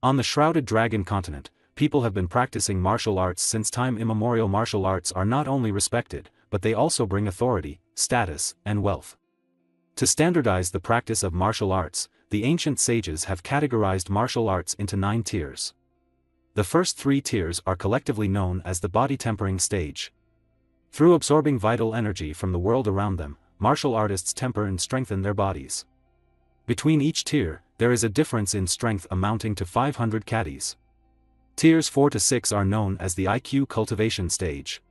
On the Shrouded Dragon continent, people have been practicing martial arts since time immemorial. Martial arts are not only respected, but they also bring authority, status, and wealth. To standardize the practice of martial arts, the ancient sages have categorized martial arts into 9 tiers. The first 3 tiers are collectively known as the body tempering stage. Through absorbing vital energy from the world around them, martial artists temper and strengthen their bodies. Between each tier, there is a difference in strength amounting to 500 caddies. Tiers 4 to 6 are known as the IQ cultivation stage.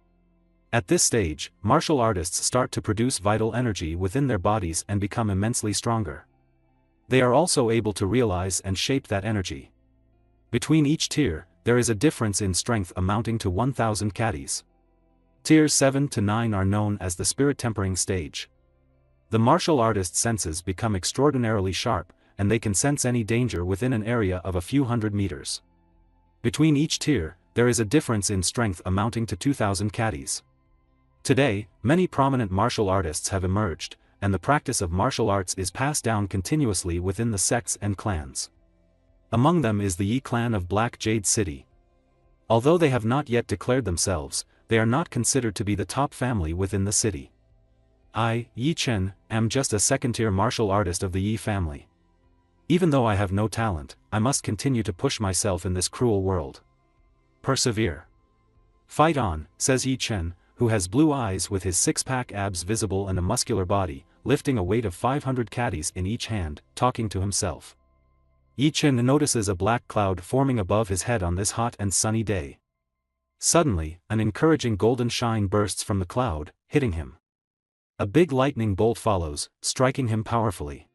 At this stage, martial artists start to produce vital energy within their bodies and become immensely stronger. They are also able to realize and shape that energy. Between each tier, there is a difference in strength amounting to 1,000 caddies. Tiers 7 to 9 are known as the spirit tempering stage. The martial artist's senses become extraordinarily sharp, and they can sense any danger within an area of a few hundred meters. Between each tier, there is a difference in strength amounting to 2,000 caddies. Today, many prominent martial artists have emerged, and the practice of martial arts is passed down continuously within the sects and clans. Among them is the Yi clan of Black Jade City. Although they have not yet declared themselves, they are not considered to be the top family within the city. I, Yi Chen, am just a second-tier martial artist of the Yi family. Even though I have no talent, I must continue to push myself in this cruel world. Persevere. Fight on, says Yi Chen, who has blue eyes with his six-pack abs visible and a muscular body, lifting a weight of 500 caddies in each hand, talking to himself. Yi Chen notices a black cloud forming above his head on this hot and sunny day. Suddenly, an encouraging golden shine bursts from the cloud, hitting him. A big lightning bolt follows, striking him powerfully.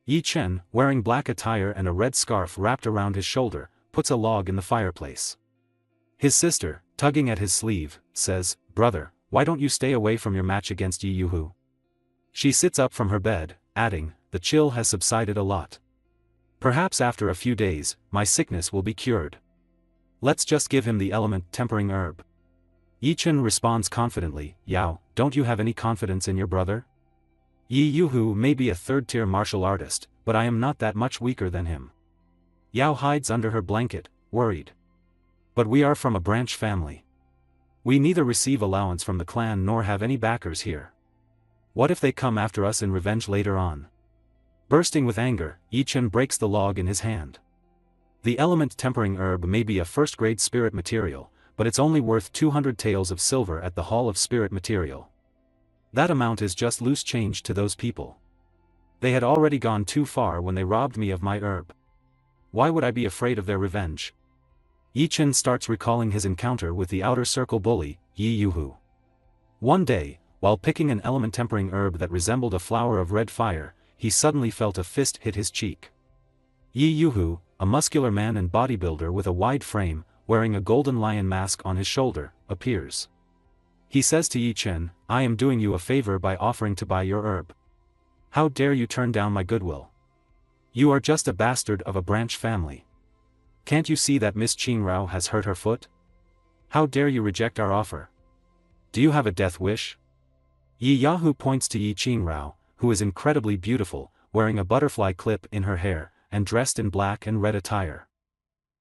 Yi Chen, wearing black attire and a red scarf wrapped around his shoulder, puts a log in the fireplace. His sister, tugging at his sleeve, says, "Brother, why don't you stay away from your match against Yi Yuhu?" She sits up from her bed, adding, "The chill has subsided a lot. Perhaps after a few days, my sickness will be cured. Let's just give him the element tempering herb." Yi Chen responds confidently, "Yao, don't you have any confidence in your brother? Yi Yuhu may be a third-tier martial artist, but I am not that much weaker than him." Yao hides under her blanket, worried. "But we are from a branch family. We neither receive allowance from the clan nor have any backers here. What if they come after us in revenge later on?" Bursting with anger, Yi Chen breaks the log in his hand. The element tempering herb may be a first-grade spirit material, but it's only worth 200 taels of silver at the Hall of Spirit Material. That amount is just loose change to those people. They had already gone too far when they robbed me of my herb. Why would I be afraid of their revenge? Yi Chen starts recalling his encounter with the outer circle bully, Yi Yuhu. One day, while picking an element tempering herb that resembled a flower of red fire, he suddenly felt a fist hit his cheek. Yi Yuhu, a muscular man and bodybuilder with a wide frame, wearing a golden lion mask on his shoulder, appears. He says to Yi Chen, "I am doing you a favor by offering to buy your herb. How dare you turn down my goodwill? You are just a bastard of a branch family. Can't you see that Miss Qingrao has hurt her foot? How dare you reject our offer? Do you have a death wish?" Yi Yahu points to Yi Qingrao, who is incredibly beautiful, wearing a butterfly clip in her hair, and dressed in black and red attire.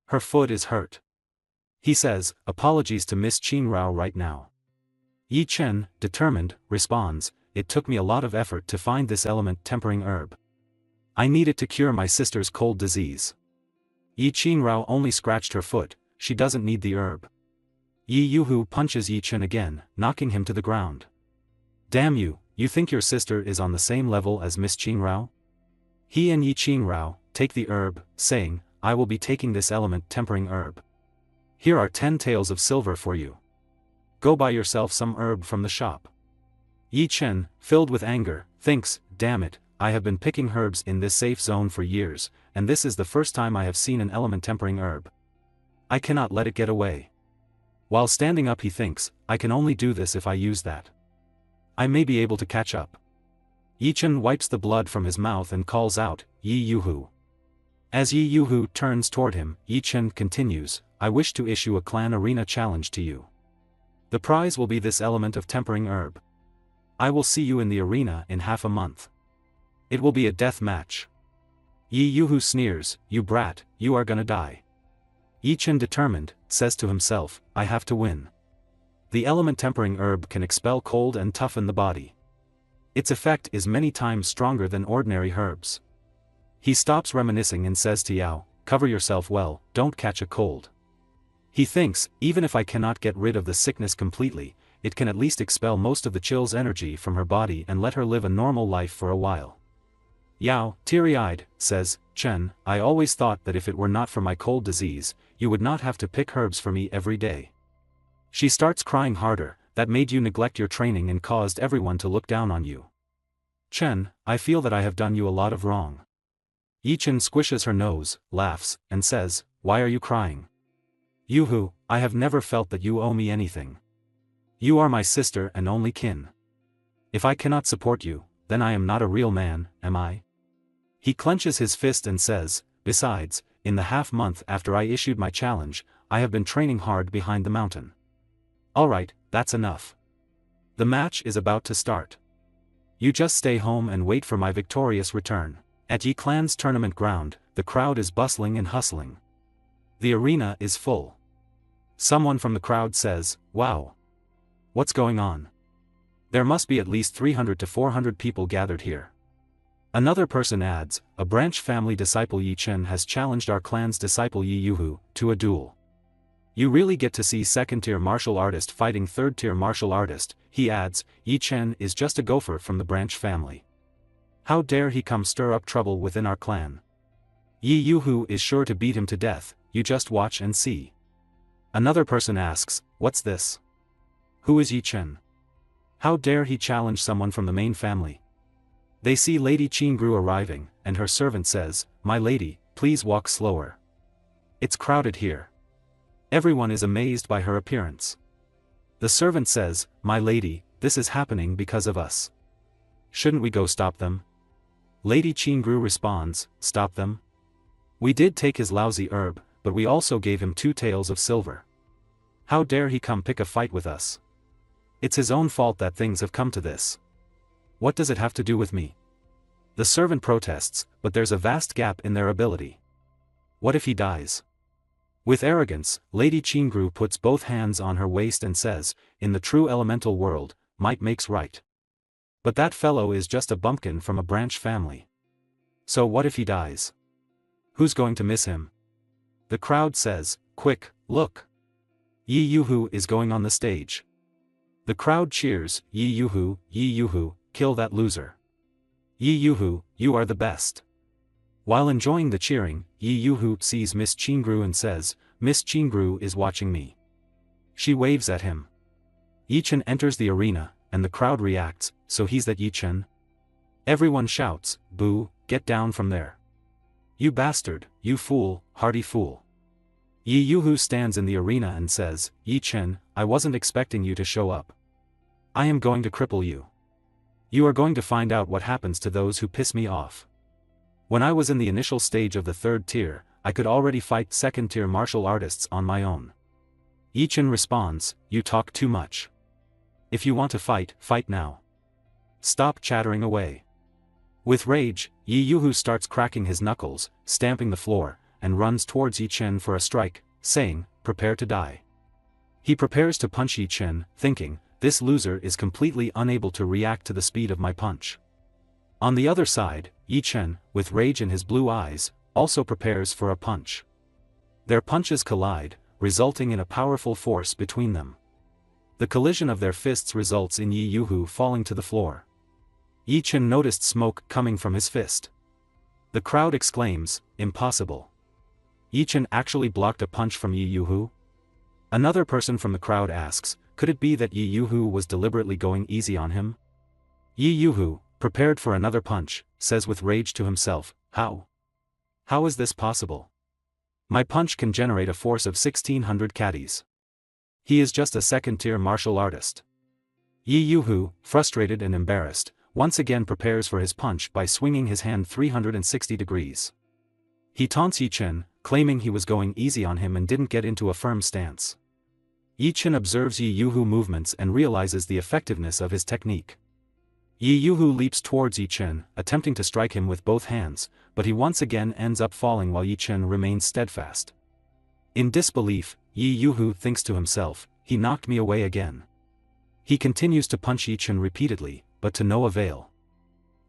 Her foot is hurt. He says, "Apologies to Miss Qingrao right now." Yi Chen, determined, responds, "It took me a lot of effort to find this element tempering herb. I need it to cure my sister's cold disease." Yi Qingrao only scratched her foot, she doesn't need the herb. Yi Yuhu punches Yi Chen again, knocking him to the ground. "Damn you, you think your sister is on the same level as Miss Qingrao?" He and Yi Qingrao take the herb, saying, "I will be taking this element tempering herb. Here are 10 taels of silver for you. Go buy yourself some herb from the shop." Yi Chen, filled with anger, thinks, "Damn it, I have been picking herbs in this safe zone for years, and this is the first time I have seen an element tempering herb. I cannot let it get away." While standing up he thinks, "I can only do this if I use that. I may be able to catch up." Yi Chen wipes the blood from his mouth and calls out, "Yi Yuhu." As Yi Yuhu turns toward him, Yi Chen continues, "I wish to issue a clan arena challenge to you. The prize will be this element of tempering herb. I will see you in the arena in half a month. It will be a death match. Yi Yuhu sneers, you brat, you are gonna die. Yi Chen determined, says to himself, I have to win. The element tempering herb can expel cold and toughen the body. Its effect is many times stronger than ordinary herbs. He stops reminiscing and says to Yao, cover yourself well, don't catch a cold. He thinks, even if I cannot get rid of the sickness completely, it can at least expel most of the chill's energy from her body and let her live a normal life for a while. Yao, teary-eyed, says, Chen, I always thought that if it were not for my cold disease, you would not have to pick herbs for me every day. She starts crying harder, that made you neglect your training and caused everyone to look down on you. Chen, I feel that I have done you a lot of wrong. Yi Chen squishes her nose, laughs, and says, why are you crying? Yuhu, I have never felt that you owe me anything. You are my sister and only kin. If I cannot support you, then I am not a real man, am I? He clenches his fist and says, besides, in the half-month after I issued my challenge, I have been training hard behind the mountain. Alright, that's enough. The match is about to start. You just stay home and wait for my victorious return. At Yi Clan's tournament ground, the crowd is bustling and hustling. The arena is full. Someone from the crowd says, wow. What's going on? There must be at least 300 to 400 people gathered here. Another person adds, a branch family disciple Yi Chen has challenged our clan's disciple Yi Yuhu to a duel. You really get to see second-tier martial artist fighting third-tier martial artist, he adds, Yi Chen is just a gopher from the branch family. How dare he come stir up trouble within our clan? Yi Yuhu is sure to beat him to death, you just watch and see. Another person asks, what's this? Who is Yi Chen? How dare he challenge someone from the main family? They see Lady Qingru arriving, and her servant says, my lady, please walk slower. It's crowded here. Everyone is amazed by her appearance. The servant says, my lady, this is happening because of us. Shouldn't we go stop them? Lady Qingru responds, stop them? We did take his lousy herb, but we also gave him 2 taels of silver. How dare he come pick a fight with us? It's his own fault that things have come to this. What does it have to do with me? The servant protests, but there's a vast gap in their ability. What if he dies? With arrogance, Lady Qingru puts both hands on her waist and says, in the true elemental world, might makes right. But that fellow is just a bumpkin from a branch family. So what if he dies? Who's going to miss him? The crowd says, quick, look. Yi Yuhu is going on the stage. The crowd cheers, Yi Yuhu, kill that loser. Yi Yuhu, you are the best. While enjoying the cheering, Yi Yuhu sees Miss Qingru and says, Miss Qingru is watching me. She waves at him. Yi Chen enters the arena, and the crowd reacts, so he's that Yi Chen? Everyone shouts, boo, get down from there. You bastard, you fool, hardy fool. Yi Yuhu stands in the arena and says, Yi Chen, I wasn't expecting you to show up. I am going to cripple you. You are going to find out what happens to those who piss me off. When I was in the initial stage of the 3rd tier, I could already fight 2nd tier martial artists on my own. Yi Chen responds, you talk too much. If you want to fight, fight now. Stop chattering away. With rage, Yi Yuhu starts cracking his knuckles, stamping the floor, and runs towards Yi Chen for a strike, saying, prepare to die. He prepares to punch Yi Chen, thinking, this loser is completely unable to react to the speed of my punch. On the other side, Yi Chen, with rage in his blue eyes, also prepares for a punch. Their punches collide, resulting in a powerful force between them. The collision of their fists results in Yi Yuhu falling to the floor. Yi Chen noticed smoke coming from his fist. The crowd exclaims, impossible. Yi Chen actually blocked a punch from Yi Yuhu? Another person from the crowd asks, could it be that Yi Yuhu was deliberately going easy on him? Yi Yuhu, prepared for another punch, says with rage to himself, how? How is this possible? My punch can generate a force of 1600 caddies. He is just a 2nd tier martial artist. Yi Yuhu, frustrated and embarrassed, once again prepares for his punch by swinging his hand 360 degrees. He taunts Yi Chen, claiming he was going easy on him and didn't get into a firm stance. Yi Chen observes Yi Yuhu movements and realizes the effectiveness of his technique. Yi Yuhu leaps towards Yi Chen, attempting to strike him with both hands, but he once again ends up falling while Yi Chen remains steadfast. In disbelief, Yi Yuhu thinks to himself, he knocked me away again. He continues to punch Yi Chen repeatedly, but to no avail.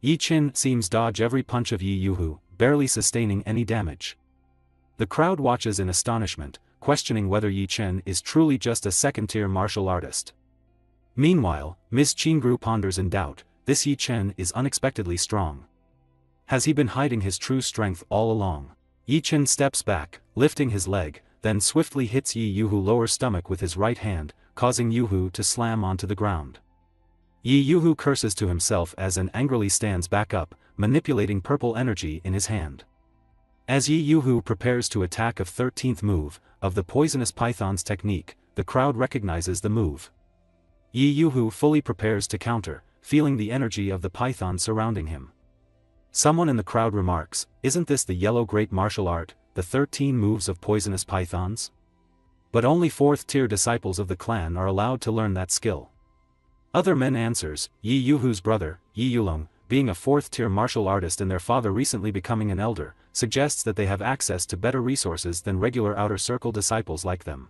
Yi Chen seems dodge every punch of Yi Yuhu, barely sustaining any damage. The crowd watches in astonishment, questioning whether Yi Chen is truly just a second-tier martial artist. Meanwhile, Ms. Qingru ponders in doubt, this Yi Chen is unexpectedly strong. Has he been hiding his true strength all along? Yi Chen steps back, lifting his leg, then swiftly hits Yi Yuhu's lower stomach with his right hand, causing Yuhu to slam onto the ground. Yi Yuhu curses to himself as and angrily stands back up, manipulating purple energy in his hand. As Yi Yuhu prepares to attack a 13th move, of the poisonous python's technique, the crowd recognizes the move. Yi Yuhu fully prepares to counter, feeling the energy of the python surrounding him. Someone in the crowd remarks, "Isn't this the yellow great martial art, the 13 moves of poisonous pythons?" But only 4th-tier disciples of the clan are allowed to learn that skill. Other men answers, Yi Yuhu's brother, Yi Yulong, being a 4th-tier martial artist and their father recently becoming an elder, suggests that they have access to better resources than regular outer circle disciples like them.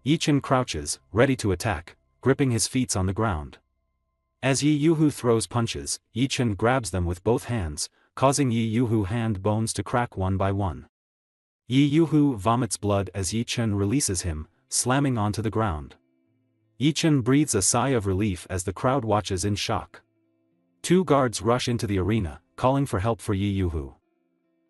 Yi Chen crouches, ready to attack, gripping his feet on the ground. As Yi Yuhu throws punches, Yi Chen grabs them with both hands, causing Yi Yuhu's hand bones to crack one by one. Yi Yuhu vomits blood as Yi Chen releases him, slamming onto the ground. Yi Chen breathes a sigh of relief as the crowd watches in shock. 2 guards rush into the arena, calling for help for Yi Yuhu.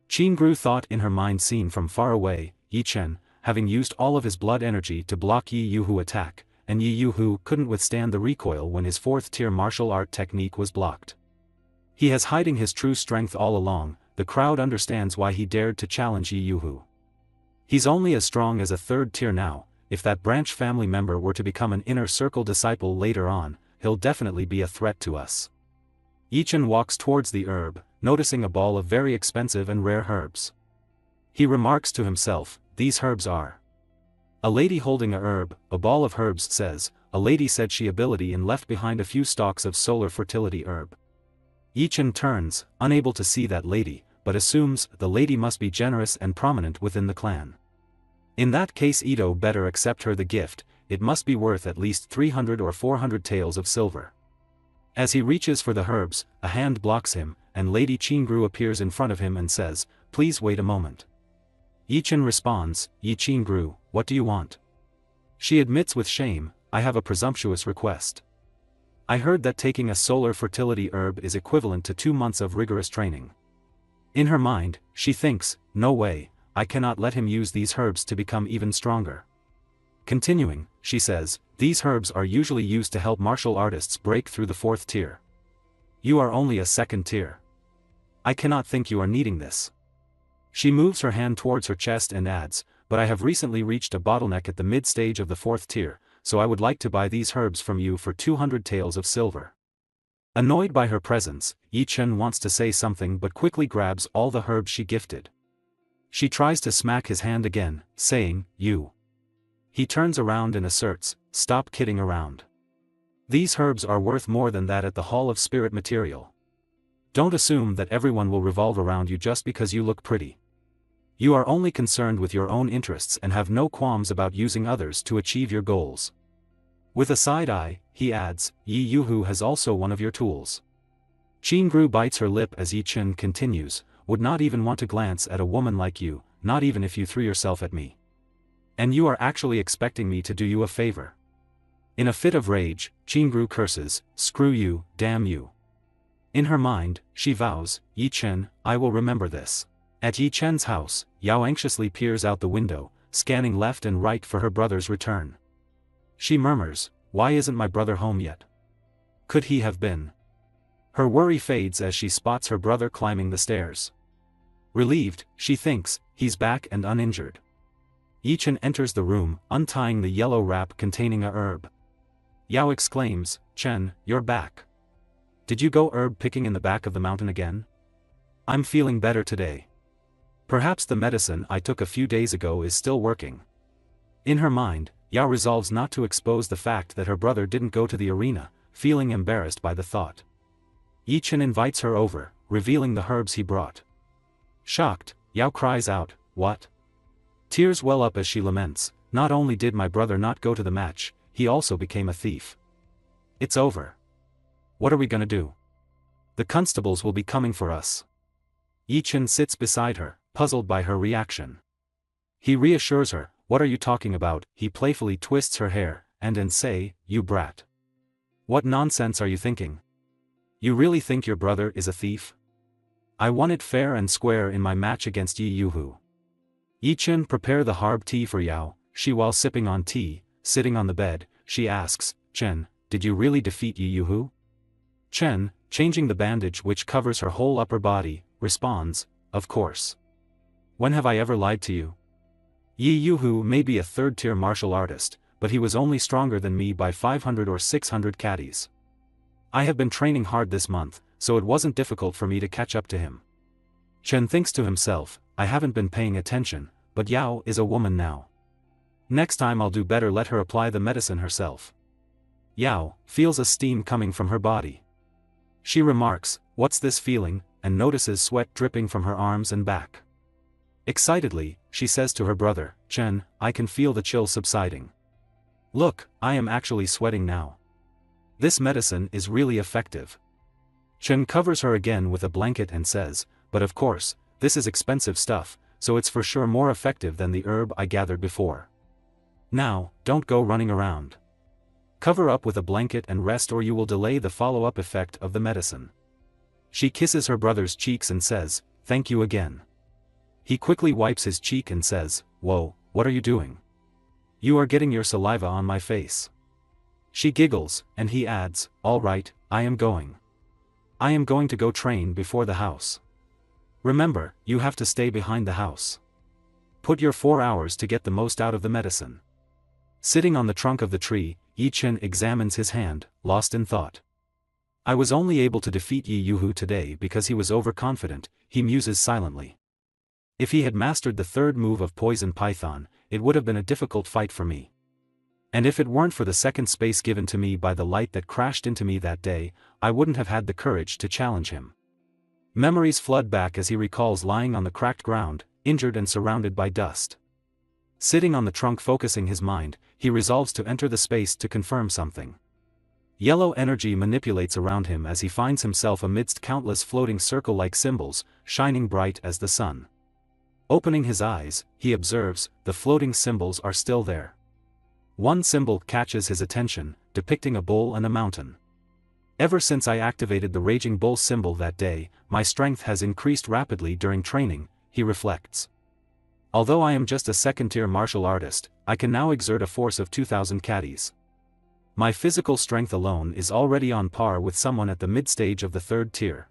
Qingru thought in her mind seen from far away, Yi Chen, having used all of his blood energy to block Yi Yuhu's attack, and Yi Yuhu couldn't withstand the recoil when his 4th-tier martial art technique was blocked. He has hiding his true strength all along, the crowd understands why he dared to challenge Yi Yuhu. He's only as strong as a 3rd tier now, if that branch family member were to become an inner circle disciple later on, he'll definitely be a threat to us. Yi Chen walks towards the herb, noticing a ball of very expensive and rare herbs. He remarks to himself, these herbs are. A lady holding a herb, a ball of herbs says, a lady said she ability and left behind a few stalks of solar fertility herb. Yi Chen turns, unable to see that lady, but assumes the lady must be generous and prominent within the clan. In that case Ito better accept her the gift, it must be worth at least 300 or 400 taels of silver. As he reaches for the herbs, a hand blocks him, and Lady Qingru appears in front of him and says, "Please wait a moment." Yi Chen responds, "Yi Qingru, what do you want?" She admits with shame, "I have a presumptuous request. I heard that taking a solar fertility herb is equivalent to 2 months of rigorous training." In her mind, she thinks, no way, I cannot let him use these herbs to become even stronger. Continuing, she says, "These herbs are usually used to help martial artists break through the 4th tier. You are only a 2nd tier. I cannot think you are needing this." She moves her hand towards her chest and adds, "But I have recently reached a bottleneck at the mid-stage of the 4th tier, so I would like to buy these herbs from you for 200 taels of silver." Annoyed by her presence, Yi Chen wants to say something but quickly grabs all the herbs she gifted. She tries to smack his hand again, saying, "You." He turns around and asserts, "Stop kidding around. These herbs are worth more than that at the Hall of Spirit Material. Don't assume that everyone will revolve around you just because you look pretty. You are only concerned with your own interests and have no qualms about using others to achieve your goals." With a side eye, he adds, "Yi Yuhu has also one of your tools." Qingru bites her lip as Yi Chen continues, "Would not even want to glance at a woman like you, not even if you threw yourself at me. And you are actually expecting me to do you a favor." In a fit of rage, Qingru curses, "Screw you, damn you." In her mind, she vows, "Yi Chen, I will remember this." At Yi Chen's house, Yao anxiously peers out the window, scanning left and right for her brother's return. She murmurs, "Why isn't my brother home yet? Could he have been?" Her worry fades as she spots her brother climbing the stairs. Relieved, she thinks, he's back and uninjured. Yi Chen enters the room, untying the yellow wrap containing a herb. Yao exclaims, "Chen, you're back. Did you go herb picking in the back of the mountain again? I'm feeling better today. Perhaps the medicine I took a few days ago is still working." In her mind, Yao resolves not to expose the fact that her brother didn't go to the arena, feeling embarrassed by the thought. Yichen invites her over, revealing the herbs he brought. Shocked, Yao cries out, "What?" Tears well up as she laments, "Not only did my brother not go to the match, he also became a thief. It's over. What are we gonna do? The constables will be coming for us." Yichen sits beside her, puzzled by her reaction. He reassures her, "What are you talking about?" He playfully twists her hair, and say, "You brat. What nonsense are you thinking? You really think your brother is a thief? I won it fair and square in my match against Yi Yuhu." Yichen prepare the herb tea for Yao. She, while sipping on tea, sitting on the bed, she asks, "Chen, did you really defeat Yi Yuhu?" Chen, changing the bandage which covers her whole upper body, responds, "Of course. When have I ever lied to you? Yi Yuhu may be a third-tier martial artist, but he was only stronger than me by 500 or 600 caddies. I have been training hard this month, so it wasn't difficult for me to catch up to him." Chen thinks to himself, "I haven't been paying attention, but Yao is a woman now. Next time I'll do better let her apply the medicine herself." Yao feels a steam coming from her body. She remarks, "What's this feeling?" and notices sweat dripping from her arms and back. Excitedly, she says to her brother, "Chen, I can feel the chill subsiding. Look, I am actually sweating now. This medicine is really effective." Chen covers her again with a blanket and says, "But of course, this is expensive stuff, so it's for sure more effective than the herb I gathered before. Now, don't go running around. Cover up with a blanket and rest or you will delay the follow-up effect of the medicine." She kisses her brother's cheeks and says, "Thank you again." He quickly wipes his cheek and says, "Whoa, what are you doing? You are getting your saliva on my face." She giggles, and he adds, "All right, I am going. I am going to go train before the house. Remember, you have to stay behind the house. Put your 4 hours to get the most out of the medicine." Sitting on the trunk of the tree, Yichen examines his hand, lost in thought. "I was only able to defeat Yi Yuhu today because he was overconfident," he muses silently. "If he had mastered the third move of Poison Python, it would have been a difficult fight for me. And if it weren't for the second space given to me by the light that crashed into me that day, I wouldn't have had the courage to challenge him." Memories flood back as he recalls lying on the cracked ground, injured and surrounded by dust. Sitting on the trunk focusing his mind, he resolves to enter the space to confirm something. Yellow energy manipulates around him as he finds himself amidst countless floating circle-like symbols, shining bright as the sun. Opening his eyes, he observes, the floating symbols are still there. One symbol catches his attention, depicting a bull and a mountain. "Ever since I activated the Raging Bull symbol that day, my strength has increased rapidly during training," he reflects. "Although I am just a second-tier martial artist, I can now exert a force of 2,000 caddies. My physical strength alone is already on par with someone at the mid-stage of the third tier.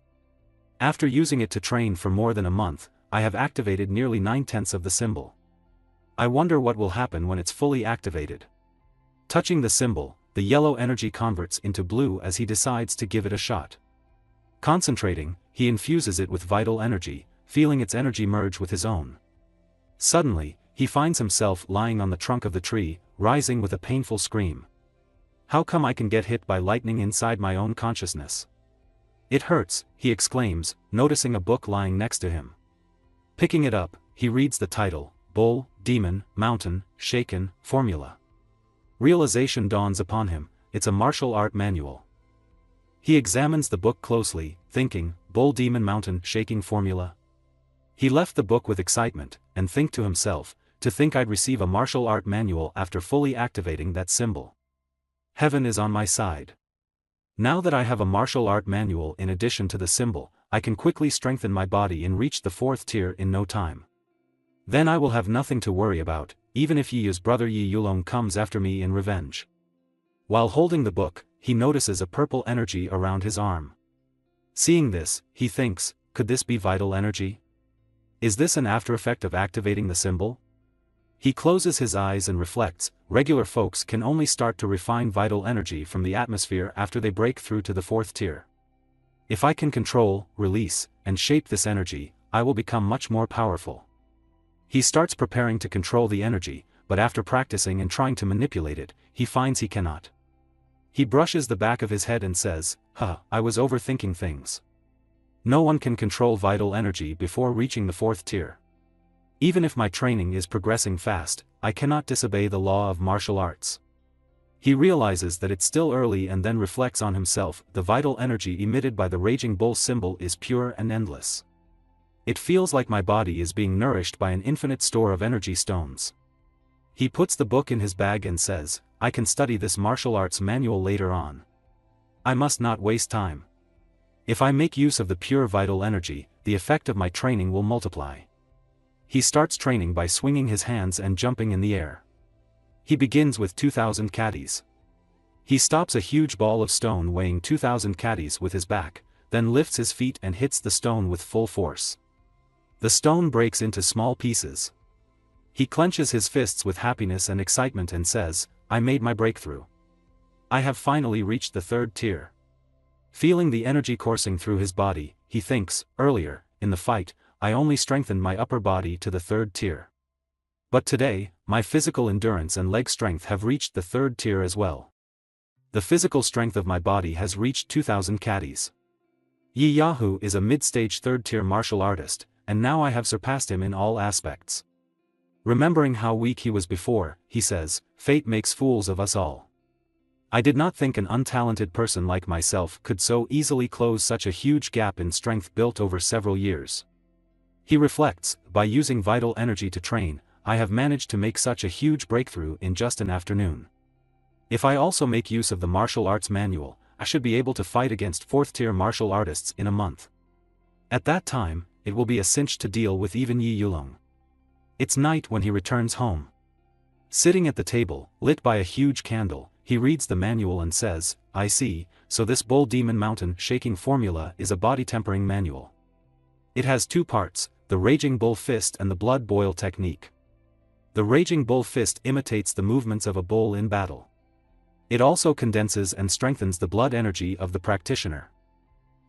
After using it to train for more than a month, I have activated nearly 9/10 of the symbol. I wonder what will happen when it's fully activated." Touching the symbol, the yellow energy converts into blue as he decides to give it a shot. Concentrating, he infuses it with vital energy, feeling its energy merge with his own. Suddenly, he finds himself lying on the trunk of the tree, rising with a painful scream. "How come I can get hit by lightning inside my own consciousness? It hurts," he exclaims, noticing a book lying next to him. Picking it up, he reads the title, Bull, Demon, Mountain, Shaken, Formula. Realization dawns upon him, it's a martial art manual. He examines the book closely, thinking, Bull, Demon, Mountain, Shaking Formula. He left the book with excitement, and think to himself, to think I'd receive a martial art manual after fully activating that symbol. Heaven is on my side. Now that I have a martial art manual in addition to the symbol, I can quickly strengthen my body and reach the 4th tier in no time. Then I will have nothing to worry about, even if Yi Yu's brother Yi Yulong comes after me in revenge." While holding the book, he notices a purple energy around his arm. Seeing this, he thinks, could this be vital energy? Is this an after effect of activating the symbol? He closes his eyes and reflects, regular folks can only start to refine vital energy from the atmosphere after they break through to the 4th tier. If I can control, release, and shape this energy, I will become much more powerful. He starts preparing to control the energy, but after practicing and trying to manipulate it, he finds he cannot. He brushes the back of his head and says, I was overthinking things. No one can control vital energy before reaching the 4th tier. Even if my training is progressing fast, I cannot disobey the law of martial arts. He realizes that it's still early and then reflects on himself. The vital energy emitted by the raging bull symbol is pure and endless. It feels like my body is being nourished by an infinite store of energy stones. He puts the book in his bag and says, I can study this martial arts manual later on. I must not waste time. If I make use of the pure vital energy, the effect of my training will multiply. He starts training by swinging his hands and jumping in the air. He begins with 2,000 caddies. He stops a huge ball of stone weighing 2,000 caddies with his back, then lifts his feet and hits the stone with full force. The stone breaks into small pieces. He clenches his fists with happiness and excitement and says, I made my breakthrough. I have finally reached the 3rd tier. Feeling the energy coursing through his body, he thinks, earlier, in the fight, I only strengthened my upper body to the 3rd tier. But today, my physical endurance and leg strength have reached the 3rd tier as well. The physical strength of my body has reached 2,000 caddies. Yahello is a mid-stage 3rd tier martial artist, and now I have surpassed him in all aspects. Remembering how weak he was before, he says, fate makes fools of us all. I did not think an untalented person like myself could so easily close such a huge gap in strength built over several years. He reflects, by using vital energy to train, I have managed to make such a huge breakthrough in just an afternoon. If I also make use of the martial arts manual, I should be able to fight against 4th tier martial artists in a month. At that time, it will be a cinch to deal with even Yahello. It's night when he returns home. Sitting at the table, lit by a huge candle, he reads the manual and says, I see, so this bull demon mountain shaking formula is a body tempering manual. It has 2 parts, the raging bull fist and the blood boil technique. The raging bull fist imitates the movements of a bull in battle. It also condenses and strengthens the blood energy of the practitioner.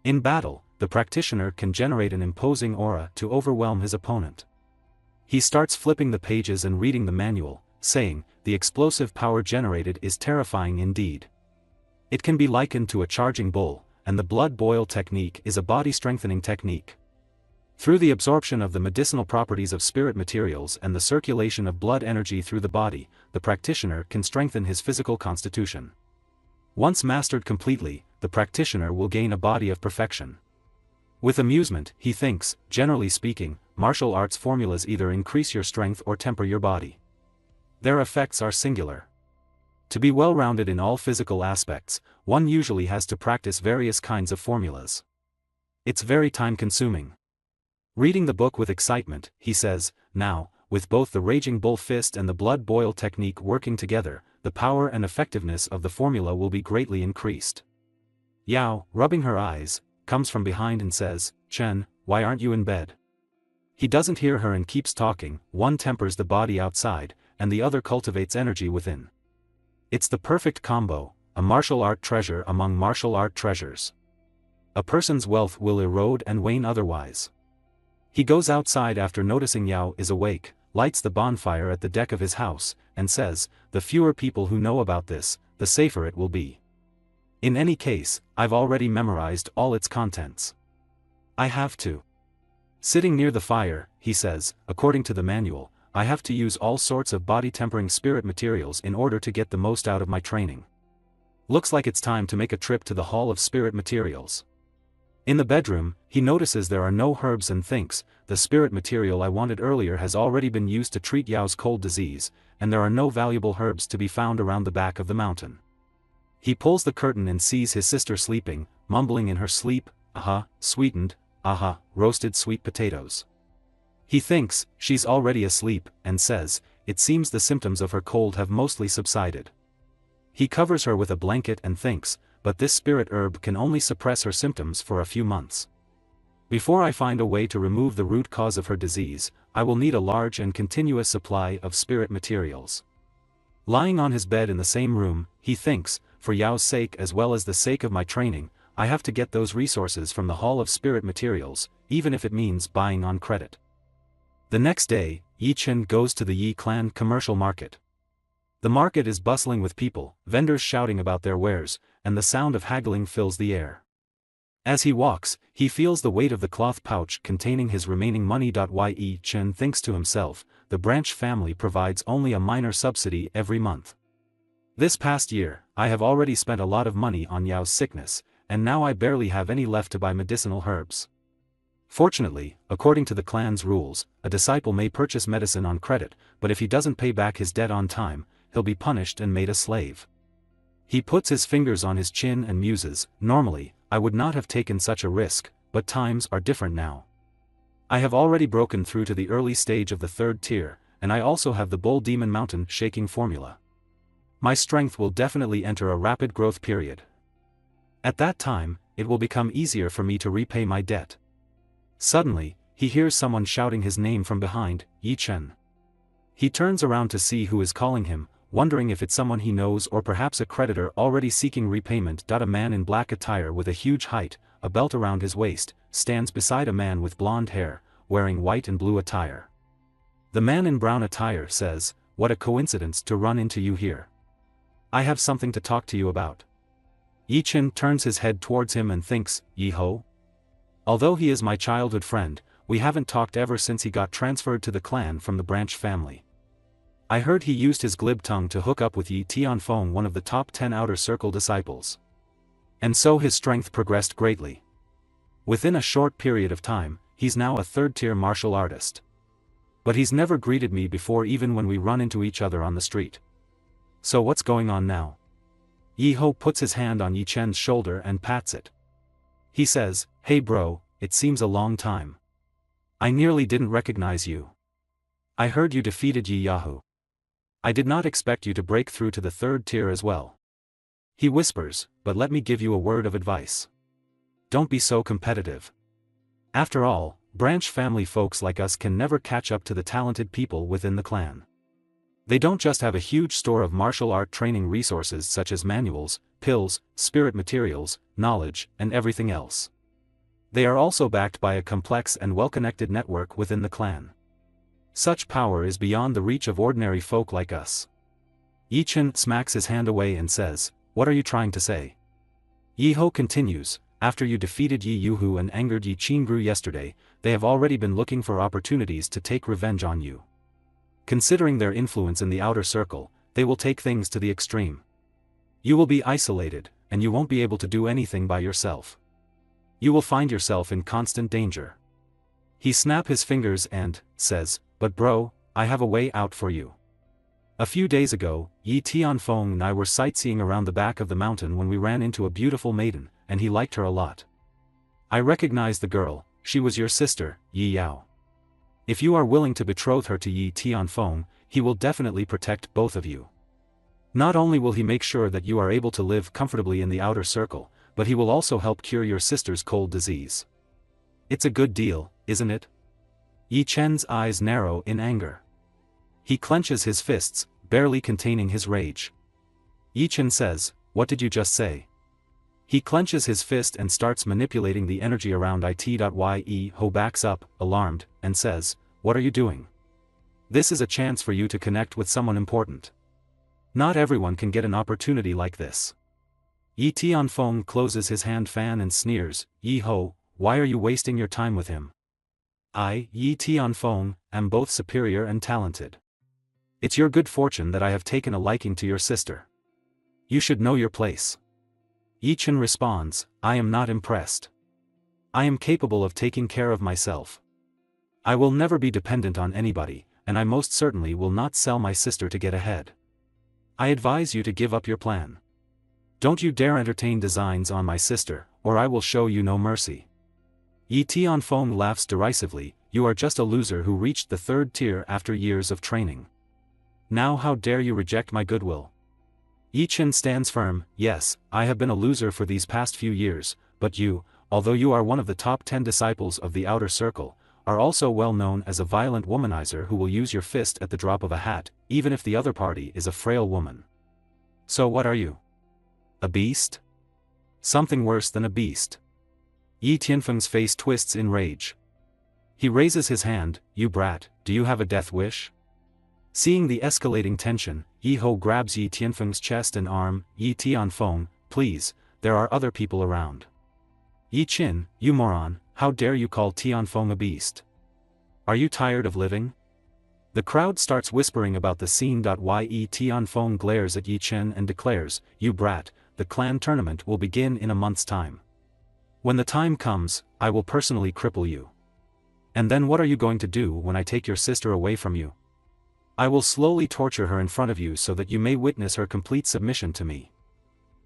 In battle, the practitioner can generate an imposing aura to overwhelm his opponent. He starts flipping the pages and reading the manual, saying, the explosive power generated is terrifying indeed. It can be likened to a charging bull, and the blood boil technique is a body strengthening technique. Through the absorption of the medicinal properties of spirit materials and the circulation of blood energy through the body, the practitioner can strengthen his physical constitution. Once mastered completely, the practitioner will gain a body of perfection. With amusement, he thinks, generally speaking, martial arts formulas either increase your strength or temper your body. Their effects are singular. To be well-rounded in all physical aspects, one usually has to practice various kinds of formulas. It's very time-consuming. Reading the book with excitement, he says, now, with both the raging bull fist and the blood boil technique working together, the power and effectiveness of the formula will be greatly increased. Yao, rubbing her eyes, comes from behind and says, Chen, why aren't you in bed? He doesn't hear her and keeps talking. One tempers the body outside, and the other cultivates energy within. It's the perfect combo, a martial art treasure among martial art treasures. A person's wealth will erode and wane otherwise. He goes outside after noticing Yao is awake, lights the bonfire at the deck of his house, and says, the fewer people who know about this, the safer it will be. In any case, I've already memorized all its contents. I have to. Sitting near the fire, he says, according to the manual, I have to use all sorts of body-tempering spirit materials in order to get the most out of my training. Looks like it's time to make a trip to the Hall of Spirit Materials. In the bedroom, he notices there are no herbs and thinks, the spirit material I wanted earlier has already been used to treat Yao's cold disease, and there are no valuable herbs to be found around the back of the mountain. He pulls the curtain and sees his sister sleeping, mumbling in her sleep, aha, sweetened, aha, roasted sweet potatoes. He thinks, she's already asleep, and says, it seems the symptoms of her cold have mostly subsided. He covers her with a blanket and thinks, but this spirit herb can only suppress her symptoms for a few months. Before I find a way to remove the root cause of her disease, I will need a large and continuous supply of spirit materials. Lying on his bed in the same room, he thinks, for Yao's sake as well as the sake of my training, I have to get those resources from the Hall of Spirit Materials, even if it means buying on credit. The next day, Yi Chen goes to the Yi clan commercial market. The market is bustling with people, vendors shouting about their wares, and the sound of haggling fills the air. As he walks, he feels the weight of the cloth pouch containing his remaining money. Ye Chen thinks to himself, the branch family provides only a minor subsidy every month. This past year, I have already spent a lot of money on Yao's sickness, and now I barely have any left to buy medicinal herbs. Fortunately, according to the clan's rules, a disciple may purchase medicine on credit, but if he doesn't pay back his debt on time, he'll be punished and made a slave. He puts his fingers on his chin and muses, normally, I would not have taken such a risk, but times are different now. I have already broken through to the early stage of the 3rd tier, and I also have the Bull Demon Mountain shaking formula. My strength will definitely enter a rapid growth period. At that time, it will become easier for me to repay my debt. Suddenly, he hears someone shouting his name from behind, Yi Chen. He turns around to see who is calling him, wondering if it's someone he knows or perhaps a creditor already seeking repayment. A man in black attire with a huge height, a belt around his waist, stands beside a man with blonde hair, wearing white and blue attire. The man in brown attire says, "What a coincidence to run into you here. I have something to talk to you about." Yi Chen turns his head towards him and thinks, Yi Ho? Although he is my childhood friend, we haven't talked ever since he got transferred to the clan from the branch family. I heard he used his glib tongue to hook up with Yi Tianfeng, one of the top 10 outer circle disciples. And so his strength progressed greatly. Within a short period of time, he's now a 3rd-tier martial artist. But he's never greeted me before, even when we run into each other on the street. So what's going on now? Yi Ho puts his hand on Yi Chen's shoulder and pats it. He says, "Hey bro, it seems a long time. I nearly didn't recognize you. I heard you defeated Yi Yahoo. I did not expect you to break through to the 3rd tier as well." He whispers, "But let me give you a word of advice. Don't be so competitive. After all, branch family folks like us can never catch up to the talented people within the clan. They don't just have a huge store of martial art training resources such as manuals, pills, spirit materials, knowledge, and everything else. They are also backed by a complex and well-connected network within the clan. Such power is beyond the reach of ordinary folk like us." Yi Chen smacks his hand away and says, "What are you trying to say?" Yi Ho continues, "After you defeated Yi Yuhu and angered Yi Qingru yesterday, they have already been looking for opportunities to take revenge on you. Considering their influence in the outer circle, they will take things to the extreme. You will be isolated, and you won't be able to do anything by yourself. You will find yourself in constant danger." He snaps his fingers and says, "But bro, I have a way out for you. A few days ago, Yi Tianfeng and I were sightseeing around the back of the mountain when we ran into a beautiful maiden, and he liked her a lot. I recognized the girl, she was your sister, Yi Yao. If you are willing to betroth her to Yi Tianfeng, he will definitely protect both of you. Not only will he make sure that you are able to live comfortably in the outer circle, but he will also help cure your sister's cold disease. It's a good deal, isn't it?" Yi Chen's eyes narrow in anger. He clenches his fists, barely containing his rage. Yi Chen says, "What did you just say?" He clenches his fist and starts manipulating the energy around it. Yi Ho backs up, alarmed, and says, "What are you doing? This is a chance for you to connect with someone important. Not everyone can get an opportunity like this." Yi Tianfeng closes his hand fan and sneers, "Yi Ho, why are you wasting your time with him? I, Yi Tianfeng, am both superior and talented. It's your good fortune that I have taken a liking to your sister. You should know your place." Yi Chen responds, "I am not impressed. I am capable of taking care of myself. I will never be dependent on anybody, and I most certainly will not sell my sister to get ahead. I advise you to give up your plan. Don't you dare entertain designs on my sister, or I will show you no mercy." Yi Tianfeng laughs derisively, "You are just a loser who reached the 3rd tier after years of training. Now how dare you reject my goodwill?" Yi Chen stands firm, "Yes, I have been a loser for these past few years, but you, although you are one of the top 10 disciples of the outer circle, are also well known as a violent womanizer who will use your fist at the drop of a hat, even if the other party is a frail woman. So what are you? A beast? Something worse than a beast." Yi Tianfeng's face twists in rage. He raises his hand, "You brat, do you have a death wish?" Seeing the escalating tension, Yi Ho grabs Yi Tianfeng's chest and arm. Yi Tianfeng, please, there are other people around. Yi Qin, you moron, how dare you call Tianfeng a beast? Are you tired of living? The crowd starts whispering about the scene. Yi Tianfeng glares at Yi Qin and declares, you brat, the clan tournament will begin in a month's time. When the time comes, I will personally cripple you. And then what are you going to do when I take your sister away from you? I will slowly torture her in front of you so that you may witness her complete submission to me.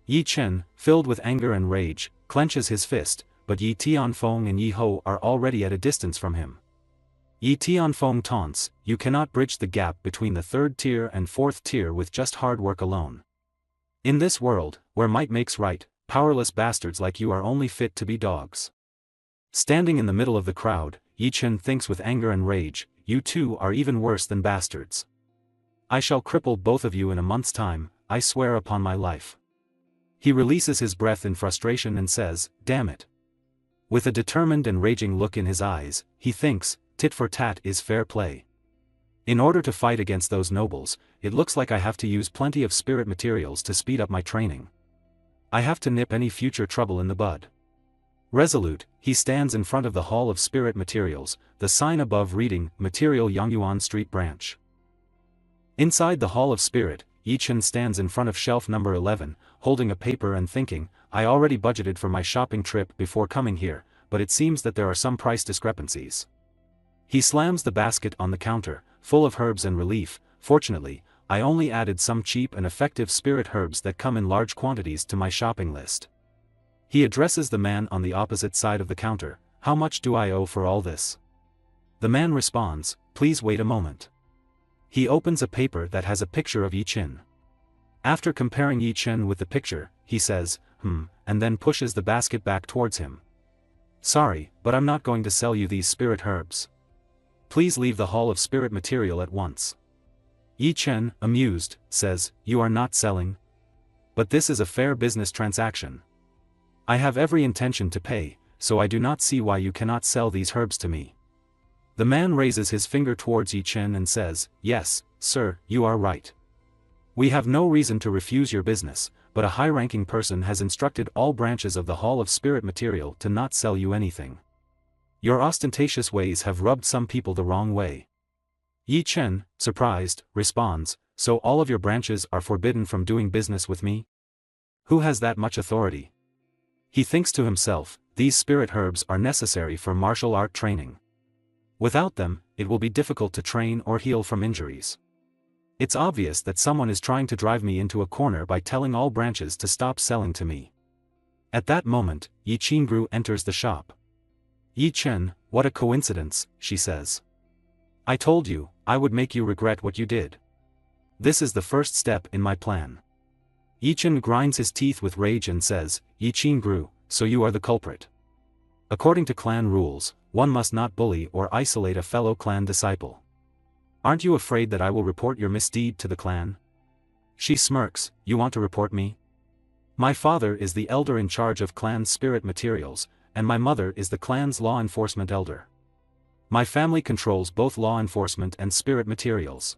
Yi Chen, filled with anger and rage, clenches his fist, but Yi Tianfeng and Yi Ho are already at a distance from him. Yi Tianfeng taunts, you cannot bridge the gap between the third tier and fourth tier with just hard work alone. In this world, where might makes right, powerless bastards like you are only fit to be dogs. Standing in the middle of the crowd, Yi Chen thinks with anger and rage, you two are even worse than bastards. I shall cripple both of you in a month's time, I swear upon my life. He releases his breath in frustration and says, damn it. With a determined and raging look in his eyes, he thinks, tit for tat is fair play. In order to fight against those nobles, it looks like I have to use plenty of spirit materials to speed up my training. I have to nip any future trouble in the bud. Resolute, he stands in front of the Hall of Spirit Materials, the sign above reading, Material Yongyuan Street Branch. Inside the Hall of Spirit, Yi Chen stands in front of shelf number 11, holding a paper and thinking, I already budgeted for my shopping trip before coming here, but it seems that there are some price discrepancies. He slams the basket on the counter, full of herbs and relief. Fortunately, I only added some cheap and effective spirit herbs that come in large quantities to my shopping list. He addresses the man on the opposite side of the counter, how much do I owe for all this? The man responds, please wait a moment. He opens a paper that has a picture of Yi Chen. After comparing Yi Chen with the picture, he says, and then pushes the basket back towards him. Sorry, but I'm not going to sell you these spirit herbs. Please leave the Hall of Spirit Material at once. Yi Chen, amused, says, you are not selling? But this is a fair business transaction. I have every intention to pay, so I do not see why you cannot sell these herbs to me. The man raises his finger towards Yi Chen and says, yes, sir, you are right. We have no reason to refuse your business, but a high-ranking person has instructed all branches of the Hall of Spirit Material to not sell you anything. Your ostentatious ways have rubbed some people the wrong way. Yi Chen, surprised, responds, so all of your branches are forbidden from doing business with me? Who has that much authority? He thinks to himself, these spirit herbs are necessary for martial art training. Without them, it will be difficult to train or heal from injuries. It's obvious that someone is trying to drive me into a corner by telling all branches to stop selling to me. At that moment, Yi Qingru enters the shop. Yi Chen, what a coincidence, she says. I told you, I would make you regret what you did. This is the first step in my plan. Yi Chen grinds his teeth with rage and says, Yi Qingru, so you are the culprit. According to clan rules, one must not bully or isolate a fellow clan disciple. Aren't you afraid that I will report your misdeed to the clan? She smirks, you want to report me? My father is the elder in charge of clan's spirit materials, and my mother is the clan's law enforcement elder. My family controls both law enforcement and spirit materials.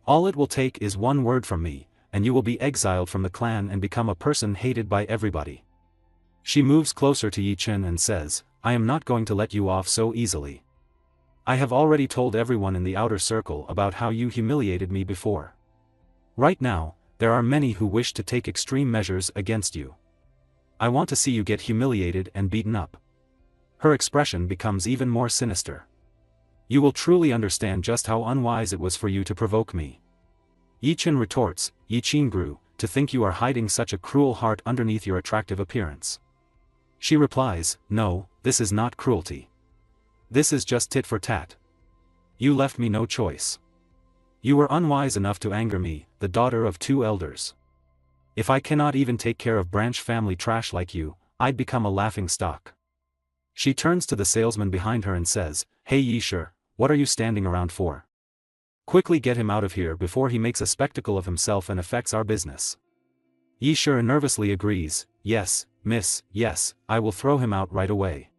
All it will take is one word from me, and you will be exiled from the clan and become a person hated by everybody. She moves closer to Yi Chen and says, I am not going to let you off so easily. I have already told everyone in the outer circle about how you humiliated me before. Right now, there are many who wish to take extreme measures against you. I want to see you get humiliated and beaten up. Her expression becomes even more sinister. You will truly understand just how unwise it was for you to provoke me. Yi Chen retorts, Yi Qingru, to think you are hiding such a cruel heart underneath your attractive appearance. She replies, no, this is not cruelty. This is just tit for tat. You left me no choice. You were unwise enough to anger me, the daughter of two elders. If I cannot even take care of branch family trash like you, I'd become a laughing stock. She turns to the salesman behind her and says, hey Yi Shi, what are you standing around for? Quickly get him out of here before he makes a spectacle of himself and affects our business. Yi Shi nervously agrees, yes, miss, yes, I will throw him out right away.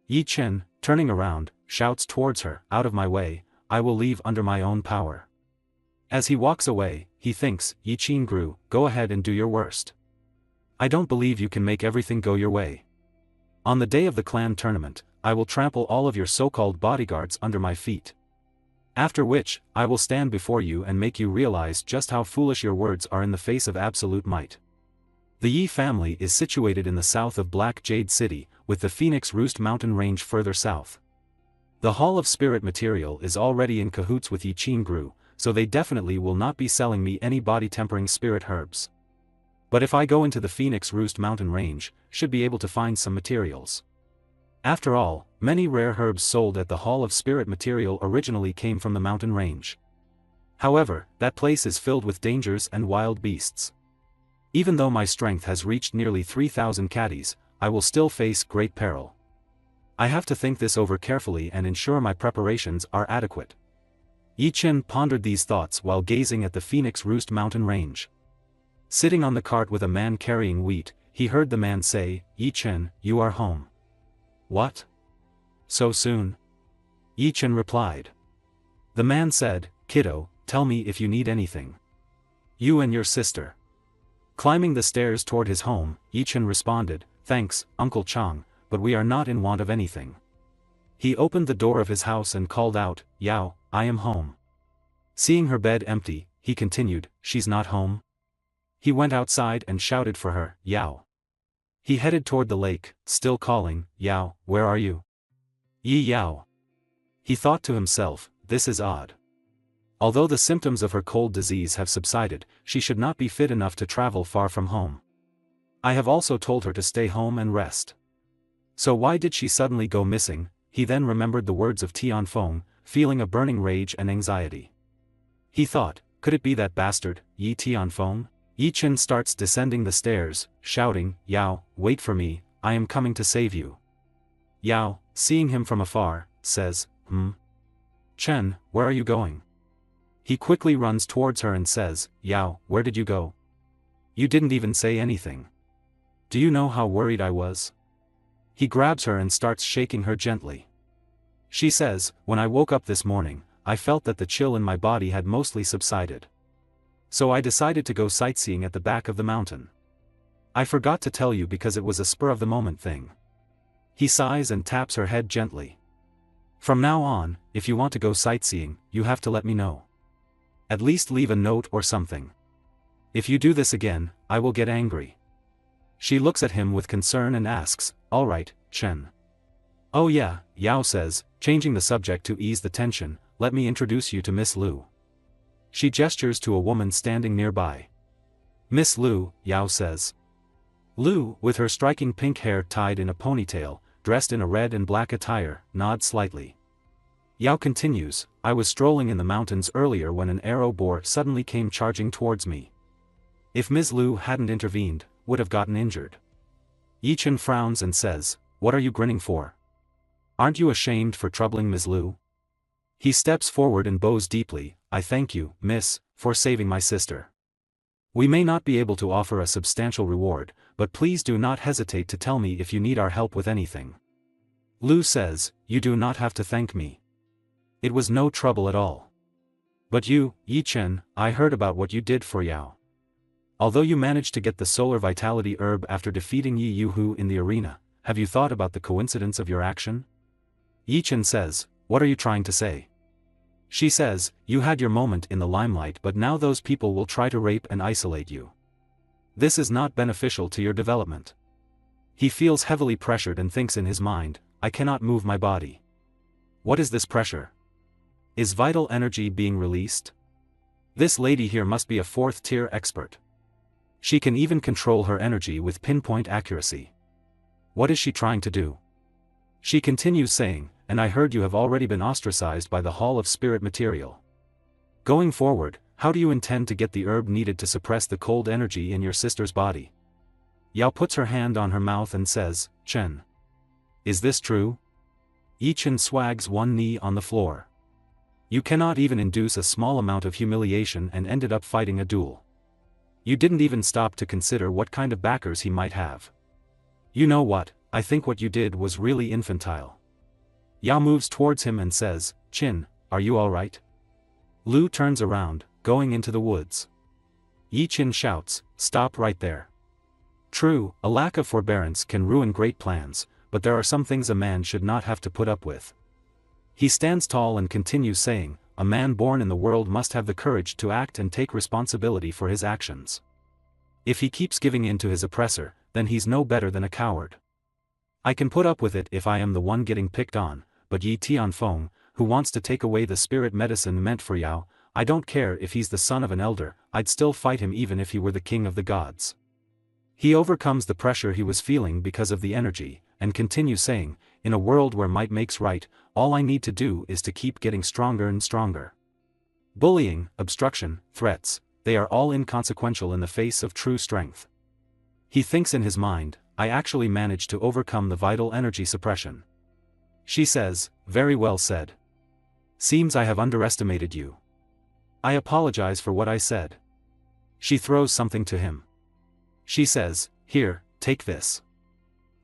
Yi Chen, turning around, shouts towards her, out of my way, I will leave under my own power. As he walks away, he thinks, Yi Qingru, go ahead and do your worst. I don't believe you can make everything go your way. On the day of the clan tournament, I will trample all of your so-called bodyguards under my feet. After which, I will stand before you and make you realize just how foolish your words are in the face of absolute might. The Yi family is situated in the south of Black Jade City, with the Phoenix Roost mountain range further south. The Hall of Spirit material is already in cahoots with Yi Qingru, so they definitely will not be selling me any body-tempering spirit herbs. But if I go into the Phoenix Roost mountain range, should be able to find some materials. After all, many rare herbs sold at the Hall of Spirit material originally came from the mountain range. However, that place is filled with dangers and wild beasts. Even though my strength has reached nearly 3,000 caddies, I will still face great peril. I have to think this over carefully and ensure my preparations are adequate. Yi Qin pondered these thoughts while gazing at the Phoenix Roost mountain range. Sitting on the cart with a man carrying wheat, he heard the man say, Yi Qin, you are home. What? So soon? Yi Qin replied. The man said, Kiddo, tell me if you need anything. You and your sister. Climbing the stairs toward his home, Yi Qin responded, Thanks, Uncle Chang, but we are not in want of anything. He opened the door of his house and called out, Yao, I am home. Seeing her bed empty, he continued, She's not home? He went outside and shouted for her, Yao. He headed toward the lake, still calling, Yao, where are you? Yi Yao. He thought to himself, this is odd. Although the symptoms of her cold disease have subsided, she should not be fit enough to travel far from home. I have also told her to stay home and rest. So why did she suddenly go missing? He then remembered the words of Tianfeng, feeling a burning rage and anxiety. He thought, could it be that bastard, Yi Tianfeng? Yi Qin starts descending the stairs, shouting, Yao, wait for me, I am coming to save you. Yao, seeing him from afar, says, Chen, where are you going? He quickly runs towards her and says, Yao, where did you go? You didn't even say anything. Do you know how worried I was? He grabs her and starts shaking her gently. She says, when I woke up this morning, I felt that the chill in my body had mostly subsided. So I decided to go sightseeing at the back of the mountain. I forgot to tell you because it was a spur-of-the-moment thing. He sighs and taps her head gently. From now on, if you want to go sightseeing, you have to let me know. At least leave a note or something. If you do this again, I will get angry. She looks at him with concern and asks, all right, Chen. Oh yeah, Yao says, changing the subject to ease the tension, let me introduce you to Miss Lu. She gestures to a woman standing nearby. Miss Lu, Yao says. Lu, with her striking pink hair tied in a ponytail, dressed in a red and black attire, nods slightly. Yao continues, I was strolling in the mountains earlier when an arrow boar suddenly came charging towards me. If Ms. Lu hadn't intervened, would have gotten injured. Yi Qin frowns and says, what are you grinning for? Aren't you ashamed for troubling Ms. Lu? He steps forward and bows deeply, I thank you, miss, for saving my sister. We may not be able to offer a substantial reward, but please do not hesitate to tell me if you need our help with anything. Lu says, you do not have to thank me. It was no trouble at all. But you, Yi Qin, I heard about what you did for Yao. Although you managed to get the solar vitality herb after defeating Yi Yuhu in the arena, have you thought about the coincidence of your action? Yi Qin says, what are you trying to say? She says, you had your moment in the limelight but now those people will try to rape and isolate you. This is not beneficial to your development. He feels heavily pressured and thinks in his mind, I cannot move my body. What is this pressure? Is vital energy being released? This lady here must be a fourth-tier expert. She can even control her energy with pinpoint accuracy. What is she trying to do? She continues saying, and I heard you have already been ostracized by the Hall of Spirit material. Going forward, how do you intend to get the herb needed to suppress the cold energy in your sister's body? Yao puts her hand on her mouth and says, Chen. Is this true? Yi Qin swags one knee on the floor. You cannot even induce a small amount of humiliation and ended up fighting a duel. You didn't even stop to consider what kind of backers he might have. You know what, I think what you did was really infantile. Yao moves towards him and says, Qin, are you alright? Lu turns around, going into the woods. Yi Chen shouts, "Stop right there." True, a lack of forbearance can ruin great plans, but there are some things a man should not have to put up with. He stands tall and continues saying, "A man born in the world must have the courage to act and take responsibility for his actions. If he keeps giving in to his oppressor, then he's no better than a coward. I can put up with it if I am the one getting picked on, but Yi Tianfeng, who wants to take away the spirit medicine meant for Yao, I don't care if he's the son of an elder, I'd still fight him even if he were the king of the gods." He overcomes the pressure he was feeling because of the energy, and continues saying, "In a world where might makes right, all I need to do is to keep getting stronger and stronger. Bullying, obstruction, threats, they are all inconsequential in the face of true strength." He thinks in his mind, "I actually managed to overcome the vital energy suppression." She says, "Very well said. Seems I have underestimated you. I apologize for what I said." She throws something to him. She says, "Here, take this."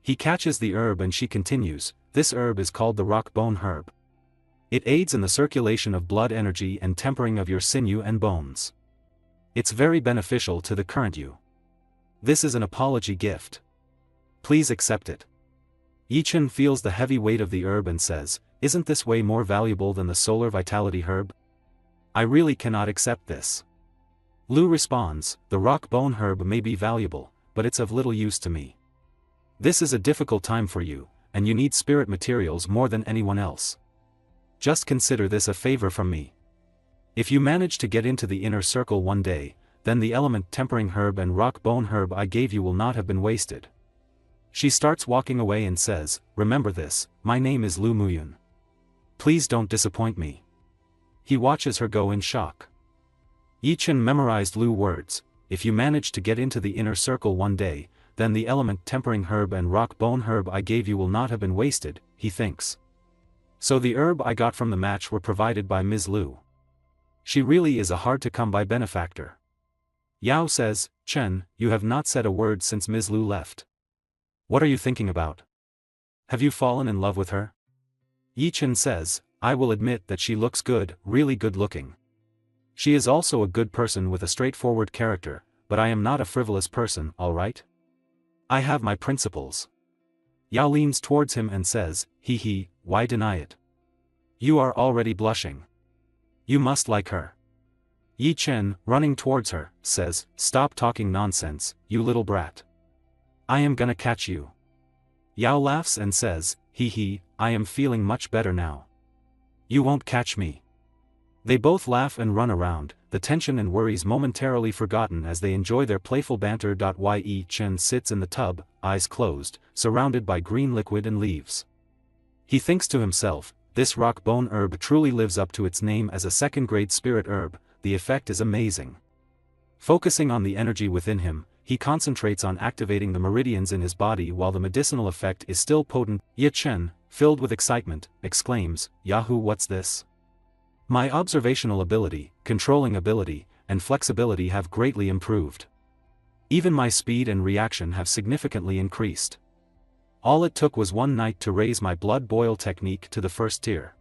He catches the herb and she continues, "This herb is called the rock bone herb. It aids in the circulation of blood energy and tempering of your sinew and bones. It's very beneficial to the current you. This is an apology gift. Please accept it." Yi Chen feels the heavy weight of the herb and says, "Isn't this way more valuable than the solar vitality herb? I really cannot accept this." Lu responds, "The rock bone herb may be valuable, but it's of little use to me. This is a difficult time for you, and you need spirit materials more than anyone else. Just consider this a favor from me. If you manage to get into the inner circle one day, then the element tempering herb and rock bone herb I gave you will not have been wasted." She starts walking away and says, "Remember this, my name is Lu Muyun. Please don't disappoint me." He watches her go in shock. Yi Chen memorized Lu words, "If you manage to get into the inner circle one day, then the element tempering herb and rock bone herb I gave you will not have been wasted," he thinks. So the herb I got from the match were provided by Ms. Lu. She really is a hard-to-come-by benefactor. Yao says, "Chen, you have not said a word since Ms. Lu left. What are you thinking about? Have you fallen in love with her?" Yi Chen says, "I will admit that she looks good, really good looking. She is also a good person with a straightforward character, but I am not a frivolous person, all right? I have my principles." Yao leans towards him and says, "He, why deny it? You are already blushing. You must like her." Yi Chen, running towards her, says, "Stop talking nonsense, you little brat. I am gonna catch you." Yao laughs and says, I am feeling much better now. You won't catch me." They both laugh and run around, the tension and worries momentarily forgotten as they enjoy their playful banter. Yi Chen sits in the tub, eyes closed, surrounded by green liquid and leaves. He thinks to himself, "This rock bone herb truly lives up to its name as a second-grade spirit herb, the effect is amazing." Focusing on the energy within him, he concentrates on activating the meridians in his body while the medicinal effect is still potent. Yi Chen, filled with excitement, exclaims, "Yahoo, what's this? My observational ability, controlling ability, and flexibility have greatly improved. Even my speed and reaction have significantly increased. All it took was one night to raise my blood boil technique to the first tier.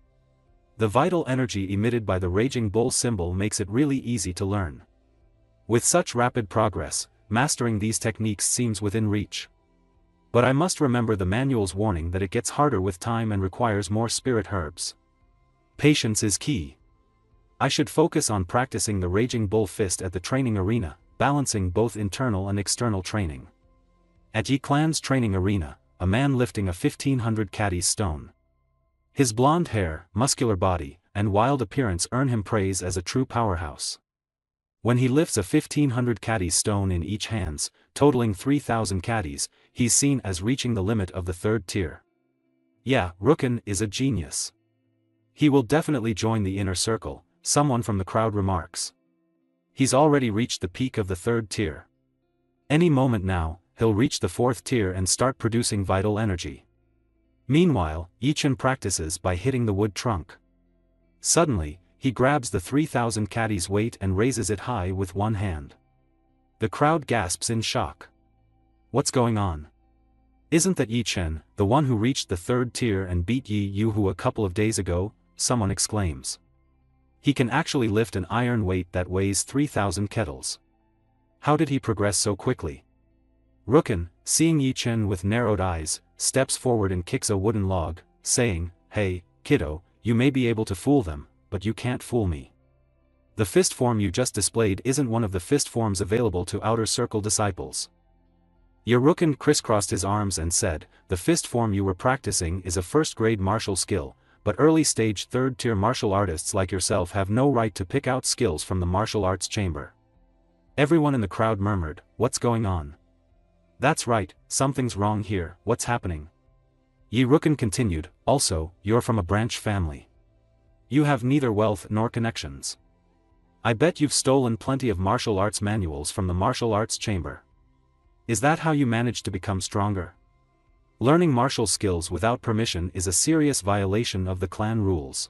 The vital energy emitted by the raging bull symbol makes it really easy to learn. With such rapid progress, mastering these techniques seems within reach. But I must remember the manual's warning that it gets harder with time and requires more spirit herbs. Patience is key. I should focus on practicing the Raging Bull Fist at the training arena, balancing both internal and external training." At Yi Clan's training arena, a man lifting a 1500 caddies stone. His blonde hair, muscular body, and wild appearance earn him praise as a true powerhouse. When he lifts a 1500 caddies stone in each hands, totaling 3000 caddies, he's seen as reaching the limit of the third tier. Yeah, Rukin is a genius. He will definitely join the inner circle, someone from the crowd remarks. He's already reached the peak of the third tier. Any moment now, he'll reach the fourth tier and start producing vital energy. Meanwhile, Yi Chen practices by hitting the wood trunk. Suddenly, he grabs the 3000 caddies weight and raises it high with one hand. The crowd gasps in shock. What's going on? Isn't that Yi Chen, the one who reached the third tier and beat Yi Yuhu a couple of days ago? Someone exclaims. He can actually lift an iron weight that weighs 3,000 kettles. How did he progress so quickly? Rukun, seeing Yi Chen with narrowed eyes, steps forward and kicks a wooden log, saying, "Hey, kiddo, you may be able to fool them, but you can't fool me. The fist form you just displayed isn't one of the fist forms available to Outer Circle disciples." Rukun crisscrossed his arms and said, "The fist form you were practicing is a first-grade martial skill, but early-stage third-tier martial artists like yourself have no right to pick out skills from the martial arts chamber." Everyone in the crowd murmured, "What's going on?" "That's right, something's wrong here, what's happening?" Rukun continued, "Also, you're from a branch family. You have neither wealth nor connections. I bet you've stolen plenty of martial arts manuals from the martial arts chamber. Is that how you managed to become stronger? Learning martial skills without permission is a serious violation of the clan rules.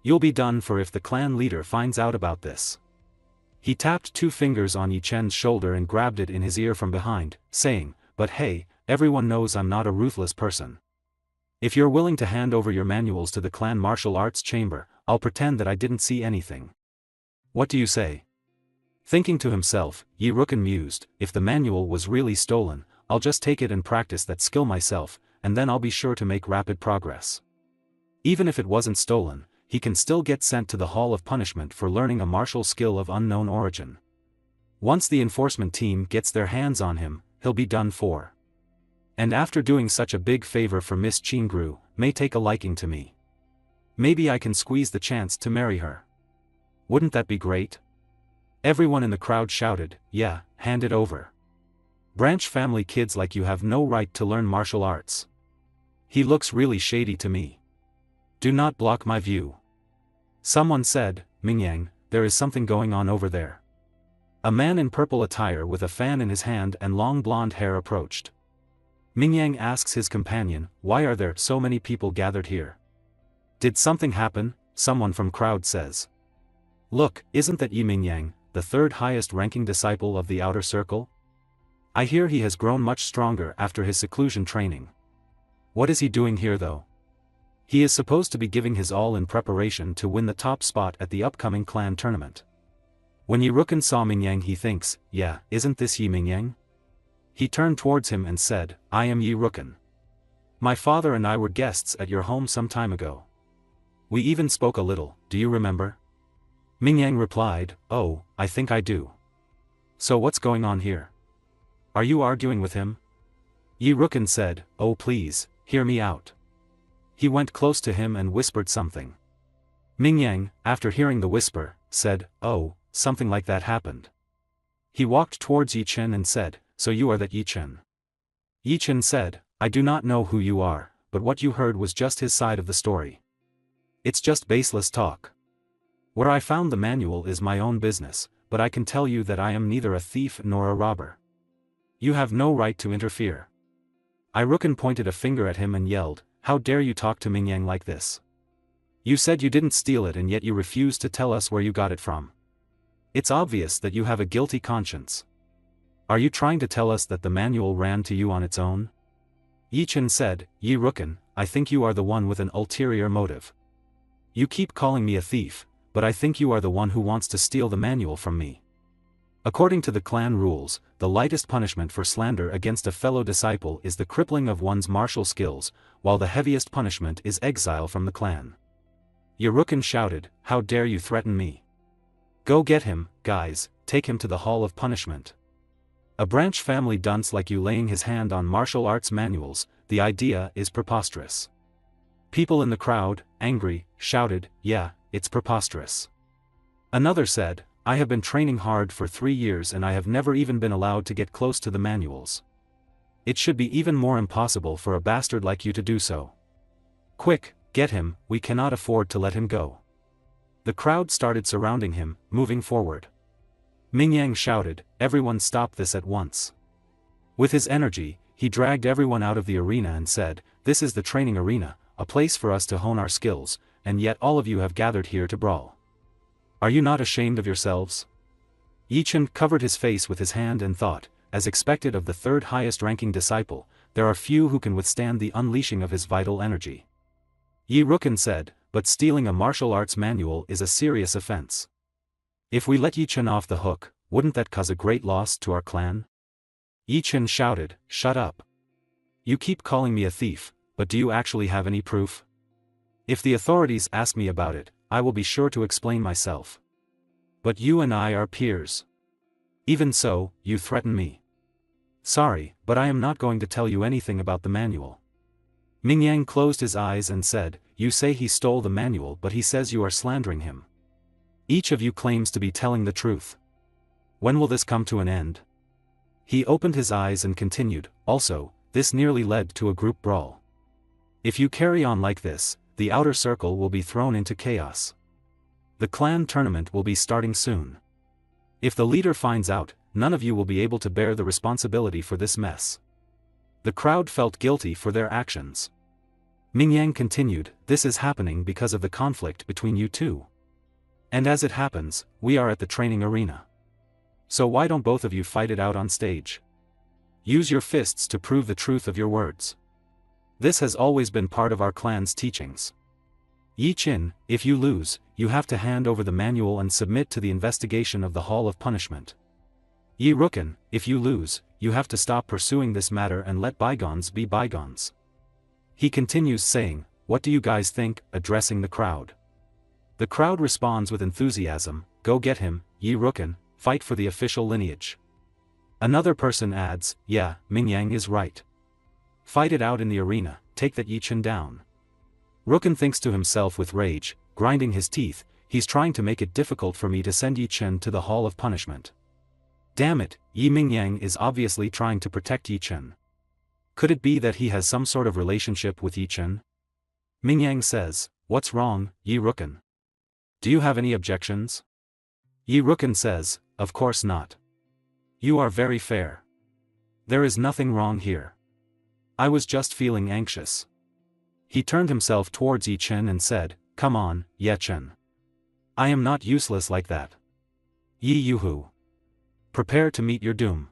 You'll be done for if the clan leader finds out about this." He tapped 2 fingers on Yi Chen's shoulder and grabbed it in his ear from behind, saying, "But hey, everyone knows I'm not a ruthless person. If you're willing to hand over your manuals to the clan martial arts chamber, I'll pretend that I didn't see anything. What do you say?" Thinking to himself, Rukun mused, "If the manual was really stolen, I'll just take it and practice that skill myself, and then I'll be sure to make rapid progress. Even if it wasn't stolen, he can still get sent to the Hall of Punishment for learning a martial skill of unknown origin. Once the enforcement team gets their hands on him, he'll be done for. And after doing such a big favor for Miss Chingru, may take a liking to me. Maybe I can squeeze the chance to marry her. Wouldn't that be great?" Everyone in the crowd shouted, "Yeah, hand it over. Branch family kids like you have no right to learn martial arts. He looks really shady to me. Do not block my view." Someone said, "Mingyang, there is something going on over there." A man in purple attire with a fan in his hand and long blonde hair approached. Mingyang asks his companion, "Why are there so many people gathered here? Did something happen?" Someone from crowd says. "Look, isn't that Yi Mingyang, the 3rd highest ranking disciple of the Outer Circle? I hear he has grown much stronger after his seclusion training. What is he doing here though? He is supposed to be giving his all in preparation to win the top spot at the upcoming clan tournament." When Rukun saw Mingyang, he thinks, "Yeah, isn't this Yi Mingyang?" He turned towards him and said, "I am Rukun. My father and I were guests at your home some time ago. We even spoke a little, do you remember?" Mingyang replied, "Oh, I think I do. So what's going on here? Are you arguing with him?" Rukun said, "Oh please, hear me out." He went close to him and whispered something. Mingyang, after hearing the whisper, said, "Oh, something like that happened." He walked towards Yi Chen and said, "So you are that Yi Chen?" Yi Chen said, "I do not know who you are, but what you heard was just his side of the story. It's just baseless talk. Where I found the manual is my own business, but I can tell you that I am neither a thief nor a robber. You have no right to interfere." Rukun pointed a finger at him and yelled, "How dare you talk to Mingyang like this? You said you didn't steal it and yet you refuse to tell us where you got it from. It's obvious that you have a guilty conscience. Are you trying to tell us that the manual ran to you on its own?" Yi Chen said, "Rukun, I think you are the one with an ulterior motive. You keep calling me a thief, but I think you are the one who wants to steal the manual from me. According to the clan rules, the lightest punishment for slander against a fellow disciple is the crippling of one's martial skills, while the heaviest punishment is exile from the clan." Rukun shouted, "How dare you threaten me? Go get him, guys, take him to the Hall of Punishment. A branch family dunce like you laying his hand on martial arts manuals, the idea is preposterous." People in the crowd, angry, shouted, "Yeah, it's preposterous." Another said, "I have been training hard for 3 years and I have never even been allowed to get close to the manuals. It should be even more impossible for a bastard like you to do so. Quick, get him, we cannot afford to let him go." The crowd started surrounding him, moving forward. Mingyang shouted, "Everyone stop this at once." With his energy, he dragged everyone out of the arena and said, "This is the training arena, a place for us to hone our skills, and yet all of you have gathered here to brawl. Are you not ashamed of yourselves?" Yi Chen covered his face with his hand and thought, as expected of the 3rd highest ranking disciple, there are few who can withstand the unleashing of his vital energy. Yi Rukin said, but stealing a martial arts manual is a serious offense. If we let Yi Chen off the hook, wouldn't that cause a great loss to our clan? Yi Chen shouted, shut up. You keep calling me a thief, but do you actually have any proof? If the authorities ask me about it, I will be sure to explain myself. But you and I are peers. Even so, you threaten me. Sorry, but I am not going to tell you anything about the manual. Mingyang closed his eyes and said, you say he stole the manual, but he says you are slandering him. Each of you claims to be telling the truth. When will this come to an end? He opened his eyes and continued, also, this nearly led to a group brawl. If you carry on like this, the outer circle will be thrown into chaos. The clan tournament will be starting soon. If the leader finds out, none of you will be able to bear the responsibility for this mess. The crowd felt guilty for their actions. Mingyang continued, this is happening because of the conflict between you two. And as it happens, we are at the training arena. So why don't both of you fight it out on stage? Use your fists to prove the truth of your words. This has always been part of our clan's teachings. Yi Chen, if you lose, you have to hand over the manual and submit to the investigation of the Hall of Punishment. Yi Rukin, if you lose, you have to stop pursuing this matter and let bygones be bygones. He continues saying, what do you guys think, addressing the crowd. The crowd responds with enthusiasm, go get him, Yi Rukin, fight for the official lineage. Another person adds, yeah, Mingyang is right. Fight it out in the arena, take that Yi Chen down. Rukin thinks to himself with rage, grinding his teeth, he's trying to make it difficult for me to send Yi Chen to the Hall of Punishment. Damn it, Yi Mingyang is obviously trying to protect Yi Chen. Could it be that he has some sort of relationship with Yi Chen? Mingyang says, what's wrong, Yi Rukin? Do you have any objections? Yi Rukin says, of course not. You are very fair. There is nothing wrong here. I was just feeling anxious. He turned himself towards Yi Chen and said, come on, Ye Chen. I am not useless like that. Yi Yuhu. Prepare to meet your doom.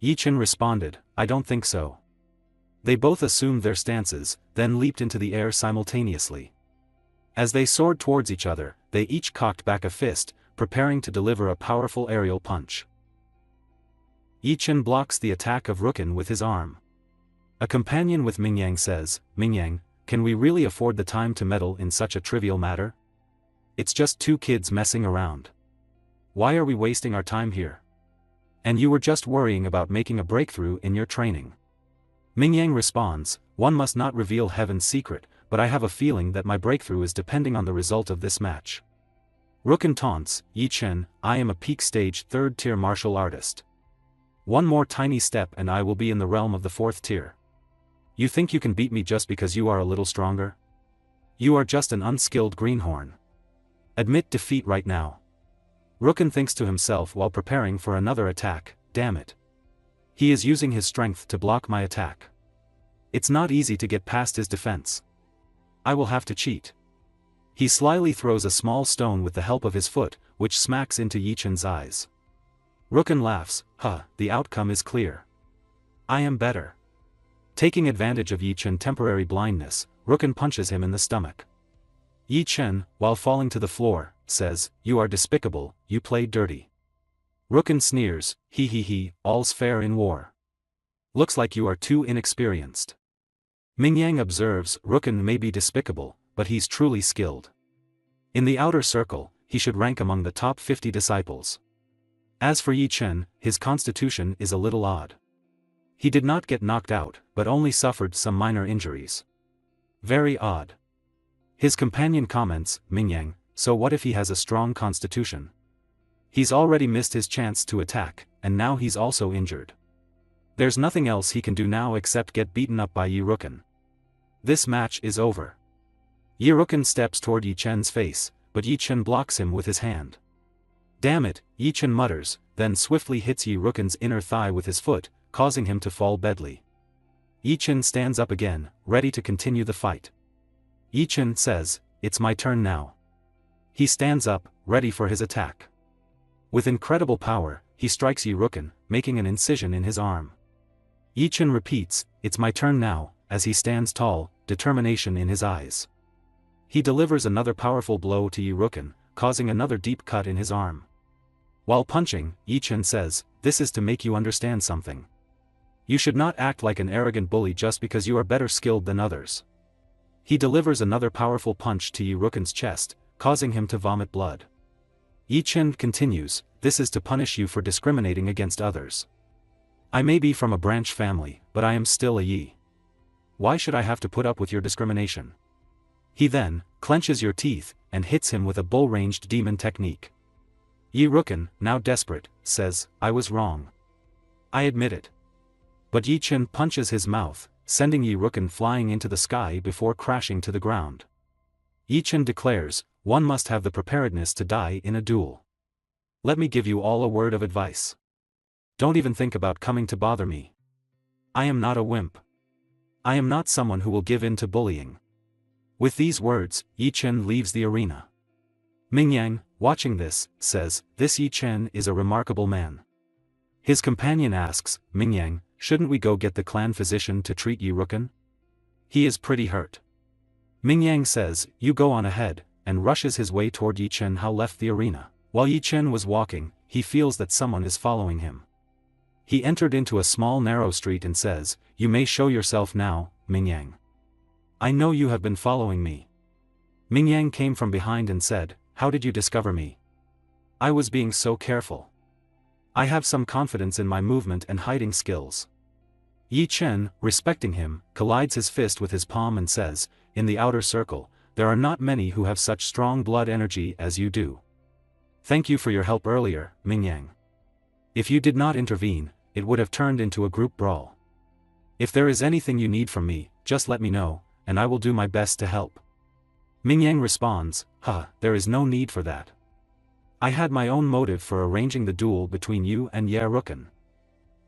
Yi Chen responded, I don't think so. They both assumed their stances, then leaped into the air simultaneously. As they soared towards each other, they each cocked back a fist, preparing to deliver a powerful aerial punch. Yi Chen blocks the attack of Rukin with his arm. A companion with Mingyang says, Mingyang, can we really afford the time to meddle in such a trivial matter? It's just two kids messing around. Why are we wasting our time here? And you were just worrying about making a breakthrough in your training. Mingyang responds, one must not reveal heaven's secret, but I have a feeling that my breakthrough is depending on the result of this match. Rukin taunts, Yi Chen, I am a peak stage 3rd tier martial artist. One more tiny step and I will be in the realm of the 4th tier. You think you can beat me just because you are a little stronger? You are just an unskilled greenhorn. Admit defeat right now. Rukin thinks to himself while preparing for another attack, damn it. He is using his strength to block my attack. It's not easy to get past his defense. I will have to cheat. He slyly throws a small stone with the help of his foot, which smacks into Yi Chen's eyes. Rukin laughs, the outcome is clear. I am better. Taking advantage of Yi Chen's temporary blindness, Rukin punches him in the stomach. Yi Chen, while falling to the floor, says, you are despicable, you play dirty. Rukin sneers, he, all's fair in war. Looks like you are too inexperienced. Mingyang observes, Rukin may be despicable, but he's truly skilled. In the outer circle, he should rank among the top 50 disciples. As for Yi Chen, his constitution is a little odd. He did not get knocked out, but only suffered some minor injuries. Very odd. His companion comments, Mingyang, so what if he has a strong constitution? He's already missed his chance to attack, and now he's also injured. There's nothing else he can do now except get beaten up by Yi Rukin. This match is over. Yi Rukin steps toward Yi Chen's face, but Yi Chen blocks him with his hand. Damn it, Yi Chen mutters, then swiftly hits Yi Rukin's inner thigh with his foot, causing him to fall badly. Yi Chen stands up again, ready to continue the fight. Yi Chen says, it's my turn now. He stands up, ready for his attack. With incredible power, he strikes Yi Rukin, making an incision in his arm. Yi Chen repeats, it's my turn now, as he stands tall, determination in his eyes. He delivers another powerful blow to Yi Ruken, causing another deep cut in his arm. While punching, Yi Chen says, "This is to make you understand something. You should not act like an arrogant bully just because you are better skilled than others." He delivers another powerful punch to Yi Ruken's chest, causing him to vomit blood. Yi Chen continues, "This is to punish you for discriminating against others. I may be from a branch family, but I am still a Yi. Why should I have to put up with your discrimination?" He then clenches your teeth and hits him with a bull-ranged demon technique. Yi Ruken, now desperate, says, "I was wrong. I admit it." But Yi Chen punches his mouth, sending Yi Ruken flying into the sky before crashing to the ground. Yi Chen declares, "One must have the preparedness to die in a duel. Let me give you all a word of advice. Don't even think about coming to bother me. I am not a wimp. I am not someone who will give in to bullying." With these words, Yi Chen leaves the arena. Mingyang, watching this, says, "This Yi Chen is a remarkable man." His companion asks, "Mingyang, shouldn't we go get the clan physician to treat Yi Ruken? He is pretty hurt." Mingyang says, "You go on ahead," and rushes his way toward Yi Chen who left the arena. While Yi Chen was walking, he feels that someone is following him. He entered into a small narrow street and says, "You may show yourself now, Mingyang. I know you have been following me." Mingyang came from behind and said, "How did you discover me?" "I was being so careful. I have some confidence in my movement and hiding skills." Yi Chen, respecting him, collides his fist with his palm and says, "In the outer circle, there are not many who have such strong blood energy as you do. Thank you for your help earlier, Mingyang. If you did not intervene, it would have turned into a group brawl. If there is anything you need from me, just let me know, and I will do my best to help." Mingyang responds, "There is no need for that. I had my own motive for arranging the duel between you and Yi Ruken.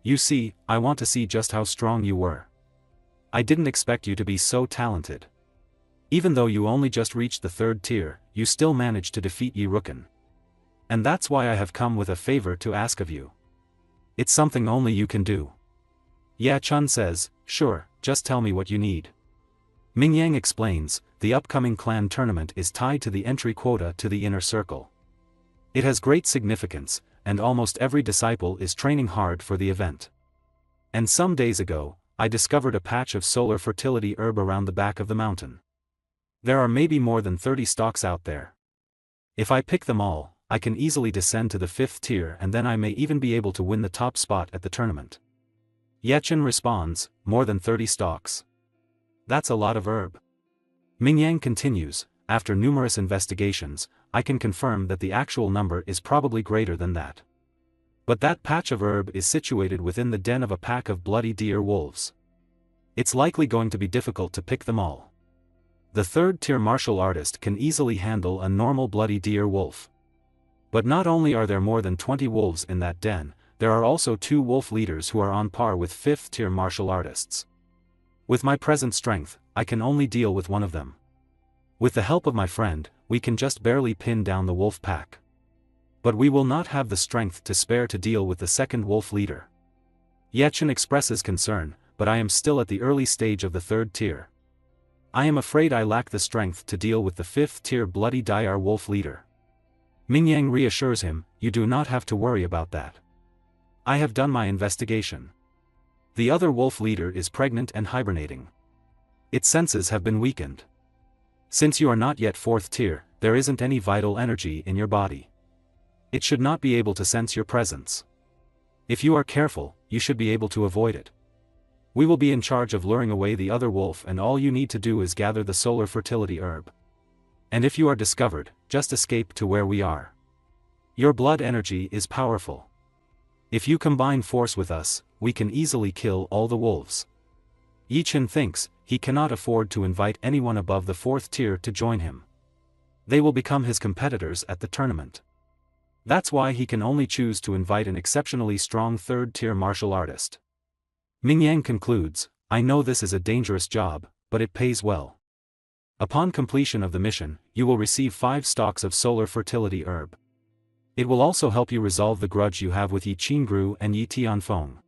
You see, I want to see just how strong you were. I didn't expect you to be so talented. Even though you only just reached the 3rd tier, you still managed to defeat Yi Ruken. And that's why I have come with a favor to ask of you. It's something only you can do." Ya Chun says, "Sure, just tell me what you need." Mingyang explains, the upcoming clan tournament is tied to the entry quota to the inner circle. It has great significance, and almost every disciple is training hard for the event. And some days ago, I discovered a patch of solar fertility herb around the back of the mountain. There are maybe more than 30 stalks out there. If I pick them all, I can easily descend to the 5th tier and then I may even be able to win the top spot at the tournament." Yechen responds, "More than 30 stalks. That's a lot of herb." Mingyang continues, "After numerous investigations, I can confirm that the actual number is probably greater than that. But that patch of herb is situated within the den of a pack of bloody deer wolves. It's likely going to be difficult to pick them all. The 3rd tier martial artist can easily handle a normal bloody deer wolf. But not only are there more than 20 wolves in that den, there are also 2 wolf leaders who are on par with 5th tier martial artists. With my present strength, I can only deal with one of them. With the help of my friend, we can just barely pin down the wolf pack. But we will not have the strength to spare to deal with the 2nd wolf leader." Yechen expresses concern, "But I am still at the early stage of the 3rd tier. I am afraid I lack the strength to deal with the 5th tier bloody dire wolf leader." Mingyang reassures him, "You do not have to worry about that. I have done my investigation. The other wolf leader is pregnant and hibernating. Its senses have been weakened. Since you are not yet 4th tier, there isn't any vital energy in your body. It should not be able to sense your presence. If you are careful, you should be able to avoid it. We will be in charge of luring away the other wolf and all you need to do is gather the solar fertility herb. And if you are discovered, just escape to where we are. Your blood energy is powerful. If you combine force with us, we can easily kill all the wolves." Yi Chen thinks, he cannot afford to invite anyone above the 4th tier to join him. They will become his competitors at the tournament. That's why he can only choose to invite an exceptionally strong 3rd tier martial artist. Mingyang concludes, "I know this is a dangerous job, but it pays well. Upon completion of the mission, you will receive 5 stalks of solar fertility herb. It will also help you resolve the grudge you have with Yi Qingru and Yi Tianfeng.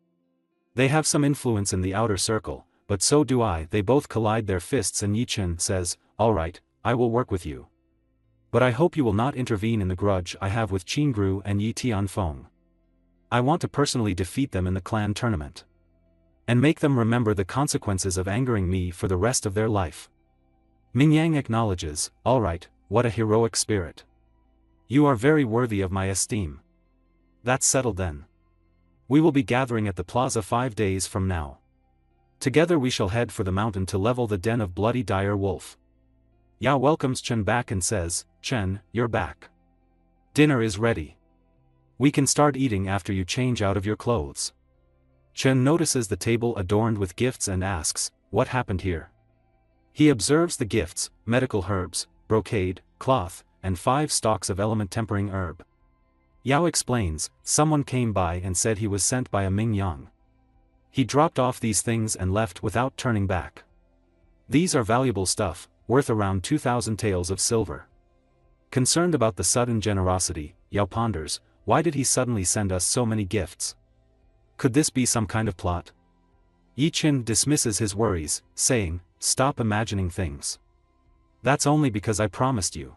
They have some influence in the outer circle, but so do I." They both collide their fists and Yi Chen says, "Alright, I will work with you. But I hope you will not intervene in the grudge I have with Qingru and Yi Tianfeng. I want to personally defeat them in the clan tournament. And make them remember the consequences of angering me for the rest of their life. Mingyang acknowledges, alright, what a heroic spirit. You are very worthy of my esteem. That's settled then. We will be gathering at the plaza 5 days from now. Together we shall head for the mountain to level the den of bloody dire wolf. Yao welcomes Chen back and says, Chen, you're back. Dinner is ready. We can start eating after you change out of your clothes. Chen notices the table adorned with gifts and asks, what happened here? He observes the gifts, medical herbs, brocade, cloth, and 5 stalks of element-tempering herb. Yao explains, someone came by and said he was sent by a Ming Yang. He dropped off these things and left without turning back. These are valuable stuff, worth around 2,000 taels of silver. Concerned about the sudden generosity, Yao ponders, why did he suddenly send us so many gifts? Could this be some kind of plot? Yi Qin dismisses his worries, saying, stop imagining things. That's only because I promised you.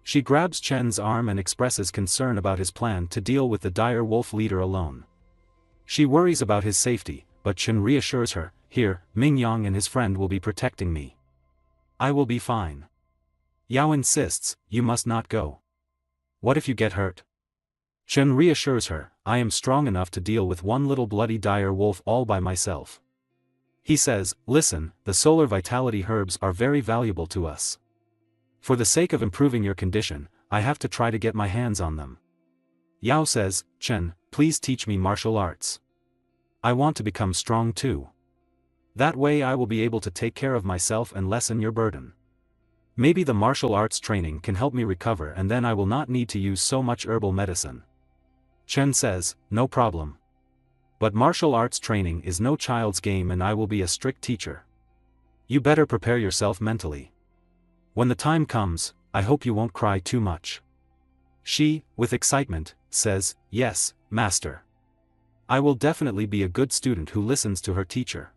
She grabs Chen's arm and expresses concern about his plan to deal with the dire wolf leader alone. She worries about his safety, but Chen reassures her, here, Ming Yang and his friend will be protecting me. I will be fine. Yao insists, you must not go. What if you get hurt? Chen reassures her, I am strong enough to deal with one little bloody dire wolf all by myself. He says, listen, the solar vitality herbs are very valuable to us. For the sake of improving your condition, I have to try to get my hands on them. Yao says, Chen, please teach me martial arts. I want to become strong too. That way I will be able to take care of myself and lessen your burden. Maybe the martial arts training can help me recover and then I will not need to use so much herbal medicine. Chen says, no problem. But martial arts training is no child's game and I will be a strict teacher. You better prepare yourself mentally. When the time comes, I hope you won't cry too much. She, with excitement, says, yes, master. I will definitely be a good student who listens to her teacher.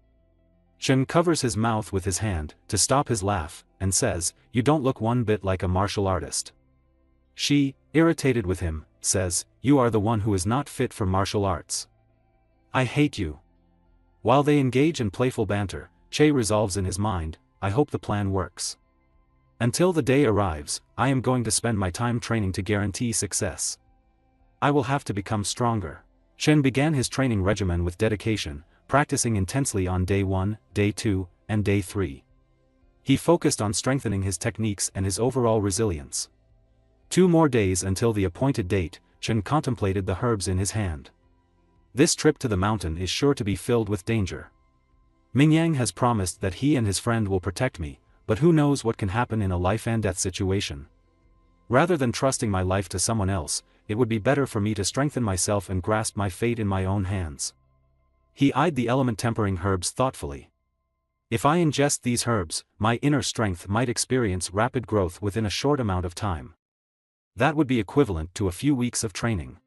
Chen covers his mouth with his hand, to stop his laugh, and says, you don't look one bit like a martial artist. She, irritated with him, says, you are the one who is not fit for martial arts. I hate you. While they engage in playful banter, Che resolves in his mind, I hope the plan works. Until the day arrives, I am going to spend my time training to guarantee success. I will have to become stronger. Chen began his training regimen with dedication, practicing intensely on day 1, day 2, and day 3. He focused on strengthening his techniques and his overall resilience. 2 more days until the appointed date, Chen contemplated the herbs in his hand. This trip to the mountain is sure to be filled with danger. Mingyang has promised that he and his friend will protect me, but who knows what can happen in a life-and-death situation. Rather than trusting my life to someone else, it would be better for me to strengthen myself and grasp my fate in my own hands. He eyed the element-tempering herbs thoughtfully. If I ingest these herbs, my inner strength might experience rapid growth within a short amount of time. That would be equivalent to a few weeks of training.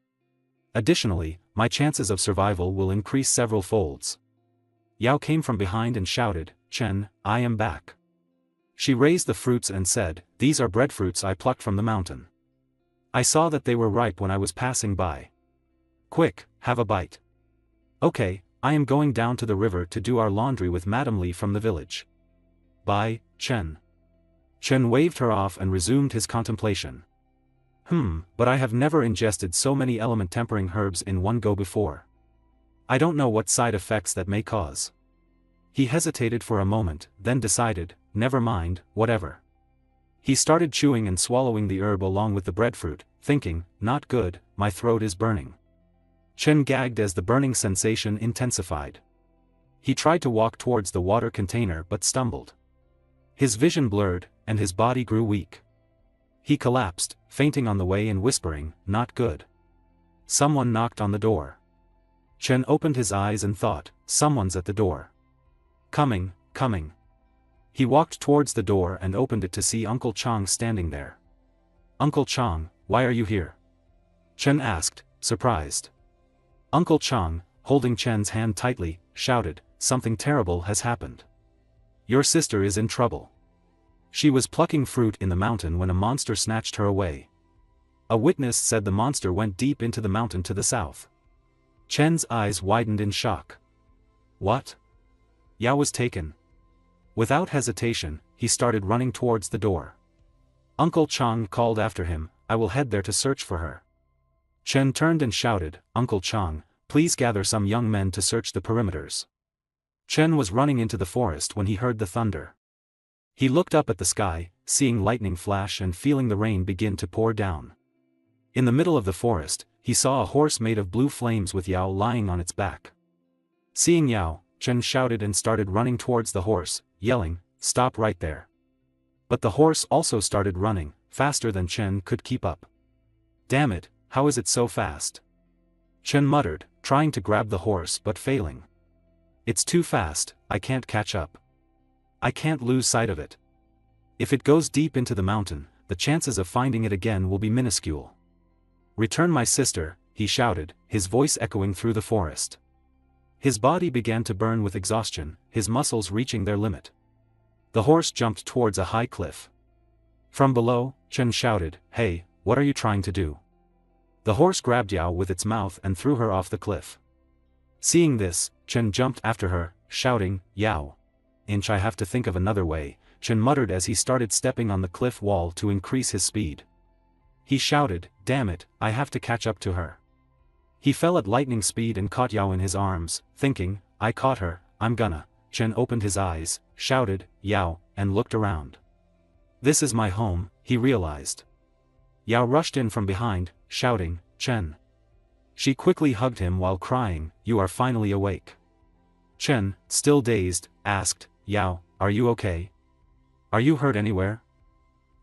Additionally, my chances of survival will increase several folds. Yao came from behind and shouted, Chen, I am back. She raised the fruits and said, these are breadfruits I plucked from the mountain. I saw that they were ripe when I was passing by. Quick, have a bite. Okay, I am going down to the river to do our laundry with Madam Li from the village. Bye, Chen. Chen waved her off and resumed his contemplation. But I have never ingested so many element-tempering herbs in one go before. I don't know what side effects that may cause. He hesitated for a moment, then decided, never mind, whatever. He started chewing and swallowing the herb along with the breadfruit, thinking, not good, my throat is burning. Chen gagged as the burning sensation intensified. He tried to walk towards the water container but stumbled. His vision blurred, and his body grew weak. He collapsed, fainting on the way and whispering, not good. Someone knocked on the door. Chen opened his eyes and thought, someone's at the door. Coming, coming. He walked towards the door and opened it to see Uncle Chang standing there. Uncle Chang, why are you here? Chen asked, surprised. Uncle Chang, holding Chen's hand tightly, shouted, something terrible has happened. Your sister is in trouble. She was plucking fruit in the mountain when a monster snatched her away. A witness said the monster went deep into the mountain to the south. Chen's eyes widened in shock. What? Yao was taken. Without hesitation, he started running towards the door. Uncle Chang called after him, I will head there to search for her. Chen turned and shouted, Uncle Chang, please gather some young men to search the perimeters. Chen was running into the forest when he heard the thunder. He looked up at the sky, seeing lightning flash and feeling the rain begin to pour down. In the middle of the forest, he saw a horse made of blue flames with Yao lying on its back. Seeing Yao, Chen shouted and started running towards the horse, yelling, stop right there. But the horse also started running, faster than Chen could keep up. Damn it, how is it so fast? Chen muttered, trying to grab the horse but failing. It's too fast, I can't catch up. I can't lose sight of it. If it goes deep into the mountain, the chances of finding it again will be minuscule. Return my sister, he shouted, his voice echoing through the forest. His body began to burn with exhaustion, his muscles reaching their limit. The horse jumped towards a high cliff. From below, Chen shouted, hey, what are you trying to do? The horse grabbed Yao with its mouth and threw her off the cliff. Seeing this, Chen jumped after her, shouting, Yao. I have to think of another way, Chen muttered as he started stepping on the cliff wall to increase his speed. He shouted, damn it, I have to catch up to her. He fell at lightning speed and caught Yao in his arms, thinking, I caught her, I'm gonna. Chen opened his eyes, shouted, Yao, and looked around. This is my home, he realized. Yao rushed in from behind, shouting, Chen. She quickly hugged him while crying, you are finally awake. Chen, still dazed, asked, Yao, are you okay? Are you hurt anywhere?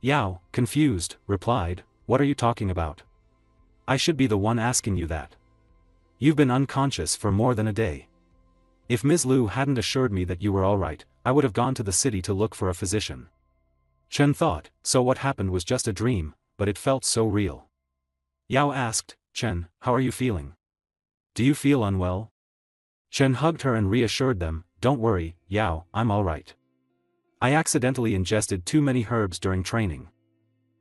Yao, confused, replied, what are you talking about? I should be the one asking you that. You've been unconscious for more than a day. If Ms. Liu hadn't assured me that you were alright, I would have gone to the city to look for a physician. Chen thought, so what happened was just a dream, but it felt so real. Yao asked, Chen, how are you feeling? Do you feel unwell? Chen hugged her and reassured them, don't worry, Yao, I'm alright. I accidentally ingested too many herbs during training.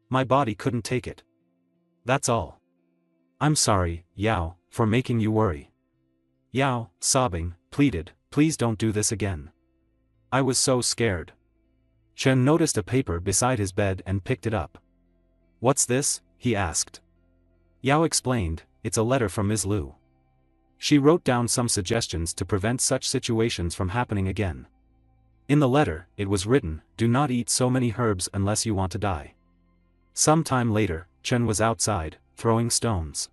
My body couldn't take it. That's all. I'm sorry, Yao, for making you worry. Yao, sobbing, pleaded, please don't do this again. I was so scared. Chen noticed a paper beside his bed and picked it up. What's this? He asked. Yao explained, it's a letter from Ms. Liu. She wrote down some suggestions to prevent such situations from happening again. In the letter, it was written, do not eat so many herbs unless you want to die. Some time later, Chen was outside, throwing stones.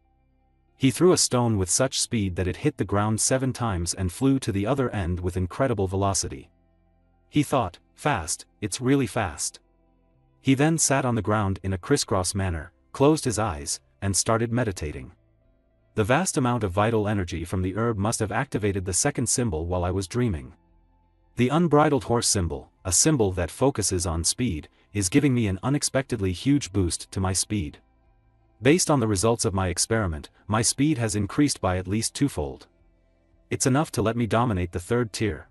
He threw a stone with such speed that it hit the ground 7 times and flew to the other end with incredible velocity. He thought, fast, it's really fast. He then sat on the ground in a crisscross manner, closed his eyes, and started meditating. The vast amount of vital energy from the herb must have activated the second symbol while I was dreaming. The unbridled horse symbol, a symbol that focuses on speed, is giving me an unexpectedly huge boost to my speed. Based on the results of my experiment, my speed has increased by at least 2-fold. It's enough to let me dominate the 3rd tier.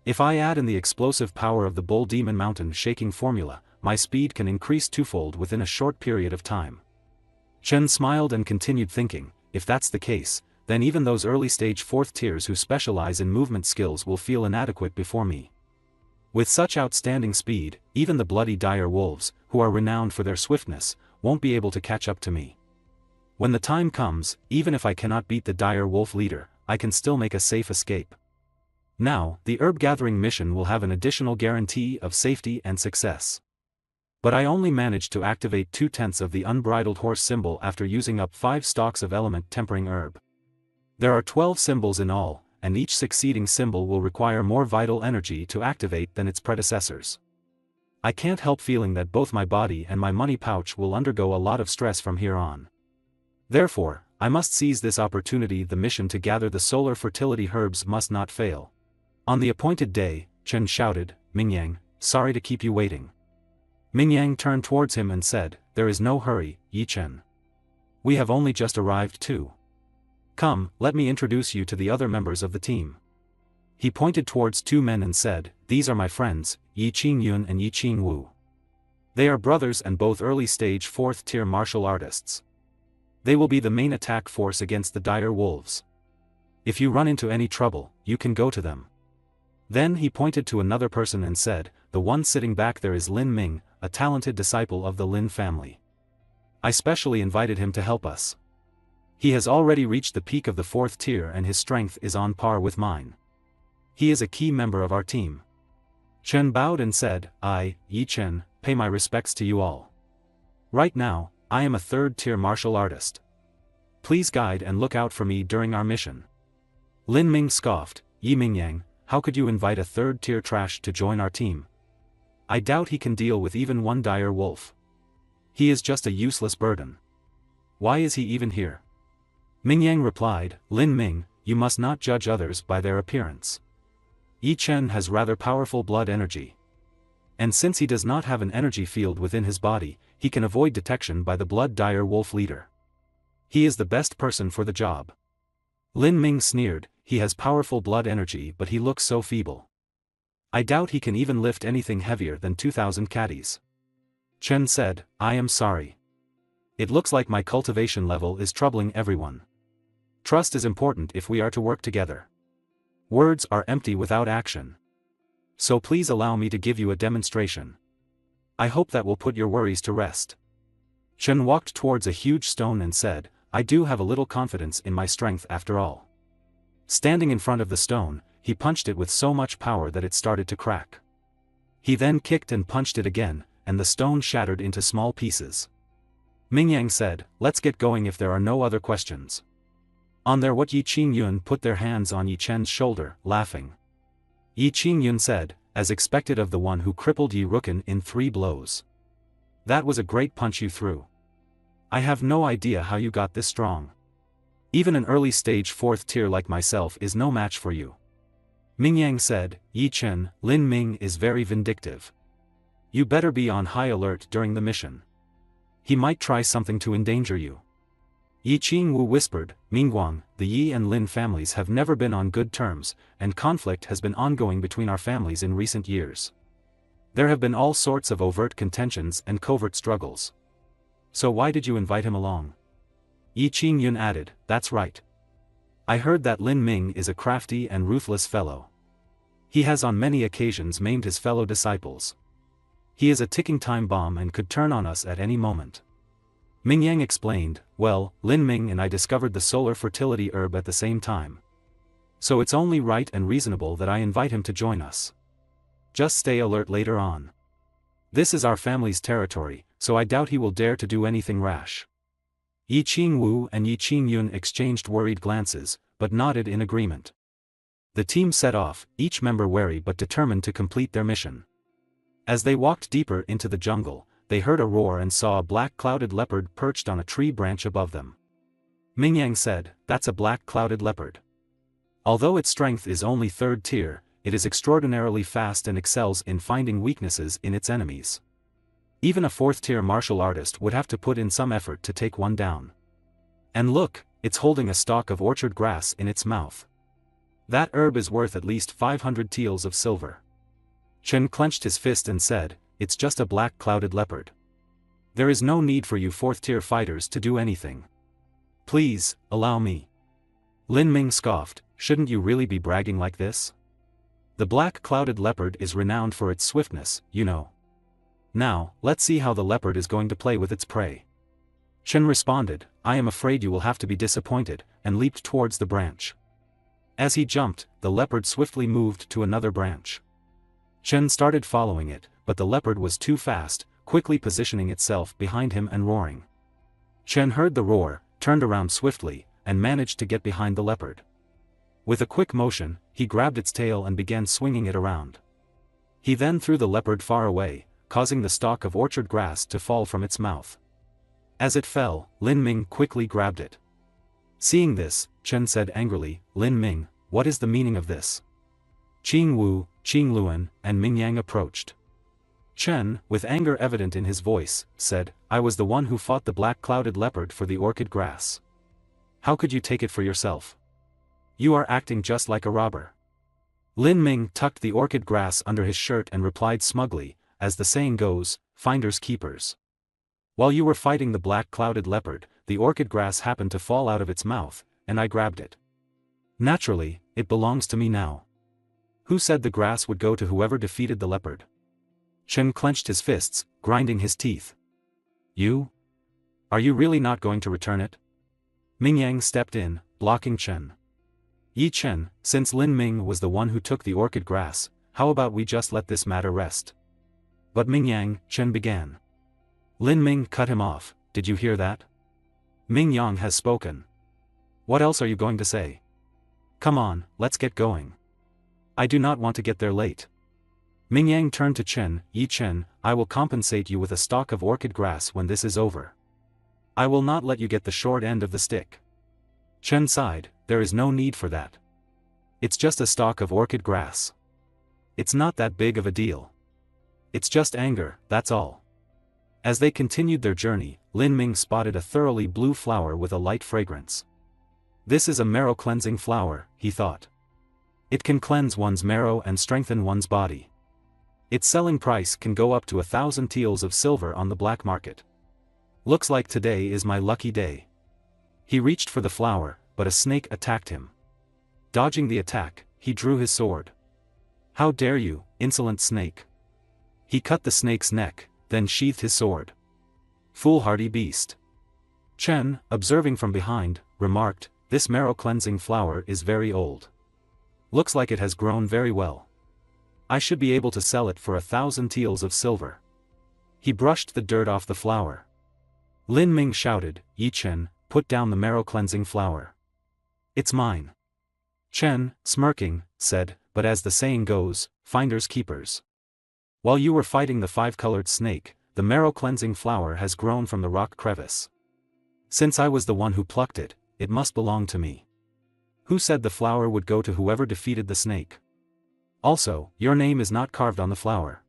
If I add in the explosive power of the Bull Demon Mountain shaking formula, my speed can increase 2-fold within a short period of time. Chen smiled and continued thinking, if that's the case, then even those early stage 4th tiers who specialize in movement skills will feel inadequate before me. With such outstanding speed, even the bloody dire wolves, who are renowned for their swiftness, won't be able to catch up to me. When the time comes, even if I cannot beat the dire wolf leader, I can still make a safe escape. Now, the herb gathering mission will have an additional guarantee of safety and success. But I only managed to activate 2/10 of the unbridled horse symbol after using up 5 stalks of element tempering herb. There are 12 symbols in all, and each succeeding symbol will require more vital energy to activate than its predecessors. I can't help feeling that both my body and my money pouch will undergo a lot of stress from here on. Therefore, I must seize this opportunity. The mission to gather the solar fertility herbs must not fail. On the appointed day, Chen shouted, Mingyang, sorry to keep you waiting. Mingyang turned towards him and said, there is no hurry, Yi Chen. We have only just arrived too. Come, let me introduce you to the other members of the team. He pointed towards 2 men and said, these are my friends, Yi Qingyun and Yi Qingwu. They are brothers and both early-stage 4th-tier martial artists. They will be the main attack force against the dire wolves. If you run into any trouble, you can go to them. Then he pointed to another person and said, the one sitting back there is Lin Ming, a talented disciple of the Lin family. I specially invited him to help us. He has already reached the peak of the 4th tier and his strength is on par with mine. He is a key member of our team. Chen bowed and said, I, Yi Chen, pay my respects to you all. Right now, I am a 3rd-tier martial artist. Please guide and look out for me during our mission. Lin Ming scoffed, Yi Mingyang, how could you invite a 3rd-tier trash to join our team? I doubt he can deal with even one dire wolf. He is just a useless burden. Why is he even here? Mingyang replied, Lin Ming, you must not judge others by their appearance. Yi Chen has rather powerful blood energy. And since he does not have an energy field within his body, he can avoid detection by the blood dire wolf leader. He is the best person for the job. Lin Ming sneered, he has powerful blood energy but he looks so feeble. I doubt he can even lift anything heavier than 2,000 caddies. Chen said, I am sorry. It looks like my cultivation level is troubling everyone. Trust is important if we are to work together. Words are empty without action. So please allow me to give you a demonstration. I hope that will put your worries to rest. Chen walked towards a huge stone and said, I do have a little confidence in my strength after all. Standing in front of the stone, he punched it with so much power that it started to crack. He then kicked and punched it again, and the stone shattered into small pieces. Mingyang said, let's get going if there are no other questions. On their what Yi Qingyun put their hands on Yi Chen's shoulder, laughing. Yi Qingyun said, as expected of the one who crippled Yi Rukin in 3 blows. That was a great punch you threw. I have no idea how you got this strong. Even an early stage 4th tier like myself is no match for you. Mingyang said, Yi Chen, Lin Ming is very vindictive. You better be on high alert during the mission. He might try something to endanger you. Yi Qingwu whispered, Mingguang, the Yi and Lin families have never been on good terms, and conflict has been ongoing between our families in recent years. There have been all sorts of overt contentions and covert struggles. So why did you invite him along? Yi Qingyun added, that's right. I heard that Lin Ming is a crafty and ruthless fellow. He has on many occasions maimed his fellow disciples. He is a ticking time bomb and could turn on us at any moment. Mingyang explained, well, Lin Ming and I discovered the solar fertility herb at the same time. So it's only right and reasonable that I invite him to join us. Just stay alert later on. This is our family's territory, so I doubt he will dare to do anything rash. Yi Qingwu and Yi Qingyun exchanged worried glances, but nodded in agreement. The team set off, each member wary but determined to complete their mission. As they walked deeper into the jungle, they heard a roar and saw a black clouded leopard perched on a tree branch above them. Mingyang said, that's a black clouded leopard. Although its strength is only 3rd tier, it is extraordinarily fast and excels in finding weaknesses in its enemies. Even a 4th tier martial artist would have to put in some effort to take one down. And look, it's holding a stalk of orchard grass in its mouth. That herb is worth at least 500 taels of silver. Chen clenched his fist and said, it's just a black clouded leopard. There is no need for you 4th tier fighters to do anything. Please, allow me. Lin Ming scoffed, shouldn't you really be bragging like this? The black clouded leopard is renowned for its swiftness, you know. Now, let's see how the leopard is going to play with its prey. Chen responded, I am afraid you will have to be disappointed, and leaped towards the branch. As he jumped, the leopard swiftly moved to another branch. Chen started following it, but the leopard was too fast, quickly positioning itself behind him and roaring. Chen heard the roar, turned around swiftly, and managed to get behind the leopard. With a quick motion, he grabbed its tail and began swinging it around. He then threw the leopard far away, causing the stalk of orchard grass to fall from its mouth. As it fell, Lin Ming quickly grabbed it. Seeing this, Chen said angrily, Lin Ming, what is the meaning of this? Qing Wu, Qing Luan, and Mingyang approached. Chen, with anger evident in his voice, said, I was the one who fought the black clouded leopard for the orchid grass. How could you take it for yourself? You are acting just like a robber. Lin Ming tucked the orchid grass under his shirt and replied smugly, as the saying goes, finders keepers. While you were fighting the black clouded leopard, the orchid grass happened to fall out of its mouth, and I grabbed it. Naturally, it belongs to me now. Who said the grass would go to whoever defeated the leopard? Chen clenched his fists, grinding his teeth. You? Are you really not going to return it? Ming Yang stepped in, blocking Chen. Yi Chen, since Lin Ming was the one who took the orchid grass, how about we just let this matter rest? But Ming Yang, Chen began. Lin Ming cut him off. Did you hear that? Ming Yang has spoken. What else are you going to say? Come on, let's get going. I do not want to get there late. Ming Yang turned to Chen. Yi Chen, I will compensate you with a stalk of orchid grass when this is over. I will not let you get the short end of the stick. Chen sighed, there is no need for that. It's just a stalk of orchid grass. It's not that big of a deal. It's just anger, that's all. As they continued their journey, Lin Ming spotted a thoroughly blue flower with a light fragrance. This is a marrow-cleansing flower, he thought. It can cleanse one's marrow and strengthen one's body. Its selling price can go up to 1,000 taels of silver on the black market. Looks like today is my lucky day. He reached for the flower, but a snake attacked him. Dodging the attack, he drew his sword. How dare you, insolent snake! He cut the snake's neck, then sheathed his sword. Foolhardy beast! Chen, observing from behind, remarked, this marrow-cleansing flower is very old. Looks like it has grown very well. I should be able to sell it for 1,000 taels of silver. He brushed the dirt off the flower. Lin Ming shouted, Yi Chen, put down the marrow-cleansing flower. It's mine. Chen, smirking, said, but as the saying goes, finders keepers. While you were fighting the five-colored snake, the marrow-cleansing flower has grown from the rock crevice. Since I was the one who plucked it, it must belong to me. Who said the flower would go to whoever defeated the snake? Also, your name is not carved on the flower.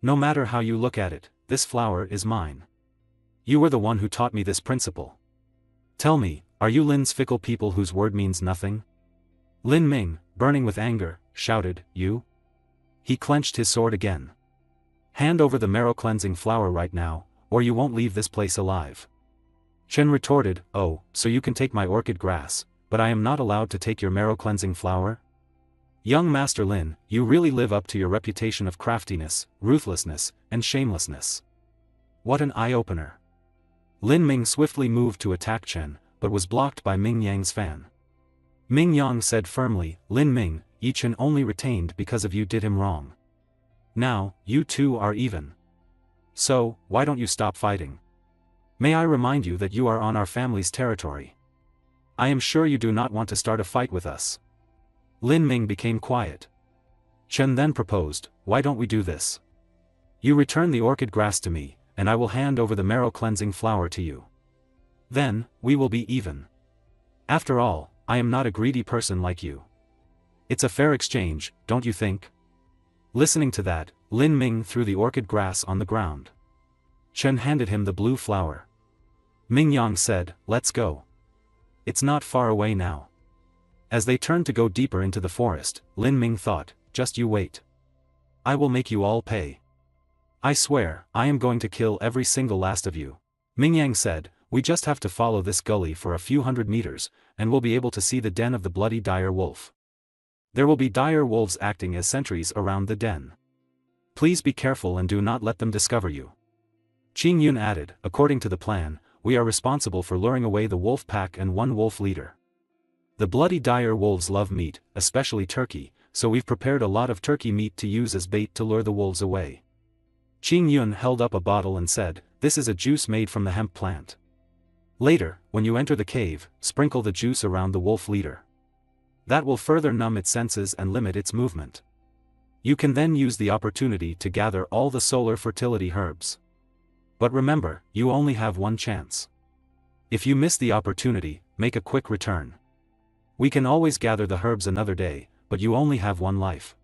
No matter how you look at it, this flower is mine. You were the one who taught me this principle. Tell me, are you Lin's fickle people whose word means nothing? Lin Ming, burning with anger, shouted, you? He clenched his sword again. Hand over the marrow-cleansing flower right now, or you won't leave this place alive. Chen retorted, oh, so you can take my orchid grass, but I am not allowed to take your marrow-cleansing flower? Young Master Lin, you really live up to your reputation of craftiness, ruthlessness, and shamelessness. What an eye-opener. Lin Ming swiftly moved to attack Chen, but was blocked by Ming Yang's fan. Ming Yang said firmly, Lin Ming, Yi Chen only retained because of you did him wrong. Now, you two are even. So, why don't you stop fighting? May I remind you that you are on our family's territory. I am sure you do not want to start a fight with us. Lin Ming became quiet. Chen then proposed, why don't we do this? You return the orchid grass to me, and I will hand over the marrow-cleansing flower to you. Then, we will be even. After all, I am not a greedy person like you. It's a fair exchange, don't you think? Listening to that, Lin Ming threw the orchid grass on the ground. Chen handed him the blue flower. Ming Yang said, let's go. It's not far away now. As they turned to go deeper into the forest, Lin Ming thought, just you wait. I will make you all pay. I swear, I am going to kill every single last of you. Ming Yang said, we just have to follow this gully for a few hundred meters, and we'll be able to see the den of the bloody dire wolf. There will be dire wolves acting as sentries around the den. Please be careful and do not let them discover you. Qing Yun added, according to the plan, we are responsible for luring away the wolf pack and one wolf leader. The bloody dire wolves love meat, especially turkey, so we've prepared a lot of turkey meat to use as bait to lure the wolves away. Qing Yun held up a bottle and said, this is a juice made from the hemp plant. Later, when you enter the cave, sprinkle the juice around the wolf leader. That will further numb its senses and limit its movement. You can then use the opportunity to gather all the solar fertility herbs. But remember, you only have one chance. If you miss the opportunity, make a quick return. We can always gather the herbs another day, but you only have one life.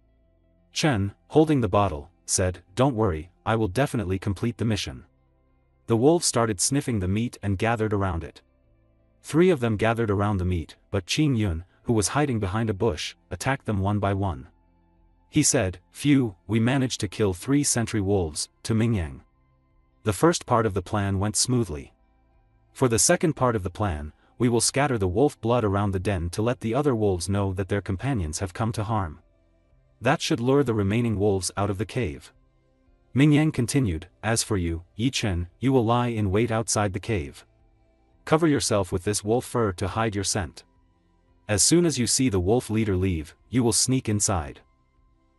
Chen, holding the bottle, said, don't worry, I will definitely complete the mission. The wolves started sniffing the meat and gathered around it. 3 of them gathered around the meat, but Qing Yun, who was hiding behind a bush, attacked them one by one. He said, "Phew, we managed to kill 3 sentry wolves," to Mingyang. The first part of the plan went smoothly. For the second part of the plan, we will scatter the wolf blood around the den to let the other wolves know that their companions have come to harm. That should lure the remaining wolves out of the cave. Mingyang continued, "As for you, Yi Chen, you will lie in wait outside the cave. Cover yourself with this wolf fur to hide your scent. As soon as you see the wolf leader leave, you will sneak inside.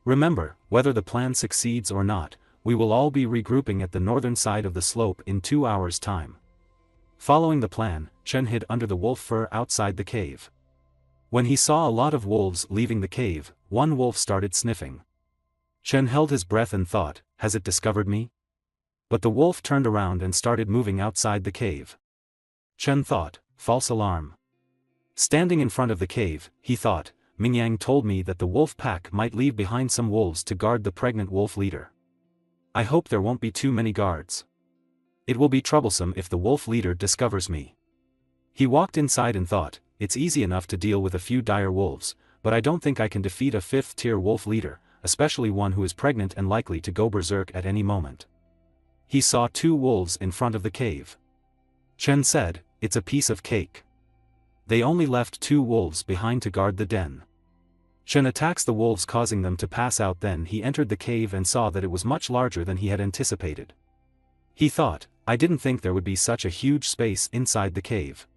Remember, whether the plan succeeds or not, we will all be regrouping at the northern side of the slope in 2 hours' time." Following the plan, Chen hid under the wolf fur outside the cave. When he saw a lot of wolves leaving the cave, one wolf started sniffing. Chen held his breath and thought, "Has it discovered me?" But the wolf turned around and started moving outside the cave. Chen thought, false alarm. Standing in front of the cave, he thought, Mingyang told me that the wolf pack might leave behind some wolves to guard the pregnant wolf leader. I hope there won't be too many guards. It will be troublesome if the wolf leader discovers me. He walked inside and thought, it's easy enough to deal with a few dire wolves, but I don't think I can defeat a 5th-tier wolf leader, especially one who is pregnant and likely to go berserk at any moment. He saw 2 wolves in front of the cave. Chen said, "It's a piece of cake." They only left 2 wolves behind to guard the den. Chen attacks the wolves, causing them to pass out. Then he entered the cave and saw that it was much larger than he had anticipated. He thought, I didn't think there would be such a huge space inside the cave.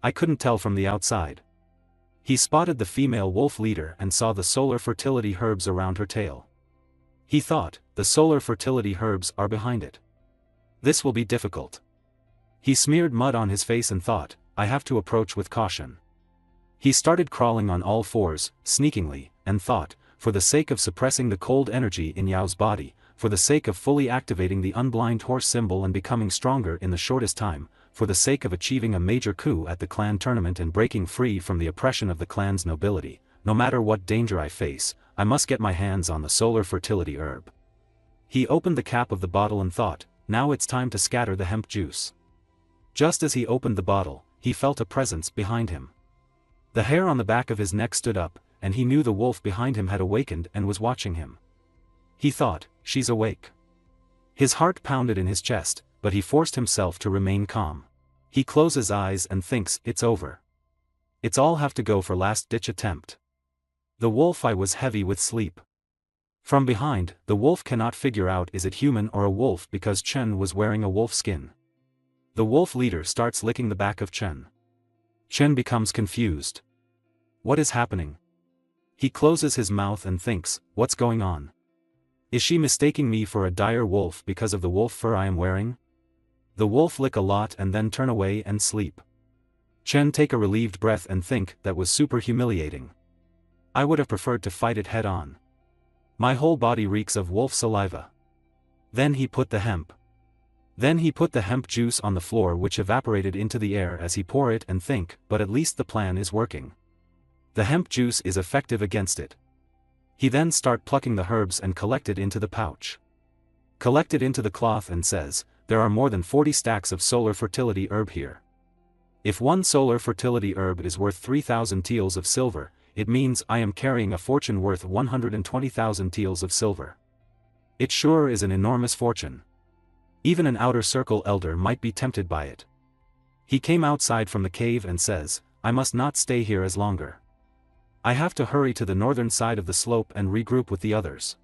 I couldn't tell from the outside. He spotted the female wolf leader and saw the solar fertility herbs around her tail. He thought, the solar fertility herbs are behind it. This will be difficult. He smeared mud on his face and thought, I have to approach with caution. He started crawling on all 4s, sneakingly, and thought, for the sake of suppressing the cold energy in Yao's body, for the sake of fully activating the unblind horse symbol and becoming stronger in the shortest time, for the sake of achieving a major coup at the clan tournament and breaking free from the oppression of the clan's nobility, no matter what danger I face, I must get my hands on the solar fertility herb. He opened the cap of the bottle and thought, now it's time to scatter the hemp juice. Just as he opened the bottle, he felt a presence behind him. The hair on the back of his neck stood up, and he knew the wolf behind him had awakened and was watching him. He thought, she's awake. His heart pounded in his chest, but he forced himself to remain calm. He closes his eyes and thinks, it's over. It's all have to go for last-ditch attempt. The wolf eye was heavy with sleep. From behind, the wolf cannot figure out is it human or a wolf because Chen was wearing a wolf skin. The wolf leader starts licking the back of Chen. Chen becomes confused. What is happening? He closes his mouth and thinks, what's going on? Is she mistaking me for a dire wolf because of the wolf fur I am wearing? The wolf lick a lot and then turn away and sleep. Chen take a relieved breath and think, that was super humiliating. I would have preferred to fight it head on. My whole body reeks of wolf saliva. Then he put the hemp juice on the floor, which evaporated into the air as he pour it and think, but at least the plan is working. The hemp juice is effective against it. He then start plucking the herbs and collect it into the pouch. Collect it into the cloth and says, there are more than 40 stacks of solar fertility herb here. If one solar fertility herb is worth 3,000 taels of silver, it means I am carrying a fortune worth 120,000 taels of silver. It sure is an enormous fortune. Even an outer circle elder might be tempted by it. He came outside from the cave and says, I must not stay here as longer. I have to hurry to the northern side of the slope and regroup with the others.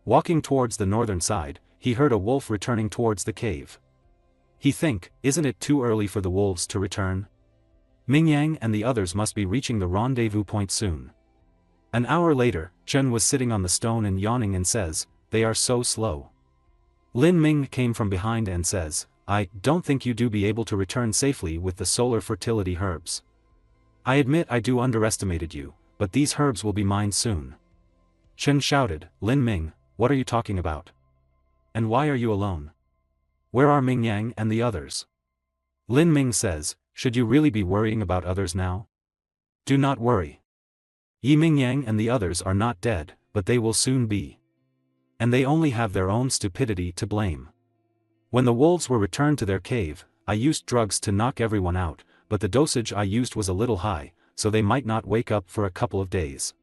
Walking towards the northern side, he heard a wolf returning towards the cave. He think, isn't it too early for the wolves to return? Mingyang and the others must be reaching the rendezvous point soon. An hour later, Chen was sitting on the stone and yawning and says, they are so slow. Lin Ming came from behind and says, I don't think you do be able to return safely with the solar fertility herbs. I admit I do underestimated you, but these herbs will be mine soon. Chen shouted, Lin Ming, what are you talking about? And why are you alone? Where are Mingyang and the others? Lin Ming says, should you really be worrying about others now? Do not worry. Yi Mingyang and the others are not dead, but they will soon be. And they only have their own stupidity to blame. When the wolves were returned to their cave, I used drugs to knock everyone out, but the dosage I used was a little high, so they might not wake up for a couple of days.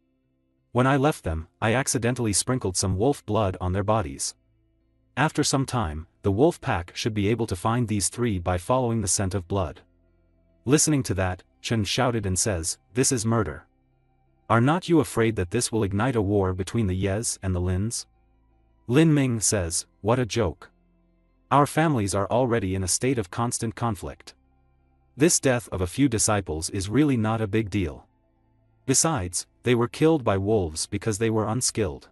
When I left them, I accidentally sprinkled some wolf blood on their bodies. After some time, the wolf pack should be able to find these three by following the scent of blood. Listening to that, Chen shouted and says, "This is murder. Are not you afraid that this will ignite a war between the Yes and the Lins?" Lin Ming says, "What a joke. Our families are already in a state of constant conflict. This death of a few disciples is really not a big deal. Besides, they were killed by wolves because they were unskilled.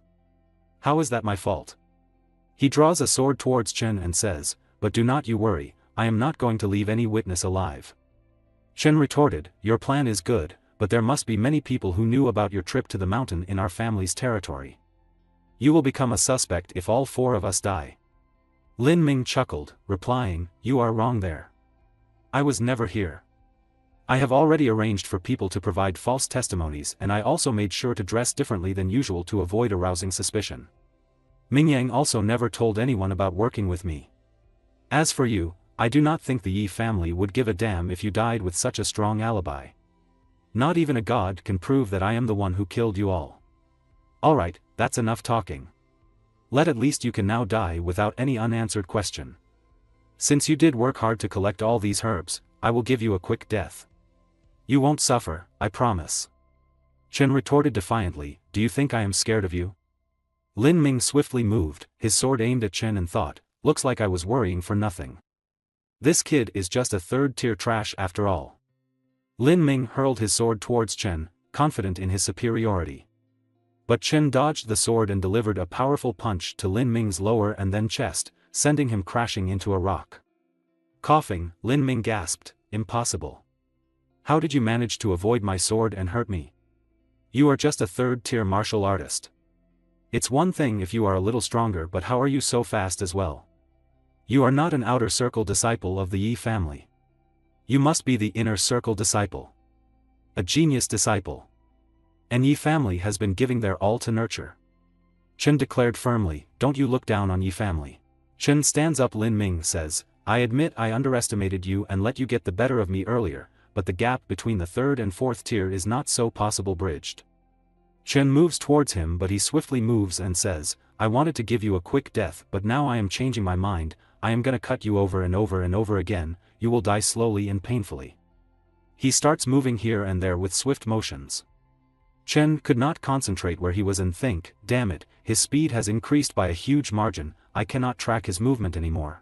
How is that my fault?" He draws a sword towards Chen and says, "But do not you worry, I am not going to leave any witness alive." Chen retorted, "Your plan is good, but there must be many people who knew about your trip to the mountain in our family's territory. You will become a suspect if all four of us die." Lin Ming chuckled, replying, "You are wrong there. I was never here. I have already arranged for people to provide false testimonies, and I also made sure to dress differently than usual to avoid arousing suspicion. Mingyang also never told anyone about working with me. As for you, I do not think the Yi family would give a damn if you died with such a strong alibi. Not even a god can prove that I am the one who killed you all. Alright, that's enough talking. At least you can now die without any unanswered question. Since you did work hard to collect all these herbs, I will give you a quick death. You won't suffer, I promise." Chen retorted defiantly, "Do you think I am scared of you?" Lin Ming swiftly moved, his sword aimed at Chen and thought, "Looks like I was worrying for nothing. This kid is just a third-tier trash after all." Lin Ming hurled his sword towards Chen, confident in his superiority. But Chen dodged the sword and delivered a powerful punch to Lin Ming's lower and then chest, sending him crashing into a rock. Coughing, Lin Ming gasped, "Impossible. How did you manage to avoid my sword and hurt me? You are just a third-tier martial artist. It's one thing if you are a little stronger, but how are you so fast as well? You are not an outer circle disciple of the Yi family. You must be the inner circle disciple. A genius disciple. And Yi family has been giving their all to nurture." Chen declared firmly, "Don't you look down on Yi family." Chen stands up. Lin Ming says, "I admit I underestimated you and let you get the better of me earlier, but the gap between the third and fourth tier is not so possible bridged." Chen moves towards him, but he swiftly moves and says, "I wanted to give you a quick death, but now I am changing my mind. I am gonna cut you over and over and over again. You will die slowly and painfully." He starts moving here and there with swift motions. Chen could not concentrate where he was and think, "Damn it, his speed has increased by a huge margin, I cannot track his movement anymore."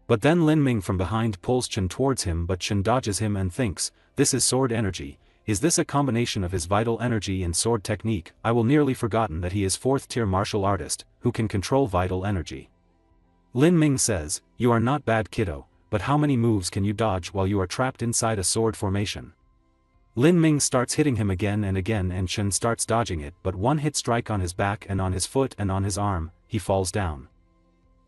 But then Lin Ming from behind pulls Chen towards him, but Chen dodges him and thinks, "This is sword energy. Is this a combination of his vital energy and sword technique?" I will nearly forgotten that he is fourth-tier martial artist, who can control vital energy. Lin Ming says, "You are not bad, kiddo, but how many moves can you dodge while you are trapped inside a sword formation?" Lin Ming starts hitting him again and again, and Chen starts dodging it, but one hit strike on his back and on his foot and on his arm, he falls down.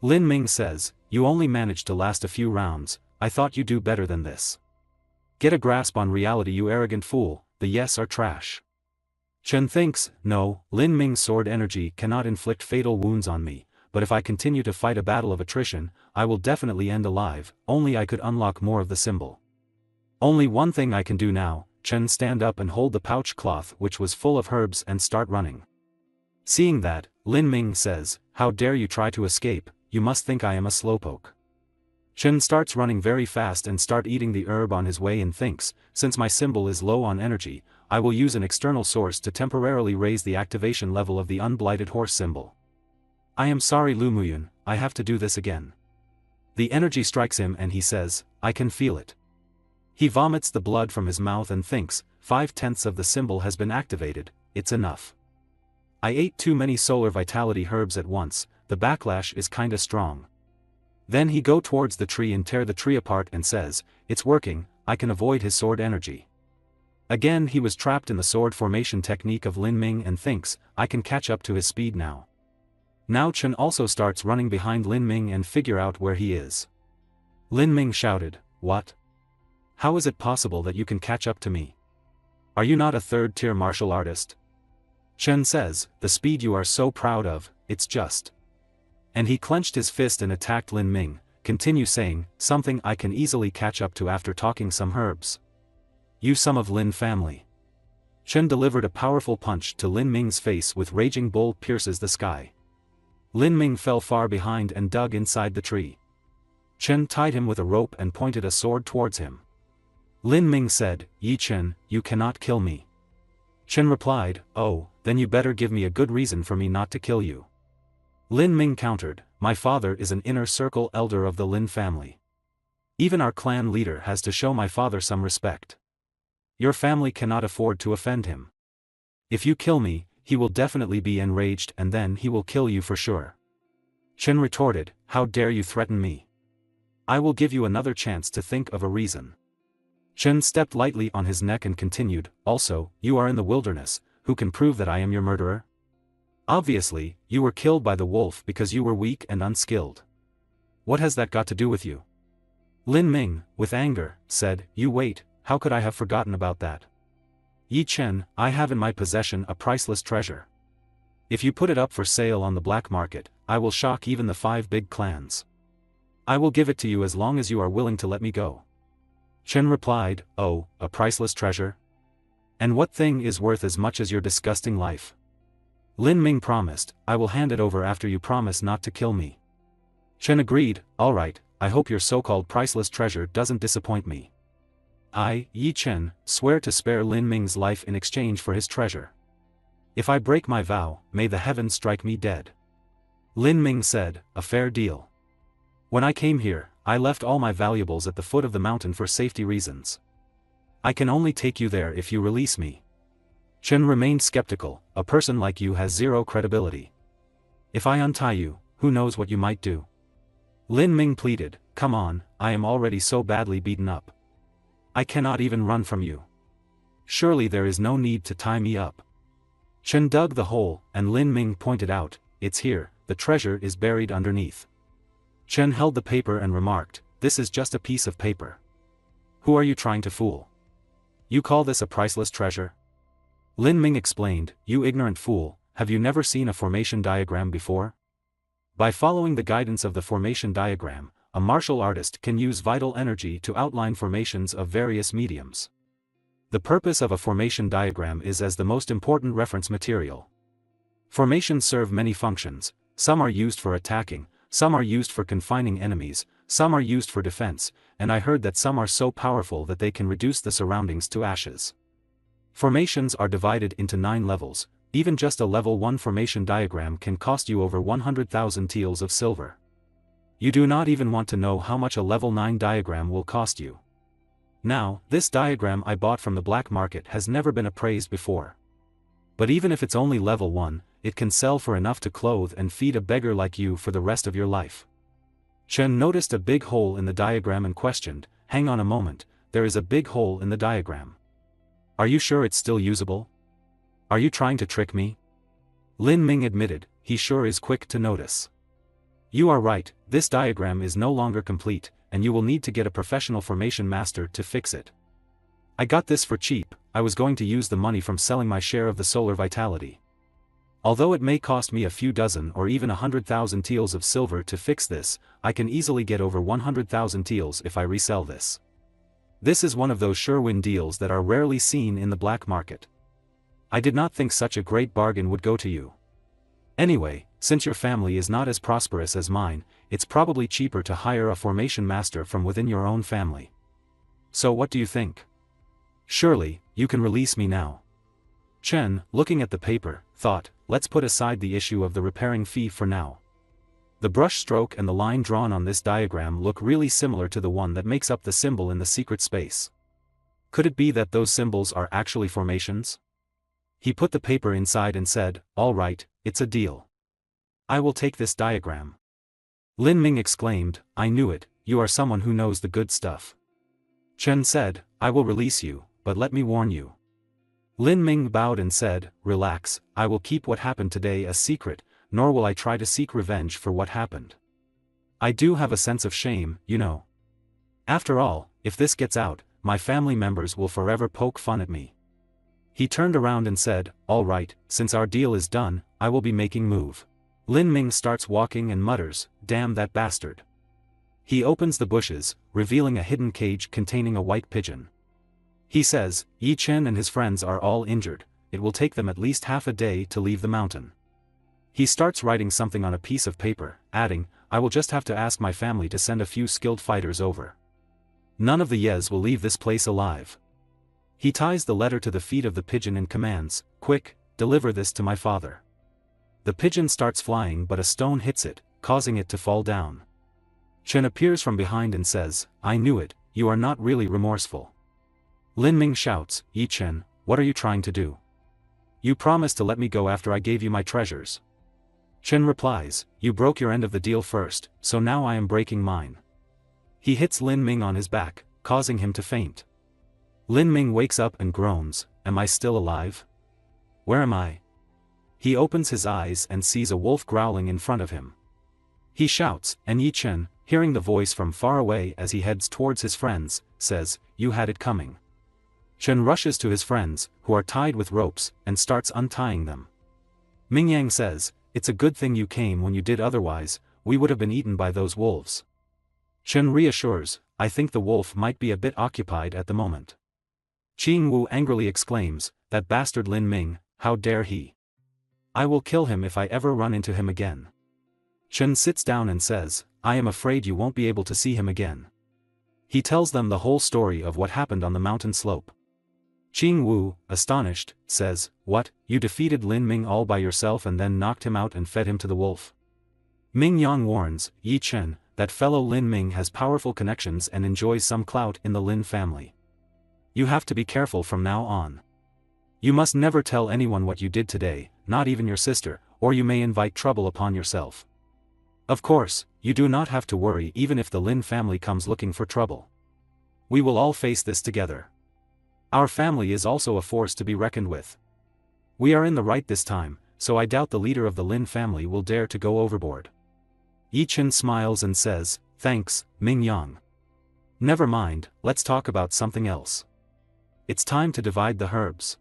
Lin Ming says, "You only managed to last a few rounds, I thought you'd do better than this. Get a grasp on reality, you arrogant fool, the Yes are trash." Chen thinks, "No, Lin Ming's sword energy cannot inflict fatal wounds on me, but if I continue to fight a battle of attrition, I will definitely end alive. Only I could unlock more of the symbol. Only one thing I can do now." Chen stand up and hold the pouch cloth which was full of herbs and start running. Seeing that, Lin Ming says, "How dare you try to escape, you must think I am a slowpoke." Chen starts running very fast and start eating the herb on his way and thinks, "Since my symbol is low on energy, I will use an external source to temporarily raise the activation level of the unblighted horse symbol. I am sorry Lu Muyun, I have to do this again." The energy strikes him and he says, "I can feel it." He vomits the blood from his mouth and thinks, 5/10 of the symbol has been activated, it's enough. I ate too many solar vitality herbs at once, the backlash is kinda strong. Then he go towards the tree and tear the tree apart and says, "It's working, I can avoid his sword energy." Again he was trapped in the sword formation technique of Lin Ming and thinks, "I can catch up to his speed now." Now Chen also starts running behind Lin Ming and figure out where he is. Lin Ming shouted, "What? How is it possible that you can catch up to me? Are you not a third-tier martial artist?" Chen says, "The speed you are so proud of, it's just." And he clenched his fist and attacked Lin Ming, continue saying, "Something I can easily catch up to after talking some herbs. You some of Lin family. Chen delivered a powerful punch to Lin Ming's face with raging bolt pierces the sky. Lin Ming fell far behind and dug inside the tree. Chen tied him with a rope and pointed a sword towards him. Lin Ming said, "Yi Chen, you cannot kill me." Chen replied, "Oh, then you better give me a good reason for me not to kill you." Lin Ming countered, "My father is an inner circle elder of the Lin family. Even our clan leader has to show my father some respect. Your family cannot afford to offend him. If you kill me, he will definitely be enraged and then he will kill you for sure." Chen retorted, "How dare you threaten me? I will give you another chance to think of a reason." Chen stepped lightly on his neck and continued, "Also, you are in the wilderness, who can prove that I am your murderer? Obviously, you were killed by the wolf because you were weak and unskilled. What has that got to do with you?" Lin Ming, with anger, said, "You wait, how could I have forgotten about that? Yi Chen, I have in my possession a priceless treasure. If you put it up for sale on the black market, I will shock even the 5 big clans. I will give it to you as long as you are willing to let me go." Chen replied, "Oh, a priceless treasure? And what thing is worth as much as your disgusting life?" Lin Ming promised, "I will hand it over after you promise not to kill me." Chen agreed, "Alright, I hope your so-called priceless treasure doesn't disappoint me. I, Yi Chen, swear to spare Lin Ming's life in exchange for his treasure. If I break my vow, may the heavens strike me dead." Lin Ming said, "A fair deal. When I came here, I left all my valuables at the foot of the mountain for safety reasons. I can only take you there if you release me." Chen remained skeptical, "A person like you has zero credibility. If I untie you, who knows what you might do?" Lin Ming pleaded, "Come on, I am already so badly beaten up. I cannot even run from you. Surely there is no need to tie me up." Chen dug the hole, and Lin Ming pointed out, "It's here, the treasure is buried underneath." Chen held the paper and remarked, "This is just a piece of paper. Who are you trying to fool? You call this a priceless treasure?" Lin Ming explained, "You ignorant fool, have you never seen a formation diagram before? By following the guidance of the formation diagram, a martial artist can use vital energy to outline formations of various mediums. The purpose of a formation diagram is as the most important reference material. Formations serve many functions, some are used for attacking, some are used for confining enemies, some are used for defense, and I heard that some are so powerful that they can reduce the surroundings to ashes. Formations are divided into 9 levels, even just a level 1 formation diagram can cost you over 100,000 taels of silver. You do not even want to know how much a level 9 diagram will cost you. Now, this diagram I bought from the black market has never been appraised before. But even if it's only level 1, it can sell for enough to clothe and feed a beggar like you for the rest of your life." Chen noticed a big hole in the diagram and questioned, "Hang on a moment, there is a big hole in the diagram. Are you sure it's still usable? Are you trying to trick me?" Lin Ming admitted, "He sure is quick to notice. You are right, this diagram is no longer complete, and you will need to get a professional formation master to fix it. I got this for cheap, I was going to use the money from selling my share of the solar vitality. Although it may cost me a few dozen or even 100,000 taels of silver to fix this, I can easily get over 100,000 taels if I resell this. This is one of those sure-win deals that are rarely seen in the black market. I did not think such a great bargain would go to you. Anyway, since your family is not as prosperous as mine, it's probably cheaper to hire a formation master from within your own family. So what do you think? Surely, you can release me now." Chen, looking at the paper, thought, "Let's put aside the issue of the repairing fee for now. The brush stroke and the line drawn on this diagram look really similar to the one that makes up the symbol in the secret space. Could it be that those symbols are actually formations?" He put the paper inside and said, "All right, it's a deal. I will take this diagram." Lin Ming exclaimed, "I knew it, you are someone who knows the good stuff." Chen said, "I will release you, but let me warn you." Lin Ming bowed and said, "Relax, I will keep what happened today a secret, nor will I try to seek revenge for what happened. I do have a sense of shame, you know. After all, if this gets out, my family members will forever poke fun at me." He turned around and said, "All right, since our deal is done, I will be making move." Lin Ming starts walking and mutters, "Damn that bastard." He opens the bushes, revealing a hidden cage containing a white pigeon. He says, Yi Chen and his friends are all injured, it will take them at least half a day to leave the mountain. He starts writing something on a piece of paper, adding, I will just have to ask my family to send a few skilled fighters over. None of the Yes will leave this place alive. He ties the letter to the feet of the pigeon and commands, quick, deliver this to my father. The pigeon starts flying but a stone hits it, causing it to fall down. Chen appears from behind and says, I knew it, you are not really remorseful. Lin Ming shouts, Yi Chen, what are you trying to do? You promised to let me go after I gave you my treasures. Chen replies, you broke your end of the deal first, so now I am breaking mine. He hits Lin Ming on his back, causing him to faint. Lin Ming wakes up and groans, am I still alive? Where am I? He opens his eyes and sees a wolf growling in front of him. He shouts, and Yi Chen, hearing the voice from far away as he heads towards his friends, says, you had it coming. Chen rushes to his friends, who are tied with ropes, and starts untying them. Mingyang says, it's a good thing you came when you did, otherwise, we would have been eaten by those wolves. Chen reassures, I think the wolf might be a bit occupied at the moment. Qing Wu angrily exclaims, that bastard Lin Ming, how dare he? I will kill him if I ever run into him again. Chen sits down and says, I am afraid you won't be able to see him again. He tells them the whole story of what happened on the mountain slope. Qing Wu, astonished, says, what, you defeated Lin Ming all by yourself and then knocked him out and fed him to the wolf? Ming Yang warns, Yi Chen, that fellow Lin Ming has powerful connections and enjoys some clout in the Lin family. You have to be careful from now on. You must never tell anyone what you did today, not even your sister, or you may invite trouble upon yourself. Of course, you do not have to worry even if the Lin family comes looking for trouble. We will all face this together. Our family is also a force to be reckoned with. We are in the right this time, so I doubt the leader of the Lin family will dare to go overboard. Yi Chen smiles and says, thanks, Ming Yang. Never mind, let's talk about something else. It's time to divide the herbs.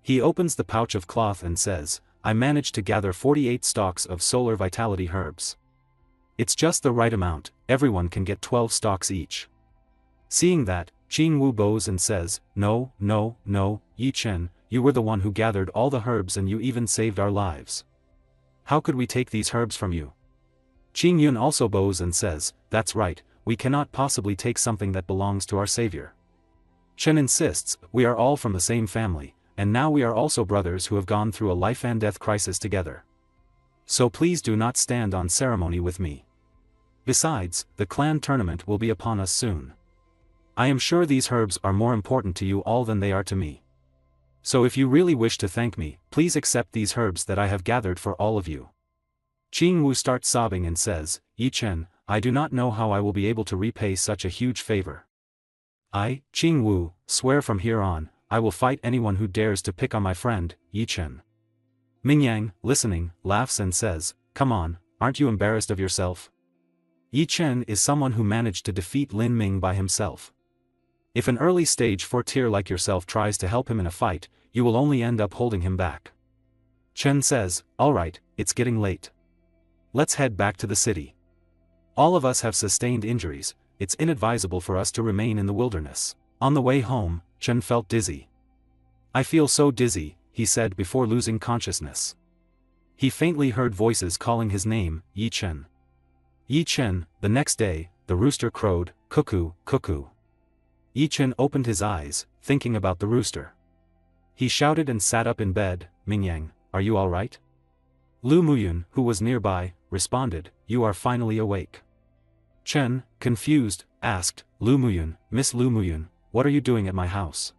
He opens the pouch of cloth and says, I managed to gather 48 stalks of solar vitality herbs. It's just the right amount, everyone can get 12 stalks each. Seeing that, Qing Wu bows and says, no, Yi Chen, you were the one who gathered all the herbs and you even saved our lives. How could we take these herbs from you? Qing Yun also bows and says, that's right, we cannot possibly take something that belongs to our savior. Chen insists, we are all from the same family, and now we are also brothers who have gone through a life and death crisis together. So please do not stand on ceremony with me. Besides, the clan tournament will be upon us soon. I am sure these herbs are more important to you all than they are to me. So if you really wish to thank me, please accept these herbs that I have gathered for all of you. Qing Wu starts sobbing and says, Yi Chen, I do not know how I will be able to repay such a huge favor. I, Qing Wu, swear from here on, I will fight anyone who dares to pick on my friend, Yi Chen. Mingyang, listening, laughs and says, come on, aren't you embarrassed of yourself? Yi Chen is someone who managed to defeat Lin Ming by himself. If an early stage 4 tier like yourself tries to help him in a fight, you will only end up holding him back. Chen says, alright, it's getting late. Let's head back to the city. All of us have sustained injuries, it's inadvisable for us to remain in the wilderness. On the way home, Chen felt dizzy. I feel so dizzy, he said before losing consciousness. He faintly heard voices calling his name, Yi Chen. Yi Chen, the next day, the rooster crowed, cuckoo, cuckoo. Yi Chen opened his eyes, thinking about the rooster. He shouted and sat up in bed, Mingyang, are you alright? Lu Muyun, who was nearby, responded, you are finally awake. Chen, confused, asked, Lu Muyun, Miss Lu Muyun, what are you doing at my house?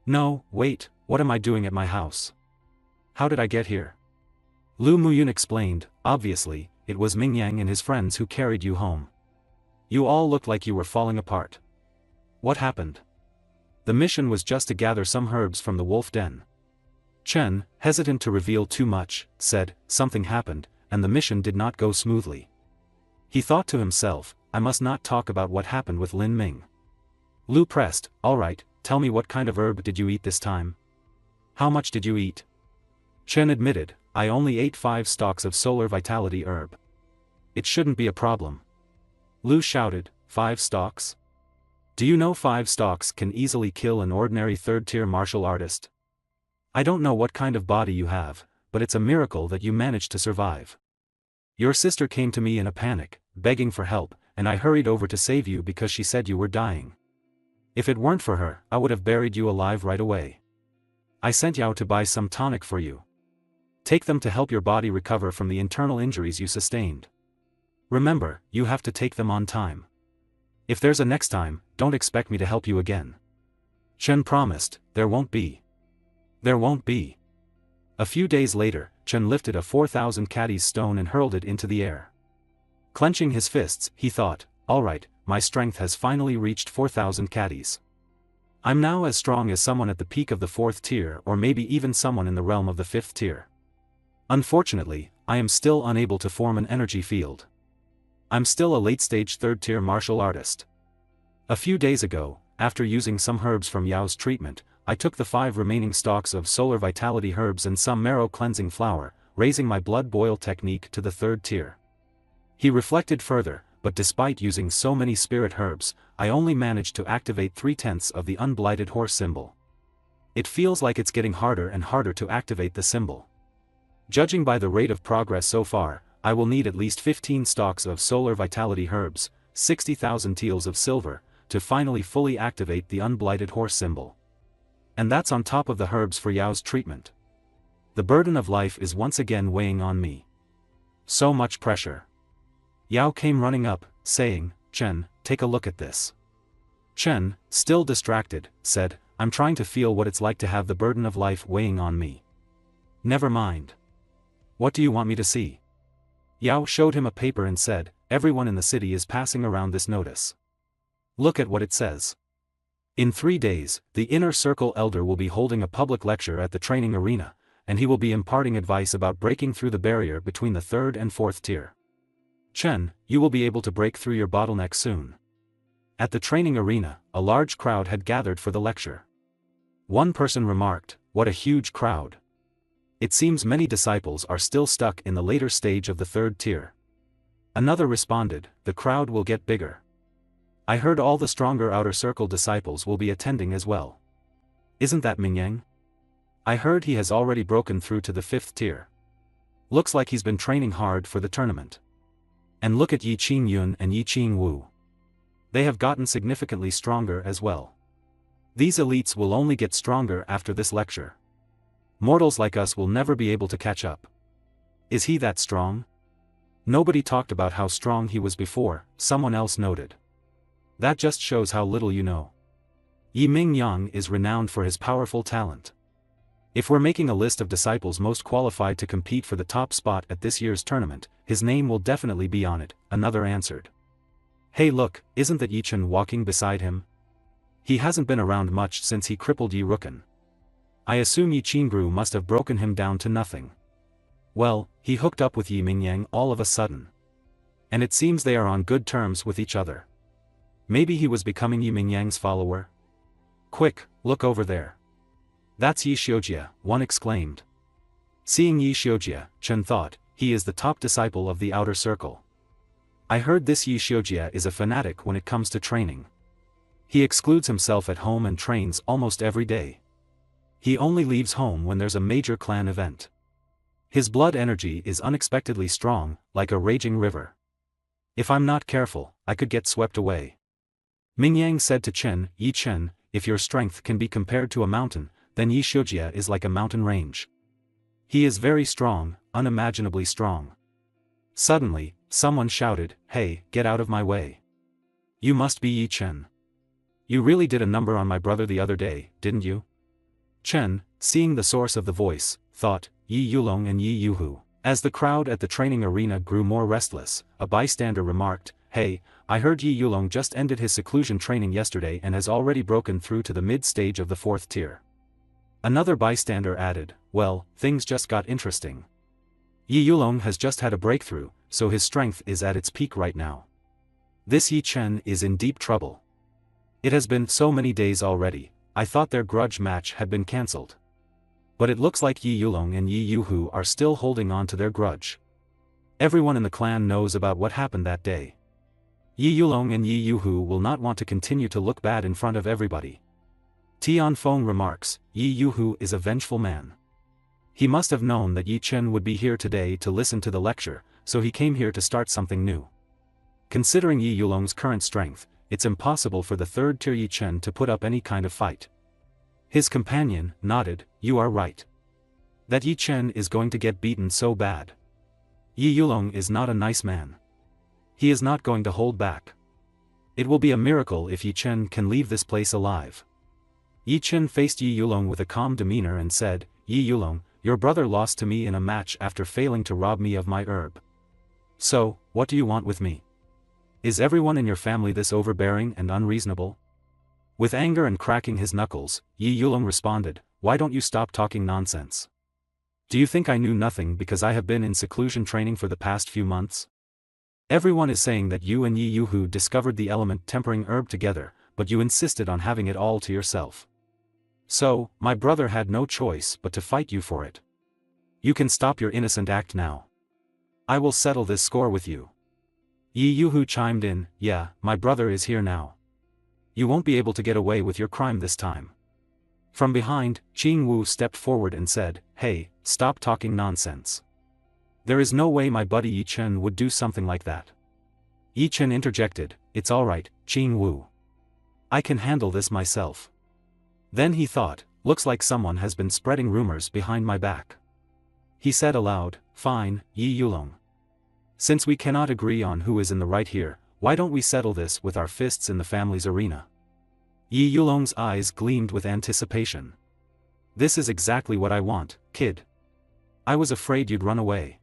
No, wait, what am I doing at my house? How did I get here? Lu Muyun explained, obviously, it was Mingyang and his friends who carried you home. You all looked like you were falling apart. What happened? The mission was just to gather some herbs from the wolf den. Chen, hesitant to reveal too much, said, something happened, and the mission did not go smoothly. He thought to himself, I must not talk about what happened with Lin Ming. Lu pressed, alright, tell me what kind of herb did you eat this time? How much did you eat? Chen admitted, I only ate 5 stalks of solar vitality herb. It shouldn't be a problem. Lu shouted, 5 stalks? Do you know 5 stocks can easily kill an ordinary third-tier martial artist? I don't know what kind of body you have, but it's a miracle that you managed to survive. Your sister came to me in a panic, begging for help, and I hurried over to save you because she said you were dying. If it weren't for her, I would have buried you alive right away. I sent Yao to buy some tonic for you. Take them to help your body recover from the internal injuries you sustained. Remember, you have to take them on time. If there's a next time, don't expect me to help you again. Chen promised, there won't be. There won't be. A few days later, Chen lifted a 4,000 caddies stone and hurled it into the air. Clenching his fists, he thought, alright, my strength has finally reached 4,000 caddies. I'm now as strong as someone at the peak of the 4th tier or maybe even someone in the realm of the 5th tier. Unfortunately, I am still unable to form an energy field. I'm still a late-stage 3rd-tier martial artist. A few days ago, after using some herbs from Yao's treatment, I took the 5 remaining stalks of solar vitality herbs and some marrow cleansing flour, raising my blood boil technique to the 3rd tier. He reflected further, but despite using so many spirit herbs, I only managed to activate 3/10 of the unblighted horse symbol. It feels like it's getting harder and harder to activate the symbol. Judging by the rate of progress so far, I will need at least 15 stalks of solar vitality herbs, 60,000 teals of silver, to finally fully activate the unblighted horse symbol. And that's on top of the herbs for Yao's treatment. The burden of life is once again weighing on me. So much pressure. Yao came running up, saying, Chen, take a look at this. Chen, still distracted, said, I'm trying to feel what it's like to have the burden of life weighing on me. Never mind. What do you want me to see? Yao showed him a paper and said, everyone in the city is passing around this notice. Look at what it says. In 3 days, the Inner Circle Elder will be holding a public lecture at the training arena, and he will be imparting advice about breaking through the barrier between the 3rd and 4th tier. Chen, you will be able to break through your bottleneck soon. At the training arena, a large crowd had gathered for the lecture. One person remarked, what a huge crowd. It seems many disciples are still stuck in the later stage of the 3rd tier. Another responded, the crowd will get bigger. I heard all the stronger outer circle disciples will be attending as well. Isn't that Mingyang? I heard he has already broken through to the 5th tier. Looks like he's been training hard for the tournament. And look at Yi Qing Yun and Yi Qing Wu. They have gotten significantly stronger as well. These elites will only get stronger after this lecture. Mortals like us will never be able to catch up. Is he that strong? Nobody talked about how strong he was before, someone else noted. That just shows how little you know. Yi Mingyang is renowned for his powerful talent. If we're making a list of disciples most qualified to compete for the top spot at this year's tournament, his name will definitely be on it, another answered. Hey look, isn't that Yi Chen walking beside him? He hasn't been around much since he crippled Yi Rukan. I assume Yi Qingru must have broken him down to nothing. Well, he hooked up with Yi Mingyang all of a sudden. And it seems they are on good terms with each other. Maybe he was becoming Yi Mingyang's follower? Quick, look over there. That's Yi Xiujia, one exclaimed. Seeing Yi Xiujia, Chen thought, he is the top disciple of the outer circle. I heard this Yi Xiujia is a fanatic when it comes to training. He excludes himself at home and trains almost every day. He only leaves home when there's a major clan event. His blood energy is unexpectedly strong, like a raging river. If I'm not careful, I could get swept away. Mingyang said to Chen, Yi Chen, if your strength can be compared to a mountain, then Yi Xiujia is like a mountain range. He is very strong, unimaginably strong. Suddenly, someone shouted, hey, get out of my way. You must be Yi Chen. You really did a number on my brother the other day, didn't you? Chen, seeing the source of the voice, thought, Yi Yulong and Yi Yuhu. As the crowd at the training arena grew more restless, a bystander remarked, hey, I heard Yi Yulong just ended his seclusion training yesterday and has already broken through to the mid-stage of the 4th tier. Another bystander added, well, things just got interesting. Yi Yulong has just had a breakthrough, so his strength is at its peak right now. This Yi Chen is in deep trouble. It has been so many days already, I thought their grudge match had been cancelled. But it looks like Yi Yulong and Yi Yuhu are still holding on to their grudge. Everyone in the clan knows about what happened that day. Yi Yulong and Yi Yuhu will not want to continue to look bad in front of everybody. Tianfeng remarks, Yi Yuhu is a vengeful man. He must have known that Yi Chen would be here today to listen to the lecture, so he came here to start something new. Considering Yi Yulong's current strength, it's impossible for the third tier Yi Chen to put up any kind of fight. His companion nodded, you are right. That Yi Chen is going to get beaten so bad. Yi Yulong is not a nice man. He is not going to hold back. It will be a miracle if Yi Chen can leave this place alive. Yi Chen faced Yi Yulong with a calm demeanor and said, Yi Yulong, your brother lost to me in a match after failing to rob me of my herb. So, what do you want with me? Is everyone in your family this overbearing and unreasonable? With anger and cracking his knuckles, Yi Yulong responded, why don't you stop talking nonsense? Do you think I knew nothing because I have been in seclusion training for the past few months? Everyone is saying that you and Yi Yuhu discovered the element tempering herb together, but you insisted on having it all to yourself. So, my brother had no choice but to fight you for it. You can stop your innocent act now. I will settle this score with you. Yi Yuhu chimed in, yeah, my brother is here now. You won't be able to get away with your crime this time. From behind, Qing Wu stepped forward and said, hey, stop talking nonsense. There is no way my buddy Yi Chen would do something like that. Yi Chen interjected, it's alright, Qing Wu. I can handle this myself. Then he thought, looks like someone has been spreading rumors behind my back. He said aloud, fine, Yi Yulong. Since we cannot agree on who is in the right here, why don't we settle this with our fists in the family's arena? Yi Yulong's eyes gleamed with anticipation. This is exactly what I want, kid. I was afraid you'd run away.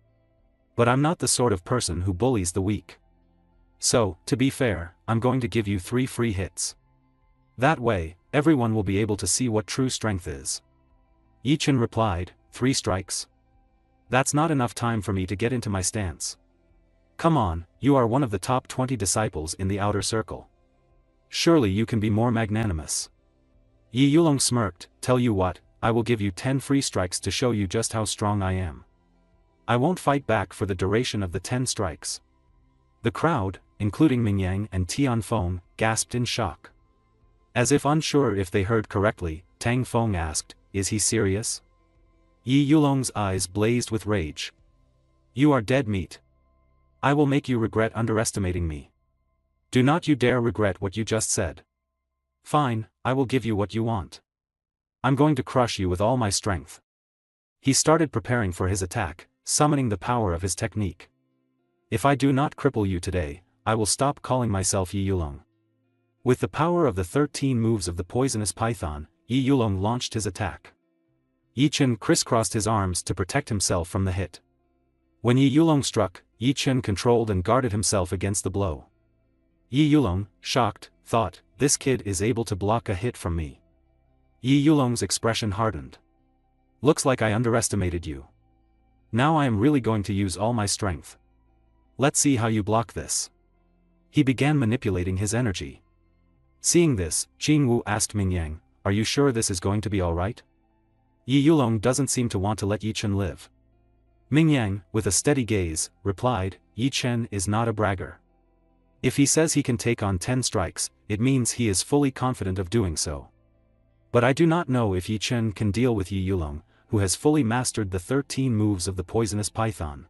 But I'm not the sort of person who bullies the weak. So, to be fair, I'm going to give you 3 free hits. That way, everyone will be able to see what true strength is. Yi Chen replied, 3 strikes? That's not enough time for me to get into my stance. Come on, you are one of the top 20 disciples in the outer circle. Surely you can be more magnanimous. Yi Yulong smirked, tell you what, I will give you 10 free strikes to show you just how strong I am. I won't fight back for the duration of the 10 strikes. The crowd, including Mingyang and Tianfeng, gasped in shock. As if unsure if they heard correctly, Tang Feng asked, is he serious? Yi Yulong's eyes blazed with rage. You are dead meat. I will make you regret underestimating me. Do not you dare regret what you just said. Fine, I will give you what you want. I'm going to crush you with all my strength. He started preparing for his attack, summoning the power of his technique. If I do not cripple you today, I will stop calling myself Yi Yulong. With the power of the 13 moves of the poisonous python, Yi Yulong launched his attack. Yi Chen crisscrossed his arms to protect himself from the hit. When Yi Yulong struck, Yi Chen controlled and guarded himself against the blow. Yi Yulong, shocked, thought, this kid is able to block a hit from me. Yi Yulong's expression hardened. Looks like I underestimated you. Now I am really going to use all my strength. Let's see how you block this. He began manipulating his energy. Seeing this, Qing Wu asked Mingyang, are you sure this is going to be alright? Yi Yulong doesn't seem to want to let Yi Chen live. Mingyang, with a steady gaze, replied, Yi Chen is not a bragger. If he says he can take on 10 strikes, it means he is fully confident of doing so. But I do not know if Yi Chen can deal with Yi Yulong, who has fully mastered the 13 moves of the poisonous python.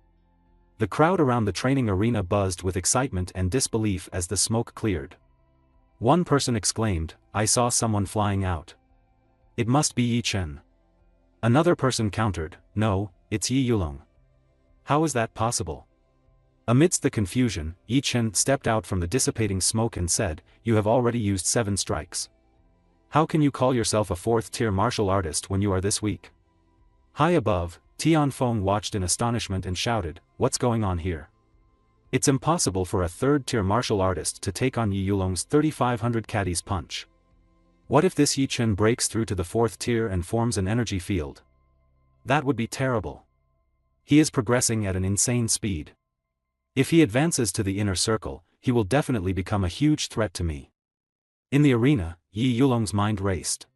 The crowd around the training arena buzzed with excitement and disbelief as the smoke cleared. One person exclaimed, I saw someone flying out. It must be Yi Chen. Another person countered, no, it's Yi Yulong. How is that possible? Amidst the confusion, Yi Chen stepped out from the dissipating smoke and said, you have already used 7 strikes. How can you call yourself a 4th-tier martial artist when you are this weak? High above, Tianfeng watched in astonishment and shouted, what's going on here? It's impossible for a 3rd-tier martial artist to take on Yi Yulong's 3500 Caddy's punch. What if this Yi Chen breaks through to the 4th tier and forms an energy field? That would be terrible. He is progressing at an insane speed. If he advances to the inner circle, he will definitely become a huge threat to me. In the arena, Yi Yulong's mind raced.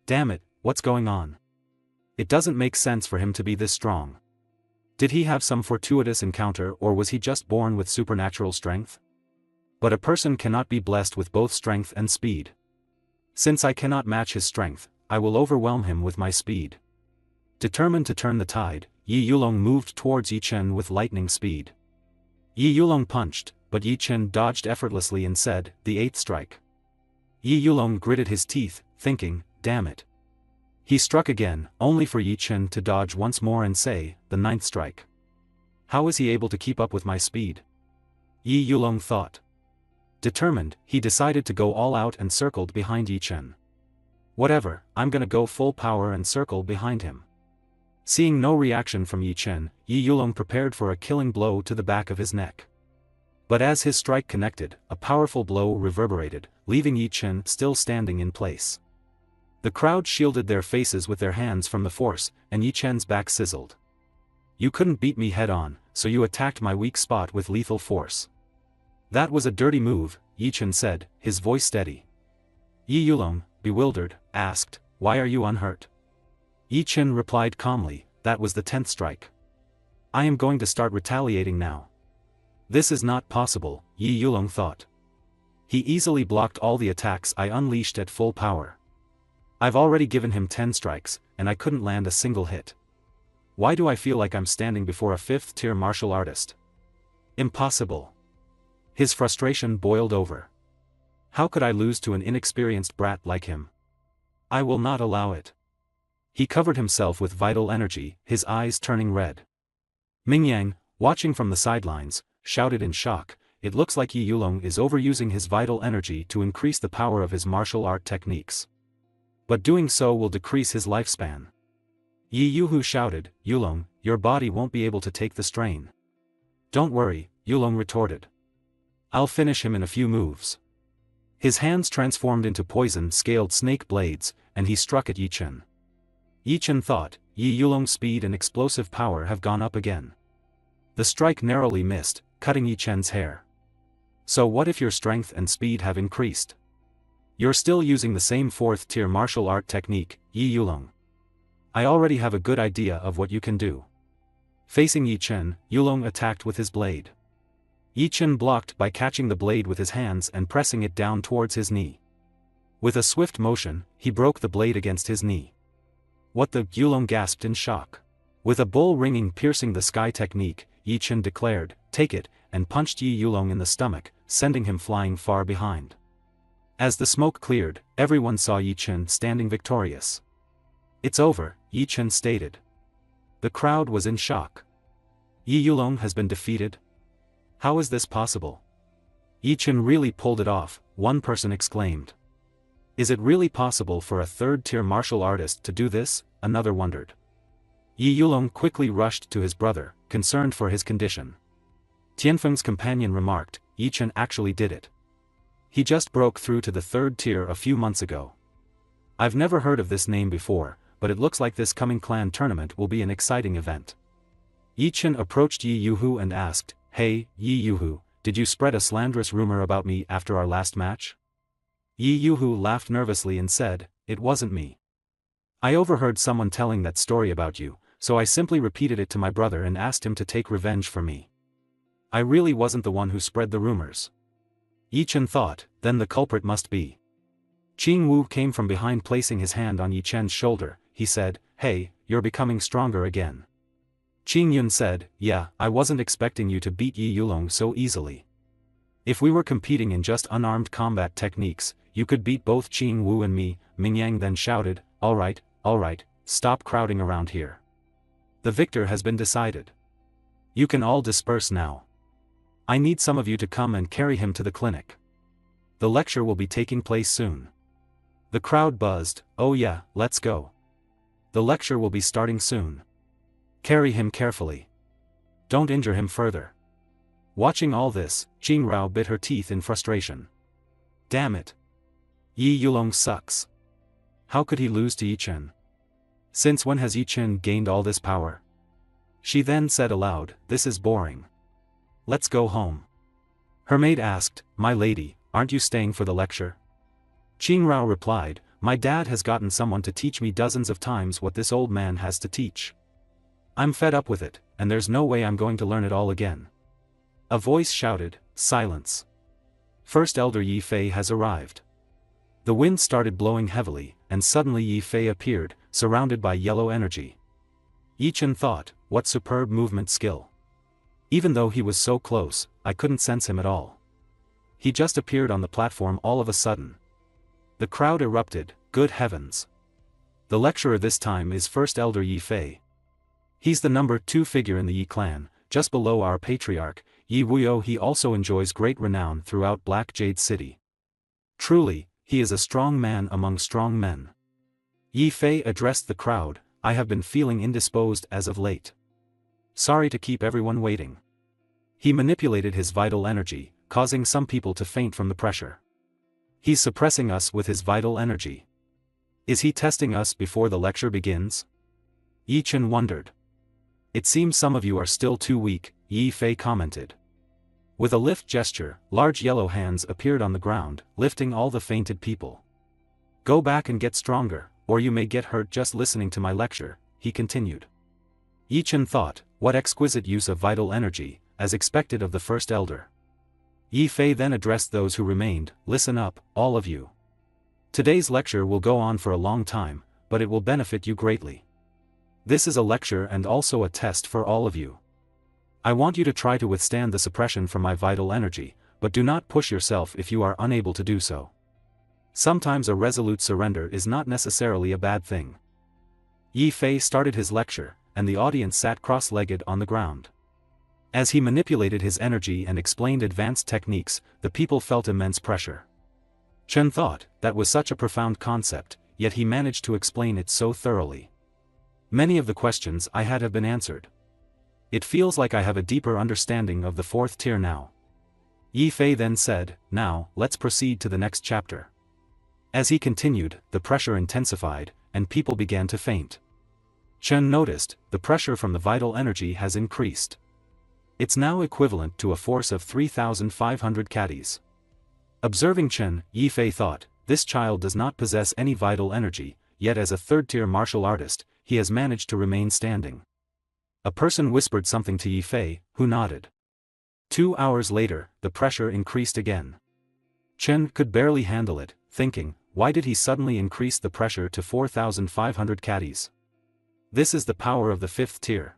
Damn it, what's going on? It doesn't make sense for him to be this strong. Did he have some fortuitous encounter or was he just born with supernatural strength? But a person cannot be blessed with both strength and speed. Since I cannot match his strength, I will overwhelm him with my speed. Determined to turn the tide, Yi Yulong moved towards Yi Chen with lightning speed. Yi Yulong punched, but Yi Chen dodged effortlessly and said, "The 8th strike." Yi Yulong gritted his teeth, thinking, "Damn it." He struck again, only for Yi Chen to dodge once more and say, "The 9th strike." How is he able to keep up with my speed? Yi Yulong thought. Determined, he decided to go all out and circled behind Yi Chen. "Whatever, I'm gonna go full power and circle behind him." Seeing no reaction from Yi Chen, Yi Yulong prepared for a killing blow to the back of his neck. But as his strike connected, a powerful blow reverberated, leaving Yi Chen still standing in place. The crowd shielded their faces with their hands from the force, and Yi Chen's back sizzled. "You couldn't beat me head-on, so you attacked my weak spot with lethal force." "That was a dirty move," Yi Chen said, his voice steady. Yi Yulong, bewildered, asked, "Why are you unhurt?" Yi Chen replied calmly, "That was the 10th strike. I am going to start retaliating now." This is not possible, Yi Yulong thought. He easily blocked all the attacks I unleashed at full power. I've already given him 10 strikes, and I couldn't land a single hit. Why do I feel like I'm standing before a 5th-tier martial artist? Impossible. His frustration boiled over. How could I lose to an inexperienced brat like him? I will not allow it. He covered himself with vital energy, his eyes turning red. Ming Yang, watching from the sidelines, shouted in shock, "It looks like Yi Yulong is overusing his vital energy to increase the power of his martial art techniques. But doing so will decrease his lifespan." Yi Yuhu shouted, "Yulong, your body won't be able to take the strain." "Don't worry," Yulong retorted. "I'll finish him in a few moves." His hands transformed into poison-scaled snake blades, and he struck at Yi Chen. Yi Chen thought, Yi Yulong's speed and explosive power have gone up again. The strike narrowly missed, cutting Yi Chen's hair. "So what if your strength and speed have increased? You're still using the same 4th-tier martial art technique, Yi Yulong. I already have a good idea of what you can do." Facing Yi Chen, Yulong attacked with his blade. Yi Chen blocked by catching the blade with his hands and pressing it down towards his knee. With a swift motion, he broke the blade against his knee. "What the?" Yulong gasped in shock. With a bull-ringing piercing the sky technique, Yi Chen declared, "Take it," and punched Yi Yulong in the stomach, sending him flying far behind. As the smoke cleared, everyone saw Yi Chen standing victorious. "It's over," Yi Chen stated. The crowd was in shock. Yi Yulong has been defeated? How is this possible? Yi Chen really pulled it off, one person exclaimed. Is it really possible for a 3rd-tier martial artist to do this? Another wondered. Yi Yulong quickly rushed to his brother, concerned for his condition. Tianfeng's companion remarked, Yi Chen actually did it. He just broke through to the 3rd tier a few months ago. I've never heard of this name before, but it looks like this coming clan tournament will be an exciting event. Yi Chen approached Yi Yuhu and asked, Hey, Yi Yuhu, did you spread a slanderous rumor about me after our last match? Yi Yuhu laughed nervously and said, It wasn't me. I overheard someone telling that story about you, so I simply repeated it to my brother and asked him to take revenge for me. I really wasn't the one who spread the rumors. Yi Chen thought, then the culprit must be. Qing Wu came from behind, placing his hand on Yi Chen's shoulder. He said, Hey, you're becoming stronger again. Qing Yun said, Yeah, I wasn't expecting you to beat Yi Yulong so easily. If we were competing in just unarmed combat techniques, you could beat both Qing Wu and me. Ming Yang then shouted, all right, stop crowding around here. The victor has been decided. You can all disperse now. I need some of you to come and carry him to the clinic. The lecture will be taking place soon. The crowd buzzed, Oh yeah, let's go. The lecture will be starting soon. Carry him carefully. Don't injure him further. Watching all this, Qing Rao bit her teeth in frustration. Damn it. Yi Yulong sucks. How could he lose to Yi Chen? Since when has Yi Chen gained all this power? She then said aloud, This is boring. Let's go home. Her maid asked, My lady, aren't you staying for the lecture? Qing Rao replied, My dad has gotten someone to teach me dozens of times what this old man has to teach. I'm fed up with it, and there's no way I'm going to learn it all again. A voice shouted, Silence. First Elder Yi Fei has arrived. The wind started blowing heavily, and suddenly Yi Fei appeared, surrounded by yellow energy. Yi Chen thought, what superb movement skill. Even though he was so close, I couldn't sense him at all. He just appeared on the platform all of a sudden. The crowd erupted, good heavens. The lecturer this time is First Elder Yi Fei. He's the number 2 figure in the Yi clan, just below our patriarch, Yi Wuyo. He also enjoys great renown throughout Black Jade City. Truly, he is a strong man among strong men. Yi Fei addressed the crowd. I have been feeling indisposed as of late. Sorry to keep everyone waiting. He manipulated his vital energy, causing some people to faint from the pressure. He's suppressing us with his vital energy. Is he testing us before the lecture begins? Yi Chen wondered. It seems some of you are still too weak, Yi Fei commented. With a lift gesture, large yellow hands appeared on the ground, lifting all the fainted people. Go back and get stronger, or you may get hurt just listening to my lecture, he continued. Yi Chen thought, what exquisite use of vital energy, as expected of the First Elder. Yi Fei then addressed those who remained, listen up, all of you. Today's lecture will go on for a long time, but it will benefit you greatly. This is a lecture and also a test for all of you. I want you to try to withstand the suppression from my vital energy, but do not push yourself if you are unable to do so. Sometimes a resolute surrender is not necessarily a bad thing. Yi Fei started his lecture, and the audience sat cross-legged on the ground. As he manipulated his energy and explained advanced techniques, the people felt immense pressure. Chen thought, that was such a profound concept, yet he managed to explain it so thoroughly. Many of the questions I had have been answered. It feels like I have a deeper understanding of the 4th tier now. Yi Fei then said, now, let's proceed to the next chapter. As he continued, the pressure intensified, and people began to faint. Chen noticed, the pressure from the vital energy has increased. It's now equivalent to a force of 3,500 caddies. Observing Chen, Yi Fei thought, this child does not possess any vital energy, yet as a 3rd-tier martial artist, he has managed to remain standing. A person whispered something to Yi Fei, who nodded. 2 hours later, the pressure increased again. Chen could barely handle it, thinking, why did he suddenly increase the pressure to 4,500 caddies? This is the power of the 5th tier.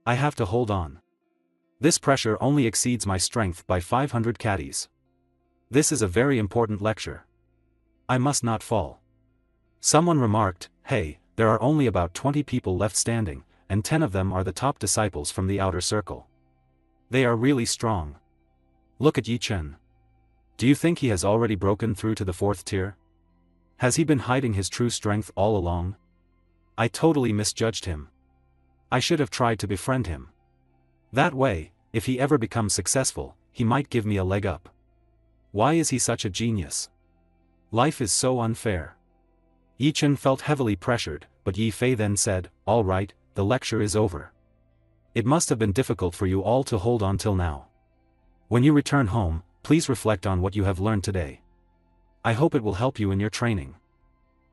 I have to hold on. This pressure only exceeds my strength by 500 caddies. This is a very important lecture. I must not fall. Someone remarked, hey, there are only about 20 people left standing, and 10 of them are the top disciples from the outer circle. They are really strong. Look at Yi Chen. Do you think he has already broken through to the 4th tier? Has he been hiding his true strength all along? I totally misjudged him. I should have tried to befriend him. That way, if he ever becomes successful, he might give me a leg up. Why is he such a genius? Life is so unfair. Yi Chen felt heavily pressured, but Yi Fei then said, all right, the lecture is over. It must have been difficult for you all to hold on till now. When you return home, please reflect on what you have learned today. I hope it will help you in your training.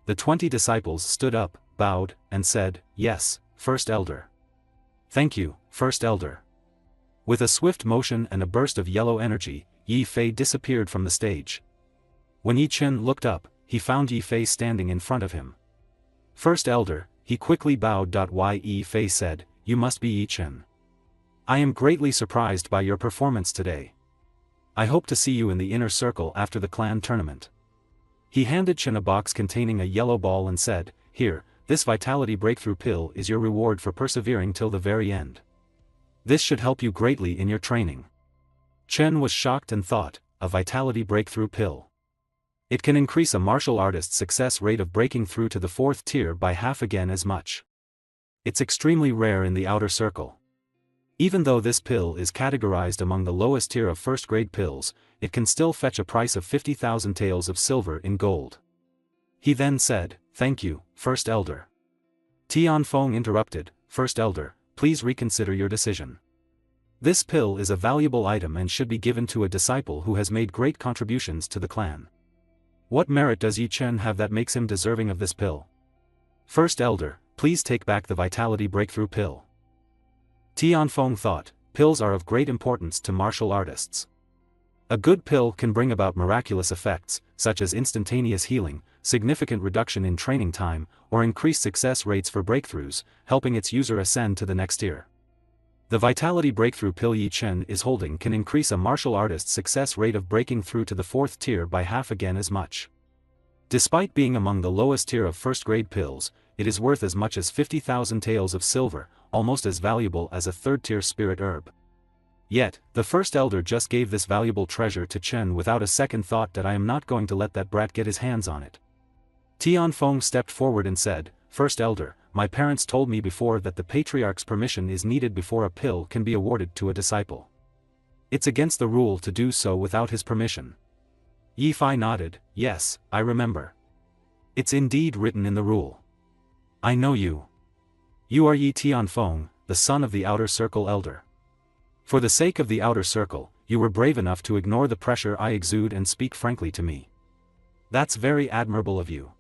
The 20 disciples stood up, bowed, and said, yes, First Elder. Thank you, First Elder. With a swift motion and a burst of yellow energy, Yi Fei disappeared from the stage. When Yi Chen looked up, he found Yi Fei standing in front of him. First Elder, he quickly bowed. Yi Fei said, you must be Yi Chen. I am greatly surprised by your performance today. I hope to see you in the inner circle after the clan tournament. He handed Chen a box containing a yellow ball and said, here, this vitality breakthrough pill is your reward for persevering till the very end. This should help you greatly in your training. Chen was shocked and thought, a vitality breakthrough pill. It can increase a martial artist's success rate of breaking through to the 4th tier by half again as much. It's extremely rare in the outer circle. Even though this pill is categorized among the lowest tier of first-grade pills, it can still fetch a price of 50,000 taels of silver in gold. He then said, thank you, First Elder. Tianfeng interrupted, First Elder, please reconsider your decision. This pill is a valuable item and should be given to a disciple who has made great contributions to the clan. What merit does Yi Chen have that makes him deserving of this pill? First Elder, please take back the vitality breakthrough pill. Tianfeng thought, pills are of great importance to martial artists. A good pill can bring about miraculous effects, such as instantaneous healing, significant reduction in training time, or increased success rates for breakthroughs, helping its user ascend to the next tier. The Vitality Breakthrough pill Yi Chen is holding can increase a martial artist's success rate of breaking through to the 4th tier by half again as much. Despite being among the lowest tier of first-grade pills, it is worth as much as 50,000 taels of silver, almost as valuable as a 3rd-tier spirit herb. Yet, the First Elder just gave this valuable treasure to Chen without a second thought that I am not going to let that brat get his hands on it. Tianfeng stepped forward and said, "First Elder, my parents told me before that the Patriarch's permission is needed before a pill can be awarded to a disciple. It's against the rule to do so without his permission." Yi Fei nodded, "Yes, I remember. It's indeed written in the rule. I know you. You are Yi Tianfeng, the son of the Outer Circle Elder. For the sake of the Outer Circle, you were brave enough to ignore the pressure I exude and speak frankly to me. That's very admirable of you."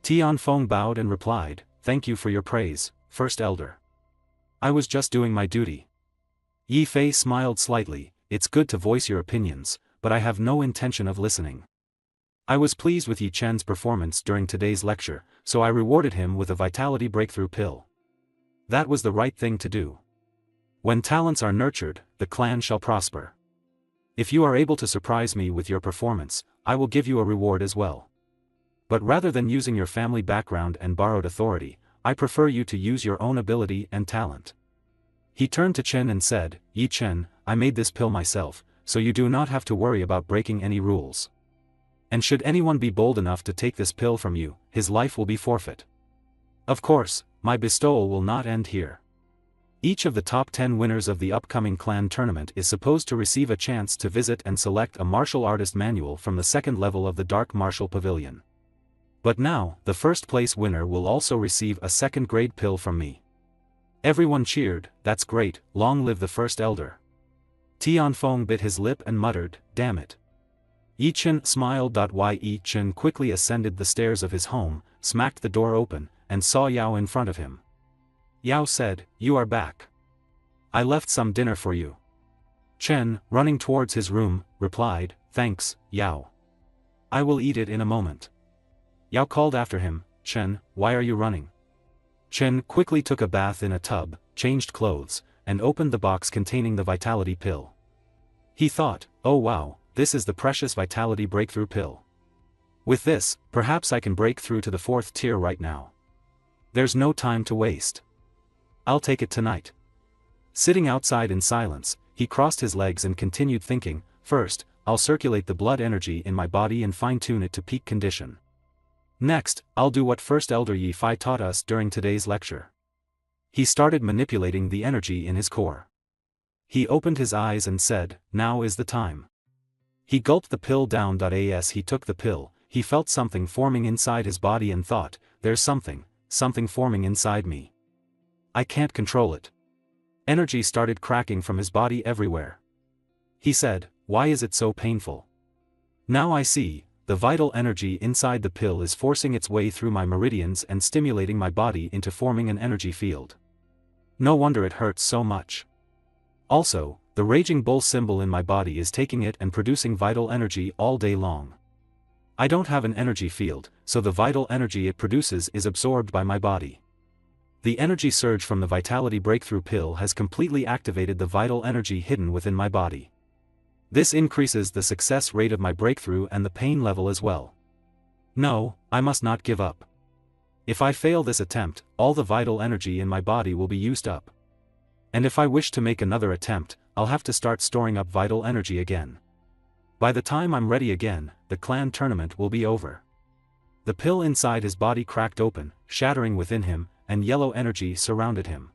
Tianfeng bowed and replied, "Thank you for your praise, First Elder. I was just doing my duty." Yi Fei smiled slightly, "It's good to voice your opinions, but I have no intention of listening. I was pleased with Yi Chen's performance during today's lecture, so I rewarded him with a Vitality Breakthrough pill. That was the right thing to do. When talents are nurtured, the clan shall prosper. If you are able to surprise me with your performance, I will give you a reward as well. But rather than using your family background and borrowed authority, I prefer you to use your own ability and talent." He turned to Chen and said, "Yi Chen, I made this pill myself, so you do not have to worry about breaking any rules. And should anyone be bold enough to take this pill from you, his life will be forfeit. Of course, my bestowal will not end here. Each of the top 10 winners of the upcoming clan tournament is supposed to receive a chance to visit and select a martial artist manual from the 2nd level of the Dark Martial Pavilion. But now, the 1st place winner will also receive a 2nd-grade pill from me." Everyone cheered, "That's great, long live the First Elder." Tianfeng bit his lip and muttered, "Damn it." Yi Chen smiled. Yi Chen quickly ascended the stairs of his home, smacked the door open, and saw Yao in front of him. Yao said, "You are back. I left some dinner for you." Chen, running towards his room, replied, "Thanks, Yao. I will eat it in a moment." Yao called after him, "Chen, why are you running?" Chen quickly took a bath in a tub, changed clothes, and opened the box containing the Vitality pill. He thought, "Oh wow, this is the precious Vitality Breakthrough pill. With this, perhaps I can break through to the 4th tier right now. There's no time to waste. I'll take it tonight." Sitting outside in silence, he crossed his legs and continued thinking, "First, I'll circulate the blood energy in my body and fine-tune it to peak condition. Next, I'll do what First Elder Yi Fei taught us during today's lecture." He started manipulating the energy in his core. He opened his eyes and said, "Now is the time." He gulped the pill down. As he took the pill, he felt something forming inside his body and thought, "There's something forming inside me. I can't control it." Energy started cracking from his body everywhere. He said, "Why is it so painful? Now I see. The vital energy inside the pill is forcing its way through my meridians and stimulating my body into forming an energy field. No wonder it hurts so much. Also, the raging bull symbol in my body is taking it and producing vital energy all day long. I don't have an energy field, so the vital energy it produces is absorbed by my body. The energy surge from the Vitality Breakthrough pill has completely activated the vital energy hidden within my body. This increases the success rate of my breakthrough and the pain level as well. No, I must not give up. If I fail this attempt, all the vital energy in my body will be used up. And if I wish to make another attempt, I'll have to start storing up vital energy again. By the time I'm ready again, the clan tournament will be over." The pill inside his body cracked open, shattering within him, and yellow energy surrounded him.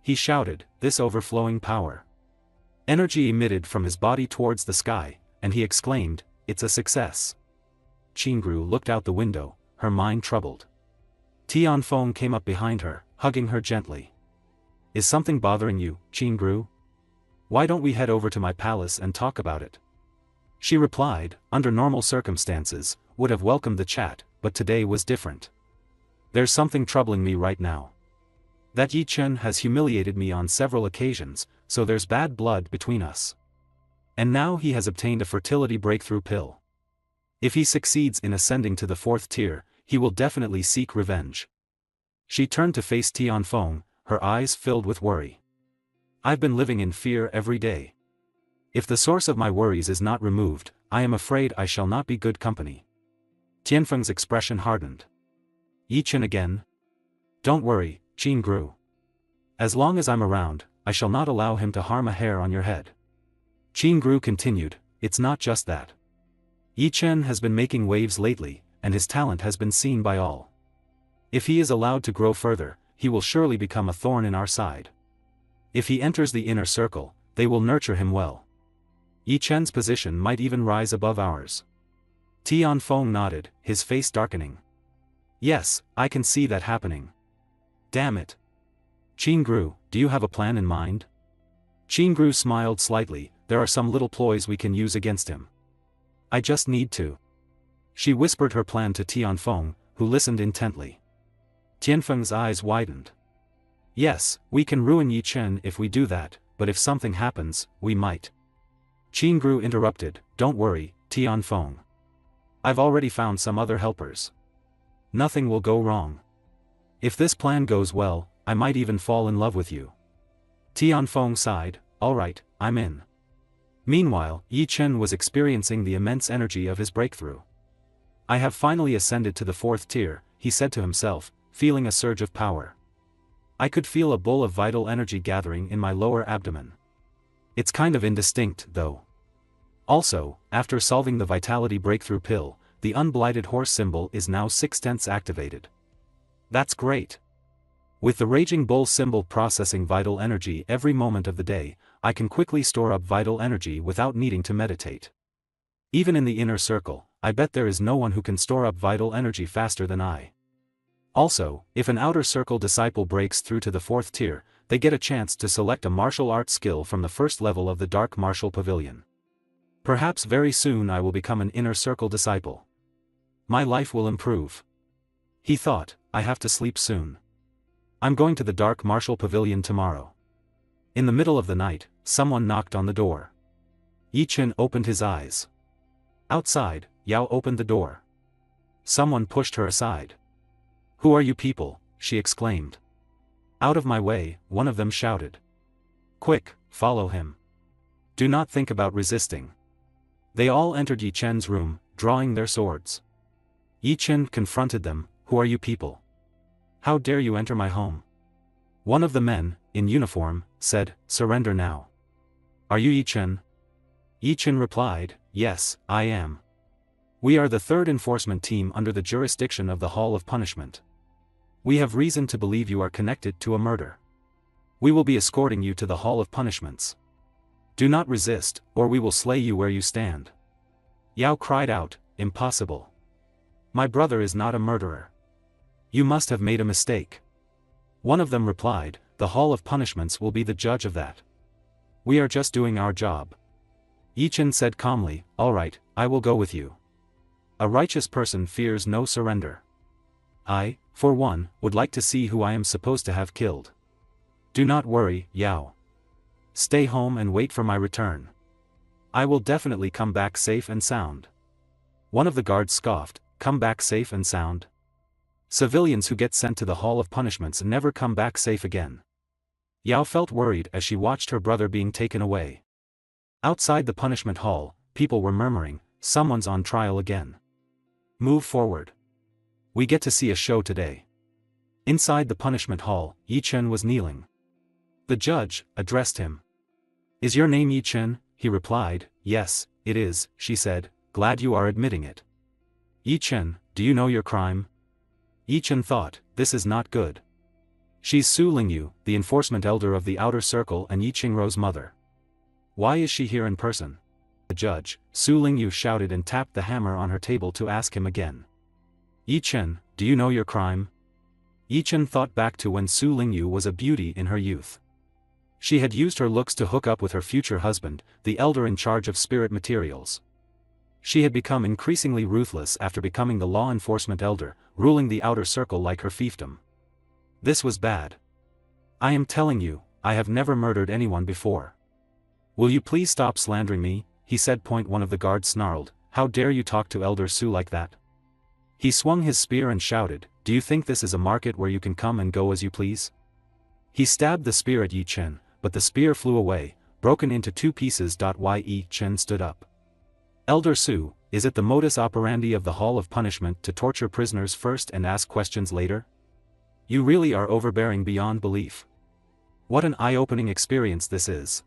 He shouted, "This overflowing power." Energy emitted from his body towards the sky, and he exclaimed, "It's a success." Qingru looked out the window, her mind troubled. Tianfeng came up behind her, hugging her gently. "Is something bothering you, Qingru? Why don't we head over to my palace and talk about it?" She replied, under normal circumstances, would have welcomed the chat, but today was different. "There's something troubling me right now. That Yi Chen has humiliated me on several occasions, so there's bad blood between us." And now he has obtained a fertility breakthrough pill. If he succeeds in ascending to the 4th tier, he will definitely seek revenge. She turned to face Tianfeng, her eyes filled with worry. I've been living in fear every day. If the source of my worries is not removed, I am afraid I shall not be good company. Tianfeng's expression hardened. Yi Chen again? Don't worry, Qin Gru. As long as I'm around, I shall not allow him to harm a hair on your head. Qin Gru continued, it's not just that. Yi Chen has been making waves lately, and his talent has been seen by all. If he is allowed to grow further, he will surely become a thorn in our side. If he enters the inner circle, they will nurture him well. Yi Chen's position might even rise above ours. Tianfeng nodded, his face darkening. Yes, I can see that happening. Damn it. Qin Gru, do you have a plan in mind? Qin Gru smiled slightly, there are some little ploys we can use against him. I just need to. She whispered her plan to Tianfeng, who listened intently. Tianfeng's eyes widened. Yes, we can ruin Yi Chen if we do that, but if something happens, we might. Qin Gru interrupted, don't worry, Tianfeng. I've already found some other helpers. Nothing will go wrong. If this plan goes well, I might even fall in love with you. Tianfeng sighed, alright, I'm in. Meanwhile, Yi Chen was experiencing the immense energy of his breakthrough. I have finally ascended to the 4th tier, he said to himself, feeling a surge of power. I could feel a bowl of vital energy gathering in my lower abdomen. It's kind of indistinct, though. Also, after solving the vitality breakthrough pill, the unblighted horse symbol is now 6/10 activated. That's great. With the raging bull symbol processing vital energy every moment of the day, I can quickly store up vital energy without needing to meditate. Even in the inner circle, I bet there is no one who can store up vital energy faster than I. Also, if an outer circle disciple breaks through to the 4th tier, they get a chance to select a martial arts skill from the 1st level of the Dark Martial Pavilion. Perhaps very soon I will become an inner circle disciple. My life will improve. He thought, I have to sleep soon. I'm going to the Dark Martial Pavilion tomorrow. In the middle of the night, someone knocked on the door. Yi Chen opened his eyes. Outside, Yao opened the door. Someone pushed her aside. Who are you people? She exclaimed. Out of my way, one of them shouted. Quick, follow him. Do not think about resisting. They all entered Yi Chen's room, drawing their swords. Yi Chen confronted them, who are you people? How dare you enter my home? One of the men, in uniform, said, surrender now. Are you Yi Chen? Yi Chen replied, yes, I am. We are the 3rd enforcement team under the jurisdiction of the Hall of Punishment. We have reason to believe you are connected to a murder. We will be escorting you to the Hall of Punishments. Do not resist, or we will slay you where you stand. Yao cried out, impossible. My brother is not a murderer. You must have made a mistake. One of them replied, the Hall of Punishments will be the judge of that. We are just doing our job. Yi Chen said calmly, all right, I will go with you. A righteous person fears no surrender. I, for one, would like to see who I am supposed to have killed. Do not worry, Yao. Stay home and wait for my return. I will definitely come back safe and sound. One of the guards scoffed, come back safe and sound? Civilians who get sent to the Hall of Punishments never come back safe again. Yao felt worried as she watched her brother being taken away. Outside the punishment hall, people were murmuring, someone's on trial again. Move forward. We get to see a show today. Inside the punishment hall, Yi Chen was kneeling. The judge addressed him. Is your name Yi Chen? He replied, yes, it is, she said, glad you are admitting it. Yi Chen, do you know your crime? Yi Chen thought, this is not good. She's Su Lingyu, the enforcement elder of the outer circle and Yi Qingrou's mother. Why is she here in person? The judge, Su Lingyu shouted and tapped the hammer on her table to ask him again. Yi Chen, do you know your crime? Yi Chen thought back to when Su Lingyu was a beauty in her youth. She had used her looks to hook up with her future husband, the elder in charge of spirit materials. She had become increasingly ruthless after becoming the law enforcement elder, ruling the outer circle like her fiefdom. This was bad. I am telling you, I have never murdered anyone before. "Will you please stop slandering me?" he said. One of the guards snarled, "How dare you talk to Elder Su like that?" He swung his spear and shouted, "Do you think this is a market where you can come and go as you please?" He stabbed the spear at Yi Chen, but the spear flew away, broken into 2 pieces. Yi Chen stood up. "Elder Su, is it the modus operandi of the Hall of Punishment to torture prisoners first and ask questions later? You really are overbearing beyond belief. What an eye-opening experience this is."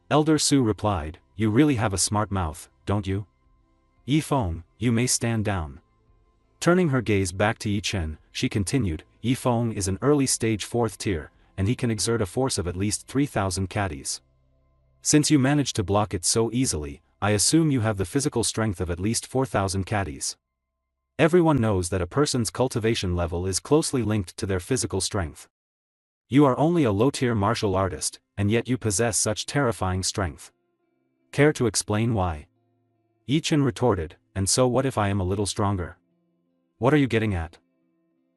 Elder Su replied, "You really have a smart mouth, don't you? Yi Feng, you may stand down." Turning her gaze back to Yi Chen, she continued, "Yi Feng is an early stage 4th tier, and he can exert a force of at least 3,000 caddies. Since you managed to block it so easily, I assume you have the physical strength of at least 4,000 caddies. Everyone knows that a person's cultivation level is closely linked to their physical strength. You are only a low-tier martial artist, and yet you possess such terrifying strength. Care to explain why?" Yi Chen retorted, "And so what if I am a little stronger? What are you getting at?"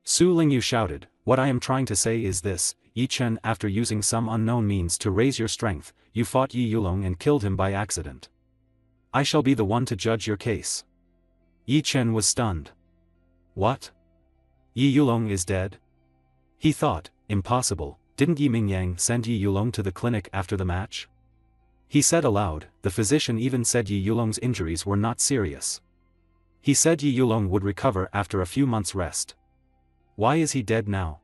Su Lingyu shouted, "What I am trying to say is this, Yi Chen, after using some unknown means to raise your strength, you fought Yi Yulong and killed him by accident. I shall be the one to judge your case." Yi Chen was stunned. "What? Yi Yulong is dead?" He thought, impossible, didn't Yi Mingyang send Yi Yulong to the clinic after the match? He said aloud, the physician even said Yi Yulong's injuries were not serious. He said Yi Yulong would recover after a few months' rest. Why is he dead now?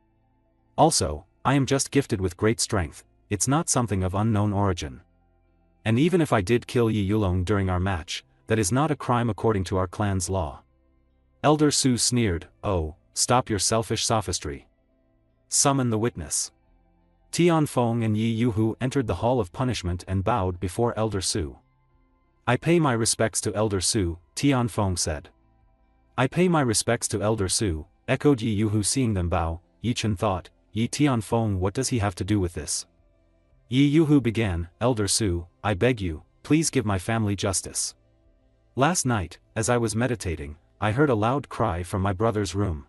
Also, I am just gifted with great strength, it's not something of unknown origin. And even if I did kill Yi Yulong during our match, that is not a crime according to our clan's law." Elder Su sneered, "Oh, stop your selfish sophistry. Summon the witness." Tian Feng and Yi Yuhu entered the Hall of Punishment and bowed before Elder Su. "I pay my respects to Elder Su," Tian Feng said. "I pay my respects to Elder Su," echoed Yi Yuhu. Seeing them bow, Yi Chen thought, Yi Tian Feng, what does he have to do with this? Yi Yuhu began, "Elder Su, I beg you, please give my family justice. Last night, as I was meditating, I heard a loud cry from my brother's room.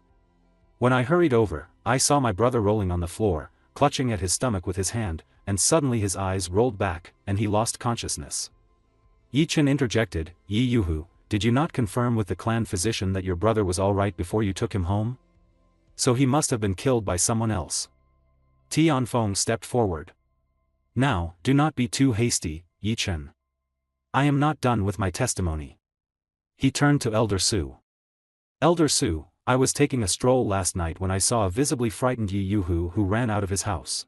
When I hurried over, I saw my brother rolling on the floor, clutching at his stomach with his hand, and suddenly his eyes rolled back, and he lost consciousness." Yi Chen interjected, "Yi Yuhu, did you not confirm with the clan physician that your brother was all right before you took him home? So he must have been killed by someone else." Tian Feng stepped forward. "Now, do not be too hasty, Yi Chen. I am not done with my testimony." He turned to Elder Su. "Elder Su, I was taking a stroll last night when I saw a visibly frightened Yi Yuhu who ran out of his house.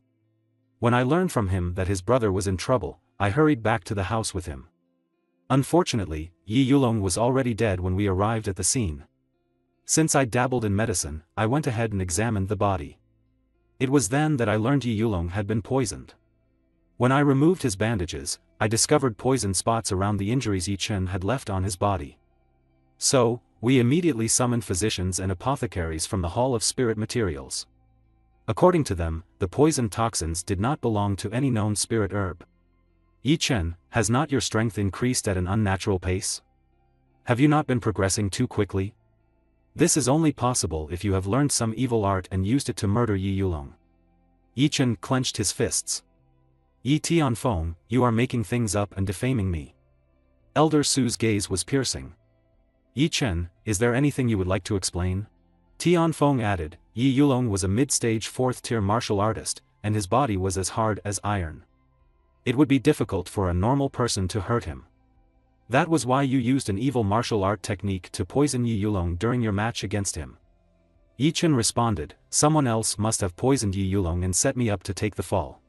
When I learned from him that his brother was in trouble, I hurried back to the house with him. Unfortunately, Yi Yulong was already dead when we arrived at the scene. Since I dabbled in medicine, I went ahead and examined the body. It was then that I learned Yi Yulong had been poisoned. When I removed his bandages, I discovered poison spots around the injuries Yi Chen had left on his body. So, we immediately summoned physicians and apothecaries from the Hall of Spirit Materials. According to them, the poison toxins did not belong to any known spirit herb. Yi Chen, has not your strength increased at an unnatural pace? Have you not been progressing too quickly? This is only possible if you have learned some evil art and used it to murder Yi Yulong." Yi Chen clenched his fists. "Yi Tian Feng, you are making things up and defaming me." Elder Su's gaze was piercing. "Yi Chen, is there anything you would like to explain?" Tian Feng added, "Yi Yulong was a mid-stage 4th-tier martial artist, and his body was as hard as iron. It would be difficult for a normal person to hurt him. That was why you used an evil martial art technique to poison Yi Yulong during your match against him." Yi Chen responded, "Someone else must have poisoned Yi Yulong and set me up to take the fall.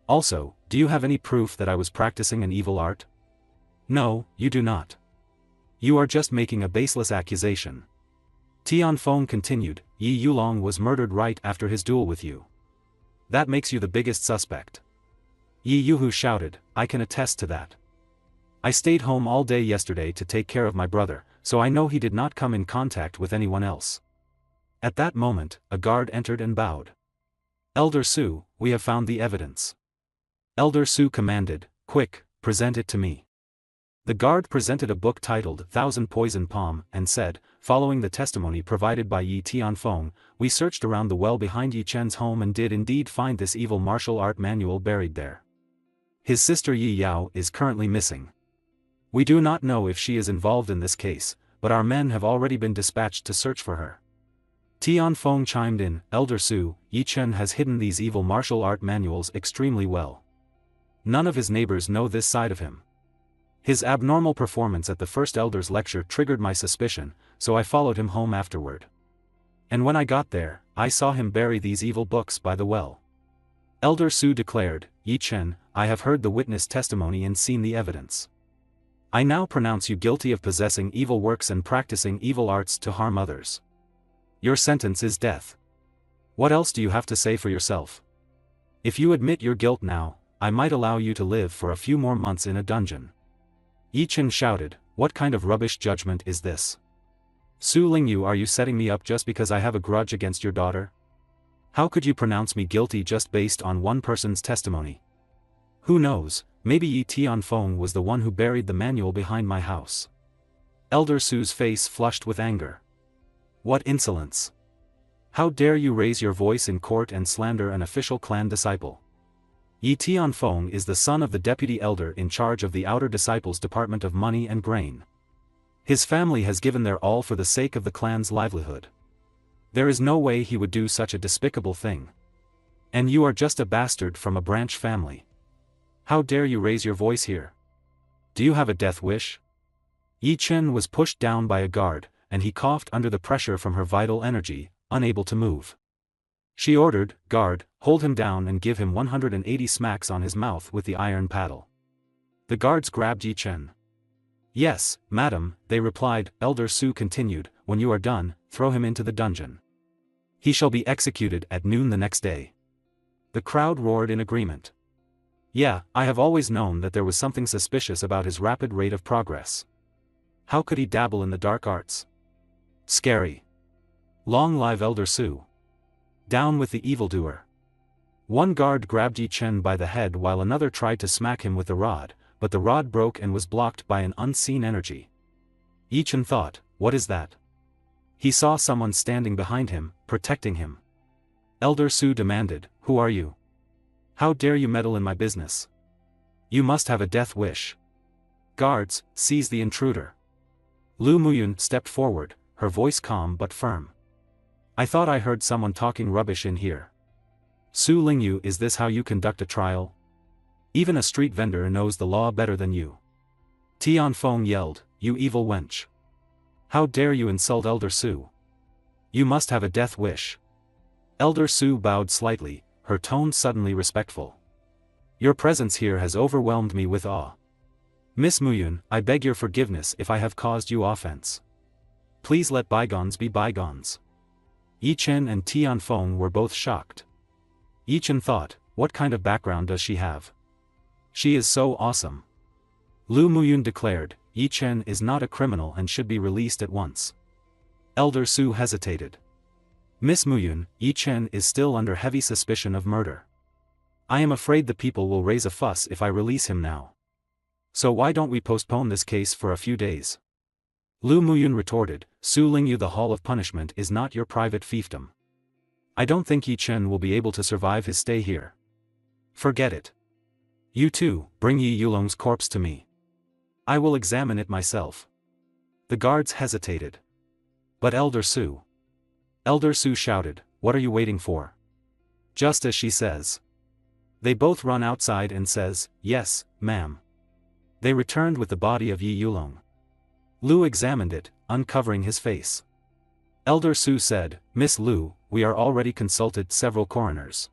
Also, do you have any proof that I was practicing an evil art? No, you do not. You are just making a baseless accusation." Tian Feng continued, "Yi Yulong was murdered right after his duel with you. That makes you the biggest suspect." Yi Yuhu shouted, "I can attest to that. I stayed home all day yesterday to take care of my brother, so I know he did not come in contact with anyone else." At that moment, a guard entered and bowed. "Elder Su, we have found the evidence." Elder Su commanded, "Quick, present it to me." The guard presented a book titled Thousand Poison Palm and said, "Following the testimony provided by Yi Tian Feng, we searched around the well behind Yi Chen's home and did indeed find this evil martial art manual buried there. His sister Yi Yao is currently missing. We do not know if she is involved in this case, but our men have already been dispatched to search for her. Tian Feng chimed in, Elder Su, Yi Chen has hidden these evil martial art manuals extremely well. None of his neighbors know this side of him. His abnormal performance at the first Elder's lecture triggered my suspicion, so I followed him home afterward. And when I got there, I saw him bury these evil books by the well. Elder Su declared, Yi Chen, I have heard the witness testimony and seen the evidence. I now pronounce you guilty of possessing evil works and practicing evil arts to harm others. Your sentence is death. What else do you have to say for yourself? If you admit your guilt now, I might allow you to live for a few more months in a dungeon. Yi Chen shouted, what kind of rubbish judgment is this? Su Lingyu, are you setting me up just because I have a grudge against your daughter? How could you pronounce me guilty just based on one person's testimony? Who knows, maybe Yi Tianfeng was the one who buried the manual behind my house. Elder Su's face flushed with anger. What insolence! How dare you raise your voice in court and slander an official clan disciple? Yi Tianfeng is the son of the deputy elder in charge of the Outer Disciples Department of Money and Grain. His family has given their all for the sake of the clan's livelihood. There is no way he would do such a despicable thing. And you are just a bastard from a branch family. How dare you raise your voice here? Do you have a death wish? Yi Chen was pushed down by a guard, and he coughed under the pressure from her vital energy, unable to move. She ordered, guard, hold him down and give him 180 smacks on his mouth with the iron paddle. The guards grabbed Yi Chen. Yes, madam, they replied. Elder Su continued, when you are done, throw him into the dungeon. He shall be executed at noon the next day. The crowd roared in agreement. Yeah, I have always known that there was something suspicious about his rapid rate of progress. How could he dabble in the dark arts? Scary. Long live Elder Su. Down with the evildoer. One guard grabbed Yi Chen by the head while another tried to smack him with the rod, but the rod broke and was blocked by an unseen energy. Yi Chen thought, what is that? He saw someone standing behind him, protecting him. Elder Su demanded, who are you? How dare you meddle in my business? You must have a death wish. Guards, seize the intruder. Lu Muyun stepped forward, her voice calm but firm. I thought I heard someone talking rubbish in here. Su Lingyu, is this how you conduct a trial? Even a street vendor knows the law better than you. Tianfeng yelled, you evil wench. How dare you insult Elder Su? You must have a death wish. Elder Su bowed slightly, her tone suddenly respectful. Your presence here has overwhelmed me with awe. Miss Muyun, I beg your forgiveness if I have caused you offense. Please let bygones be bygones. Yi Chen and Tianfeng were both shocked. Yi Chen thought, what kind of background does she have? She is so awesome. Lu Muyun declared, Yi Chen is not a criminal and should be released at once. Elder Su hesitated. Miss Muyun, Yi Chen is still under heavy suspicion of murder. I am afraid the people will raise a fuss if I release him now. So why don't we postpone this case for a few days? Lu Muyun retorted, Su Lingyu, the Hall of Punishment is not your private fiefdom. I don't think Yi Chen will be able to survive his stay here. Forget it. You too, bring Yi Yulong's corpse to me. I will examine it myself. The guards hesitated. But Elder Su. Elder Su shouted, what are you waiting for? Just as she says. They both run outside and says, yes, ma'am. They returned with the body of Yi Yulong. Lu examined it, uncovering his face. Elder Su said, Miss Lu, we are already consulted several coroners.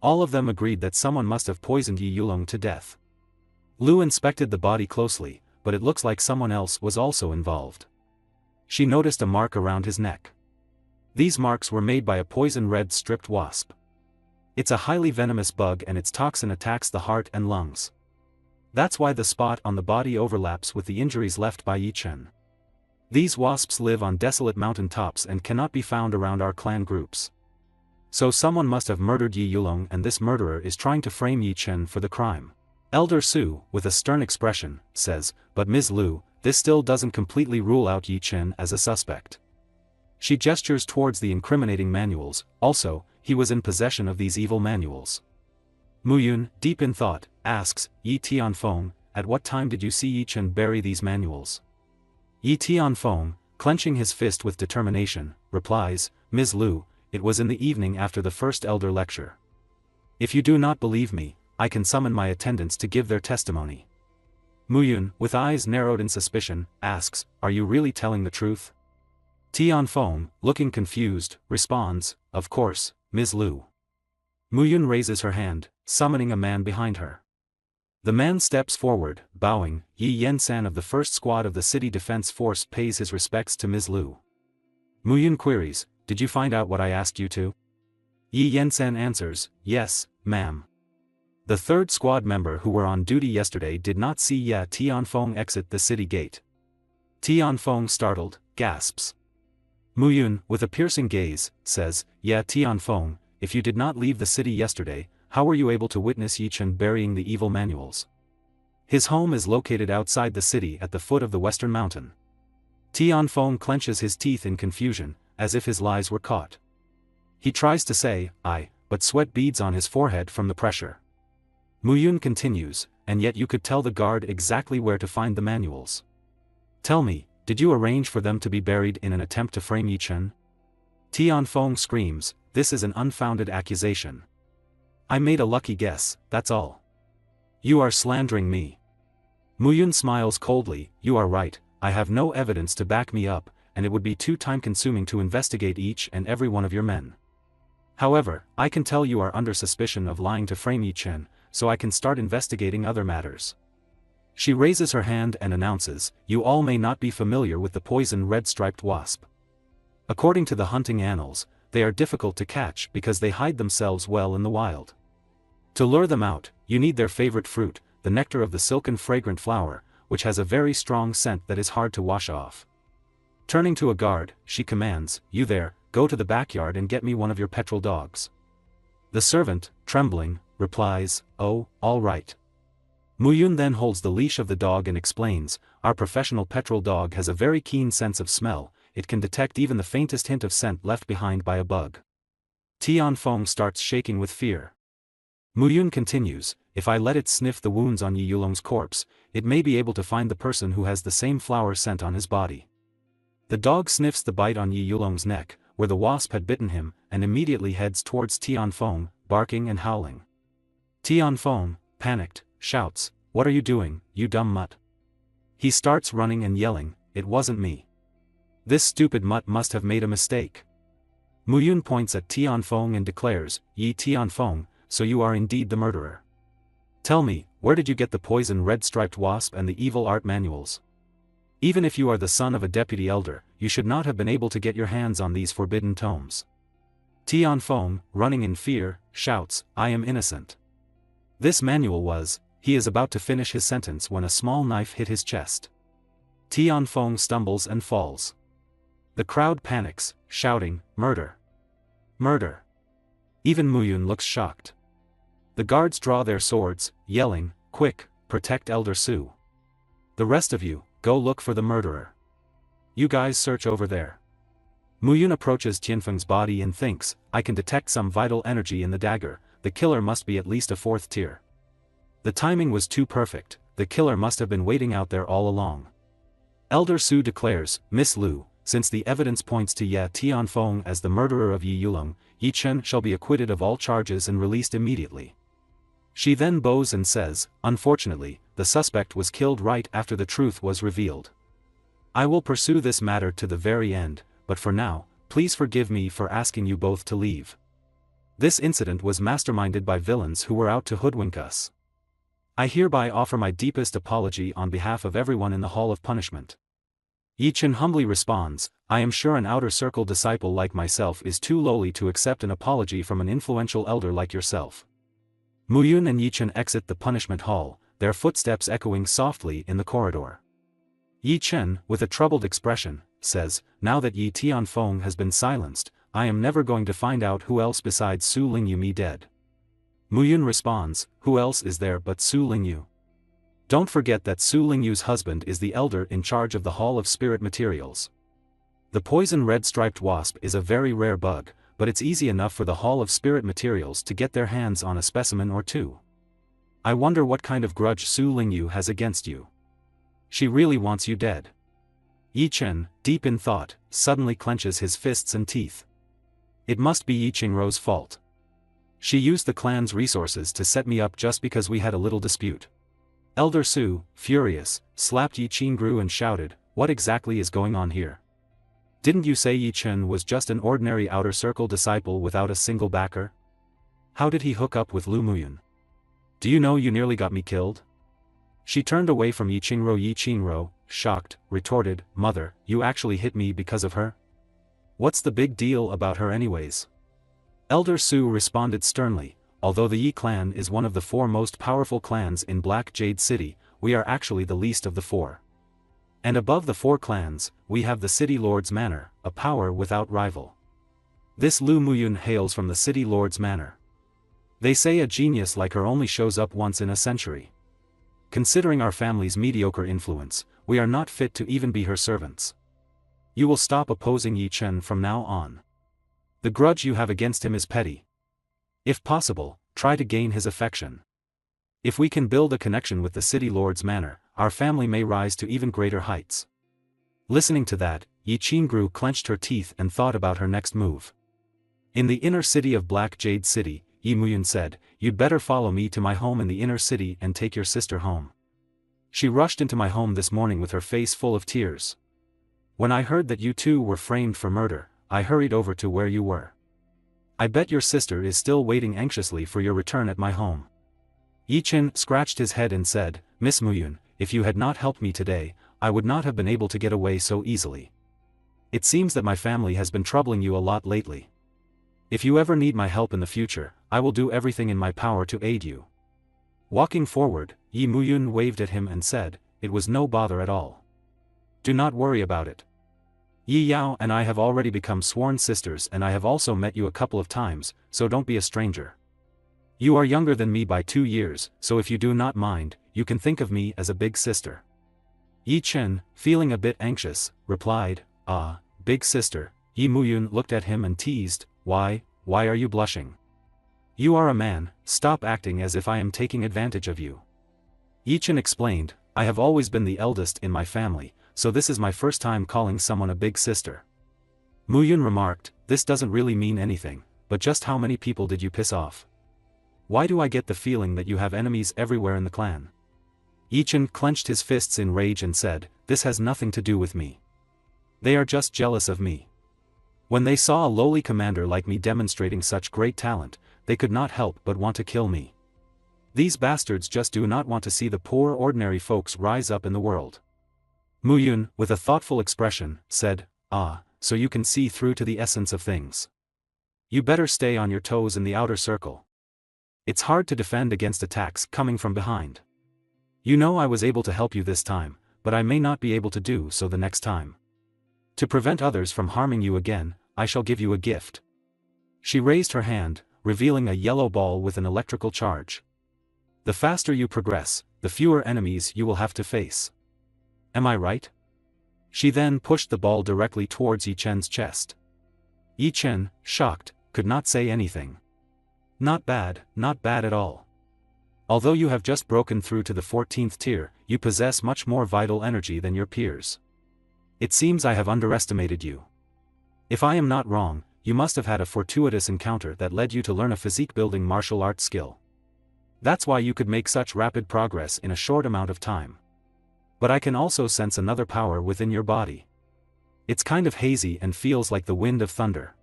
All of them agreed that someone must have poisoned Yi Yulong to death. Lu inspected the body closely, but it looks like someone else was also involved. She noticed a mark around his neck. These marks were made by a poison-red stripped wasp. It's a highly venomous bug and its toxin attacks the heart and lungs. That's why the spot on the body overlaps with the injuries left by Yi Chen. These wasps live on desolate mountain tops and cannot be found around our clan groups. So someone must have murdered Yi Yulong and this murderer is trying to frame Yi Chen for the crime. Elder Su, with a stern expression, says, but Ms. Lu, this still doesn't completely rule out Yi Chen as a suspect. She gestures towards the incriminating manuals, also, he was in possession of these evil manuals. Muyun, deep in thought, asks, Yi Tianfeng, at what time did you see Yi Chen bury these manuals? Yi Tianfeng, clenching his fist with determination, replies, Ms. Lu, it was in the evening after the first elder lecture. If you do not believe me, I can summon my attendants to give their testimony. Muyun, with eyes narrowed in suspicion, asks, are you really telling the truth? Tianfeng, looking confused, responds, of course, Ms. Lu. Muyun raises her hand, summoning a man behind her. The man steps forward, bowing. Yi Yensan of the first squad of the city defense force pays his respects to Ms. Lu. Muyun queries, did you find out what I asked you to? Yi Yensan answers, yes, ma'am. The third squad member who were on duty yesterday did not see Ye Tianfeng exit the city gate. Tianfeng, startled, gasps. Muyun, with a piercing gaze, says, Ye Tianfeng, if you did not leave the city yesterday, how were you able to witness Yi Chen burying the evil manuals? His home is located outside the city at the foot of the western mountain. Tianfeng clenches his teeth in confusion, as if his lies were caught. He tries to say, but sweat beads on his forehead from the pressure. Muyun continues, and yet you could tell the guard exactly where to find the manuals. Tell me, did you arrange for them to be buried in an attempt to frame Yi Chen? Tianfeng screams, this is an unfounded accusation. I made a lucky guess, that's all. You are slandering me. Muyun smiles coldly, you are right, I have no evidence to back me up, and it would be too time-consuming to investigate each and every one of your men. However, I can tell you are under suspicion of lying to frame Yi Chen, so I can start investigating other matters. She raises her hand and announces, you all may not be familiar with the poison red-striped wasp. According to the hunting annals, they are difficult to catch because they hide themselves well in the wild. To lure them out, you need their favorite fruit, the nectar of the silken fragrant flower, which has a very strong scent that is hard to wash off. Turning to a guard, she commands, you there, go to the backyard and get me one of your petrol dogs. The servant, trembling, replies, oh, all right. Muyun then holds the leash of the dog and explains, our professional petrol dog has a very keen sense of smell, it can detect even the faintest hint of scent left behind by a bug. Tianfeng starts shaking with fear. Muyun continues, if I let it sniff the wounds on Yi Yulong's corpse, it may be able to find the person who has the same flower scent on his body. The dog sniffs the bite on Yi Yulong's neck, where the wasp had bitten him, and immediately heads towards Tianfeng, barking and howling. Tianfeng, panicked, shouts, what are you doing, you dumb mutt? He starts running and yelling, it wasn't me. This stupid mutt must have made a mistake. Muyun points at Tianfeng and declares, Yi Tianfeng, so you are indeed the murderer. Tell me, where did you get the poison red-striped wasp and the evil art manuals? Even if you are the son of a deputy elder, you should not have been able to get your hands on these forbidden tomes. Tianfeng, running in fear, shouts, I am innocent. This manual was, he is about to finish his sentence when a small knife hit his chest. Tianfeng stumbles and falls. The crowd panics, shouting, murder. Murder. Even Muyun looks shocked. The guards draw their swords, yelling, quick, protect Elder Su. The rest of you, go look for the murderer. You guys search over there. Muyun approaches Tianfeng's body and thinks, I can detect some vital energy in the dagger, the killer must be at least a fourth tier. The timing was too perfect, the killer must have been waiting out there all along. Elder Su declares, Miss Lu, since the evidence points to Ye Tianfeng as the murderer of Yi Yulong, Yi Chen shall be acquitted of all charges and released immediately. She then bows and says, unfortunately, the suspect was killed right after the truth was revealed. I will pursue this matter to the very end, but for now, please forgive me for asking you both to leave. This incident was masterminded by villains who were out to hoodwink us. I hereby offer my deepest apology on behalf of everyone in the Hall of Punishment. Yi Chen humbly responds, I am sure an outer circle disciple like myself is too lowly to accept an apology from an influential elder like yourself. Muyun and Yi Chen exit the punishment hall, their footsteps echoing softly in the corridor. Yi Chen, with a troubled expression, says, now that Yi Tianfeng has been silenced, I am never going to find out who else besides Su Lingyu me dead. Muyun responds, who else is there but Su Lingyu? Don't forget that Su Lingyu's husband is the elder in charge of the Hall of Spirit Materials. The poison red-striped wasp is a very rare bug, but it's easy enough for the Hall of Spirit Materials to get their hands on a specimen or two. I wonder what kind of grudge Su Lingyu has against you. She really wants you dead. Yi Chen, deep in thought, suddenly clenches his fists and teeth. It must be Yi Qingrou's fault. She used the clan's resources to set me up just because we had a little dispute. Elder Su, furious, slapped Yi Qingrou and shouted, "What exactly is going on here? Didn't you say Yi Chen was just an ordinary outer circle disciple without a single backer? How did he hook up with Lu Muyun? Do you know you nearly got me killed?" She turned away from Yi Qingrou. Yi Qingrou, shocked, retorted, "Mother, you actually hit me because of her? What's the big deal about her anyways?" Elder Su responded sternly, "Although the Yi clan is one of the 4 most powerful clans in Black Jade City, we are actually the least of the 4. And above the 4 clans, we have the City Lord's Manor, a power without rival. This Lu Muyun hails from the City Lord's Manor. They say a genius like her only shows up once in a century. Considering our family's mediocre influence, we are not fit to even be her servants. You will stop opposing Yi Chen from now on. The grudge you have against him is petty. If possible, try to gain his affection. If we can build a connection with the City Lord's Manor, our family may rise to even greater heights." Listening to that, Yi Qingrou clenched her teeth and thought about her next move. In the inner city of Black Jade City, Yi Muyun said, "You'd better follow me to my home in the inner city and take your sister home." She rushed into my home this morning with her face full of tears. When I heard that you two were framed for murder, I hurried over to where you were. I bet your sister is still waiting anxiously for your return at my home. Yi Chen scratched his head and said, "Miss Muyun, if you had not helped me today, I would not have been able to get away so easily. It seems that my family has been troubling you a lot lately. If you ever need my help in the future, I will do everything in my power to aid you." Walking forward, Yi Muyun waved at him and said, "It was no bother at all. Do not worry about it. Yi Yao and I have already become sworn sisters, and I have also met you a couple of times, so don't be a stranger. You are younger than me by 2 years, so if you do not mind, you can think of me as a big sister." Yi Chen, feeling a bit anxious, replied, "Ah, big sister." Yi Muyun looked at him and teased, Why are you blushing? You are a man, stop acting as if I am taking advantage of you." Yi Chen explained, "I have always been the eldest in my family, so this is my first time calling someone a big sister." Muyun remarked, "This doesn't really mean anything, but just how many people did you piss off? Why do I get the feeling that you have enemies everywhere in the clan?" Yi Chen clenched his fists in rage and said, "This has nothing to do with me. They are just jealous of me. When they saw a lowly commander like me demonstrating such great talent, they could not help but want to kill me. These bastards just do not want to see the poor ordinary folks rise up in the world." Muyun, with a thoughtful expression, said, "Ah, so you can see through to the essence of things. You better stay on your toes in the outer circle. It's hard to defend against attacks coming from behind. You know I was able to help you this time, but I may not be able to do so the next time. To prevent others from harming you again, I shall give you a gift." She raised her hand, revealing a yellow ball with an electrical charge. "The faster you progress, the fewer enemies you will have to face. Am I right?" She then pushed the ball directly towards Yi Chen's chest. Yi Chen, shocked, could not say anything. Not bad at all. Although you have just broken through to the 14th tier, you possess much more vital energy than your peers. It seems I have underestimated you. If I am not wrong, you must have had a fortuitous encounter that led you to learn a physique-building martial arts skill. That's why you could make such rapid progress in a short amount of time. But I can also sense another power within your body. It's kind of hazy and feels like the wind of thunder.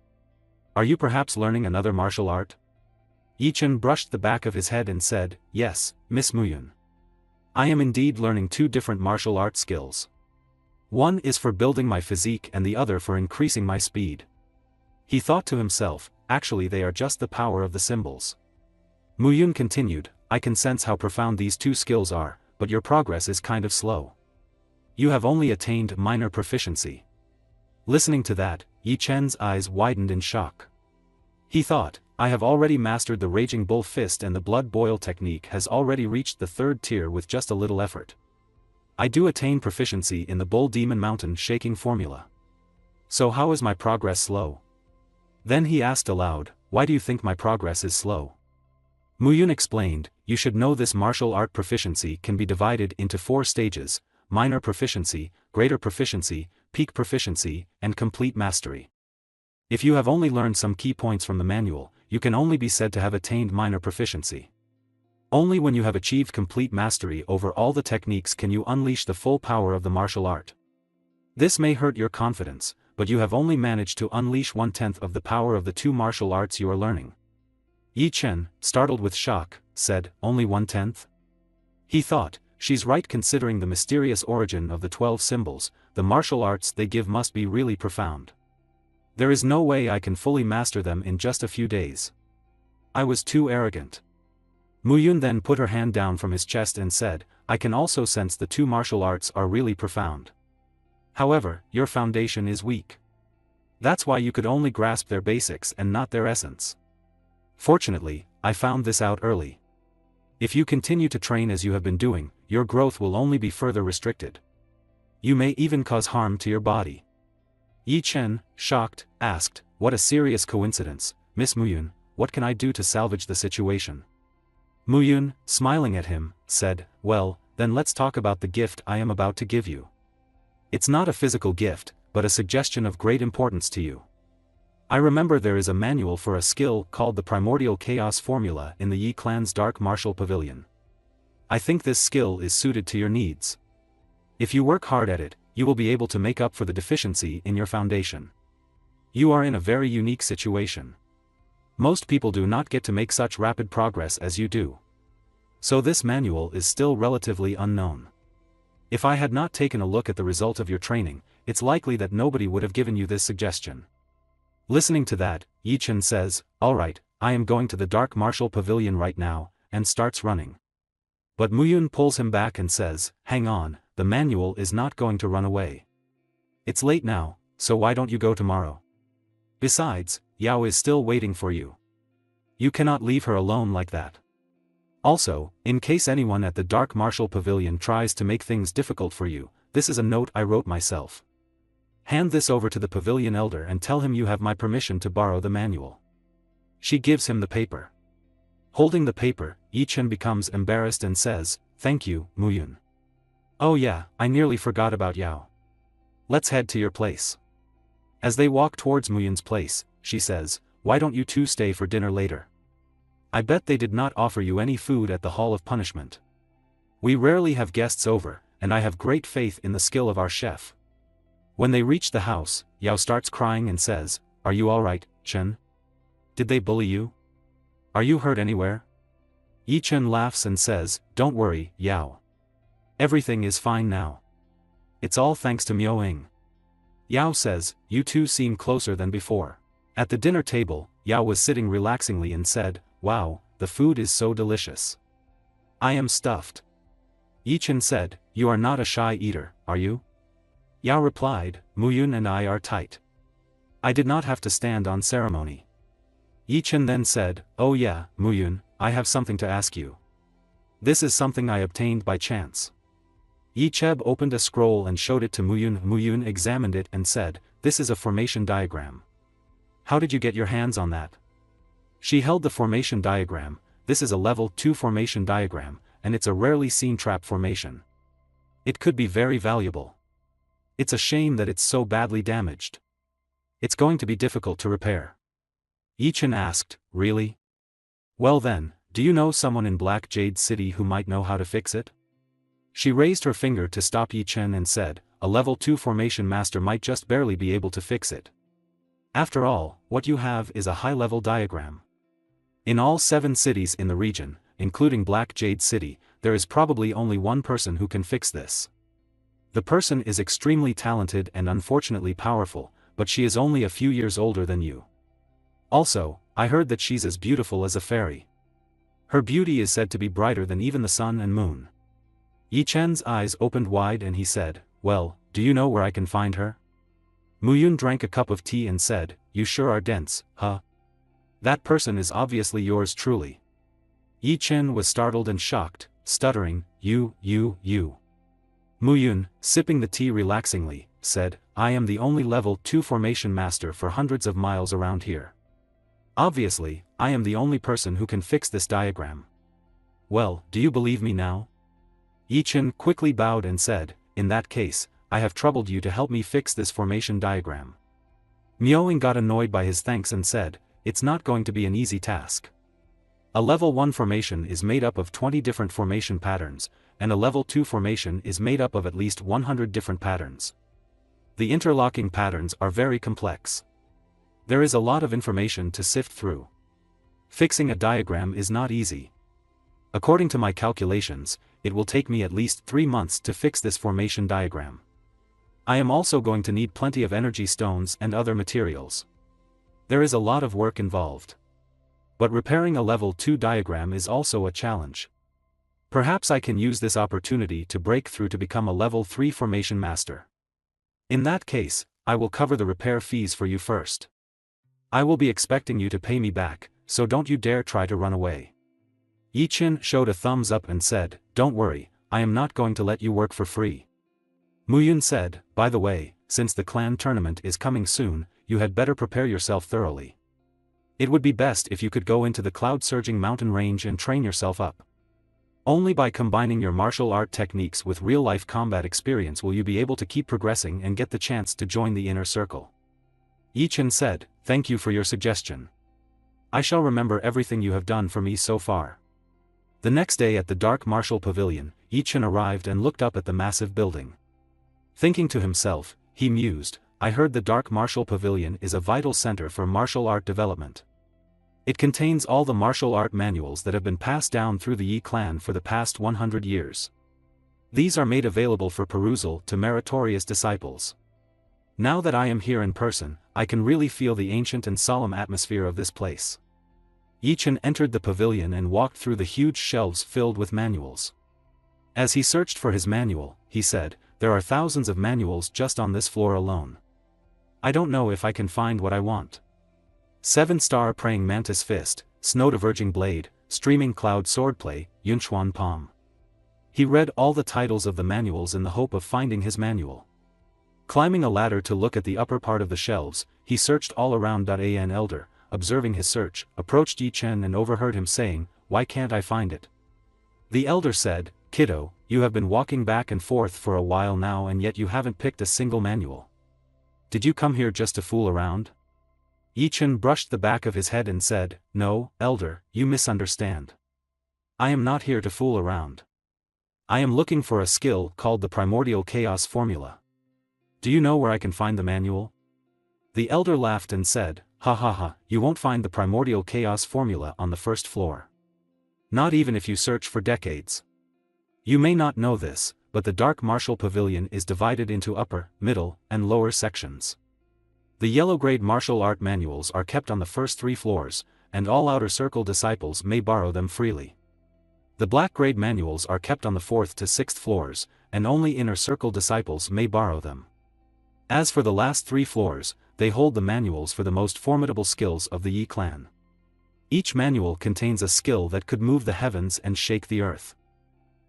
Are you perhaps learning another martial art?" Yi Chen brushed the back of his head and said, "Yes, Miss Muyun. I am indeed learning 2 different martial art skills. One is for building my physique and the other for increasing my speed." He thought to himself, actually they are just the power of the symbols. Muyun continued, "I can sense how profound these 2 skills are, but your progress is kind of slow. You have only attained minor proficiency." Listening to that, Yi Chen's eyes widened in shock. He thought, I have already mastered the Raging Bull Fist, and the Blood Boil technique has already reached the 3rd tier with just a little effort. I do attain proficiency in the Bull Demon Mountain shaking formula. So how is my progress slow? Then he asked aloud, why do you think my progress is slow? Muyun explained, you should know this martial art proficiency can be divided into 4 stages: minor proficiency, greater proficiency, peak proficiency, and complete mastery. If you have only learned some key points from the manual, you can only be said to have attained minor proficiency. Only when you have achieved complete mastery over all the techniques can you unleash the full power of the martial art. This may hurt your confidence, but you have only managed to unleash 1/10 of the power of the 2 martial arts you are learning. Yi Chen, startled with shock, said, only 1/10? He thought, she's right considering the mysterious origin of the 12 symbols, the martial arts they give must be really profound. There is no way I can fully master them in just a few days. I was too arrogant. Muyun then put her hand down from his chest and said, I can also sense the 2 martial arts are really profound. However, your foundation is weak. That's why you could only grasp their basics and not their essence. Fortunately, I found this out early. If you continue to train as you have been doing, your growth will only be further restricted. You may even cause harm to your body. Yi Chen, shocked, asked, what a serious coincidence, Miss Muyun, what can I do to salvage the situation? Muyun, smiling at him, said, well, then let's talk about the gift I am about to give you. It's not a physical gift, but a suggestion of great importance to you. I remember there is a manual for a skill called the Primordial Chaos Formula in the Yi clan's Dark Martial Pavilion. I think this skill is suited to your needs. If you work hard at it, you will be able to make up for the deficiency in your foundation. You are in a very unique situation. Most people do not get to make such rapid progress as you do. So this manual is still relatively unknown. If I had not taken a look at the result of your training, it's likely that nobody would have given you this suggestion. Listening to that, Yi Chen says, alright, I am going to the Dark Martial Pavilion right now, and starts running. But Muyun pulls him back and says, hang on, the manual is not going to run away. It's late now, so why don't you go tomorrow? Besides, Yao is still waiting for you. You cannot leave her alone like that. Also, in case anyone at the Dark Martial Pavilion tries to make things difficult for you, this is a note I wrote myself. Hand this over to the pavilion elder and tell him you have my permission to borrow the manual. She gives him the paper. Holding the paper, Yi Chen becomes embarrassed and says, thank you, Muyun. Oh yeah, I nearly forgot about Yao. Let's head to your place. As they walk towards Muyun's place, she says, why don't you 2 stay for dinner later? I bet they did not offer you any food at the Hall of Punishment. We rarely have guests over, and I have great faith in the skill of our chef. When they reach the house, Yao starts crying and says, are you alright, Chen? Did they bully you? Are you hurt anywhere? Yi Chen laughs and says, don't worry, Yao. Everything is fine now. It's all thanks to Miao Ying. Yao says, you 2 seem closer than before. At the dinner table, Yao was sitting relaxingly and said, wow, the food is so delicious. I am stuffed. Yi Chen said, you are not a shy eater, are you? Yao replied, Muyun and I are tight. I did not have to stand on ceremony. Yi Chen then said, oh yeah, Muyun, I have something to ask you. This is something I obtained by chance. Yi Cheb opened a scroll and showed it to Muyun. Muyun examined it and said, this is a formation diagram. How did you get your hands on that? She held the formation diagram. This is a level 2 formation diagram, and it's a rarely seen trap formation. It could be very valuable. It's a shame that it's so badly damaged. It's going to be difficult to repair. Yi Chen asked, really? Well then, do you know someone in Black Jade City who might know how to fix it? She raised her finger to stop Yi Chen and said, a level 2 formation master might just barely be able to fix it. After all, what you have is a high-level diagram. In all 7 cities in the region, including Black Jade City, there is probably only one person who can fix this. The person is extremely talented and unfortunately powerful, but she is only a few years older than you. Also, I heard that she's as beautiful as a fairy. Her beauty is said to be brighter than even the sun and moon. Yi Chen's eyes opened wide and he said, well, do you know where I can find her? Muyun drank a cup of tea and said, you sure are dense, huh? That person is obviously yours truly. Yi Chen was startled and shocked, stuttering, you. Muyun, sipping the tea relaxingly, said, I am the only level 2 formation master for hundreds of miles around here. Obviously, I am the only person who can fix this diagram. Well, do you believe me now? Yi-Chen quickly bowed and said, in that case, I have troubled you to help me fix this formation diagram. Miao got annoyed by his thanks and said, it's not going to be an easy task. A level 1 formation is made up of 20 different formation patterns, and a level 2 formation is made up of at least 100 different patterns. The interlocking patterns are very complex. There is a lot of information to sift through. Fixing a diagram is not easy. According to my calculations, it will take me at least 3 months to fix this formation diagram. I am also going to need plenty of energy stones and other materials. There is a lot of work involved. But repairing a level 2 diagram is also a challenge. Perhaps I can use this opportunity to break through to become a level 3 formation master. In that case, I will cover the repair fees for you first. I will be expecting you to pay me back, so don't you dare try to run away. Yi-Chen showed a thumbs up and said, don't worry, I am not going to let you work for free. Muyun said, by the way, since the clan tournament is coming soon, you had better prepare yourself thoroughly. It would be best if you could go into the cloud-surging mountain range and train yourself up. Only by combining your martial art techniques with real-life combat experience will you be able to keep progressing and get the chance to join the inner circle. Yi-Chen said, thank you for your suggestion. I shall remember everything you have done for me so far. The next day at the Dark Martial Pavilion, Yi-Chen arrived and looked up at the massive building. Thinking to himself, he mused, I heard the Dark Martial Pavilion is a vital center for martial art development. It contains all the martial art manuals that have been passed down through the Yi clan for the past 100 years. These are made available for perusal to meritorious disciples. Now that I am here in person, I can really feel the ancient and solemn atmosphere of this place. Yi-Chen entered the pavilion and walked through the huge shelves filled with manuals. As he searched for his manual, he said, there are thousands of manuals just on this floor alone. I don't know if I can find what I want. 7-star praying mantis fist, snow diverging blade, streaming cloud swordplay, Yunchuan palm. He read all the titles of the manuals in the hope of finding his manual. Climbing a ladder to look at the upper part of the shelves, he searched all around. An elder, observing his search, approached Yi-Chen and overheard him saying, why can't I find it? The elder said, kiddo, you have been walking back and forth for a while now and yet you haven't picked a single manual. Did you come here just to fool around? Yi-Chen brushed the back of his head and said, no, elder, you misunderstand. I am not here to fool around. I am looking for a skill called the Primordial Chaos Formula. Do you know where I can find the manual? The elder laughed and said, ha ha ha, you won't find the Primordial Chaos Formula on the first floor. Not even if you search for decades. You may not know this, but the Dark Martial Pavilion is divided into upper, middle, and lower sections. The yellow-grade martial art manuals are kept on the first 3 floors, and all outer circle disciples may borrow them freely. The black-grade manuals are kept on the 4th to 6th floors, and only inner circle disciples may borrow them. As for the last 3 floors, they hold the manuals for the most formidable skills of the Yi clan. Each manual contains a skill that could move the heavens and shake the earth.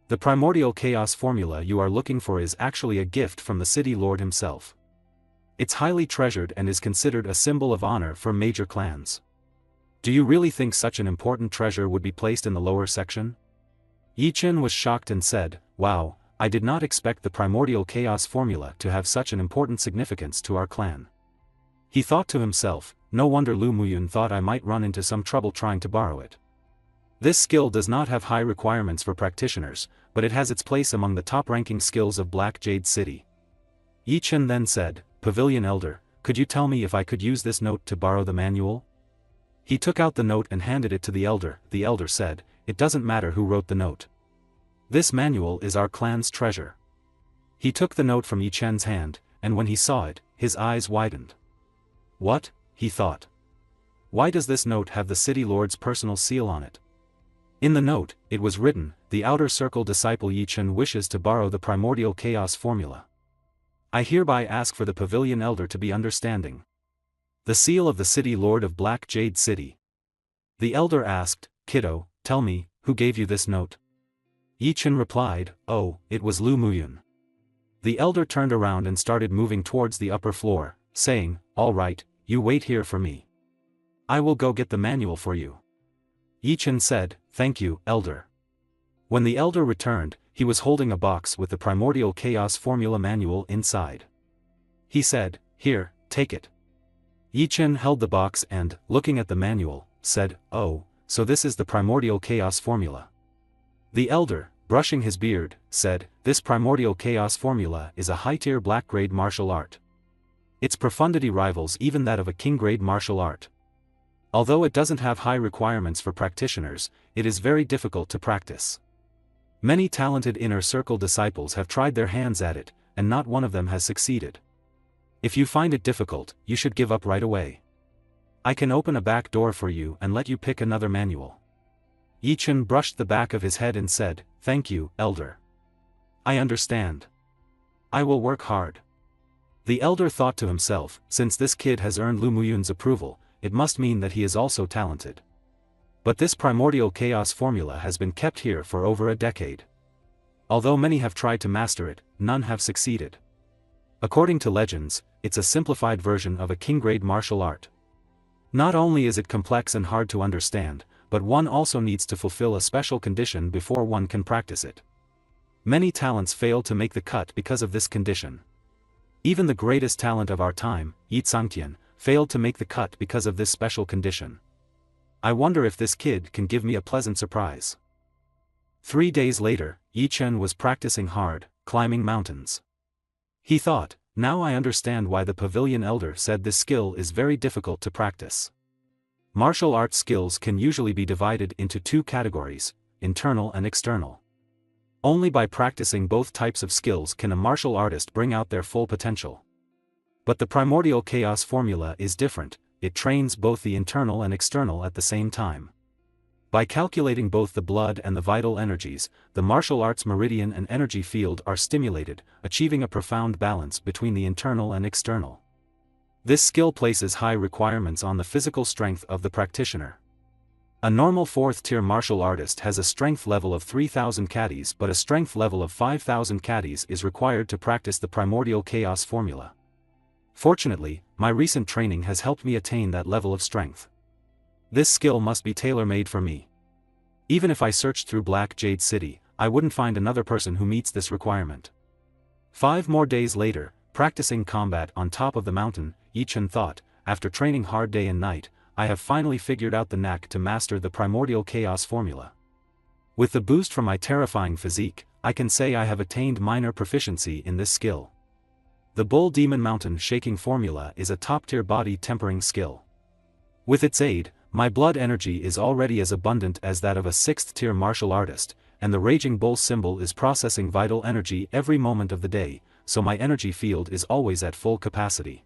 The Primordial Chaos Formula you are looking for is actually a gift from the City Lord himself. It's highly treasured and is considered a symbol of honor for major clans. Do you really think such an important treasure would be placed in the lower section? Yi-Chen was shocked and said, wow, I did not expect the Primordial Chaos Formula to have such an important significance to our clan. He thought to himself, no wonder Lu Muyun thought I might run into some trouble trying to borrow it. This skill does not have high requirements for practitioners, but it has its place among the top-ranking skills of Black Jade City. Yi-Chen then said, Pavilion Elder, could you tell me if I could use this note to borrow the manual? He took out the note and handed it to the elder. The elder said, it doesn't matter who wrote the note. This manual is our clan's treasure. He took the note from Yi-Chen's hand, and when he saw it, his eyes widened. What? He thought. Why does this note have the City Lord's personal seal on it? In the note, it was written, the outer circle disciple Yi-Chen wishes to borrow the Primordial Chaos Formula. I hereby ask for the Pavilion Elder to be understanding. The seal of the City Lord of Black Jade City. The elder asked, kiddo, tell me, who gave you this note? Yi-Chen replied, oh, it was Lu Muyun. The elder turned around and started moving towards the upper floor, saying, all right, you wait here for me. I will go get the manual for you. Yi-Chen said, "Thank you, Elder." When the Elder returned, he was holding a box with the Primordial Chaos Formula manual inside. He said, "Here, take it." Yi-Chen held the box and, looking at the manual, said, "Oh, so this is the Primordial Chaos Formula." The Elder, brushing his beard, said, "This Primordial Chaos Formula is a high-tier black-grade martial art. Its profundity rivals even that of a king-grade martial art. Although it doesn't have high requirements for practitioners, it is very difficult to practice. Many talented inner circle disciples have tried their hands at it, and not one of them has succeeded. If you find it difficult, you should give up right away. I can open a back door for you and let you pick another manual." Yi-Chen brushed the back of his head and said, "Thank you, Elder. I understand. I will work hard." The Elder thought to himself, since this kid has earned Lu Muyun's approval, it must mean that he is also talented. But this Primordial Chaos Formula has been kept here for over a decade. Although many have tried to master it, none have succeeded. According to legends, it's a simplified version of a king-grade martial art. Not only is it complex and hard to understand, but one also needs to fulfill a special condition before one can practice it. Many talents fail to make the cut because of this condition. Even the greatest talent of our time, Yi Tsangtian, failed to make the cut because of this special condition. I wonder if this kid can give me a pleasant surprise. 3 days later, Yi-Chen was practicing hard, climbing mountains. He thought, now I understand why the Pavilion Elder said this skill is very difficult to practice. Martial arts skills can usually be divided into 2 categories, internal and external. Only by practicing both types of skills can a martial artist bring out their full potential. But the Primordial Chaos Formula is different, it trains both the internal and external at the same time. By calculating both the blood and the vital energies, the martial arts meridian and energy field are stimulated, achieving a profound balance between the internal and external. This skill places high requirements on the physical strength of the practitioner. A normal 4th-tier martial artist has a strength level of 3,000 caddies, but a strength level of 5,000 caddies is required to practice the Primordial Chaos Formula. Fortunately, my recent training has helped me attain that level of strength. This skill must be tailor-made for me. Even if I searched through Black Jade City, I wouldn't find another person who meets this requirement. 5 more days later, practicing combat on top of the mountain, Yi-Chen thought, after training hard day and night, I have finally figured out the knack to master the Primordial Chaos Formula. With the boost from my terrifying physique, I can say I have attained minor proficiency in this skill. The Bull Demon Mountain Shaking Formula is a top-tier body tempering skill. With its aid, my blood energy is already as abundant as that of a 6th-tier martial artist, and the Raging Bull symbol is processing vital energy every moment of the day, so my energy field is always at full capacity.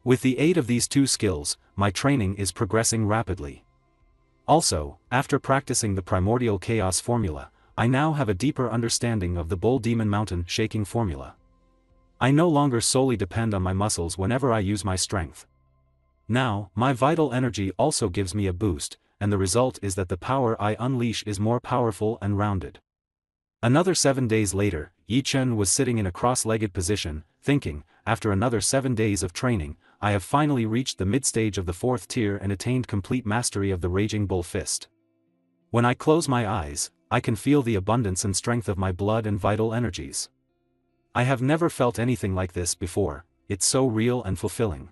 With the aid of these 2 skills, my training is progressing rapidly. Also, after practicing the Primordial Chaos Formula, I now have a deeper understanding of the Bull Demon Mountain Shaking Formula. I no longer solely depend on my muscles whenever I use my strength. Now, my vital energy also gives me a boost, and the result is that the power I unleash is more powerful and rounded. Another 7 days later, Yi-Chen was sitting in a cross-legged position, thinking, after another 7 days of training, I have finally reached the mid-stage of the 4th tier and attained complete mastery of the Raging Bull Fist. When I close my eyes, I can feel the abundance and strength of my blood and vital energies. I have never felt anything like this before, it's so real and fulfilling.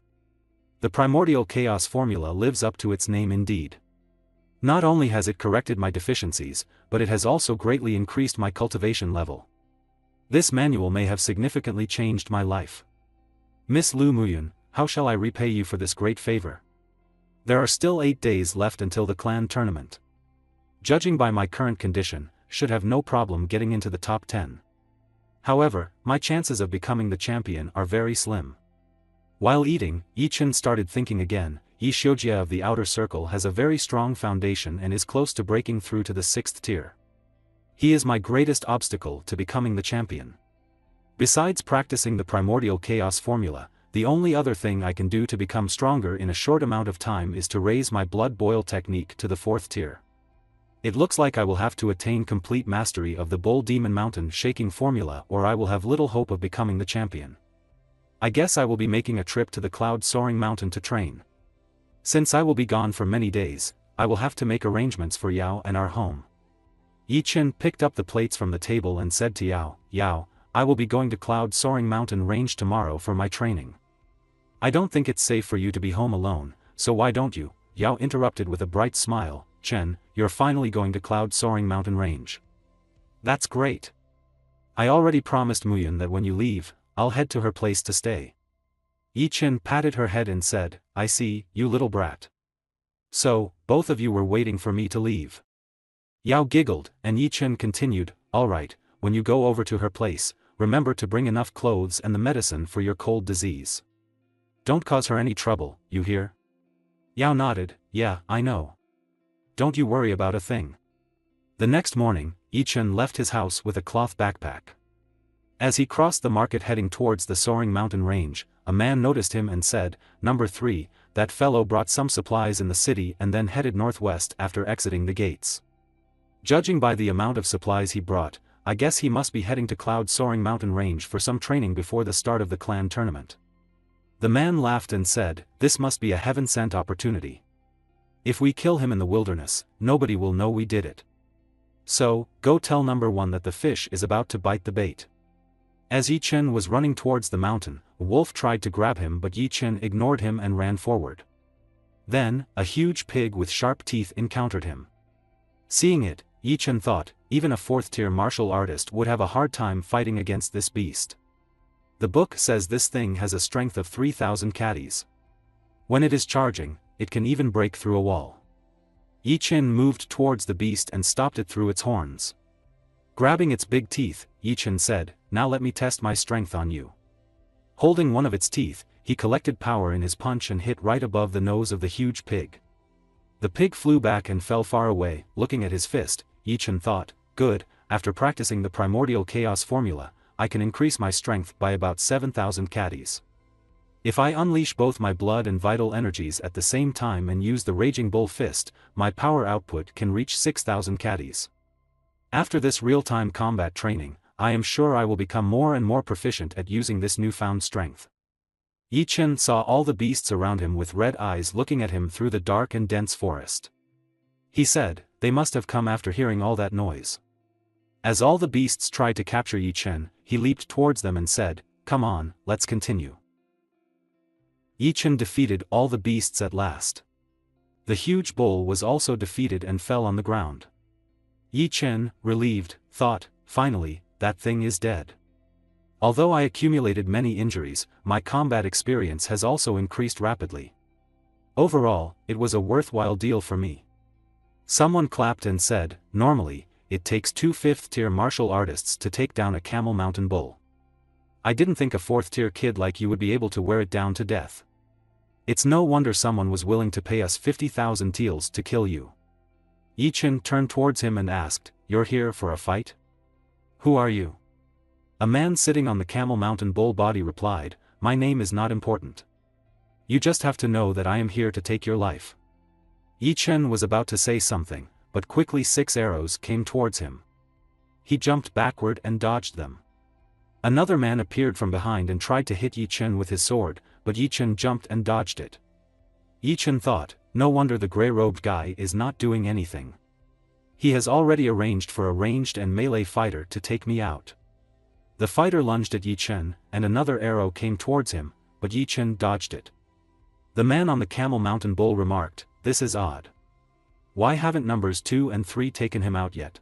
The Primordial Chaos Formula lives up to its name indeed. Not only has it corrected my deficiencies, but it has also greatly increased my cultivation level. This manual may have significantly changed my life. Miss Lu Muyun, how shall I repay you for this great favor? There are still 8 days left until the clan tournament. Judging by my current condition, should have no problem getting into the top 10. However, my chances of becoming the champion are very slim. While eating, Yi-Chen started thinking again. Yi Xiujia of the Outer Circle has a very strong foundation and is close to breaking through to the 6th tier. He is my greatest obstacle to becoming the champion. Besides practicing the Primordial Chaos Formula, the only other thing I can do to become stronger in a short amount of time is to raise my blood boil technique to the 4th tier. It looks like I will have to attain complete mastery of the Bull Demon Mountain Shaking Formula or I will have little hope of becoming the champion. I guess I will be making a trip to the Cloud Soaring Mountain to train. Since I will be gone for many days, I will have to make arrangements for Yao and our home. Yi Chen picked up the plates from the table and said to Yao, Yao, I will be going to Cloud Soaring Mountain Range tomorrow for my training. I don't think it's safe for you to be home alone, so why don't you? Yao interrupted with a bright smile, Chen, you're finally going to Cloud Soaring Mountain Range. That's great. I already promised Muyun that when you leave, I'll head to her place to stay. Yi Chen patted her head and said, I see, you little brat. So, both of you were waiting for me to leave. Yao giggled, and Yi Chen continued, alright, when you go over to her place, remember to bring enough clothes and the medicine for your cold disease. Don't cause her any trouble, you hear? Yao nodded, yeah, I know. Don't you worry about a thing. The next morning, Yi Chen left his house with a cloth backpack. As he crossed the market heading towards the soaring mountain range, a man noticed him and said, Number 3, that fellow brought some supplies in the city and then headed northwest after exiting the gates. Judging by the amount of supplies he brought, I guess he must be heading to Cloud Soaring Mountain Range for some training before the start of the clan tournament. The man laughed and said, this must be a heaven-sent opportunity. If we kill him in the wilderness, nobody will know we did it. So, go tell number 1 that the fish is about to bite the bait. As Yi Chen was running towards the mountain, a wolf tried to grab him but Yi Chen ignored him and ran forward. Then, a huge pig with sharp teeth encountered him. Seeing it, Yi Chen thought, even a 4th-tier martial artist would have a hard time fighting against this beast. The book says this thing has a strength of 3,000 caddies. When it is charging, it can even break through a wall. Yi Chen moved towards the beast and stopped it through its horns. Grabbing its big teeth, Yi Chen said, now let me test my strength on you. Holding one of its teeth, he collected power in his punch and hit right above the nose of the huge pig. The pig flew back and fell far away. Looking at his fist, Yi Chen thought, good, after practicing the primordial chaos formula, I can increase my strength by about 7,000 caddies. If I unleash both my blood and vital energies at the same time and use the Raging Bull Fist, my power output can reach 6,000 caddies. After this real-time combat training, I am sure I will become more and more proficient at using this newfound strength. Yi Chen saw all the beasts around him with red eyes looking at him through the dark and dense forest. He said, they must have come after hearing all that noise. As all the beasts tried to capture Yi Chen, he leaped towards them and said, come on, let's continue. Yi Chen defeated all the beasts at last. The huge bull was also defeated and fell on the ground. Yi Chen, relieved, thought, finally, that thing is dead. Although I accumulated many injuries, my combat experience has also increased rapidly. Overall, it was a worthwhile deal for me. Someone clapped and said, normally, it takes 2 5th-tier martial artists to take down a camel mountain bull. I didn't think a 4th-tier kid like you would be able to wear it down to death. It's no wonder someone was willing to pay us 50,000 taels to kill you. Yi Chen turned towards him and asked, you're here for a fight? Who are you? A man sitting on the camel mountain bull body replied, my name is not important. You just have to know that I am here to take your life. Yi Chen was about to say something, but quickly 6 arrows came towards him. He jumped backward and dodged them. Another man appeared from behind and tried to hit Yi Chen with his sword, but Yi Chen jumped and dodged it. Yi Chen thought, no wonder the grey-robed guy is not doing anything. He has already arranged for a ranged and melee fighter to take me out. The fighter lunged at Yi Chen, and another arrow came towards him, but Yi Chen dodged it. The man on the camel mountain bull remarked, this is odd. Why haven't numbers 2 and 3 taken him out yet?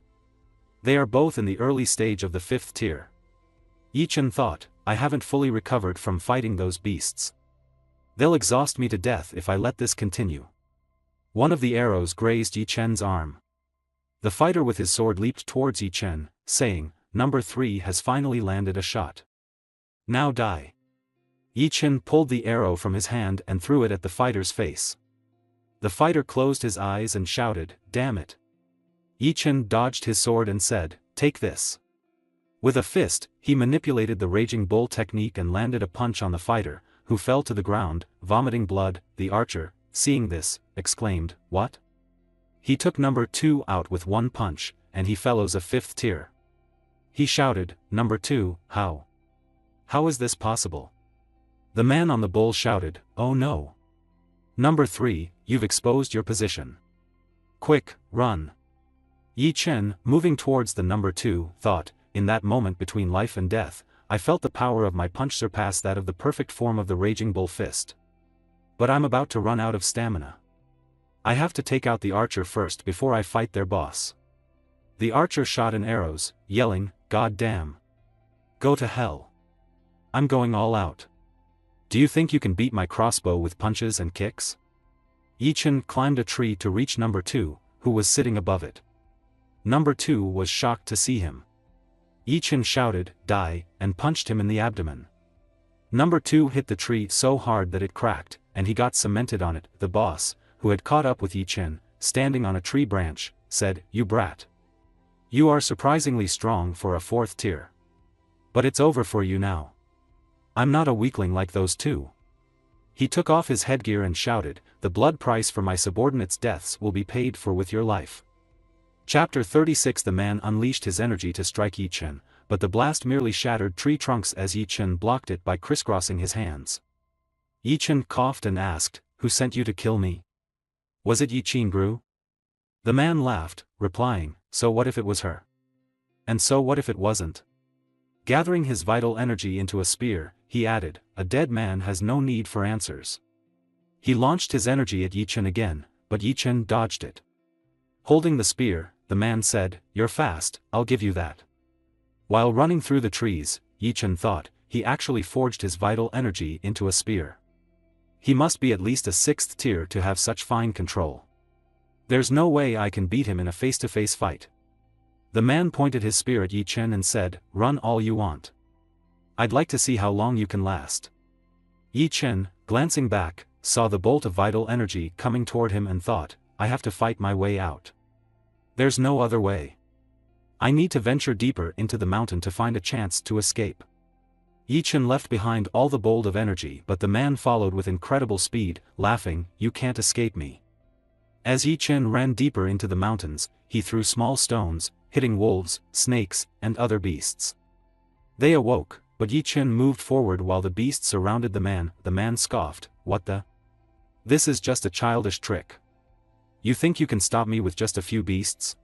They are both in the early stage of the 5th tier. Yi Chen thought, I haven't fully recovered from fighting those beasts. They'll exhaust me to death if I let this continue. One of the arrows grazed Yi Chen's arm. The fighter with his sword leaped towards Yi Chen, saying, number 3 has finally landed a shot. Now die. Yi Chen pulled the arrow from his hand and threw it at the fighter's face. The fighter closed his eyes and shouted, damn it. Yi Chen dodged his sword and said, take this. With a fist, he manipulated the Raging Bull technique and landed a punch on the fighter, who fell to the ground, vomiting blood. The archer, seeing this, exclaimed, what? He took number 2 out with 1 punch, and he fell as a 5th tier. He shouted, number 2, how? How is this possible? The man on the bull shouted, oh no. Number 3, you've exposed your position. Quick, run. Yi Chen, moving towards the number 2, thought, in that moment between life and death, I felt the power of my punch surpass that of the perfect form of the raging bull fist. But I'm about to run out of stamina. I have to take out the archer first before I fight their boss. The archer shot in arrows, yelling, "God damn. Go to hell. I'm going all out. Do you think you can beat my crossbow with punches and kicks?" Yi Chen climbed a tree to reach number 2, who was sitting above it. Number 2 was shocked to see him. Yi Chen shouted, "Die," and punched him in the abdomen. Number 2 hit the tree so hard that it cracked, and he got cemented on it. The boss, who had caught up with Yi Chen, standing on a tree branch, said, "You brat. You are surprisingly strong for a 4th tier. But it's over for you now. I'm not a weakling like those two." He took off his headgear and shouted, "The blood price for my subordinates' deaths will be paid for with your life." Chapter 36. The man unleashed his energy to strike Yi Chen, but the blast merely shattered tree trunks as Yi Chen blocked it by crisscrossing his hands. Yi Chen coughed and asked, "Who sent you to kill me? Was it Yi Chen Gru?" The man laughed, replying, "So what if it was her? And so what if it wasn't?" Gathering his vital energy into a spear, he added, "A dead man has no need for answers." He launched his energy at Yi Chen again, but Yi Chen dodged it. Holding the spear, the man said, "You're fast, I'll give you that." While running through the trees, Yi Chen thought, he actually forged his vital energy into a spear. He must be at least a 6th tier to have such fine control. There's no way I can beat him in a face-to-face fight. The man pointed his spear at Yi Chen and said, "Run all you want. I'd like to see how long you can last." Yi Chen, glancing back, saw the bolt of vital energy coming toward him and thought, I have to fight my way out. There's no other way. I need to venture deeper into the mountain to find a chance to escape. Yi Chen left behind all the bolt of energy, but the man followed with incredible speed, laughing, "You can't escape me." As Yi Chen ran deeper into the mountains, he threw small stones, hitting wolves, snakes, and other beasts. They awoke, but Yi Chen moved forward while the beasts surrounded the man. The man scoffed, "What the? This is just a childish trick. You think you can stop me with just a few beasts?"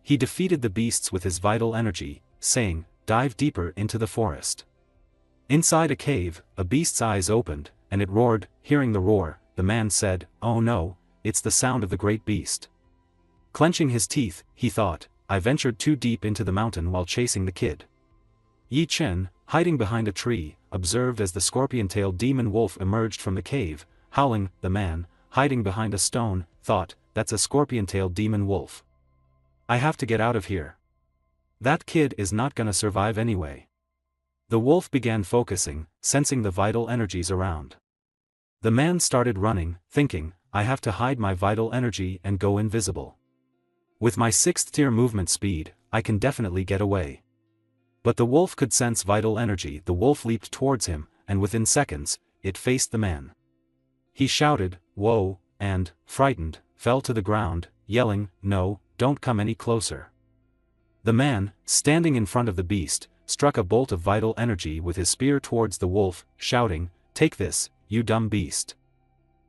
He defeated the beasts with his vital energy, saying, "Dive deeper into the forest." Inside a cave, a beast's eyes opened, and it roared. Hearing the roar, the man said, "Oh no, it's the sound of the great beast." Clenching his teeth, he thought, I ventured too deep into the mountain while chasing the kid. Yi Chen, hiding behind a tree, observed as the scorpion-tailed demon wolf emerged from the cave, howling. The man, hiding behind a stone, thought, that's a scorpion-tailed demon wolf. I have to get out of here. That kid is not gonna survive anyway. The wolf began focusing, sensing the vital energies around. The man started running, thinking, I have to hide my vital energy and go invisible. With my 6th tier movement speed, I can definitely get away. But the wolf could sense vital energy. The wolf leaped towards him, and within seconds, it faced the man. He shouted, "Whoa," and, frightened, fell to the ground, yelling, "No, don't come any closer." The man, standing in front of the beast, struck a bolt of vital energy with his spear towards the wolf, shouting, "Take this, you dumb beast."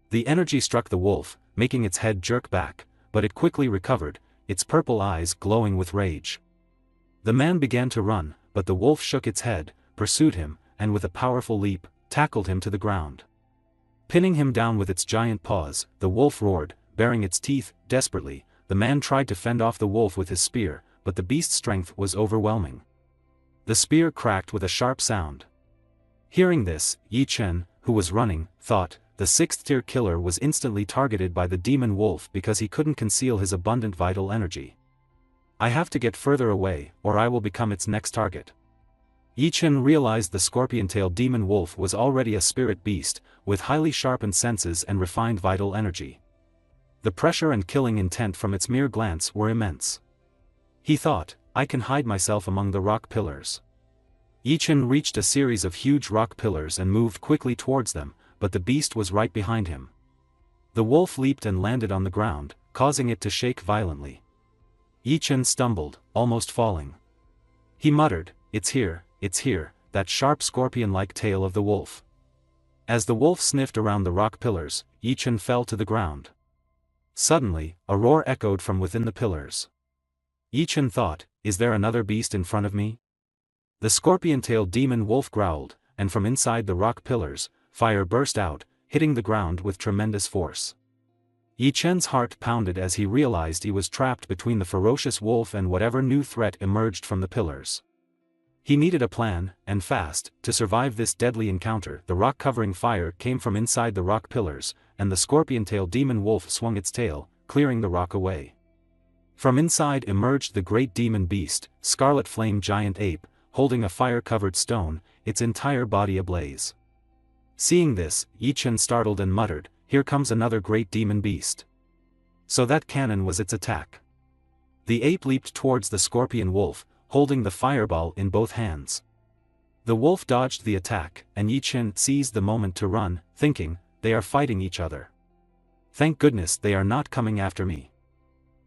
The energy struck the wolf, making its head jerk back, but it quickly recovered, its purple eyes glowing with rage. The man began to run, but the wolf shook its head, pursued him, and with a powerful leap, tackled him to the ground. Pinning him down with its giant paws, the wolf roared, baring its teeth, desperately. The man tried to fend off the wolf with his spear, but the beast's strength was overwhelming. The spear cracked with a sharp sound. Hearing this, Yi Chen, who was running, thought, the 6th tier killer was instantly targeted by the demon wolf because he couldn't conceal his abundant vital energy. I have to get further away, or I will become its next target. Yi Chen realized the scorpion-tailed demon wolf was already a spirit beast, with highly sharpened senses and refined vital energy. The pressure and killing intent from its mere glance were immense. He thought, I can hide myself among the rock pillars. Yi Chen reached a series of huge rock pillars and moved quickly towards them, but the beast was right behind him. The wolf leaped and landed on the ground, causing it to shake violently. Yi Chen stumbled, almost falling. He muttered, it's here, that sharp scorpion-like tail of the wolf. As the wolf sniffed around the rock pillars, Yichen fell to the ground. Suddenly, a roar echoed from within the pillars. Yichen thought, is there another beast in front of me? The scorpion-tailed demon wolf growled, and from inside the rock pillars, fire burst out, hitting the ground with tremendous force. Yichen's heart pounded as he realized he was trapped between the ferocious wolf and whatever new threat emerged from the pillars. He needed a plan, and fast, to survive this deadly encounter. The rock-covering fire came from inside the rock pillars, and the scorpion-tailed demon wolf swung its tail, clearing the rock away. From inside emerged the great demon beast, Scarlet Flame Giant Ape, holding a fire-covered stone, its entire body ablaze. Seeing this, Yichen startled and muttered, "Here comes another great demon beast." So that cannon was its attack. The ape leaped towards the scorpion wolf, holding the fireball in both hands. The wolf dodged the attack, and Yichen seized the moment to run, thinking, they are fighting each other. Thank goodness they are not coming after me.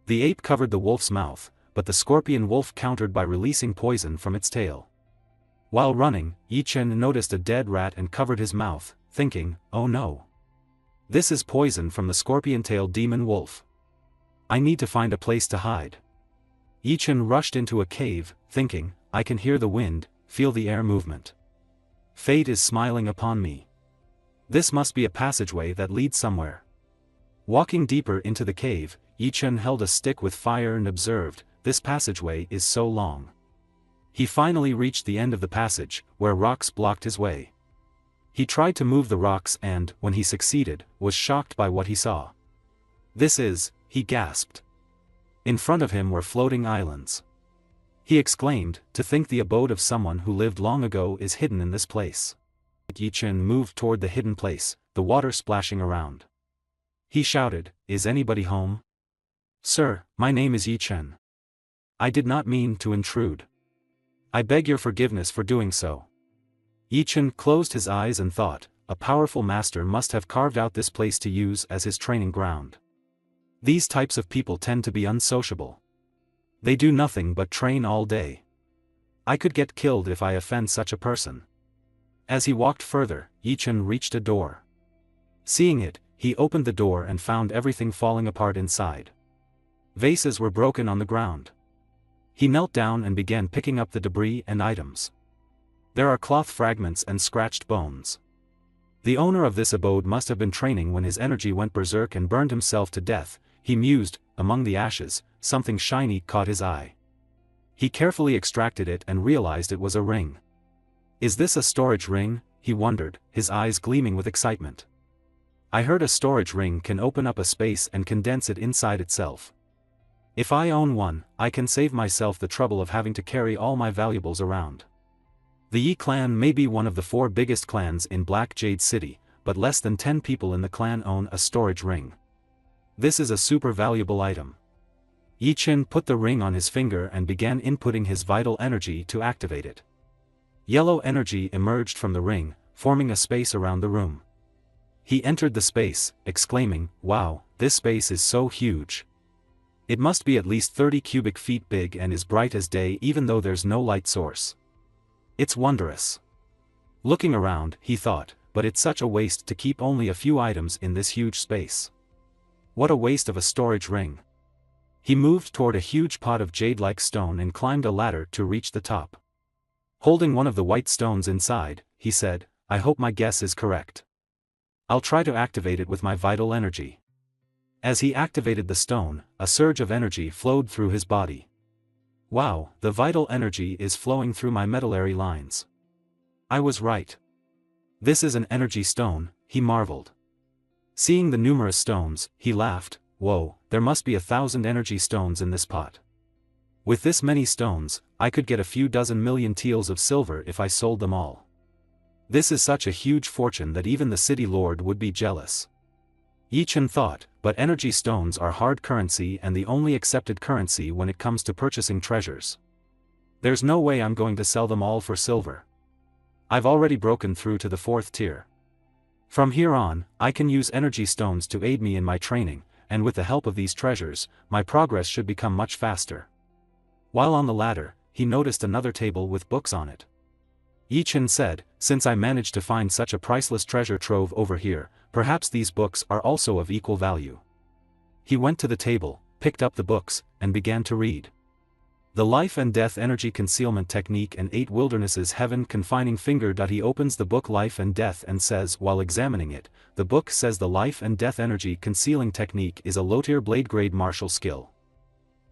The ape covered the wolf's mouth, but the scorpion wolf countered by releasing poison from its tail. While running, Yichen noticed a dead rat and covered his mouth, thinking, oh no. This is poison from the scorpion-tailed demon wolf. I need to find a place to hide. Yichen rushed into a cave, thinking, I can hear the wind, feel the air movement. Fate is smiling upon me. This must be a passageway that leads somewhere. Walking deeper into the cave, Yichen held a stick with fire and observed, this passageway is so long. He finally reached the end of the passage, where rocks blocked his way. He tried to move the rocks and, when he succeeded, was shocked by what he saw. This is, he gasped. In front of him were floating islands. He exclaimed, to think the abode of someone who lived long ago is hidden in this place. Yichen moved toward the hidden place, the water splashing around. He shouted, is anybody home? Sir, my name is Yichen. I did not mean to intrude. I beg your forgiveness for doing so. Yichen closed his eyes and thought, a powerful master must have carved out this place to use as his training ground. These types of people tend to be unsociable. They do nothing but train all day. I could get killed if I offend such a person. As he walked further, Yichen reached a door. Seeing it, he opened the door and found everything falling apart inside. Vases were broken on the ground. He knelt down and began picking up the debris and items. There are cloth fragments and scratched bones. The owner of this abode must have been training when his energy went berserk and burned himself to death, he mused. Among the ashes, something shiny caught his eye. He carefully extracted it and realized it was a ring. Is this a storage ring? He wondered, his eyes gleaming with excitement. I heard a storage ring can open up a space and condense it inside itself. If I own one, I can save myself the trouble of having to carry all my valuables around. The Yi clan may be one of the 4 biggest clans in Black Jade City, but less than 10 people in the clan own a storage ring. This is a super valuable item. Yichen put the ring on his finger and began inputting his vital energy to activate it. Yellow energy emerged from the ring, forming a space around the room. He entered the space, exclaiming, wow, this space is so huge. It must be at least 30 cubic feet big and is bright as day even though there's no light source. It's wondrous. Looking around, he thought, but it's such a waste to keep only a few items in this huge space. What a waste of a storage ring. He moved toward a huge pot of jade-like stone and climbed a ladder to reach the top. Holding one of the white stones inside, he said, I hope my guess is correct. I'll try to activate it with my vital energy. As he activated the stone, a surge of energy flowed through his body. Wow, the vital energy is flowing through my medullary lines. I was right. This is an energy stone, he marveled. Seeing the numerous stones, he laughed, whoa, there must be 1,000 energy stones in this pot. With this many stones, I could get a few dozen million taels of silver if I sold them all. This is such a huge fortune that even the city lord would be jealous. Yichen thought, but energy stones are hard currency and the only accepted currency when it comes to purchasing treasures. There's no way I'm going to sell them all for silver. I've already broken through to the 4th tier. From here on, I can use energy stones to aid me in my training, and with the help of these treasures, my progress should become much faster. While on the ladder, he noticed another table with books on it. Yi-Chen said, since I managed to find such a priceless treasure trove over here, perhaps these books are also of equal value. He went to the table, picked up the books, and began to read. The Life and Death Energy Concealment Technique and 8 Wildernesses Heaven Confining Finger. He opens the book Life and Death and says while examining it, the book says the Life and Death Energy Concealing Technique is a low-tier blade grade martial skill.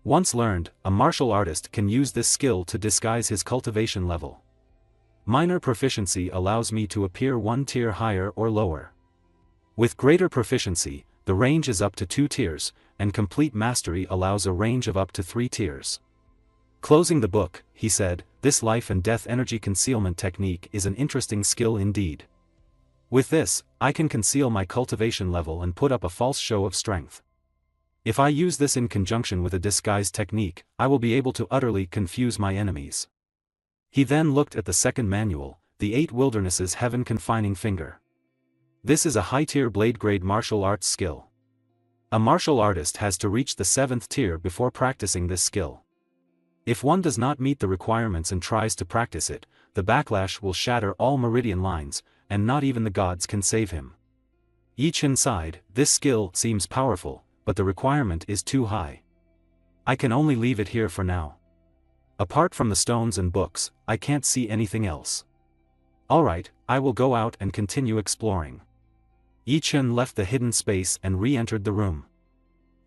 Once learned, a martial artist can use this skill to disguise his cultivation level. Minor proficiency allows me to appear 1 tier higher or lower. With greater proficiency, the range is up to 2 tiers, and complete mastery allows a range of up to 3 tiers. Closing the book, he said, this Life and Death Energy Concealment Technique is an interesting skill indeed. With this, I can conceal my cultivation level and put up a false show of strength. If I use this in conjunction with a disguise technique, I will be able to utterly confuse my enemies. He then looked at the second manual, the 8 Wildernesses Heaven Confining Finger. This is a high-tier blade-grade martial arts skill. A martial artist has to reach the 7th tier before practicing this skill. If one does not meet the requirements and tries to practice it, the backlash will shatter all meridian lines, and not even the gods can save him. Yi-Chen sighed, this skill seems powerful, but the requirement is too high. I can only leave it here for now. Apart from the stones and books, I can't see anything else. Alright, I will go out and continue exploring. Yi-Chen left the hidden space and re-entered the room.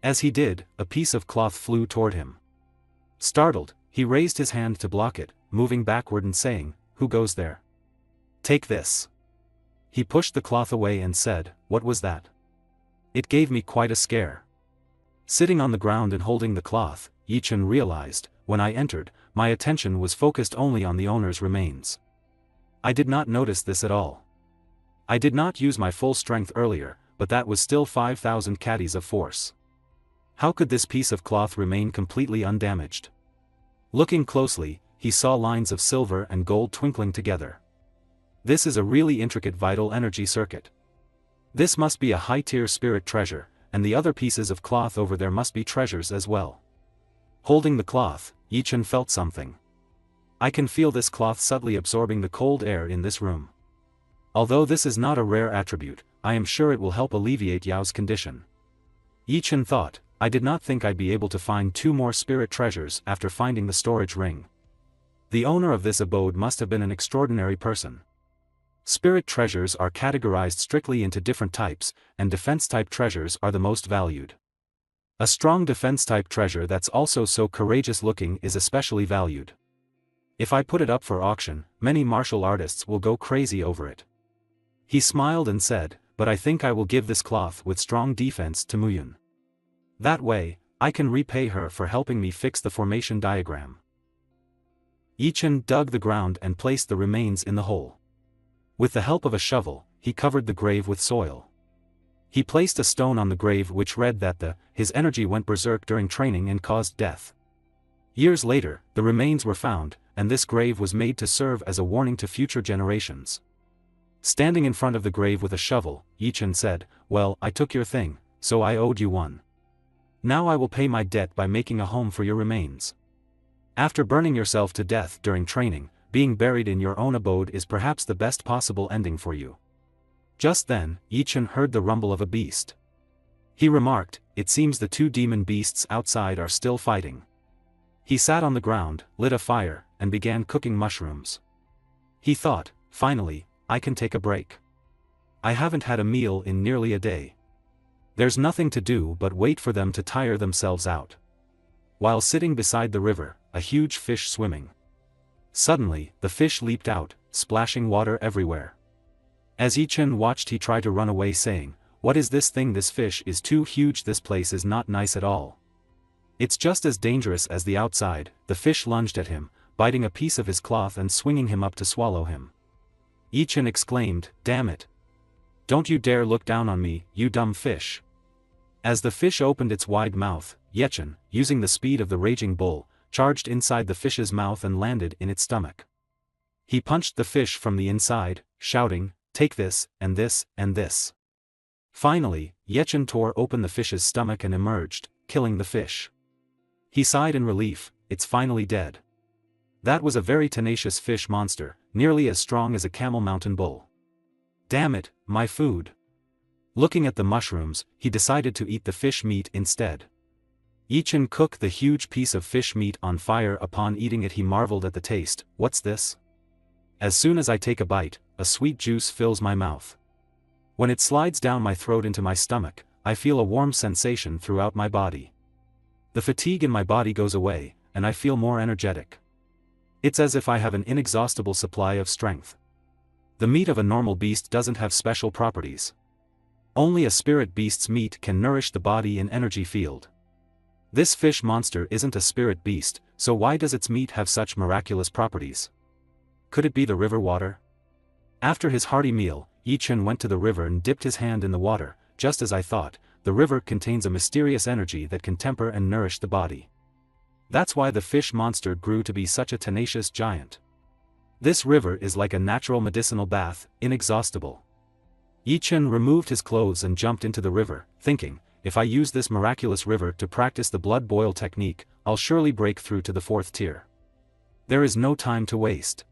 As he did, a piece of cloth flew toward him. Startled, he raised his hand to block it, moving backward and saying, who goes there? Take this. He pushed the cloth away and said, what was that? It gave me quite a scare. Sitting on the ground and holding the cloth, Yi-Chen realized, when I entered, my attention was focused only on the owner's remains. I did not notice this at all. I did not use my full strength earlier, but that was still 5,000 caddies of force. How could this piece of cloth remain completely undamaged? Looking closely, he saw lines of silver and gold twinkling together. This is a really intricate vital energy circuit. This must be a high-tier spirit treasure, and the other pieces of cloth over there must be treasures as well. Holding the cloth, Yi-Chen felt something. I can feel this cloth subtly absorbing the cold air in this room. Although this is not a rare attribute, I am sure it will help alleviate Yao's condition. Yi-Chen thought, I did not think I'd be able to find 2 more spirit treasures after finding the storage ring. The owner of this abode must have been an extraordinary person. Spirit treasures are categorized strictly into different types, and defense-type treasures are the most valued. A strong defense-type treasure that's also so courageous-looking is especially valued. If I put it up for auction, many martial artists will go crazy over it. He smiled and said, but I think I will give this cloth with strong defense to Muyun. That way, I can repay her for helping me fix the formation diagram. Yi-Chen dug the ground and placed the remains in the hole. With the help of a shovel, he covered the grave with soil. He placed a stone on the grave which read that his energy went berserk during training and caused death. Years later, the remains were found, and this grave was made to serve as a warning to future generations. Standing in front of the grave with a shovel, Yi-Chen said, well, I took your thing, so I owed you one. Now I will pay my debt by making a home for your remains. After burning yourself to death during training, being buried in your own abode is perhaps the best possible ending for you. Just then, Yi-Chen heard the rumble of a beast. He remarked, it seems the 2 demon beasts outside are still fighting. He sat on the ground, lit a fire, and began cooking mushrooms. He thought, finally, I can take a break. I haven't had a meal in nearly a day. There's nothing to do but wait for them to tire themselves out. While sitting beside the river, a huge fish swimming. Suddenly, the fish leaped out, splashing water everywhere. As Yi-Chen watched, he tried to run away saying, what is this thing? This fish is too huge, this place is not nice at all. It's just as dangerous as the outside. The fish lunged at him, biting a piece of his cloth and swinging him up to swallow him. Yi-Chen exclaimed, damn it. Don't you dare look down on me, you dumb fish. As the fish opened its wide mouth, Yi-Chen, using the speed of the raging bull, charged inside the fish's mouth and landed in its stomach. He punched the fish from the inside, shouting, take this, and this, and this. Finally, Yi-Chen tore open the fish's stomach and emerged, killing the fish. He sighed in relief, it's finally dead. That was a very tenacious fish monster, nearly as strong as a camel mountain bull. Damn it, my food. Looking at the mushrooms, he decided to eat the fish meat instead. Yichen cooked the huge piece of fish meat on fire. Upon eating it he marveled at the taste. What's this? As soon as I take a bite, a sweet juice fills my mouth. When it slides down my throat into my stomach, I feel a warm sensation throughout my body. The fatigue in my body goes away, and I feel more energetic. It's as if I have an inexhaustible supply of strength. The meat of a normal beast doesn't have special properties. Only a spirit beast's meat can nourish the body in energy field. This fish monster isn't a spirit beast, so why does its meat have such miraculous properties? Could it be the river water? After his hearty meal, Yichen went to the river and dipped his hand in the water. Just as I thought, the river contains a mysterious energy that can temper and nourish the body. That's why the fish monster grew to be such a tenacious giant. This river is like a natural medicinal bath, inexhaustible. Yichen removed his clothes and jumped into the river, thinking, if I use this miraculous river to practice the blood boil technique, I'll surely break through to the 4th tier. There is no time to waste.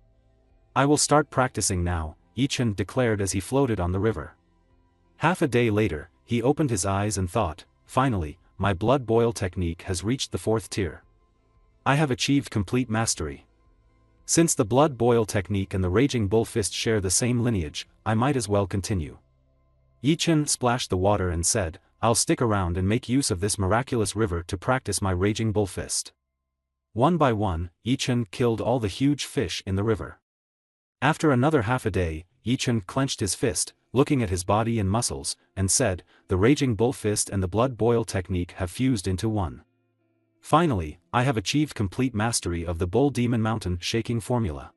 I will start practicing now, Yichen declared as he floated on the river. Half a day later, he opened his eyes and thought, finally, my blood boil technique has reached the 4th tier. I have achieved complete mastery. Since the blood boil technique and the raging bull fist share the same lineage, I might as well continue. Yichen splashed the water and said, I'll stick around and make use of this miraculous river to practice my raging bull fist. One by one, Yichen killed all the huge fish in the river. After another half a day, Yichen clenched his fist, looking at his body and muscles, and said, the raging bull fist and the blood boil technique have fused into one. Finally, I have achieved complete mastery of the bull demon mountain shaking formula.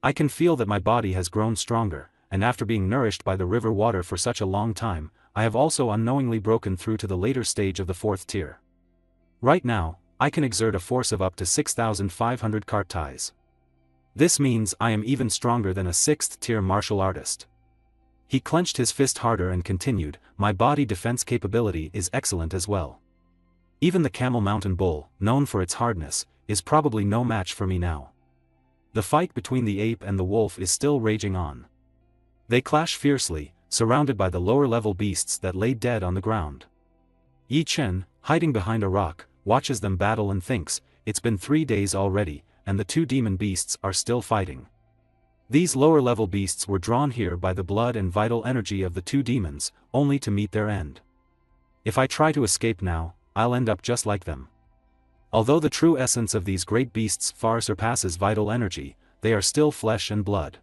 I can feel that my body has grown stronger, and after being nourished by the river water for such a long time, I have also unknowingly broken through to the later stage of the 4th tier. Right now, I can exert a force of up to 6,500 kartais. This means I am even stronger than a 6th tier martial artist. He clenched his fist harder and continued, my body defense capability is excellent as well. Even the camel mountain bull, known for its hardness, is probably no match for me now. The fight between the ape and the wolf is still raging on. They clash fiercely, surrounded by the lower-level beasts that lay dead on the ground. Yichen, hiding behind a rock, watches them battle and thinks, it's been 3 days already, and the 2 demon beasts are still fighting. These lower-level beasts were drawn here by the blood and vital energy of the 2 demons, only to meet their end. If I try to escape now, I'll end up just like them. Although the true essence of these great beasts far surpasses vital energy, they are still flesh and blood.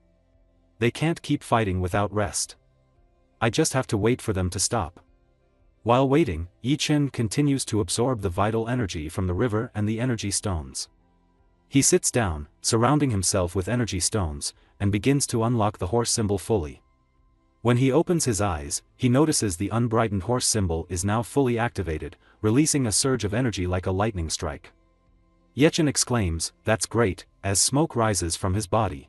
They can't keep fighting without rest. I just have to wait for them to stop. While waiting, Yichen continues to absorb the vital energy from the river and the energy stones. He sits down, surrounding himself with energy stones, and begins to unlock the horse symbol fully. When he opens his eyes, he notices the unbrightened horse symbol is now fully activated, releasing a surge of energy like a lightning strike. Yichen exclaims, that's great, as smoke rises from his body.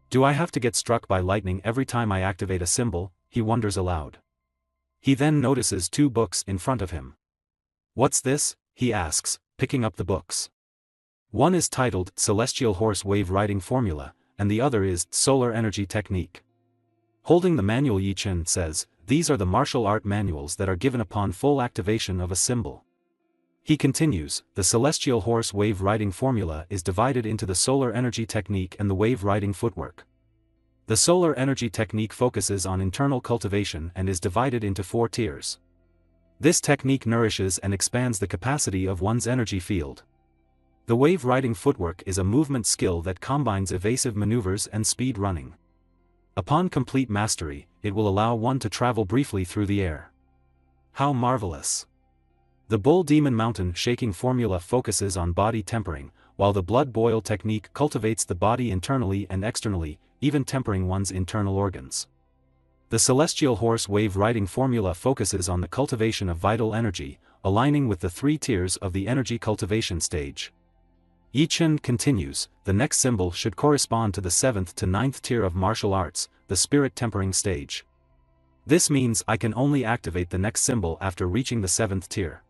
Do I have to get struck by lightning every time I activate a symbol? He wonders aloud. He then notices 2 books in front of him. What's this? He asks, picking up the books. One is titled Celestial Horse Wave Riding Formula, and the other is Solar Energy Technique. Holding the manual, Yichen says, these are the martial art manuals that are given upon full activation of a symbol. He continues, the Celestial Horse Wave Riding Formula is divided into the Solar Energy Technique and the Wave Riding Footwork. The Solar Energy Technique focuses on internal cultivation and is divided into 4 tiers. This technique nourishes and expands the capacity of one's energy field. The Wave Riding Footwork is a movement skill that combines evasive maneuvers and speed running. Upon complete mastery, it will allow one to travel briefly through the air. How marvelous! The Bull Demon Mountain Shaking Formula focuses on body tempering, while the Blood Boil Technique cultivates the body internally and externally, even tempering one's internal organs. The Celestial Horse Wave Riding Formula focuses on the cultivation of vital energy, aligning with the 3 tiers of the energy cultivation stage. Yichen continues, the next symbol should correspond to the 7th to 9th tier of martial arts, the spirit tempering stage. This means I can only activate the next symbol after reaching the 7th tier.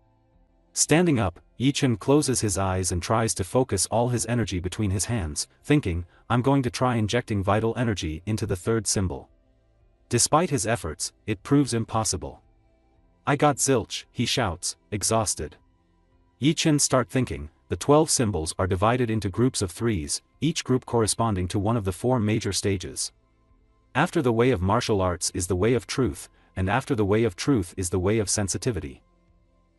Standing up, Yichen closes his eyes and tries to focus all his energy between his hands, thinking, I'm going to try injecting vital energy into the third symbol. Despite his efforts, it proves impossible. I got zilch, he shouts, exhausted. Yichen start thinking, the 12 symbols are divided into groups of 3s, each group corresponding to one of the 4 major stages. After the way of martial arts is the way of truth, and after the way of truth is the way of sensitivity.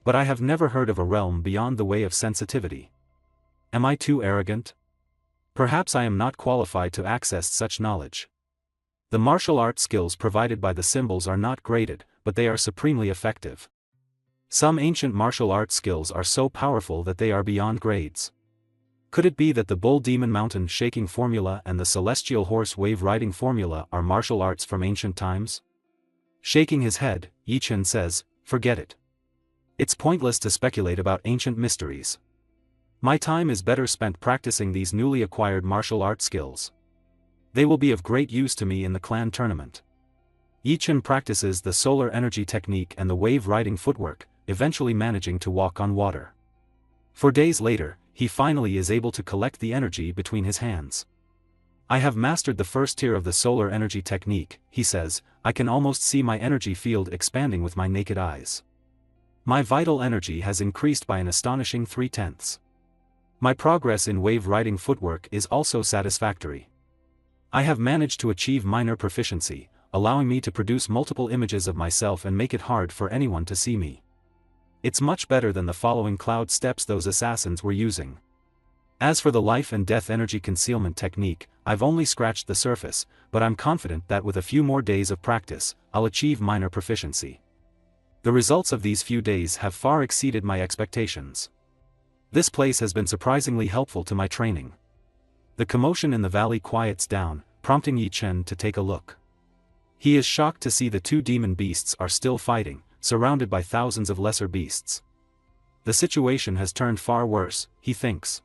But I have never heard of a realm beyond the way of sensitivity. Am I too arrogant? Perhaps I am not qualified to access such knowledge. The martial art skills provided by the symbols are not graded, but they are supremely effective. Some ancient martial arts skills are so powerful that they are beyond grades. Could it be that the bull demon mountain shaking formula and the celestial horse wave riding formula are martial arts from ancient times? Shaking his head, Yichen says, forget it. It's pointless to speculate about ancient mysteries. My time is better spent practicing these newly acquired martial art skills. They will be of great use to me in the clan tournament. Yichen practices the solar energy technique and the wave riding footwork, eventually managing to walk on water. 4 days later, he finally is able to collect the energy between his hands. I have mastered the first tier of the solar energy technique, he says. I can almost see my energy field expanding with my naked eyes. My vital energy has increased by an astonishing 3/10. My progress in wave riding footwork is also satisfactory. I have managed to achieve minor proficiency, allowing me to produce multiple images of myself and make it hard for anyone to see me. It's much better than the following cloud steps those assassins were using. As for the life and death energy concealment technique, I've only scratched the surface, but I'm confident that with a few more days of practice, I'll achieve minor proficiency. The results of these few days have far exceeded my expectations. This place has been surprisingly helpful to my training. The commotion in the valley quiets down, prompting Yichen to take a look. He is shocked to see the 2 demon beasts are still fighting, surrounded by thousands of lesser beasts. The situation has turned far worse, he thinks.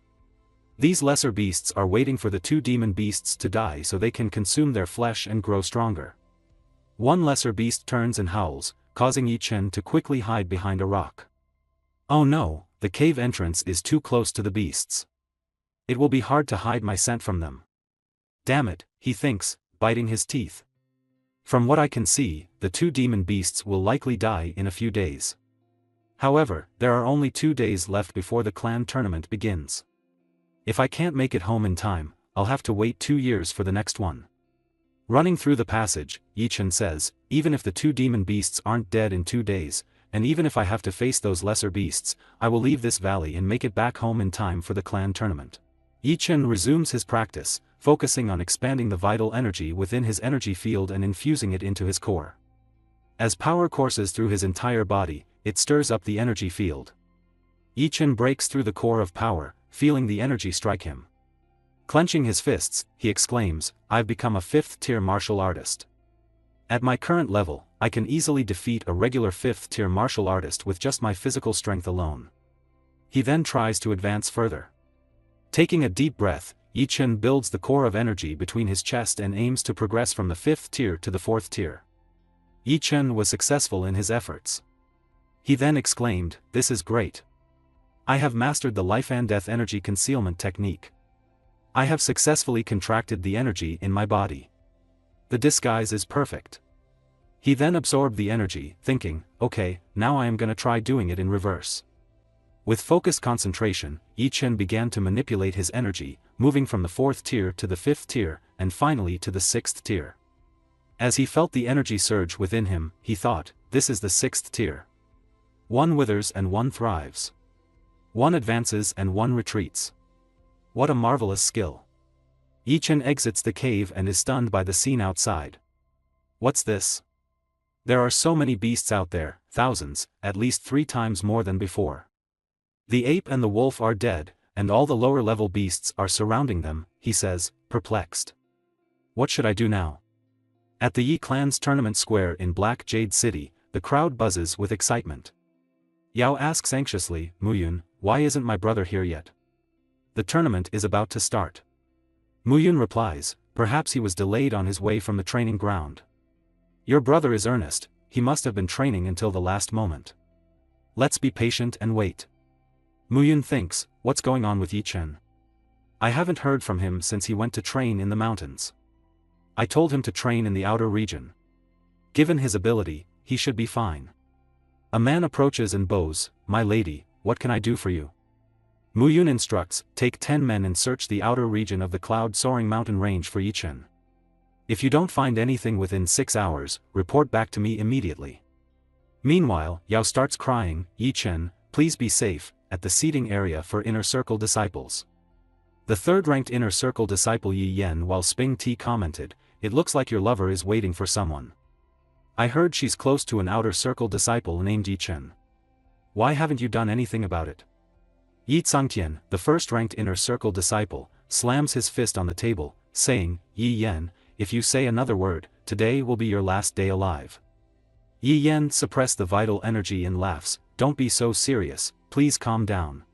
These lesser beasts are waiting for the 2 demon beasts to die so they can consume their flesh and grow stronger. One lesser beast turns and howls, causing Yichen to quickly hide behind a rock. Oh no, the cave entrance is too close to the beasts. It will be hard to hide my scent from them. Damn it, he thinks, biting his teeth. From what I can see, the 2 demon beasts will likely die in a few days. However, there are only 2 days left before the clan tournament begins. If I can't make it home in time, I'll have to wait 2 years for the next one. Running through the passage, Yichen says, even if the 2 demon beasts aren't dead in 2 days, and even if I have to face those lesser beasts, I will leave this valley and make it back home in time for the clan tournament. Yichen resumes his practice, focusing on expanding the vital energy within his energy field and infusing it into his core. As power courses through his entire body, it stirs up the energy field. Yichen breaks through the core of power, feeling the energy strike him. Clenching his fists, he exclaims, I've become a 5th-tier martial artist. At my current level, I can easily defeat a regular 5th-tier martial artist with just my physical strength alone. He then tries to advance further. Taking a deep breath, Yichen builds the core of energy between his chest and aims to progress from the 5th tier to the 4th tier. Yichen was successful in his efforts. He then exclaimed, this is great. I have mastered the life and death energy concealment technique. I have successfully contracted the energy in my body. The disguise is perfect. He then absorbed the energy, thinking, okay, now I am gonna try doing it in reverse. With focused concentration, Yichen began to manipulate his energy, moving from the 4th tier to the 5th tier, and finally to the 6th tier. As he felt the energy surge within him, he thought, this is the 6th tier. One withers and one thrives. One advances and one retreats. What a marvelous skill. Yichen exits the cave and is stunned by the scene outside. What's this? There are so many beasts out there, thousands, at least 3 times more than before. The ape and the wolf are dead, and all the lower-level beasts are surrounding them, he says, perplexed. What should I do now? At the Yi clan's tournament square in Black Jade City, the crowd buzzes with excitement. Yao asks anxiously, Muyun, why isn't my brother here yet? The tournament is about to start. Muyun replies, perhaps he was delayed on his way from the training ground. Your brother is earnest, he must have been training until the last moment. Let's be patient and wait. Muyun thinks, what's going on with Yi Chen? I haven't heard from him since he went to train in the mountains. I told him to train in the outer region. Given his ability, he should be fine. A man approaches and bows, my lady, what can I do for you? Muyun instructs, take 10 men and search the outer region of the cloud-soaring mountain range for Yi Chen. If you don't find anything within 6 hours, report back to me immediately. Meanwhile, Yao starts crying, Yi Chen, please be safe, at the seating area for Inner Circle disciples. The third-ranked Inner Circle disciple Yi Yen while Sping T commented, it looks like your lover is waiting for someone. I heard she's close to an Outer Circle disciple named Yi Chen. Why haven't you done anything about it? Yi Tsangtian, the first-ranked Inner Circle disciple, slams his fist on the table, saying, Yi Yen, if you say another word, today will be your last day alive. Yi Yen suppressed the vital energy and laughs, don't be so serious, please calm down.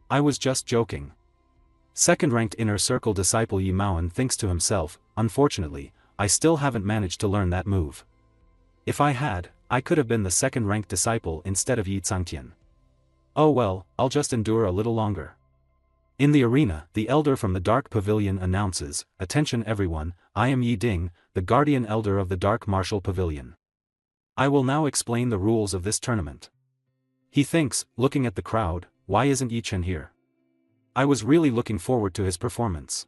I was just joking. Second-ranked Inner Circle disciple Yi Maoan thinks to himself, unfortunately, I still haven't managed to learn that move. If I had, I could have been the second-ranked disciple instead of Yi Tsangtian. Oh well, I'll just endure a little longer. In the arena, the elder from the Dark Pavilion announces, attention everyone, I am Yi Ding, the guardian elder of the Dark Martial Pavilion. I will now explain the rules of this tournament. He thinks, looking at the crowd, why isn't Yi Chen here? I was really looking forward to his performance.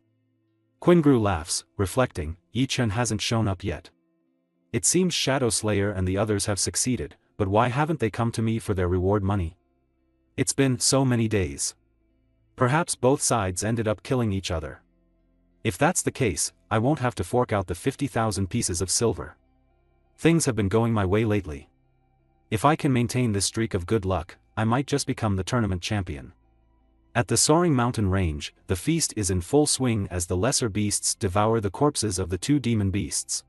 Qingru laughs, reflecting, Yi Chen hasn't shown up yet. It seems Shadow Slayer and the others have succeeded, but why haven't they come to me for their reward money? It's been so many days. Perhaps both sides ended up killing each other. If that's the case, I won't have to fork out the 50,000 pieces of silver. Things have been going my way lately. If I can maintain this streak of good luck, I might just become the tournament champion. At the soaring mountain range, the feast is in full swing as the lesser beasts devour the corpses of the two demon beasts.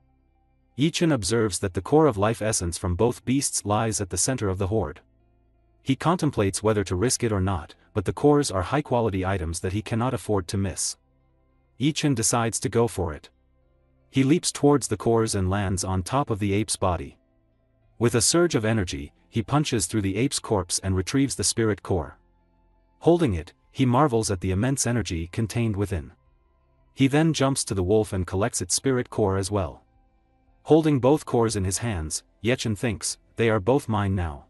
Yi Chen observes that the core of life essence from both beasts lies at the center of the horde. He contemplates whether to risk it or not, but the cores are high-quality items that he cannot afford to miss. Yi Chen decides to go for it. He leaps towards the cores and lands on top of the ape's body. With a surge of energy, he punches through the ape's corpse and retrieves the spirit core. Holding it, he marvels at the immense energy contained within. He then jumps to the wolf and collects its spirit core as well. Holding both cores in his hands, Yi Chen thinks, they are both mine now.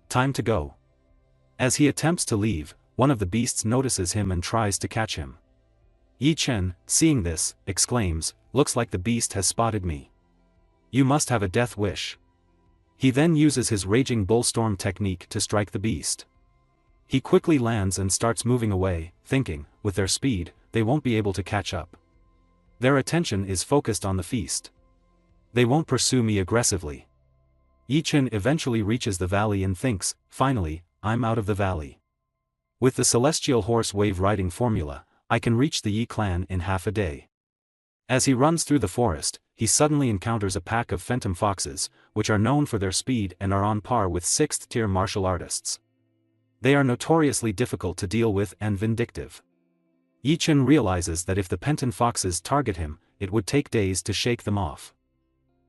Time to go. As he attempts to leave, one of the beasts notices him and tries to catch him. Yi Chen, seeing this, exclaims, looks like the beast has spotted me. You must have a death wish. He then uses his Raging Bullstorm technique to strike the beast. He quickly lands and starts moving away, thinking, with their speed, they won't be able to catch up. Their attention is focused on the feast. They won't pursue me aggressively. Yi Chen eventually reaches the valley and thinks, finally, I'm out of the valley. With the celestial horse wave riding formula, I can reach the Yi clan in half a day. As he runs through the forest, he suddenly encounters a pack of phantom foxes, which are known for their speed and are on par with 6th-tier martial artists. They are notoriously difficult to deal with and vindictive. Yi Chen realizes that if the phantom foxes target him, it would take days to shake them off.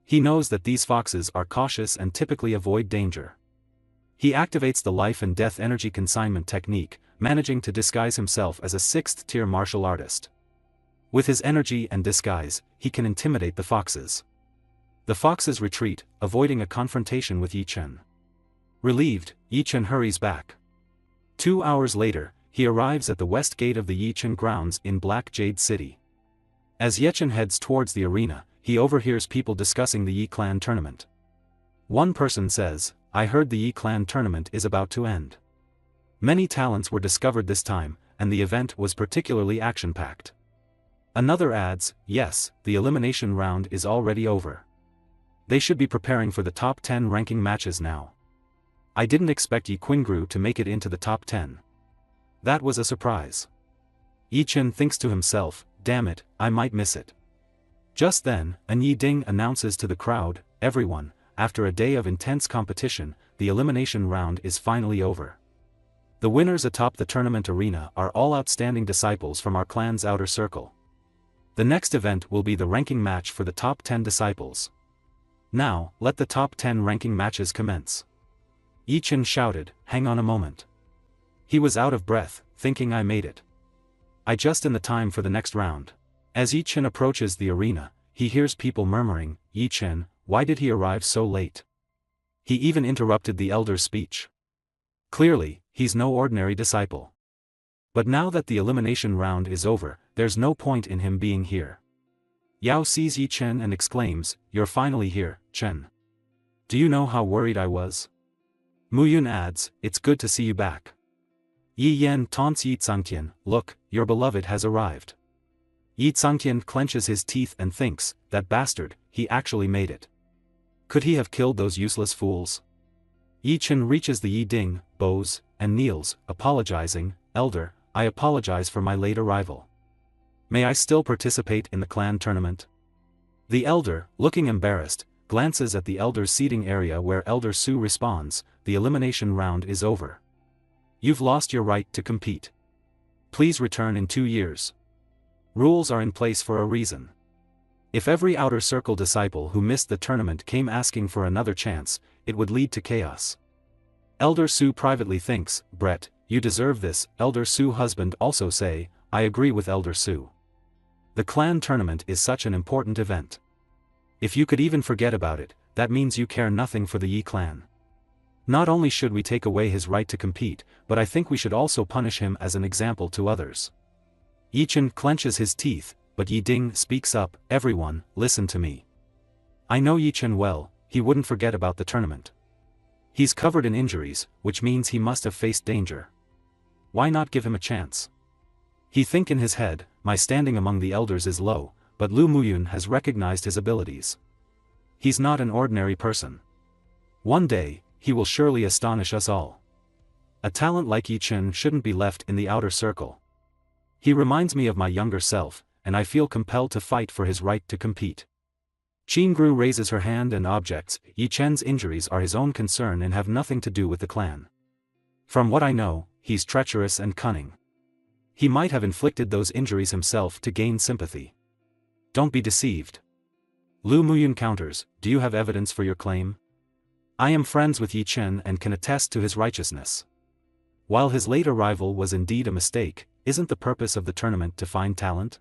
He knows that these foxes are cautious and typically avoid danger. He activates the life and death energy consignment technique, managing to disguise himself as a 6th-tier martial artist. With his energy and disguise, he can intimidate the foxes. The foxes retreat, avoiding a confrontation with Yi Chen. Relieved, Yi Chen hurries back. 2 hours later, he arrives at the west gate of the Yi Chen grounds in Black Jade City. As Yi Chen heads towards the arena, he overhears people discussing the Yi clan tournament. One person says, I heard the Yi clan tournament is about to end. Many talents were discovered this time, and the event was particularly action-packed. Another adds, yes, the elimination round is already over. They should be preparing for the top 10 ranking matches now. I didn't expect Yi Qingru to make it into the top 10. That was a surprise. Yi Chen thinks to himself, damn it, I might miss it. Just then, an Yi Ding announces to the crowd, everyone, after a day of intense competition, the elimination round is finally over. The winners atop the tournament arena are all outstanding disciples from our clan's outer circle. The next event will be the ranking match for the top 10 disciples. Now, let the top 10 ranking matches commence. Yi Chen shouted, hang on a moment. He was out of breath, thinking I made it. I just in the time for the next round. As Yi Chen approaches the arena, he hears people murmuring, "Yi Chen, why did he arrive so late?" He even interrupted the elder's speech. Clearly, he's no ordinary disciple. But now that the elimination round is over, there's no point in him being here. Yao sees Yi Chen and exclaims, "You're finally here, Chen. Do you know how worried I was?" Mu Yun adds, "It's good to see you back." Yi Yan taunts Yi Tsangtian, "Look, your beloved has arrived." Yi Tsangtian clenches his teeth and thinks, "That bastard, he actually made it. Could he have killed those useless fools?" Yi Chen reaches the Yi Ding, bows, and kneels, apologizing, "Elder, I apologize for my late arrival. May I still participate in the clan tournament?" The elder, looking embarrassed, glances at the elder's seating area where Elder Su responds, "The elimination round is over. You've lost your right to compete. Please return in 2 years. Rules are in place for a reason." If every outer circle disciple who missed the tournament came asking for another chance, it would lead to chaos. Elder Su privately thinks, "Brett, you deserve this." Elder Su husband also say, "I agree with Elder Su. The clan tournament is such an important event. If you could even forget about it, that means you care nothing for the Yi clan. Not only should we take away his right to compete, but I think we should also punish him as an example to others." Yi Chen clenches his teeth, but Yi Ding speaks up, "Everyone, listen to me. I know Yi Chen well, he wouldn't forget about the tournament. He's covered in injuries, which means he must have faced danger. Why not give him a chance?" He think in his head, "My standing among the elders is low, but Lu Muyun has recognized his abilities. He's not an ordinary person. One day, he will surely astonish us all. A talent like Yi Chen shouldn't be left in the outer circle. He reminds me of my younger self, and I feel compelled to fight for his right to compete." Qin Gru raises her hand and objects, "Yi Chen's injuries are his own concern and have nothing to do with the clan. From what I know, he's treacherous and cunning. He might have inflicted those injuries himself to gain sympathy. Don't be deceived." Lu Muyun counters, "Do you have evidence for your claim? I am friends with Yi Chen and can attest to his righteousness. While his late arrival was indeed a mistake, isn't the purpose of the tournament to find talent?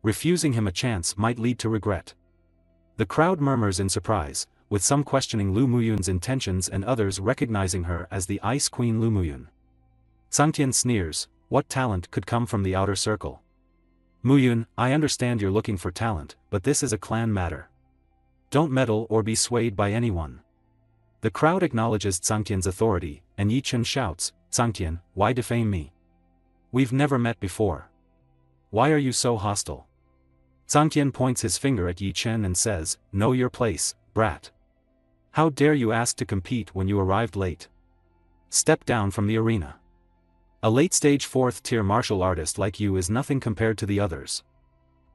Refusing him a chance might lead to regret." The crowd murmurs in surprise, with some questioning Lu Muyun's intentions and others recognizing her as the Ice Queen Lu Muyun. Tsangtian sneers, "What talent could come from the outer circle? Muyun, I understand you're looking for talent, but this is a clan matter. Don't meddle or be swayed by anyone." The crowd acknowledges Tsangtian's authority, and Yi Chen shouts, "Tsangtian, why defame me? We've never met before. Why are you so hostile?" Tsangtian points his finger at Yi Chen and says, "Know your place, brat. How dare you ask to compete when you arrived late? Step down from the arena. A late-stage 4th-tier martial artist like you is nothing compared to the others."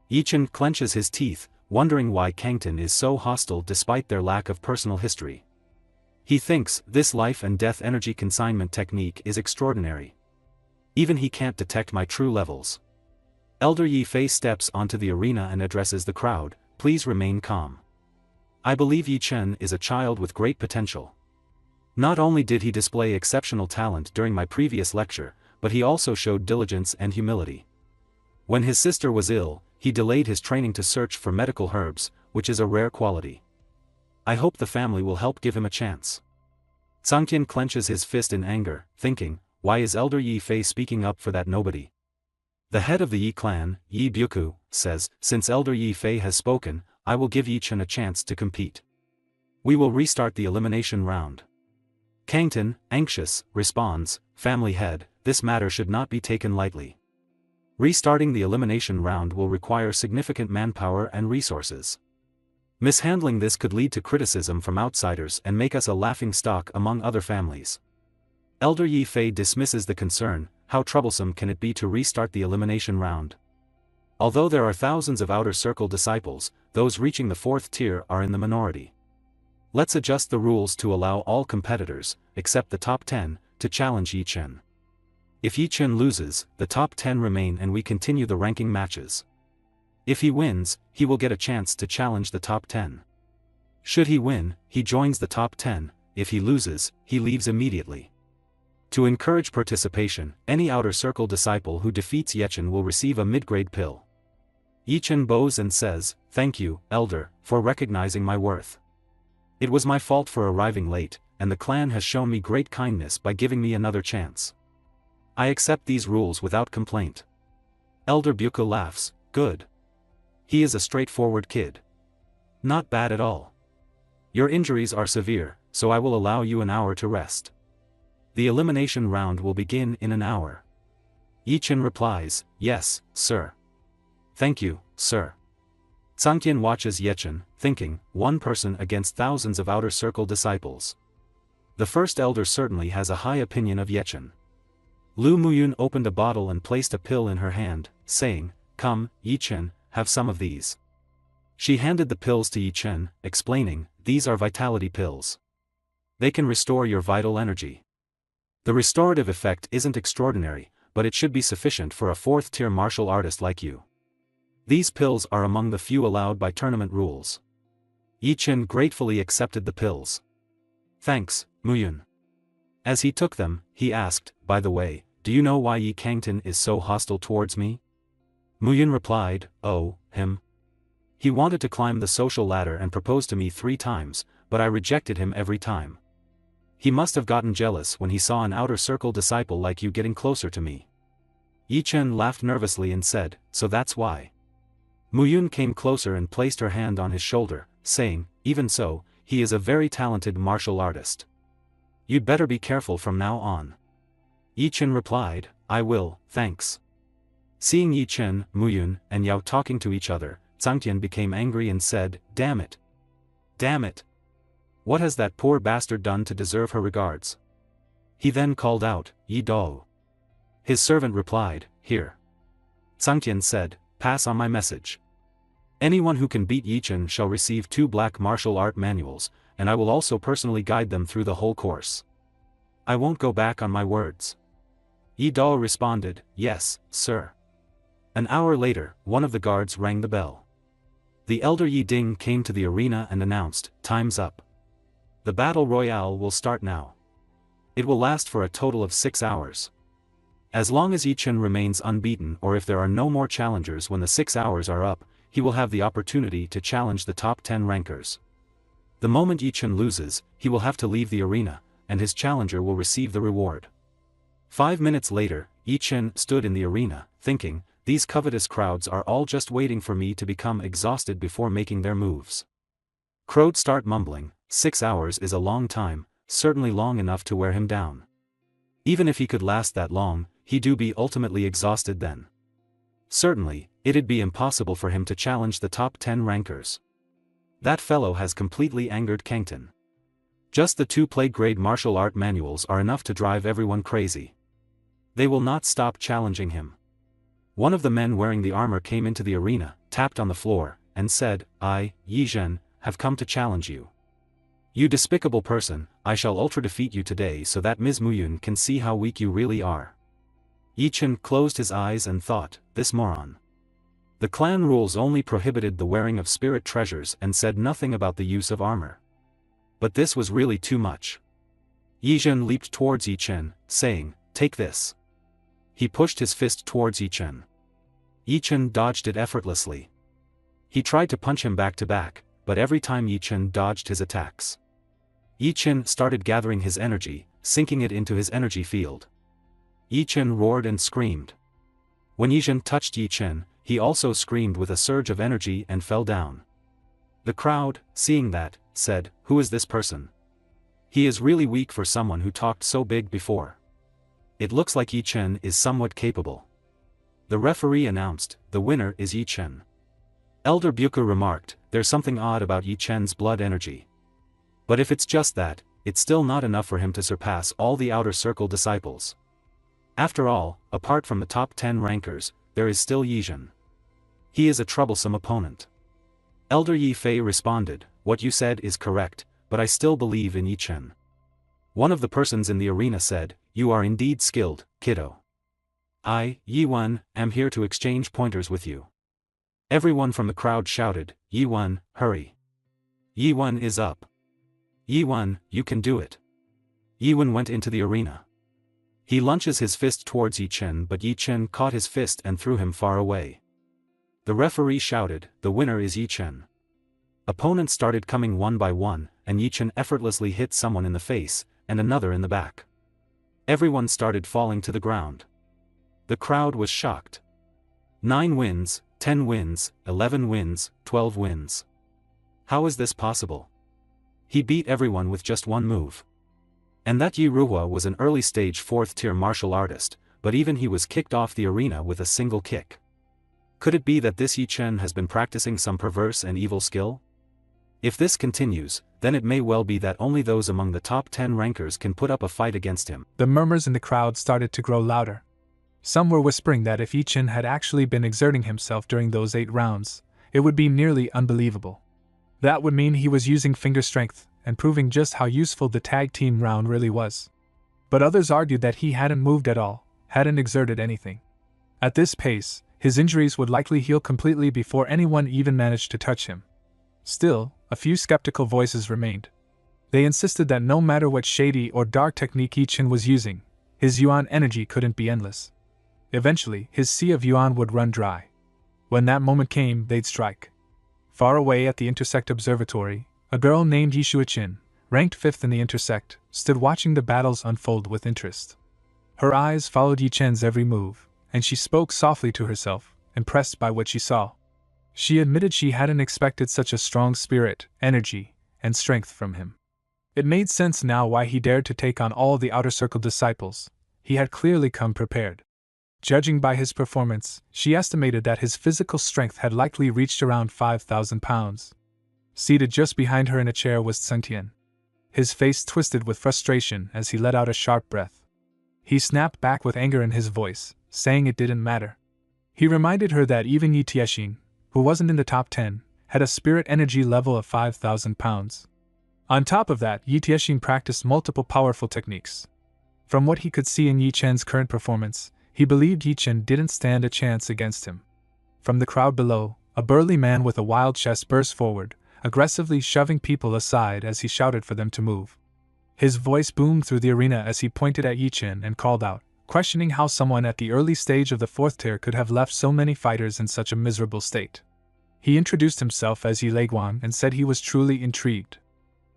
Yi Chen clenches his teeth, wondering why Kangtan is so hostile despite their lack of personal history. He thinks this life and death energy consignment technique is extraordinary. Even he can't detect my true levels. Elder Yi Fei steps onto the arena and addresses the crowd, "Please remain calm. I believe Yi Chen is a child with great potential. Not only did he display exceptional talent during my previous lecture, but he also showed diligence and humility. When his sister was ill, he delayed his training to search for medical herbs, which is a rare quality. I hope the family will help give him a chance." Tsangtian clenches his fist in anger, thinking, "Why is Elder Yi Fei speaking up for that nobody?" The head of the Yi clan, Yi Byuku, says, "Since Elder Yi Fei has spoken, I will give Yi Chen a chance to compete. We will restart the elimination round." Kangtan, anxious, responds, "Family head, this matter should not be taken lightly. Restarting the elimination round will require significant manpower and resources. Mishandling this could lead to criticism from outsiders and make us a laughingstock among other families." Elder Yi Fei dismisses the concern, "How troublesome can it be to restart the elimination round? Although there are thousands of outer circle disciples, those reaching the 4th tier are in the minority. Let's adjust the rules to allow all competitors, except the top 10, to challenge Yi Chen. If Yi Chen loses, the top 10 remain and we continue the ranking matches. If he wins, he will get a chance to challenge the top 10. Should he win, he joins the top 10, if he loses, he leaves immediately. To encourage participation, any outer circle disciple who defeats Yechen will receive a mid-grade pill. Yechen bows and says, "Thank you, Elder, for recognizing my worth. It was my fault for arriving late, and the clan has shown me great kindness by giving me another chance. I accept these rules without complaint." Elder Buka laughs, "Good. He is a straightforward kid. Not bad at all. Your injuries are severe, so I will allow you an hour to rest. The elimination round will begin in an hour." Yechen replies, "Yes, sir. Thank you, sir." Tsangtian watches Yechen, thinking, one person against thousands of outer circle disciples. The first elder certainly has a high opinion of Yechen. Lu Muyun opened a bottle and placed a pill in her hand, saying, "Come, Yechen, have some of these." She handed the pills to Yechen, explaining, "These are vitality pills. They can restore your vital energy. The restorative effect isn't extraordinary, but it should be sufficient for a fourth-tier martial artist like you. These pills are among the few allowed by tournament rules." Yechen gratefully accepted the pills. "Thanks, Muyun." As he took them, he asked, "By the way, do you know why Yi Kangtan is so hostile towards me?" Muyun replied, "Oh, him. He wanted to climb the social ladder and propose to me 3 times, but I rejected him every time. He must have gotten jealous when he saw an outer circle disciple like you getting closer to me." Yechen laughed nervously and said, "So that's why." Muyun came closer and placed her hand on his shoulder, saying, "Even so, he is a very talented martial artist. You'd better be careful from now on." Yechen replied, "I will, thanks." Seeing Yechen, Muyun, and Yao talking to each other, Tsangtian became angry and said, "Damn it! Damn it! What has that poor bastard done to deserve her regards?" He then called out, "Yi Dao." His servant replied, "Here." Tsangtian said, "Pass on my message. Anyone who can beat Yechen shall receive 2 black martial art manuals, and I will also personally guide them through the whole course. I won't go back on my words." Yi Dao responded, "Yes, sir." An hour later, one of the guards rang the bell. The elder Yi Ding came to the arena and announced, "Time's up. The battle royale will start now. It will last for a total of 6 hours. As long as Yechen remains unbeaten or if there are no more challengers when the 6 hours are up, he will have the opportunity to challenge the top 10 rankers. The moment Yechen loses, he will have to leave the arena, and his challenger will receive the reward." 5 minutes later, Yechen stood in the arena, thinking, "These covetous crowds are all just waiting for me to become exhausted before making their moves." Crowd start mumbling, 6 hours is a long time, certainly long enough to wear him down. Even if he could last that long, he'd be ultimately exhausted then. Certainly, it'd be impossible for him to challenge the top 10 rankers. That fellow has completely angered Kangtan. Just the 2 play-grade martial art manuals are enough to drive everyone crazy. They will not stop challenging him. One of the men wearing the armor came into the arena, tapped on the floor, and said, "I, Yi Zhen, have come to challenge you. You despicable person, I shall ultra-defeat you today so that Ms. Muyun can see how weak you really are." Yechen closed his eyes and thought, "This moron." The clan rules only prohibited the wearing of spirit treasures and said nothing about the use of armor. But this was really too much. Yi Zhen leaped towards Yechen, saying, "Take this." He pushed his fist towards Yechen. Yechen dodged it effortlessly. He tried to punch him back to back, but every time Yechen dodged his attacks. Yechen started gathering his energy, sinking it into his energy field. Yechen roared and screamed. When Yechen touched Yechen, he also screamed with a surge of energy and fell down. The crowd, seeing that, said, "Who is this person? He is really weak for someone who talked so big before. It looks like Yechen is somewhat capable." The referee announced, "The winner is Yechen." Elder Buka remarked, "There's something odd about Yichen's blood energy. But if it's just that, it's still not enough for him to surpass all the outer circle disciples. After all, apart from the top 10 rankers, there is still Yizhen. He is a troublesome opponent." Elder Yi Fei responded, "What you said is correct, but I still believe in Yechen." One of the persons in the arena said, "You are indeed skilled, kiddo. I, Yi Wen, am here to exchange pointers with you." Everyone from the crowd shouted, "Yi Wen, hurry. Yi Wen is up. Yi Wen, you can do it." Yi Wen went into the arena. He launches his fist towards Yi Chen, but Yi Chen caught his fist and threw him far away. The referee shouted, "The winner is Yi Chen." Opponents started coming one by one, and Yi Chen effortlessly hit someone in the face, and another in the back. Everyone started falling to the ground. The crowd was shocked. 9 wins, 10 wins, 11 wins, 12 wins. How is this possible? He beat everyone with just one move. And that Yi Ruhua was an early-stage 4th-tier martial artist, but even he was kicked off the arena with a single kick. Could it be that this Yi Chen has been practicing some perverse and evil skill? If this continues, then it may well be that only those among the top 10 rankers can put up a fight against him. The murmurs in the crowd started to grow louder. Some were whispering that if Yi Chen had actually been exerting himself during those 8 rounds, it would be nearly unbelievable. That would mean he was using finger strength, and proving just how useful the tag team round really was. But others argued that he hadn't moved at all, hadn't exerted anything. At this pace, his injuries would likely heal completely before anyone even managed to touch him. Still, a few skeptical voices remained. They insisted that no matter what shady or dark technique Yi Chen was using, his yuan energy couldn't be endless. Eventually, his sea of yuan would run dry. When that moment came, they'd strike. Far away at the Intersect Observatory, a girl named Yi Shuichin, ranked 5th in the Intersect, stood watching the battles unfold with interest. Her eyes followed Yi Chen's every move, and she spoke softly to herself, impressed by what she saw. She admitted she hadn't expected such a strong spirit, energy, and strength from him. It made sense now why he dared to take on all the Outer Circle disciples. He had clearly come prepared. Judging by his performance, she estimated that his physical strength had likely reached around 5,000 pounds. Seated just behind her in a chair was Tseng Tian. His face twisted with frustration as he let out a sharp breath. He snapped back with anger in his voice, saying it didn't matter. He reminded her that even Yi Tiexin, who wasn't in the top 10, had a spirit energy level of 5,000 pounds. On top of that, Yi Tiexin practiced multiple powerful techniques. From what he could see in Yi Chen's current performance, he believed Yi Chen didn't stand a chance against him. From the crowd below, a burly man with a wild chest burst forward, aggressively shoving people aside as he shouted for them to move. His voice boomed through the arena as he pointed at Yi Chen and called out, questioning how someone at the early stage of the 4th tier could have left so many fighters in such a miserable state. He introduced himself as Yi Leguang and said he was truly intrigued.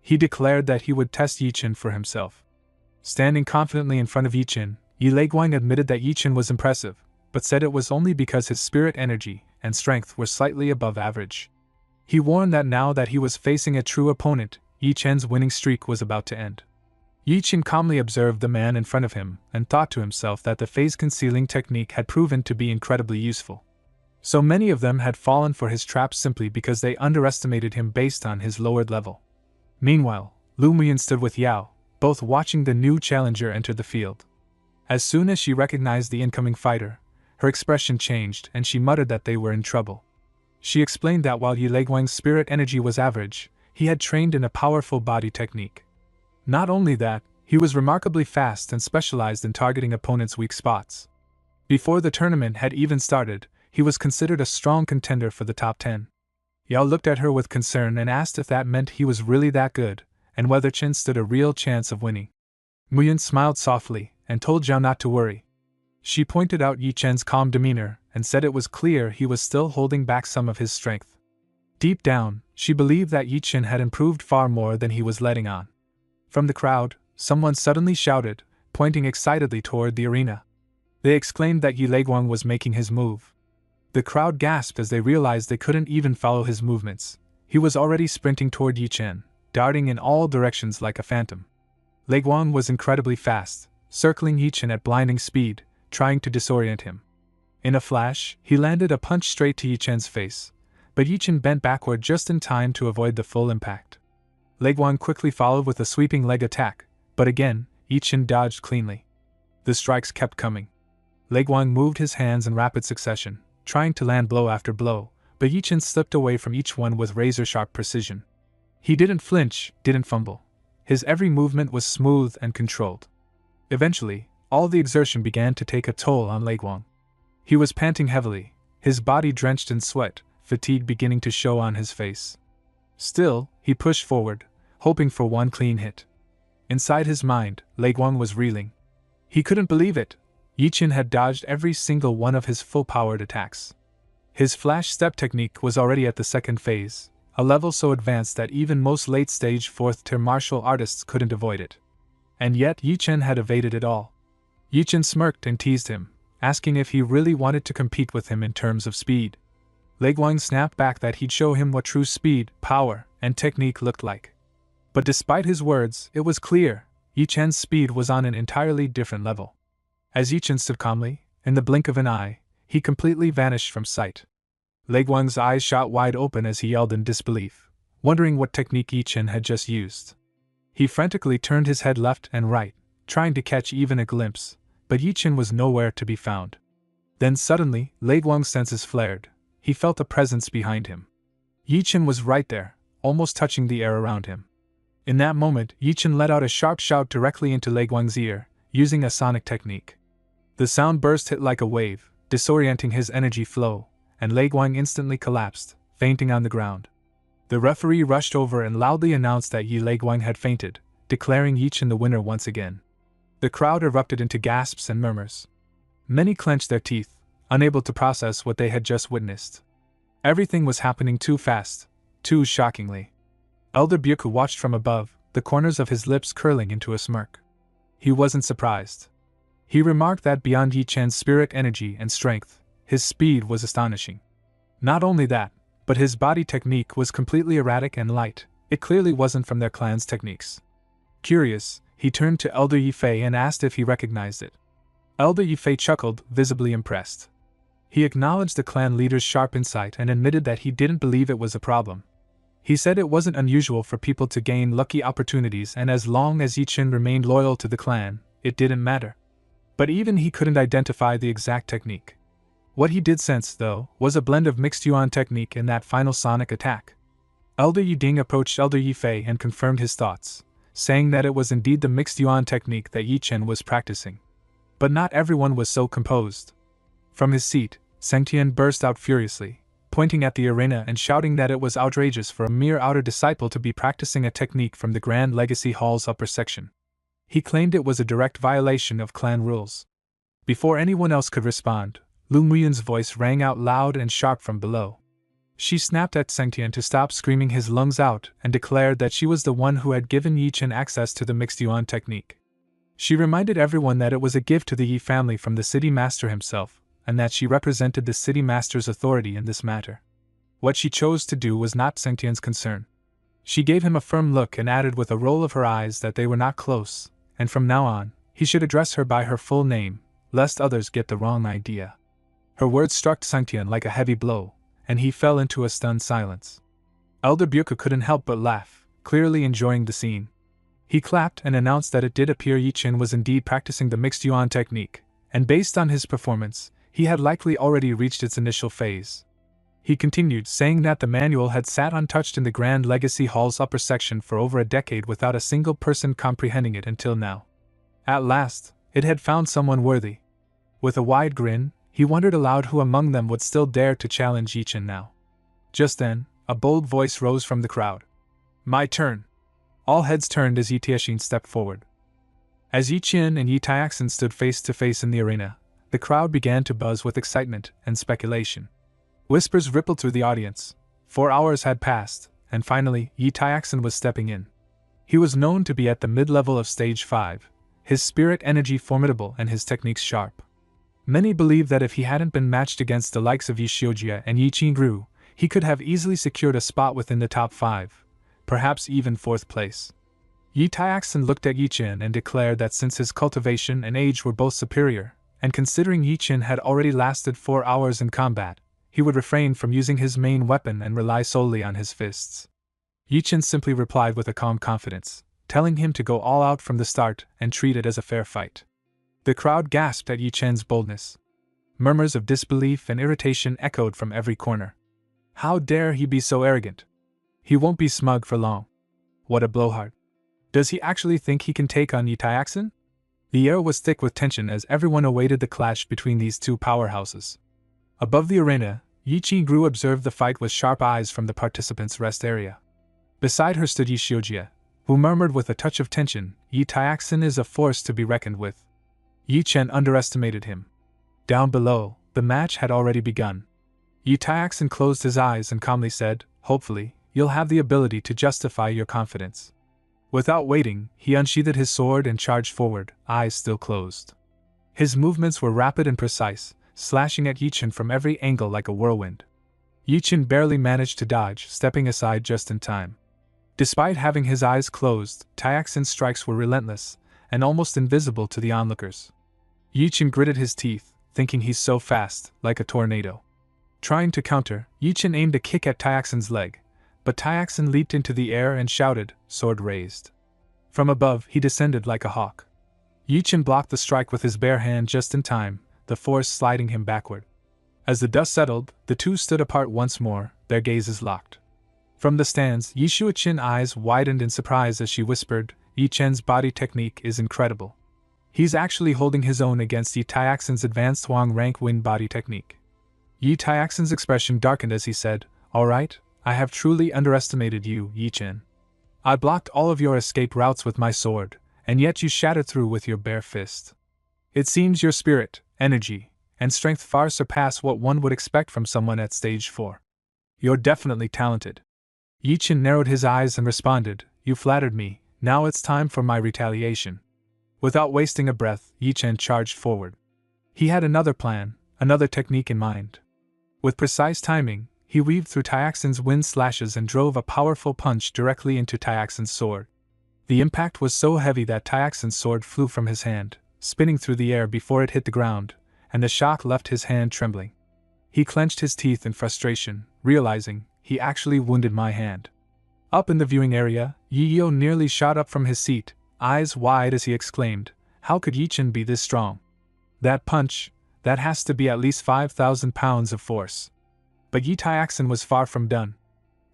He declared that he would test Yi Chen for himself. Standing confidently in front of Yi Chen, Yi Leguang admitted that Yi Chen was impressive, but said it was only because his spirit energy and strength were slightly above average. He warned that now that he was facing a true opponent, Yi Chen's winning streak was about to end. Yi Chen calmly observed the man in front of him and thought to himself that the phase concealing technique had proven to be incredibly useful. So many of them had fallen for his trap simply because they underestimated him based on his lowered level. Meanwhile, Lu Muyan stood with Yao, both watching the new challenger enter the field. As soon as she recognized the incoming fighter, her expression changed and she muttered that they were in trouble. She explained that while Yi Leguang's spirit energy was average, he had trained in a powerful body technique. Not only that, he was remarkably fast and specialized in targeting opponents' weak spots. Before the tournament had even started, he was considered a strong contender for the top 10. Yao looked at her with concern and asked if that meant he was really that good, and whether Chen stood a real chance of winning. Muyan smiled softly and told Zhao not to worry. She pointed out Yi Chen's calm demeanor and said it was clear he was still holding back some of his strength. Deep down, she believed that Yi Chen had improved far more than he was letting on. From the crowd, someone suddenly shouted, pointing excitedly toward the arena. They exclaimed that Yi Leguang was making his move. The crowd gasped as they realized they couldn't even follow his movements. He was already sprinting toward Yi Chen, darting in all directions like a phantom. Leguang was incredibly fast, circling Yi Chen at blinding speed, trying to disorient him. In a flash, he landed a punch straight to Yi Chen's face, but Yi Chen bent backward just in time to avoid the full impact. Leguang quickly followed with a sweeping leg attack, but again, Yi Chen dodged cleanly. The strikes kept coming. Leguang moved his hands in rapid succession, trying to land blow after blow, but Yi Chen slipped away from each one with razor-sharp precision. He didn't flinch, didn't fumble. His every movement was smooth and controlled. Eventually, all the exertion began to take a toll on Leguang. He was panting heavily, his body drenched in sweat, fatigue beginning to show on his face. Still, he pushed forward, hoping for one clean hit. Inside his mind, Leguang was reeling. He couldn't believe it. Yi-Chin had dodged every single one of his full-powered attacks. His flash step technique was already at the second phase, a level so advanced that even most late-stage fourth-tier martial artists couldn't avoid it. And yet Yi-Chin had evaded it all. Yi-Chin smirked and teased him, asking if he really wanted to compete with him in terms of speed. Lei Guang snapped back that he'd show him what true speed, power, and technique looked like. But despite his words, it was clear, Yi-Chen's speed was on an entirely different level. As Yi-Chen stood calmly, in the blink of an eye, he completely vanished from sight. Lei Guang's eyes shot wide open as he yelled in disbelief, wondering what technique Yi-Chen had just used. He frantically turned his head left and right, trying to catch even a glimpse, but Yi-Chen was nowhere to be found. Then suddenly, Lei Guang's senses flared. He felt a presence behind him. Yi-Chen was right there, almost touching the air around him. In that moment, Yi-Chen let out a sharp shout directly into Lei Guang's ear, using a sonic technique. The sound burst hit like a wave, disorienting his energy flow, and Lei Guang instantly collapsed, fainting on the ground. The referee rushed over and loudly announced that Lei Guang had fainted, declaring Yi-Chen the winner once again. The crowd erupted into gasps and murmurs. Many clenched their teeth, unable to process what they had just witnessed. Everything was happening too fast, too shockingly. Elder Byaku watched from above, the corners of his lips curling into a smirk. He wasn't surprised. He remarked that beyond Yi-Chen's spirit energy and strength, his speed was astonishing. Not only that, but his body technique was completely erratic and light. It clearly wasn't from their clan's techniques. Curious, he turned to Elder Yifei and asked if he recognized it. Elder Yifei chuckled, visibly impressed. He acknowledged the clan leader's sharp insight and admitted that he didn't believe it was a problem. He said it wasn't unusual for people to gain lucky opportunities, and as long as Yi-Chin remained loyal to the clan, it didn't matter. But even he couldn't identify the exact technique. What he did sense, though, was a blend of mixed yuan technique in that final sonic attack. Elder Yiding approached Elder Yifei and confirmed his thoughts, saying that it was indeed the mixed yuan technique that Yi-Chen was practicing. But not everyone was so composed. From his seat, Sengtian burst out furiously, pointing at the arena and shouting that it was outrageous for a mere outer disciple to be practicing a technique from the Grand Legacy Hall's upper section. He claimed it was a direct violation of clan rules. Before anyone else could respond, Lu Muyun's voice rang out loud and sharp from below. She snapped at Sengtian to stop screaming his lungs out and declared that she was the one who had given Yi-Chen access to the mixed yuan technique. She reminded everyone that it was a gift to the Yi family from the city master himself, and that she represented the city master's authority in this matter. What she chose to do was not Sengtian's concern. She gave him a firm look and added with a roll of her eyes that they were not close, and from now on, he should address her by her full name, lest others get the wrong idea. Her words struck Sengtian like a heavy blow, and he fell into a stunned silence. Elder Byaku couldn't help but laugh, clearly enjoying the scene. He clapped and announced that it did appear Yi-Chen was indeed practicing the mixed yuan technique, and based on his performance, he had likely already reached its initial phase. He continued, saying that the manual had sat untouched in the Grand Legacy Hall's upper section for over a decade without a single person comprehending it until now. At last, it had found someone worthy. With a wide grin, he wondered aloud who among them would still dare to challenge Yi-Chen now. Just then, a bold voice rose from the crowd. "My turn!" All heads turned as Yi Tianxin stepped forward. As Yi-Chen and Yi Taixin stood face to face in the arena, the crowd began to buzz with excitement and speculation. Whispers rippled through the audience. 4 hours had passed, and finally, Yi Taixin was stepping in. He was known to be at the mid-level of Stage 5, his spirit energy formidable and his techniques sharp. Many believed that if he hadn't been matched against the likes of Yi Xiujia and Yi Qingru, he could have easily secured a spot within the top 5, perhaps even 4th place. Yi Taixin looked at Yi-Chen and declared that since his cultivation and age were both superior, and considering Yi-Chen had already lasted 4 hours in combat, he would refrain from using his main weapon and rely solely on his fists. Yi-Chen simply replied with a calm confidence, telling him to go all out from the start and treat it as a fair fight. The crowd gasped at Yi-Chen's boldness. Murmurs of disbelief and irritation echoed from every corner. How dare he be so arrogant? He won't be smug for long. What a blowhard. Does he actually think he can take on Yi Taixin? The air was thick with tension as everyone awaited the clash between these two powerhouses. Above the arena, Yi Qingru observed the fight with sharp eyes from the participants' rest area. Beside her stood Yi Xiujia, who murmured with a touch of tension, "Yi Taixin is a force to be reckoned with." Yi Chen underestimated him. Down below, the match had already begun. Yi Taixin closed his eyes and calmly said, "Hopefully, you'll have the ability to justify your confidence." Without waiting, he unsheathed his sword and charged forward, eyes still closed. His movements were rapid and precise, slashing at Yi Chen from every angle like a whirlwind. Yi Chen barely managed to dodge, stepping aside just in time. Despite having his eyes closed, Taixin's strikes were relentless, and almost invisible to the onlookers. Yi Chen gritted his teeth, thinking he's so fast, like a tornado. Trying to counter, Yi Chen aimed a kick at Taixin's leg, but Taixin leaped into the air and shouted, sword raised. From above, he descended like a hawk. Yi Chen blocked the strike with his bare hand just in time, the force sliding him backward. As the dust settled, the two stood apart once more, their gazes locked. From the stands, Yi Shuichen's eyes widened in surprise as she whispered, "Yi Chen's body technique is incredible. He's actually holding his own against Yi Taixin's advanced Huang rank wind body technique." Yi Taixin's expression darkened as he said, "All right, I have truly underestimated you, Yi Chen. I blocked all of your escape routes with my sword, and yet you shattered through with your bare fist. It seems your spirit, energy, and strength far surpass what one would expect from someone at stage 4. You're definitely talented." Yi Chen narrowed his eyes and responded, "You flattered me, now it's time for my retaliation." Without wasting a breath, Yi Chen charged forward. He had another plan, another technique in mind. With precise timing, he weaved through Taixin's wind slashes and drove a powerful punch directly into Taixin's sword. The impact was so heavy that Taixin's sword flew from his hand, spinning through the air before it hit the ground, and the shock left his hand trembling. He clenched his teeth in frustration, realizing he actually wounded my hand. Up in the viewing area, Yi Yo nearly shot up from his seat, eyes wide as he exclaimed, "How could Yi Chen be this strong? That punch, that has to be at least 5,000 pounds of force." But Yi Taixin was far from done.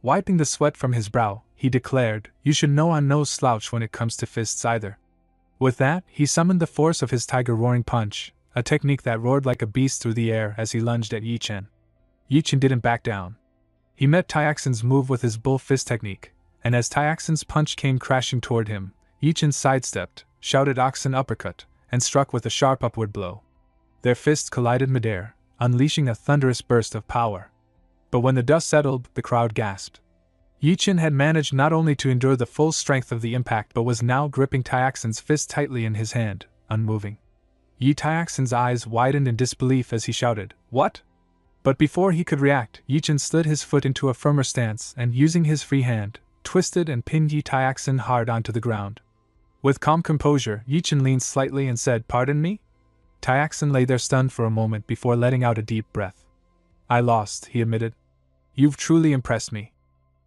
Wiping the sweat from his brow, he declared, "You should know I'm no slouch when it comes to fists either." With that, he summoned the force of his tiger roaring punch, a technique that roared like a beast through the air as he lunged at Yi Chen. Yi Chen didn't back down. He met Taixin's move with his bull fist technique, and as Taixin's punch came crashing toward him, Yi Chen sidestepped, shouted oxen uppercut, and struck with a sharp upward blow. Their fists collided midair, unleashing a thunderous burst of power. But when the dust settled, the crowd gasped. Yi Chen had managed not only to endure the full strength of the impact but was now gripping Taixin's fist tightly in his hand, unmoving. Yi Taixin's eyes widened in disbelief as he shouted, "What?" But before he could react, Yi Chen slid his foot into a firmer stance and, using his free hand, twisted and pinned Yi Taixin hard onto the ground. With calm composure, Yi Chen leaned slightly and said, "Pardon me?" Taixin lay there stunned for a moment before letting out a deep breath. "I lost," he admitted. "You've truly impressed me."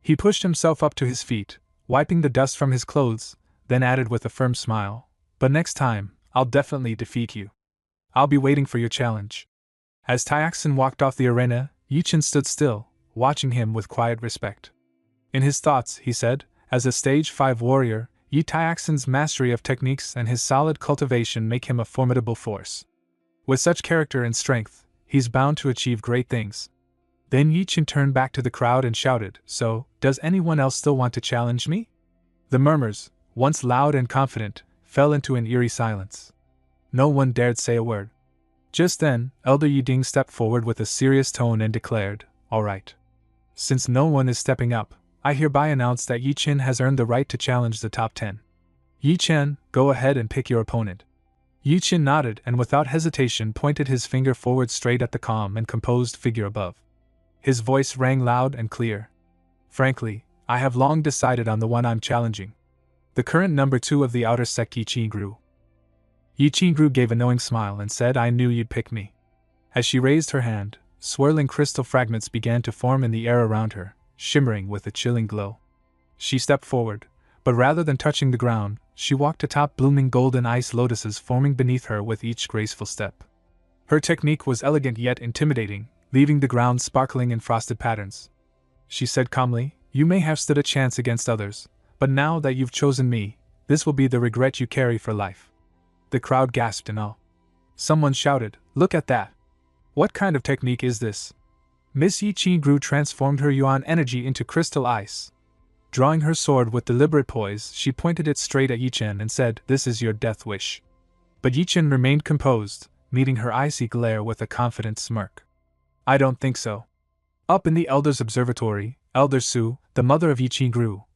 He pushed himself up to his feet, wiping the dust from his clothes, then added with a firm smile, "But next time, I'll definitely defeat you. I'll be waiting for your challenge." As Taixin walked off the arena, Yi Chen stood still, watching him with quiet respect. In his thoughts, he said, as a stage 5 warrior, Yi Taixin's mastery of techniques and his solid cultivation make him a formidable force. With such character and strength, he's bound to achieve great things. Then Yi Chen turned back to the crowd and shouted, "So, does anyone else still want to challenge me?" The murmurs, once loud and confident, fell into an eerie silence. No one dared say a word. Just then, Elder Yiding stepped forward with a serious tone and declared, "All right. Since no one is stepping up, I hereby announce that Yi Chen has earned the right to challenge the top 10. Yi Chen, go ahead and pick your opponent." Yi Chen nodded and without hesitation pointed his finger forward straight at the calm and composed figure above. His voice rang loud and clear. "Frankly, I have long decided on the one I'm challenging. The current number 2 of the outer sect, Yi Qingru." Yi Qingru gave a knowing smile and said, "I knew you'd pick me." As she raised her hand, swirling crystal fragments began to form in the air around her, shimmering with a chilling glow. She stepped forward, but rather than touching the ground, she walked atop blooming golden ice lotuses forming beneath her with each graceful step. Her technique was elegant yet intimidating, leaving the ground sparkling in frosted patterns. She said calmly, "You may have stood a chance against others, but now that you've chosen me, this will be the regret you carry for life." The crowd gasped in awe. Someone shouted, "Look at that! What kind of technique is this?" Miss Yi Qingru transformed her yuan energy into crystal ice. Drawing her sword with deliberate poise, she pointed it straight at Yi Chen and said, "This is your death wish." But Yi-Chin remained composed, meeting her icy glare with a confident smirk. I don't think so. Up in the Elder's observatory, Elder Su, the mother of Yi-Chin,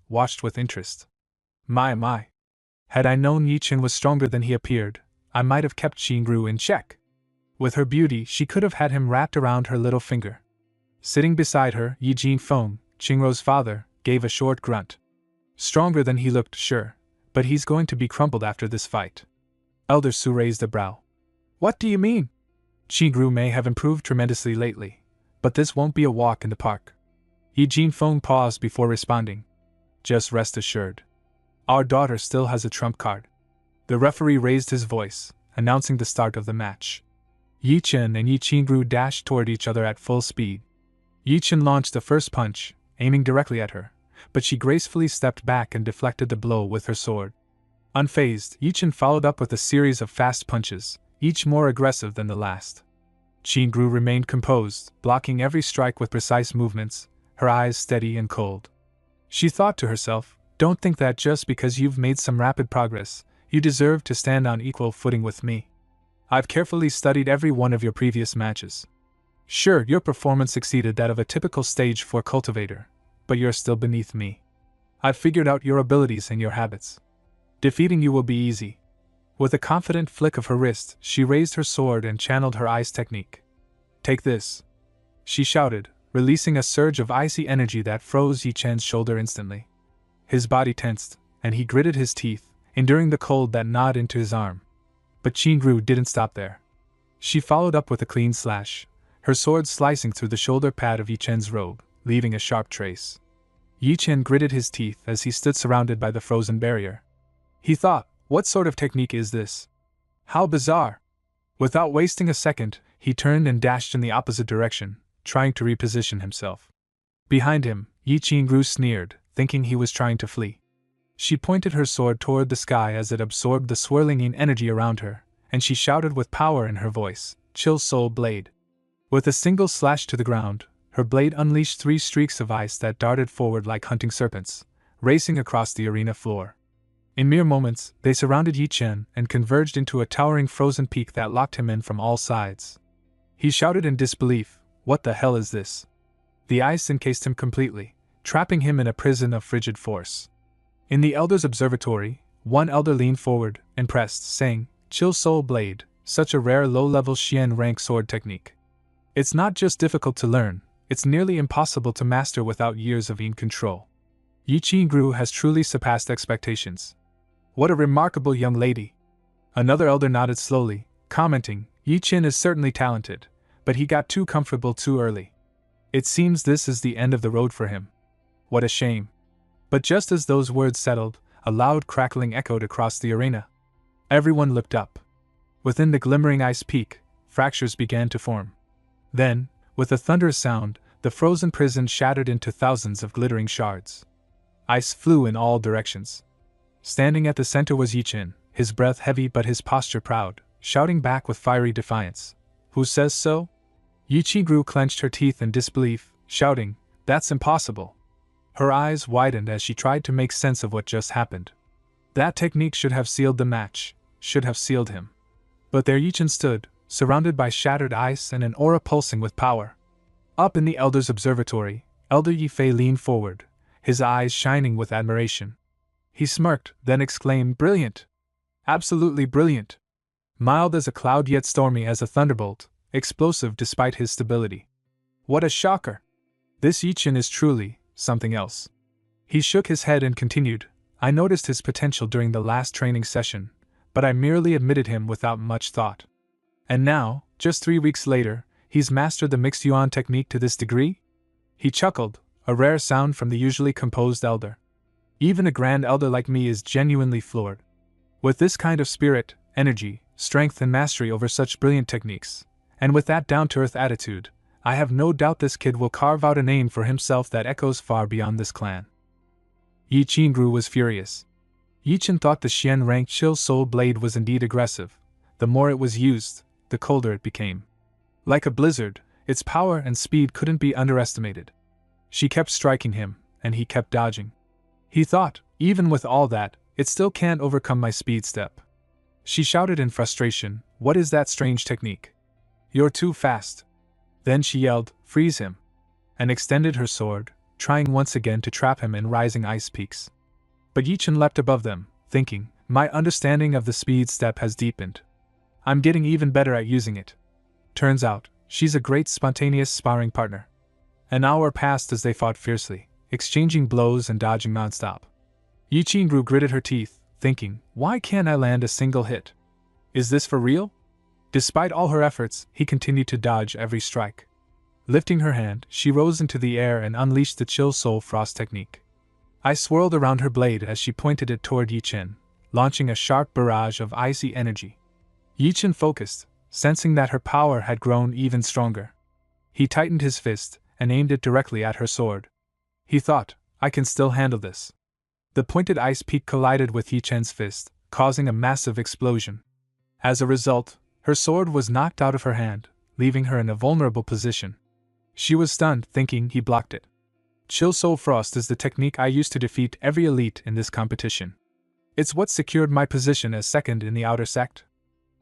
watched with interest. My. Had I known Yi-Chin was stronger than he appeared, I might have kept Chin-Gru in check. With her beauty, she could have had him wrapped around her little finger. Sitting beside her, Yi Jin-feng, Qingrou's father, gave a short grunt. Stronger than he looked, sure, but he's going to be crumpled after this fight. Elder Su raised a brow. What do you mean? Qingru may have improved tremendously lately, but this won't be a walk in the park. Yi Jin-feng paused before responding. Just rest assured. Our daughter still has a trump card. The referee raised his voice, announcing the start of the match. Yi-Chen and Yi-Chin dashed toward each other at full speed. Yi-Chen launched the first punch, aiming directly at her, but she gracefully stepped back and deflected the blow with her sword. Unfazed, Yi-Chen followed up with a series of fast punches, each more aggressive than the last. Chin-Gru remained composed, blocking every strike with precise movements, her eyes steady and cold. She thought to herself, don't think that just because you've made some rapid progress, you deserve to stand on equal footing with me. I've carefully studied every one of your previous matches. Sure, your performance exceeded that of a typical stage 4 cultivator, but you're still beneath me. I've figured out your abilities and your habits. Defeating you will be easy. With a confident flick of her wrist, she raised her sword and channeled her ice technique. Take this, she shouted, releasing a surge of icy energy that froze Yi-Chen's shoulder instantly. His body tensed, and he gritted his teeth, enduring the cold that gnawed into his arm. But Chin-Gru didn't stop there. She followed up with a clean slash, her sword slicing through the shoulder pad of Yi-Chen's robe, leaving a sharp trace. Yi-Chen gritted his teeth as he stood surrounded by the frozen barrier. He thought, what sort of technique is this? How bizarre! Without wasting a second, he turned and dashed in the opposite direction, trying to reposition himself. Behind him, Yi-Chin sneered, thinking he was trying to flee. She pointed her sword toward the sky as it absorbed the swirling energy around her, and she shouted with power in her voice, Chill Soul Blade. With a single slash to the ground, her blade unleashed 3 streaks of ice that darted forward like hunting serpents, racing across the arena floor. In mere moments, they surrounded Yi-Chen and converged into a towering frozen peak that locked him in from all sides. He shouted in disbelief, what the hell is this? The ice encased him completely, trapping him in a prison of frigid force. In the Elder's observatory, one elder leaned forward, impressed, saying, Chill Soul Blade, such a rare low-level Xian rank sword technique. It's not just difficult to learn, it's nearly impossible to master without years of control. Yi-Chin has truly surpassed expectations. What a remarkable young lady. Another elder nodded slowly, commenting, Yi-Chin is certainly talented, but he got too comfortable too early. It seems this is the end of the road for him. What a shame. But just as those words settled, a loud crackling echoed across the arena. Everyone looked up. Within the glimmering ice peak, fractures began to form. Then, with a thunderous sound, the frozen prison shattered into thousands of glittering shards. Ice flew in all directions. Standing at the center was Yi-Chin, his breath heavy but his posture proud, shouting back with fiery defiance. Who says so? Yi-Chin clenched her teeth in disbelief, shouting, That's impossible. Her eyes widened as she tried to make sense of what just happened. That technique should have sealed the match, should have sealed him. But there Yi-Chin stood, surrounded by shattered ice and an aura pulsing with power. Up in the Elder's observatory, Elder Yi-Fei leaned forward, his eyes shining with admiration. He smirked, then exclaimed, Brilliant! Absolutely brilliant! Mild as a cloud yet stormy as a thunderbolt, explosive despite his stability. What a shocker! This Yi-Chin is truly something else. He shook his head and continued, I noticed his potential during the last training session, but I merely admitted him without much thought. And now, just 3 weeks later, he's mastered the mixed yuan technique to this degree? He chuckled, a rare sound from the usually composed elder. Even a grand elder like me is genuinely floored. With this kind of spirit, energy, strength and mastery over such brilliant techniques, and with that down-to-earth attitude, I have no doubt this kid will carve out a name for himself that echoes far beyond this clan. Yi-Chin was furious. Yi-Chin thought the Xian-ranked Chill Soul Blade was indeed aggressive. The more it was used, the colder it became. Like a blizzard, its power and speed couldn't be underestimated. She kept striking him, and he kept dodging. He thought, even with all that, it still can't overcome my speed step. She shouted in frustration, "What is that strange technique? You're too fast." Then she yelled, "Freeze him," and extended her sword, trying once again to trap him in rising ice peaks. But Yichen leapt above them, thinking, "My understanding of the speed step has deepened. I'm getting even better at using it." Turns out, she's a great spontaneous sparring partner. An hour passed as they fought fiercely, exchanging blows and dodging nonstop. Yichen gritted her teeth, thinking, "Why can't I land a single hit? Is this for real?" Despite all her efforts, he continued to dodge every strike. Lifting her hand, she rose into the air and unleashed the Chill Soul Frost technique. Ice swirled around her blade as she pointed it toward Yichen, launching a sharp barrage of icy energy. Yichen focused, sensing that her power had grown even stronger. He tightened his fist and aimed it directly at her sword. He thought, "I can still handle this." The pointed ice peak collided with Yichen's fist, causing a massive explosion. As a result, her sword was knocked out of her hand, leaving her in a vulnerable position. She was stunned, thinking he blocked it. Chill Soul Frost is the technique I used to defeat every elite in this competition. It's what secured my position as second in the outer sect.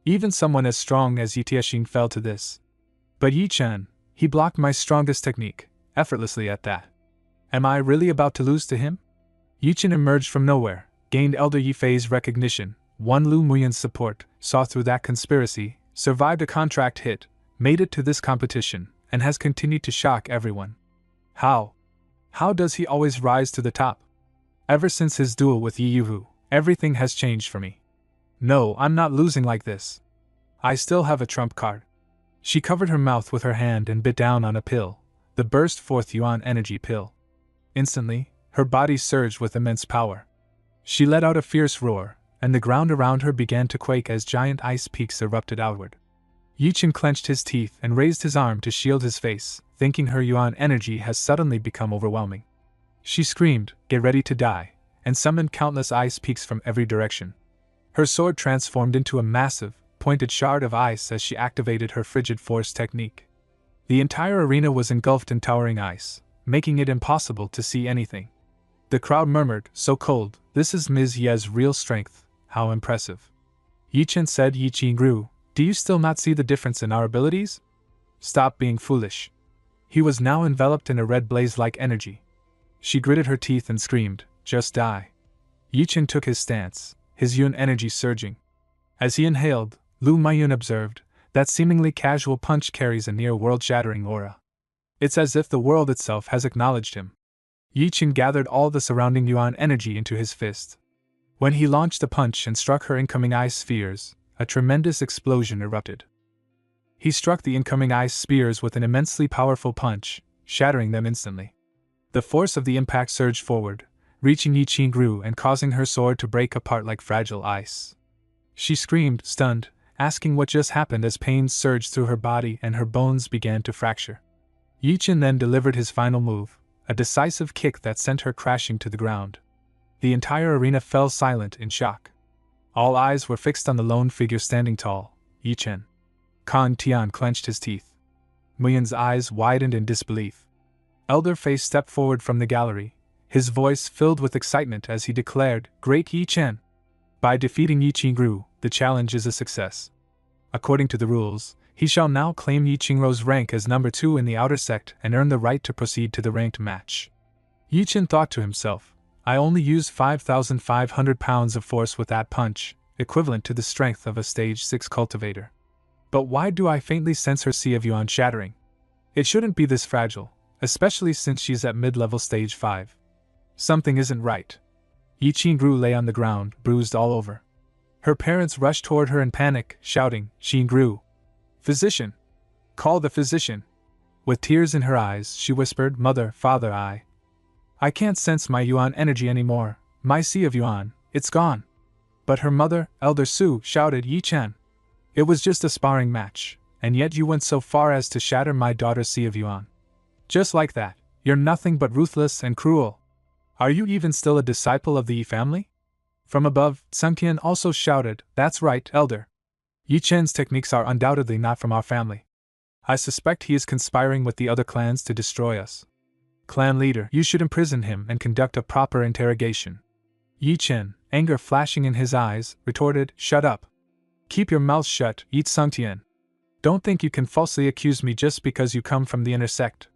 Even someone as strong as Yitiashing fell to this. But Yichen, he blocked my strongest technique, effortlessly at that. Am I really about to lose to him? Yichen emerged from nowhere, gained Elder Yifei's recognition, won Lu Muyan's support, saw through that conspiracy, survived a contract hit, made it to this competition, and has continued to shock everyone. How? How does he always rise to the top? Ever since his duel with Yi Yuhu, everything has changed for me. No, I'm not losing like this. I still have a trump card. She covered her mouth with her hand and bit down on a pill, the burst forth Yuan energy pill. Instantly, her body surged with immense power. She let out a fierce roar, and the ground around her began to quake as giant ice peaks erupted outward. Yichen clenched his teeth and raised his arm to shield his face, thinking her Yuan energy has suddenly become overwhelming. She screamed, "Get ready to die," and summoned countless ice peaks from every direction. Her sword transformed into a massive, pointed shard of ice as she activated her frigid force technique. The entire arena was engulfed in towering ice, making it impossible to see anything. The crowd murmured, "So cold, this is Ms. Ye's real strength, how impressive." Yichen said, "Yichen, do you still not see the difference in our abilities? Stop being foolish." He was now enveloped in a red blaze-like energy. She gritted her teeth and screamed, "Just die." Yichen took his stance, his Yun energy surging. As he inhaled, Lu Mayun observed, "That seemingly casual punch carries a near world-shattering aura. It's as if the world itself has acknowledged him." Yichen gathered all the surrounding Yuan energy into his fist. When he launched the punch and struck her incoming ice spheres, a tremendous explosion erupted. He struck the incoming ice spears with an immensely powerful punch, shattering them instantly. The force of the impact surged forward, reaching Yichen and causing her sword to break apart like fragile ice. She screamed, stunned, asking what just happened as pain surged through her body and her bones began to fracture. Yichen then delivered his final move, a decisive kick that sent her crashing to the ground. The entire arena fell silent in shock. All eyes were fixed on the lone figure standing tall, Yichen. Kan Tian clenched his teeth. Muyan's eyes widened in disbelief. Elder Fei stepped forward from the gallery, his voice filled with excitement as he declared, "Great Yichen! By defeating Yichen, the challenge is a success. According to the rules, he shall now claim Yichen's rank as number 2 in the outer sect and earn the right to proceed to the ranked match." Yichen thought to himself, "I only used 5,500 pounds of force with that punch, equivalent to the strength of a stage 6 cultivator. But why do I faintly sense her sea of Yuan shattering? It shouldn't be this fragile, especially since she's at mid-level stage 5. Something isn't right." Yichen lay on the ground, bruised all over. Her parents rushed toward her in panic, shouting, "Xingru! Physician! Call the physician!" With tears in her eyes, she whispered, "Mother, father, I can't sense my Yuan energy anymore, my sea of Yuan, it's gone." But her mother, Elder Su, shouted, "Yichen! It was just a sparring match, and yet you went so far as to shatter my daughter's sea of Yuan. Just like that, you're nothing but ruthless and cruel. Are you even still a disciple of the Yi family?" From above, Sunqian also shouted, "That's right, Elder. Yichen's techniques are undoubtedly not from our family. I suspect he is conspiring with the other clans to destroy us. Clan leader, you should imprison him and conduct a proper interrogation." Yichen, anger flashing in his eyes, retorted, "Shut up. Keep your mouth shut, Yi Sungtian. Don't think you can falsely accuse me just because you come from the inner sect.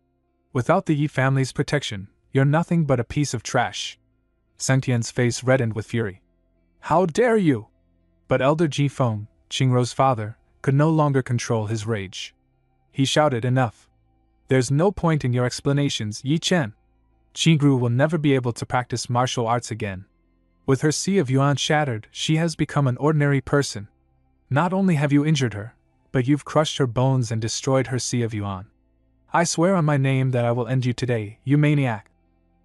Without the Yi family's protection, you're nothing but a piece of trash. Sungtian's face reddened with fury. How dare you! But Elder Ji Feng, Qingrou's father, could no longer control his rage. He shouted, enough. There's no point in your explanations, Yi Chen. Qingrou will never be able to practice martial arts again. With her Sea of Yuan shattered, she has become an ordinary person. Not only have you injured her, but you've crushed her bones and destroyed her Sea of Yuan. I swear on my name that I will end you today, you maniac.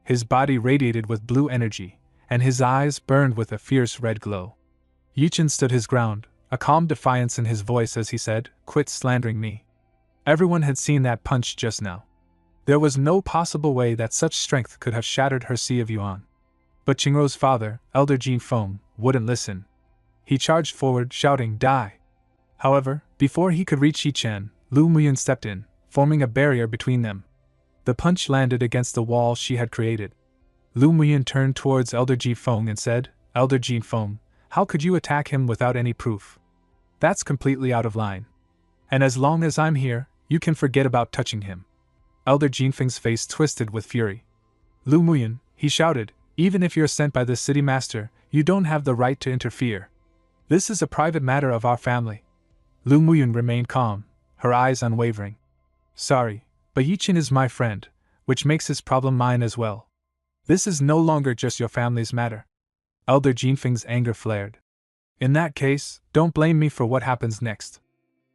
His body radiated with blue energy, and his eyes burned with a fierce red glow. Yi Chen stood his ground, a calm defiance in his voice as he said, quit slandering me. Everyone had seen that punch just now. There was no possible way that such strength could have shattered her Sea of Yuan. But Qingrou's father, Elder Ji Feng, wouldn't listen. He charged forward, shouting, die! However, before he could reach Yi Chen, Lu Muyan stepped in, forming a barrier between them. The punch landed against the wall she had created. Lu Muyan turned towards Elder Ji Feng and said, Elder Ji Feng, how could you attack him without any proof? That's completely out of line. And as long as I'm here, you can forget about touching him. Elder Ji Feng's face twisted with fury. Lu Muyan, he shouted, even if you're sent by the city master, you don't have the right to interfere. This is a private matter of our family. Lu Muyan remained calm, her eyes unwavering. Sorry, but Yi Chen is my friend, which makes his problem mine as well. This is no longer just your family's matter. Elder Ji Feng's anger flared. In that case, don't blame me for what happens next.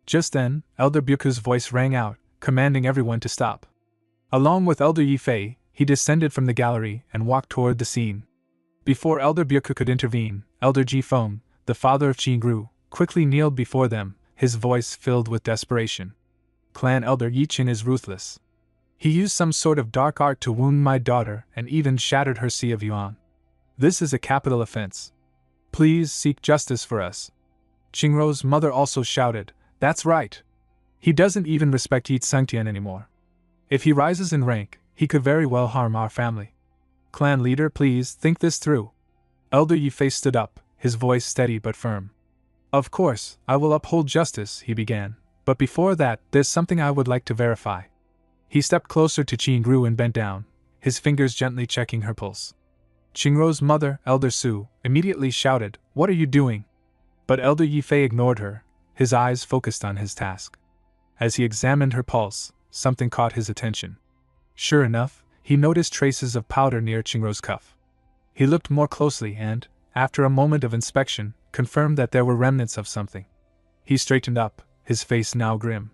Just then, Elder Byuku's voice rang out, commanding everyone to stop. Along with Elder Yi Fei, he descended from the gallery and walked toward the scene. Before Elder Byuku could intervene, Elder Ji Feng, the father of Qingrou, quickly kneeled before them, his voice filled with desperation. Clan Elder Yi Chen is ruthless. He used some sort of dark art to wound my daughter and even shattered her Sea of Yuan. This is a capital offense. Please seek justice for us. Qingrou's mother also shouted, that's right. He doesn't even respect Yi Sungtian anymore. If he rises in rank, he could very well harm our family. Clan leader, please think this through. Elder Yi Fei stood up, his voice steady but firm. Of course, I will uphold justice, he began, but before that, there's something I would like to verify. He stepped closer to Qingrou and bent down, his fingers gently checking her pulse. Qingrou's mother, Elder Su, immediately shouted, what are you doing? But Elder Yi Fei ignored her, his eyes focused on his task. As he examined her pulse, something caught his attention. Sure enough, he noticed traces of powder near Qingrou's cuff. He looked more closely and, after a moment of inspection, confirmed that there were remnants of something. He straightened up, his face now grim.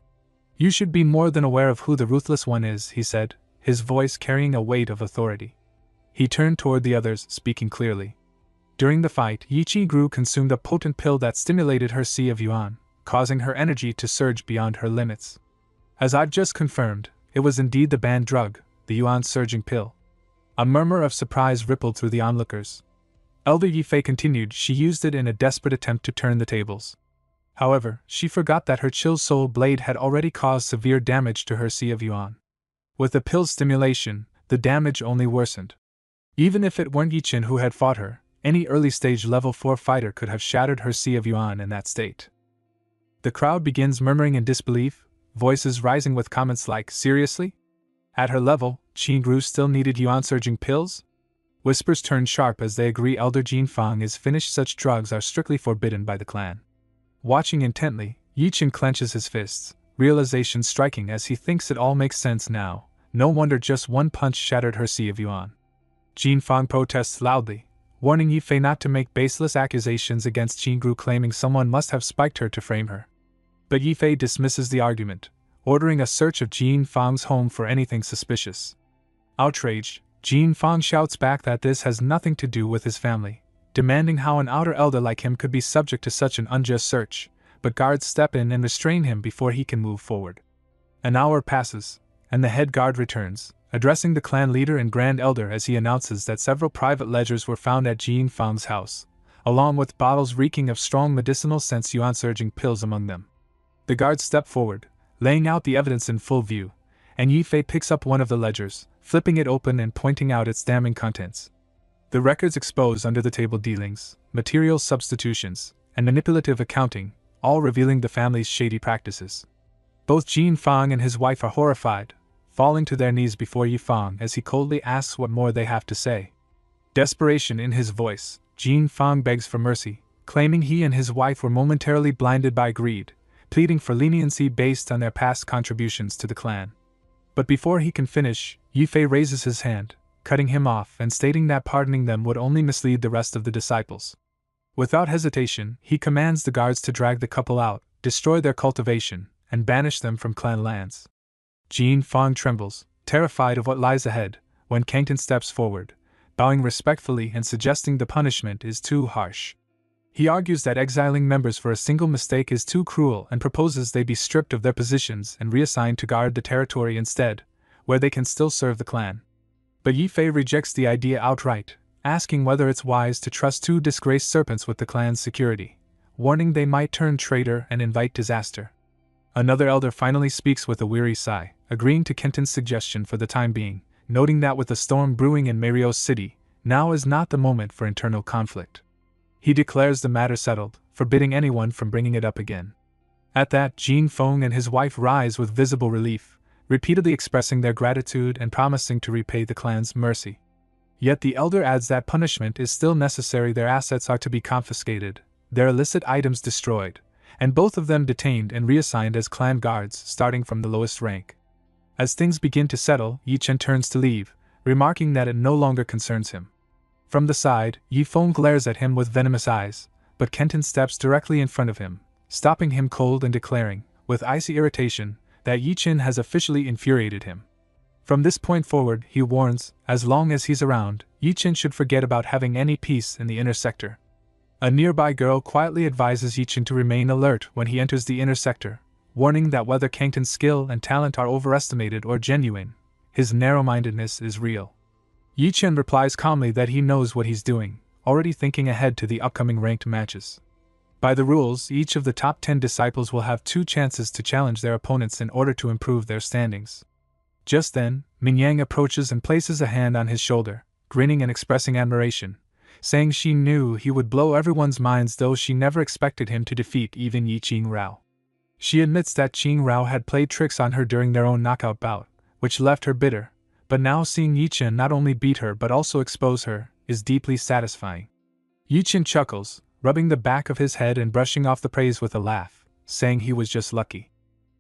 You should be more than aware of who the ruthless one is, he said, his voice carrying a weight of authority. He turned toward the others, speaking clearly. During the fight, Yi Qingru consumed a potent pill that stimulated her Sea of Yuan, causing her energy to surge beyond her limits. As I've just confirmed, it was indeed the banned drug, the Yuan surging pill. A murmur of surprise rippled through the onlookers. Elder Yi Fei continued, she used it in a desperate attempt to turn the tables. However, she forgot that her chill soul blade had already caused severe damage to her Sea of Yuan. With the pill's stimulation, the damage only worsened. Even if it weren't Yi Chen who had fought her, any early-stage level 4 fighter could have shattered her Sea of Yuan in that state. The crowd begins murmuring in disbelief, voices rising with comments like, seriously? At her level, Qingru still needed Yuan-surging pills? Whispers turn sharp as they agree Elder Ji Feng is finished. Such drugs are strictly forbidden by the clan. Watching intently, Yi Chen clenches his fists, realization striking as he thinks it all makes sense now. No wonder just one punch shattered her Sea of Yuan. Ji Feng protests loudly, warning Yi Fei not to make baseless accusations against Qingru, claiming someone must have spiked her to frame her. But Yi Fei dismisses the argument, ordering a search of Ji Feng's home for anything suspicious. Outraged, Ji Feng shouts back that this has nothing to do with his family, demanding how an outer elder like him could be subject to such an unjust search, but guards step in and restrain him before he can move forward. An hour passes, and the head guard returns, addressing the clan leader and grand elder as he announces that several private ledgers were found at Ji Feng's house, along with bottles reeking of strong medicinal scents, Yuan-surging pills among them. The guards step forward, laying out the evidence in full view, and Yi Fei picks up one of the ledgers, flipping it open and pointing out its damning contents. The records expose under-the-table dealings, material substitutions, and manipulative accounting, all revealing the family's shady practices. Both Jin Fang and his wife are horrified, falling to their knees before Yi Fang as he coldly asks what more they have to say. Desperation in his voice, Jin Fang begs for mercy, claiming he and his wife were momentarily blinded by greed, pleading for leniency based on their past contributions to the clan. But before he can finish, Yi Fei raises his hand, cutting him off and stating that pardoning them would only mislead the rest of the disciples. Without hesitation, he commands the guards to drag the couple out, destroy their cultivation, and banish them from clan lands. Jin Fang trembles, terrified of what lies ahead, when Kangtan steps forward, bowing respectfully and suggesting the punishment is too harsh. He argues that exiling members for a single mistake is too cruel and proposes they be stripped of their positions and reassigned to guard the territory instead, where they can still serve the clan. But Yi Fei rejects the idea outright, asking whether it's wise to trust two disgraced serpents with the clan's security, warning they might turn traitor and invite disaster. Another elder finally speaks with a weary sigh, agreeing to Kenton's suggestion for the time being, noting that with a storm brewing in Marios City, now is not the moment for internal conflict. He declares the matter settled, forbidding anyone from bringing it up again. At that, Jin Feng and his wife rise with visible relief, repeatedly expressing their gratitude and promising to repay the clan's mercy. Yet the elder adds that punishment is still necessary. Their assets are to be confiscated, their illicit items destroyed, and both of them detained and reassigned as clan guards, starting from the lowest rank. As things begin to settle, Yi Chen turns to leave, remarking that it no longer concerns him. From the side, Yi Feng glares at him with venomous eyes, but Kenton steps directly in front of him, stopping him cold and declaring, with icy irritation, that Yi Chen has officially infuriated him. From this point forward, he warns, as long as he's around, Yi Chen should forget about having any peace in the inner sector. A nearby girl quietly advises Yi Chen to remain alert when he enters the inner sector, warning that whether Kangton's skill and talent are overestimated or genuine, his narrow-mindedness is real. Yi Chen replies calmly that he knows what he's doing, already thinking ahead to the upcoming ranked matches. By the rules, each of the top 10 disciples will have 2 chances to challenge their opponents in order to improve their standings. Just then, Mingyang approaches and places a hand on his shoulder, grinning and expressing admiration, saying she knew he would blow everyone's minds, though she never expected him to defeat even Yi Qingrao. She admits that Qingrao had played tricks on her during their own knockout bout, which left her bitter, but now seeing Yi Chen not only beat her but also expose her, is deeply satisfying. Yi Chen chuckles, rubbing the back of his head and brushing off the praise with a laugh, saying he was just lucky.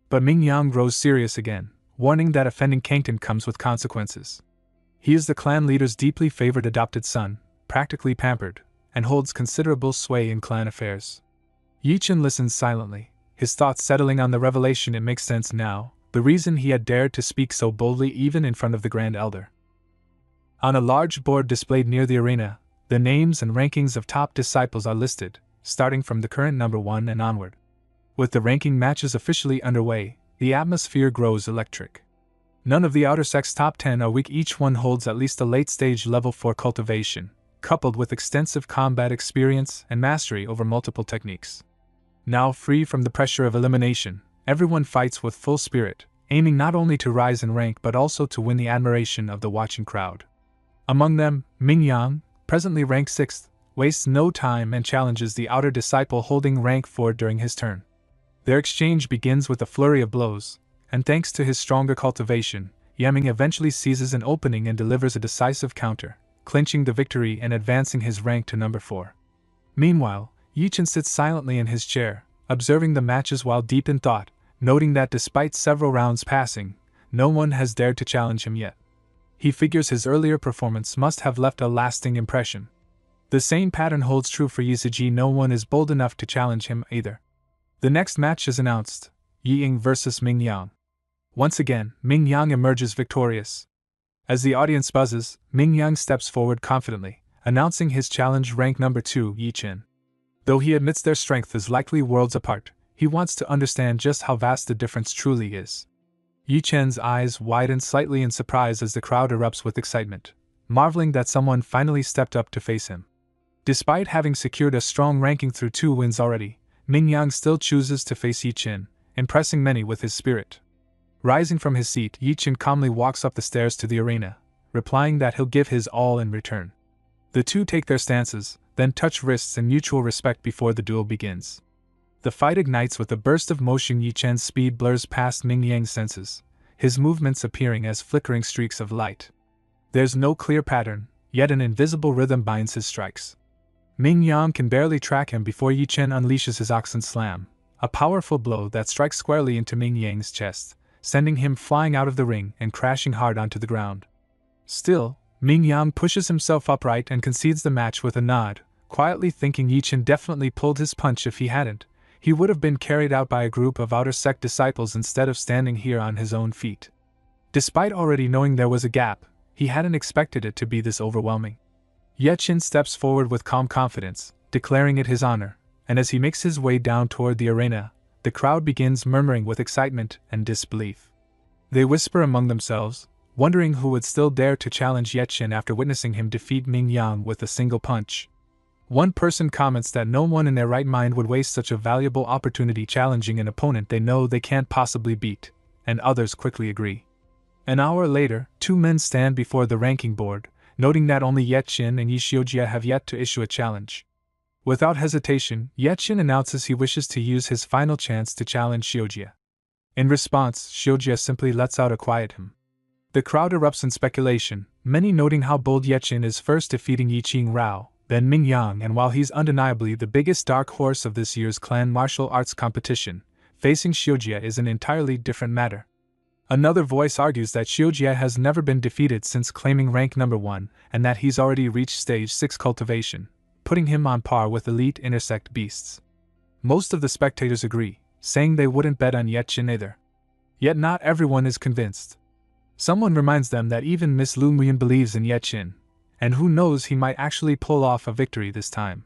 But Mingyang grows serious again, warning that offending Kangton comes with consequences. He is the clan leader's deeply favored adopted son, practically pampered, and holds considerable sway in clan affairs. Yi Chen listens silently, his thoughts settling on the revelation. It makes sense now, the reason he had dared to speak so boldly even in front of the Grand Elder. On a large board displayed near the arena, the names and rankings of top disciples are listed, starting from the current number 1 and onward. With the ranking matches officially underway, the atmosphere grows electric. None of the outer sect's top 10 are weak. Each one holds at least a late-stage level 4 cultivation, coupled with extensive combat experience and mastery over multiple techniques. Now free from the pressure of elimination, everyone fights with full spirit, aiming not only to rise in rank but also to win the admiration of the watching crowd. Among them, Mingyang, presently ranked 6th, wastes no time and challenges the outer disciple holding rank 4 during his turn. Their exchange begins with a flurry of blows, and thanks to his stronger cultivation, Yaming eventually seizes an opening and delivers a decisive counter, clinching the victory and advancing his rank to number 4. Meanwhile, Yi Chen sits silently in his chair, observing the matches while deep in thought, noting that despite several rounds passing, no one has dared to challenge him yet. He figures his earlier performance must have left a lasting impression. The same pattern holds true for Yi Ziji. No one is bold enough to challenge him either. The next match is announced, Yi Ying vs. Mingyang. Once again, Mingyang emerges victorious. As the audience buzzes, Mingyang steps forward confidently, announcing his challenge rank number 2, Yi Chen. Though he admits their strength is likely worlds apart, he wants to understand just how vast the difference truly is. Yi Chen's eyes widen slightly in surprise as the crowd erupts with excitement, marveling that someone finally stepped up to face him. Despite having secured a strong ranking through 2 wins already, Mingyang still chooses to face Yi Chen, impressing many with his spirit. Rising from his seat, Yi Chen calmly walks up the stairs to the arena, replying that he'll give his all in return. The two take their stances, then touch wrists in mutual respect before the duel begins. The fight ignites with a burst of motion. Yi Chen's speed blurs past Ming Yang's senses, his movements appearing as flickering streaks of light. There's no clear pattern, yet an invisible rhythm binds his strikes. Ming Yang can barely track him before Yi Chen unleashes his oxen slam, a powerful blow that strikes squarely into Ming Yang's chest, sending him flying out of the ring and crashing hard onto the ground. Still, Ming Yang pushes himself upright and concedes the match with a nod, quietly thinking Yi Chen definitely pulled his punch. If he hadn't, he would have been carried out by a group of outer sect disciples instead of standing here on his own feet. Despite already knowing there was a gap, he hadn't expected it to be this overwhelming. Yi Chen steps forward with calm confidence, declaring it his honor, and as he makes his way down toward the arena, the crowd begins murmuring with excitement and disbelief. They whisper among themselves, wondering who would still dare to challenge Yi Chen after witnessing him defeat Ming Yang with a single punch. One person comments that no one in their right mind would waste such a valuable opportunity challenging an opponent they know they can't possibly beat, and others quickly agree. An hour later, two men stand before the ranking board, noting that only Yi Chen and Yi Xiujie have yet to issue a challenge. Without hesitation, Yi Chen announces he wishes to use his final chance to challenge Xiujie. In response, Xiujie simply lets out a quiet hymn. The crowd erupts in speculation, many noting how bold Yi Chen is, first defeating Yi Qing Rao, then Ming Yang, and while he's undeniably the biggest dark horse of this year's clan martial arts competition, facing Xiujie is an entirely different matter. Another voice argues that Xiujie has never been defeated since claiming rank number 1, and that he's already reached stage 6 cultivation, putting him on par with elite intersect beasts. Most of the spectators agree, saying they wouldn't bet on Yi Chen either. Yet not everyone is convinced. Someone reminds them that even Miss Lu Muyan believes in Yi Chen, and who knows, he might actually pull off a victory this time.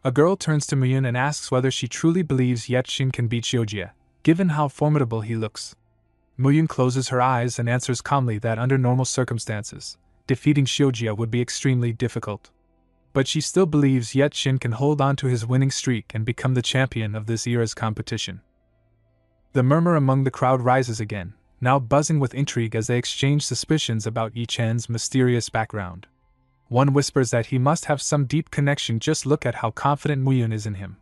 A girl turns to Muyan and asks whether she truly believes Yi Chen can beat Xiujie, given how formidable he looks. Muyan closes her eyes and answers calmly that under normal circumstances, defeating Xiujie would be extremely difficult. But she still believes Yi Chen can hold on to his winning streak and become the champion of this era's competition. The murmur among the crowd rises again, now buzzing with intrigue as they exchange suspicions about Yi Chen's mysterious background. One whispers that he must have some deep connection, just look at how confident Muyan is in him.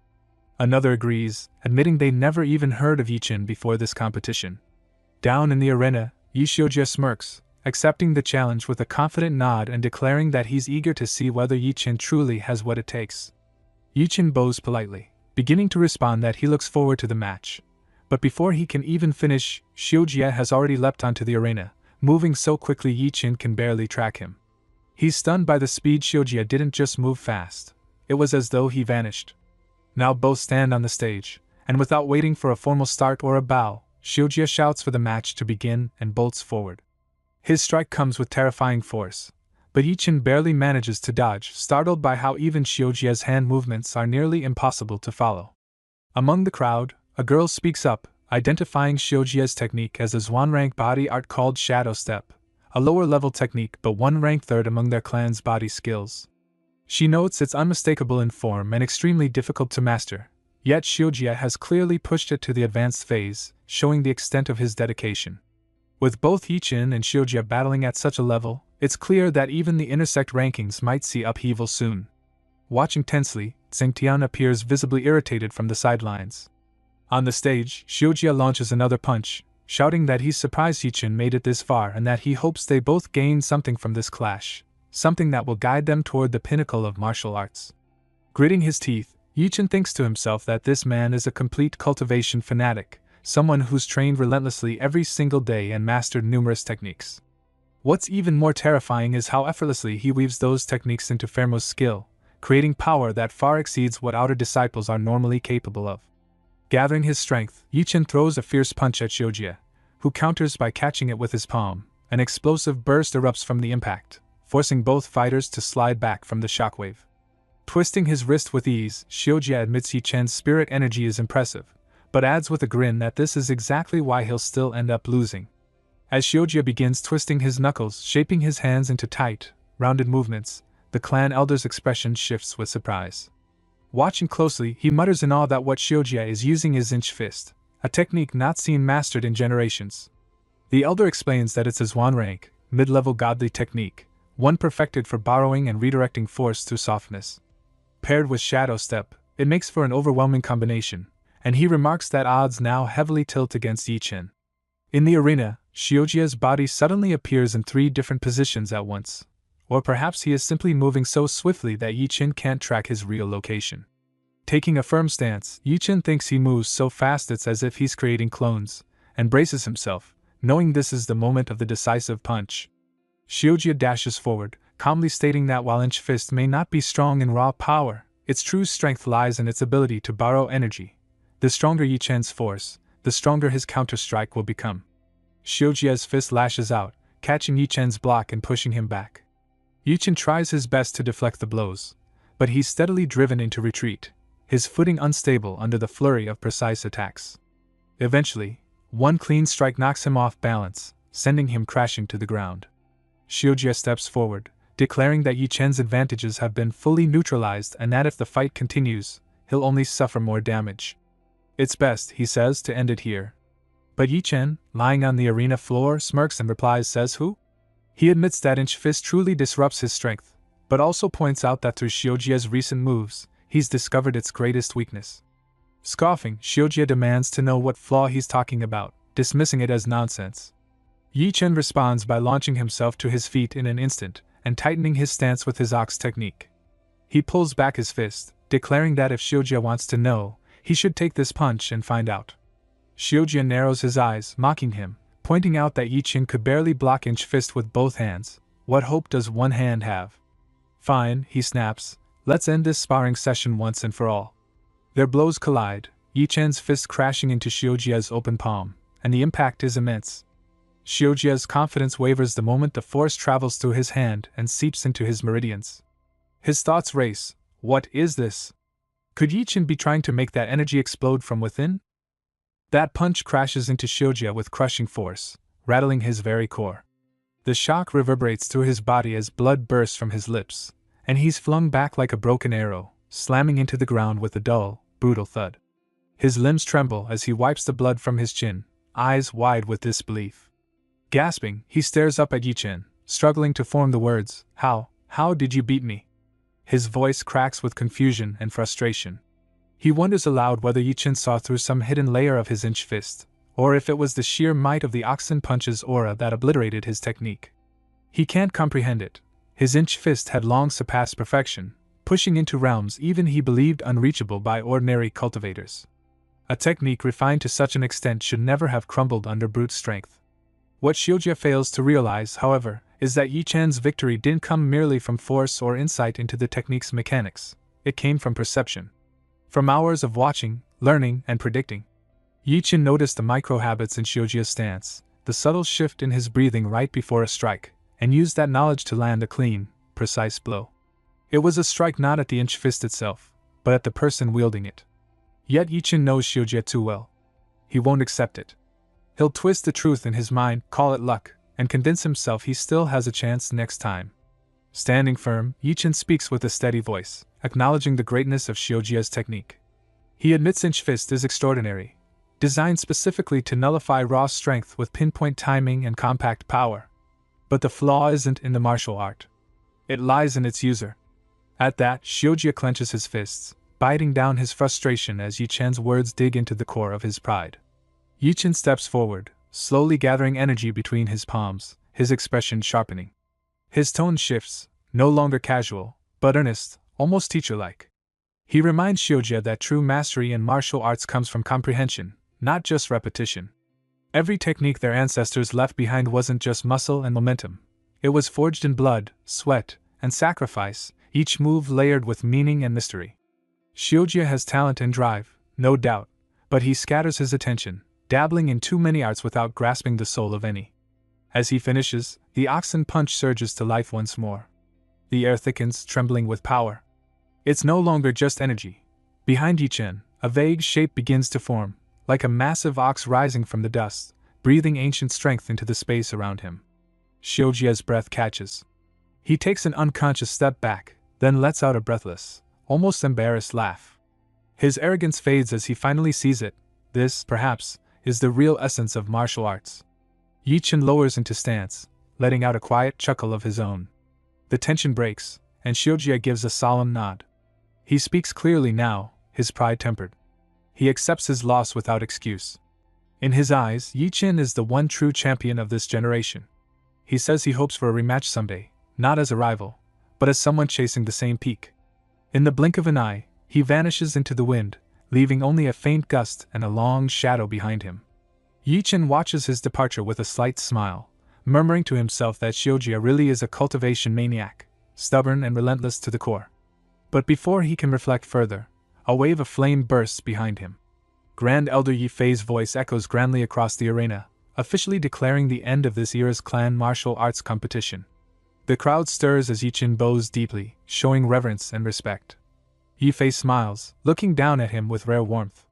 Another agrees, admitting they never even heard of Yi Chen before this competition. Down in the arena, Yi Xiujie smirks, accepting the challenge with a confident nod and declaring that he's eager to see whether Yi Chen truly has what it takes. Yi Chen bows politely, beginning to respond that he looks forward to the match. But before he can even finish, Xiujie has already leapt onto the arena, moving so quickly Yi Chen can barely track him. He's stunned by the speed. Xiujie didn't just move fast, it was as though he vanished. Now both stand on the stage, and without waiting for a formal start or a bow, Xiujie shouts for the match to begin and bolts forward. His strike comes with terrifying force, but Yi Chen barely manages to dodge, startled by how even Xiujie's hand movements are nearly impossible to follow. Among the crowd, a girl speaks up, identifying Xiujie's technique as a Zhuan rank body art called Shadow Step, a lower level technique but one ranked third among their clan's body skills. She notes it's unmistakable in form and extremely difficult to master, yet Xiujie has clearly pushed it to the advanced phase, showing the extent of his dedication. With both Yi Chen and Xiujie battling at such a level, it's clear that even the intersect rankings might see upheaval soon. Watching tensely, Tsingtian appears visibly irritated from the sidelines. On the stage, Xiujie launches another punch, shouting that he's surprised Yi Chen made it this far and that he hopes they both gain something from this clash, something that will guide them toward the pinnacle of martial arts. Gritting his teeth, Yi Chen thinks to himself that this man is a complete cultivation fanatic, someone who's trained relentlessly every single day and mastered numerous techniques. What's even more terrifying is how effortlessly he weaves those techniques into Fermo's skill, creating power that far exceeds what outer disciples are normally capable of. Gathering his strength, Yi Chen throws a fierce punch at Xiujie, who counters by catching it with his palm. An explosive burst erupts from the impact, forcing both fighters to slide back from the shockwave. Twisting his wrist with ease, Xiujie admits Yi Chen's spirit energy is impressive, but adds with a grin that this is exactly why he'll still end up losing. As Xiujie begins twisting his knuckles, shaping his hands into tight, rounded movements, the clan elder's expression shifts with surprise. Watching closely, he mutters in awe that what Xiujie is using is inch fist, a technique not seen mastered in generations. The elder explains that it's a Zhuan rank, mid-level godly technique, one perfected for borrowing and redirecting force through softness. Paired with Shadow Step, it makes for an overwhelming combination, and he remarks that odds now heavily tilt against Yi-Chin. In the arena, Shiojia's body suddenly appears in 3 different positions at once. Or perhaps he is simply moving so swiftly that Yi-Chin can't track his real location. Taking a firm stance, Yi-Chin thinks he moves so fast it's as if he's creating clones, and braces himself, knowing this is the moment of the decisive punch. Shiojia dashes forward, calmly stating that while Inch Fist may not be strong in raw power, its true strength lies in its ability to borrow energy. The stronger Yi-Chen's force, the stronger his counter-strike will become. Shiojia's fist lashes out, catching Yi-Chen's block and pushing him back. Yi-Chen tries his best to deflect the blows, but he's steadily driven into retreat, his footing unstable under the flurry of precise attacks. Eventually, one clean strike knocks him off balance, sending him crashing to the ground. Shiojia steps forward, declaring that Yi-Chen's advantages have been fully neutralized and that if the fight continues, he'll only suffer more damage. It's best, he says, to end it here. But Yi-Chen, lying on the arena floor, smirks and replies, says who? He admits that Inch Fist truly disrupts his strength, but also points out that through Shiojia's recent moves, he's discovered its greatest weakness. Scoffing, Shiojia demands to know what flaw he's talking about, dismissing it as nonsense. Yi-Chen responds by launching himself to his feet in an instant and tightening his stance with his ox technique. He pulls back his fist, declaring that if Shiojia wants to know, he should take this punch and find out. Shiojia narrows his eyes, mocking him, pointing out that Yi-Chen could barely block Inch Fist with both hands. What hope does one hand have? Fine, he snaps, let's end this sparring session once and for all. Their blows collide, Yi-Chen's fist crashing into Shiojia's open palm, and the impact is immense. Shiojia's confidence wavers the moment the force travels through his hand and seeps into his meridians. His thoughts race. What is this? Could Yi-Chen be trying to make that energy explode from within? That punch crashes into Shiojia with crushing force, rattling his very core. The shock reverberates through his body as blood bursts from his lips, and he's flung back like a broken arrow, slamming into the ground with a dull, brutal thud. His limbs tremble as he wipes the blood from his chin, eyes wide with disbelief. Gasping, he stares up at Yi-Chen, struggling to form the words, How did you beat me? His voice cracks with confusion and frustration. He wonders aloud whether Yi-Chen saw through some hidden layer of his Inch Fist, or if it was the sheer might of the Oxen Punch's aura that obliterated his technique. He can't comprehend it. His Inch Fist had long surpassed perfection, pushing into realms even he believed unreachable by ordinary cultivators. A technique refined to such an extent should never have crumbled under brute strength. What Shiojia fails to realize, however, is that Yi-Chan's victory didn't come merely from force or insight into the technique's mechanics. It came from perception. From hours of watching, learning, and predicting. Yi-Chen noticed the micro-habits in Shiojia's stance, the subtle shift in his breathing right before a strike, and used that knowledge to land a clean, precise blow. It was a strike not at the Inch Fist itself, but at the person wielding it. Yet Yi-Chen knows Shiojia too well. He won't accept it. He'll twist the truth in his mind, call it luck, and convince himself he still has a chance next time. Standing firm, Yi-Chen speaks with a steady voice, acknowledging the greatness of Shiojia's technique. He admits Inch Fist is extraordinary, designed specifically to nullify raw strength with pinpoint timing and compact power. But the flaw isn't in the martial art. It lies in its user. At that, Shiojia clenches his fists, biting down his frustration as Yi-Chen's words dig into the core of his pride. Yi-Chen steps forward, slowly gathering energy between his palms, his expression sharpening. His tone shifts, no longer casual, but earnest, almost teacher-like. He reminds Shiojia that true mastery in martial arts comes from comprehension, not just repetition. Every technique their ancestors left behind wasn't just muscle and momentum. It was forged in blood, sweat, and sacrifice, each move layered with meaning and mystery. Shiojia has talent and drive, no doubt, but he scatters his attention, dabbling in too many arts without grasping the soul of any. As he finishes, the Oxen Punch surges to life once more. The air thickens, trembling with power. It's no longer just energy. Behind Yi-Chen, a vague shape begins to form, like a massive ox rising from the dust, breathing ancient strength into the space around him. Shiojia's breath catches. He takes an unconscious step back, then lets out a breathless, almost embarrassed laugh. His arrogance fades as he finally sees it. This, perhaps, is the real essence of martial arts. Yi-Chen lowers into stance, letting out a quiet chuckle of his own. The tension breaks, and Shiojia gives a solemn nod. He speaks clearly now, his pride tempered. he accepts his loss without excuse. In his eyes, Yi-Chin is the one true champion of this generation. He says he hopes for a rematch someday, not as a rival, but as someone chasing the same peak. In the blink of an eye, he vanishes into the wind, leaving only a faint gust and a long shadow behind him. Yi-Chin watches his departure with a slight smile, murmuring to himself that Xiujia really is a cultivation maniac, stubborn and relentless to the core. But before he can reflect further, a wave of flame bursts behind him. Grand Elder Yi Fei's voice echoes grandly across the arena, officially declaring the end of this era's clan martial arts competition. The crowd stirs as Yi-Chin bows deeply, showing reverence and respect. Yi Fei smiles, looking down at him with rare warmth.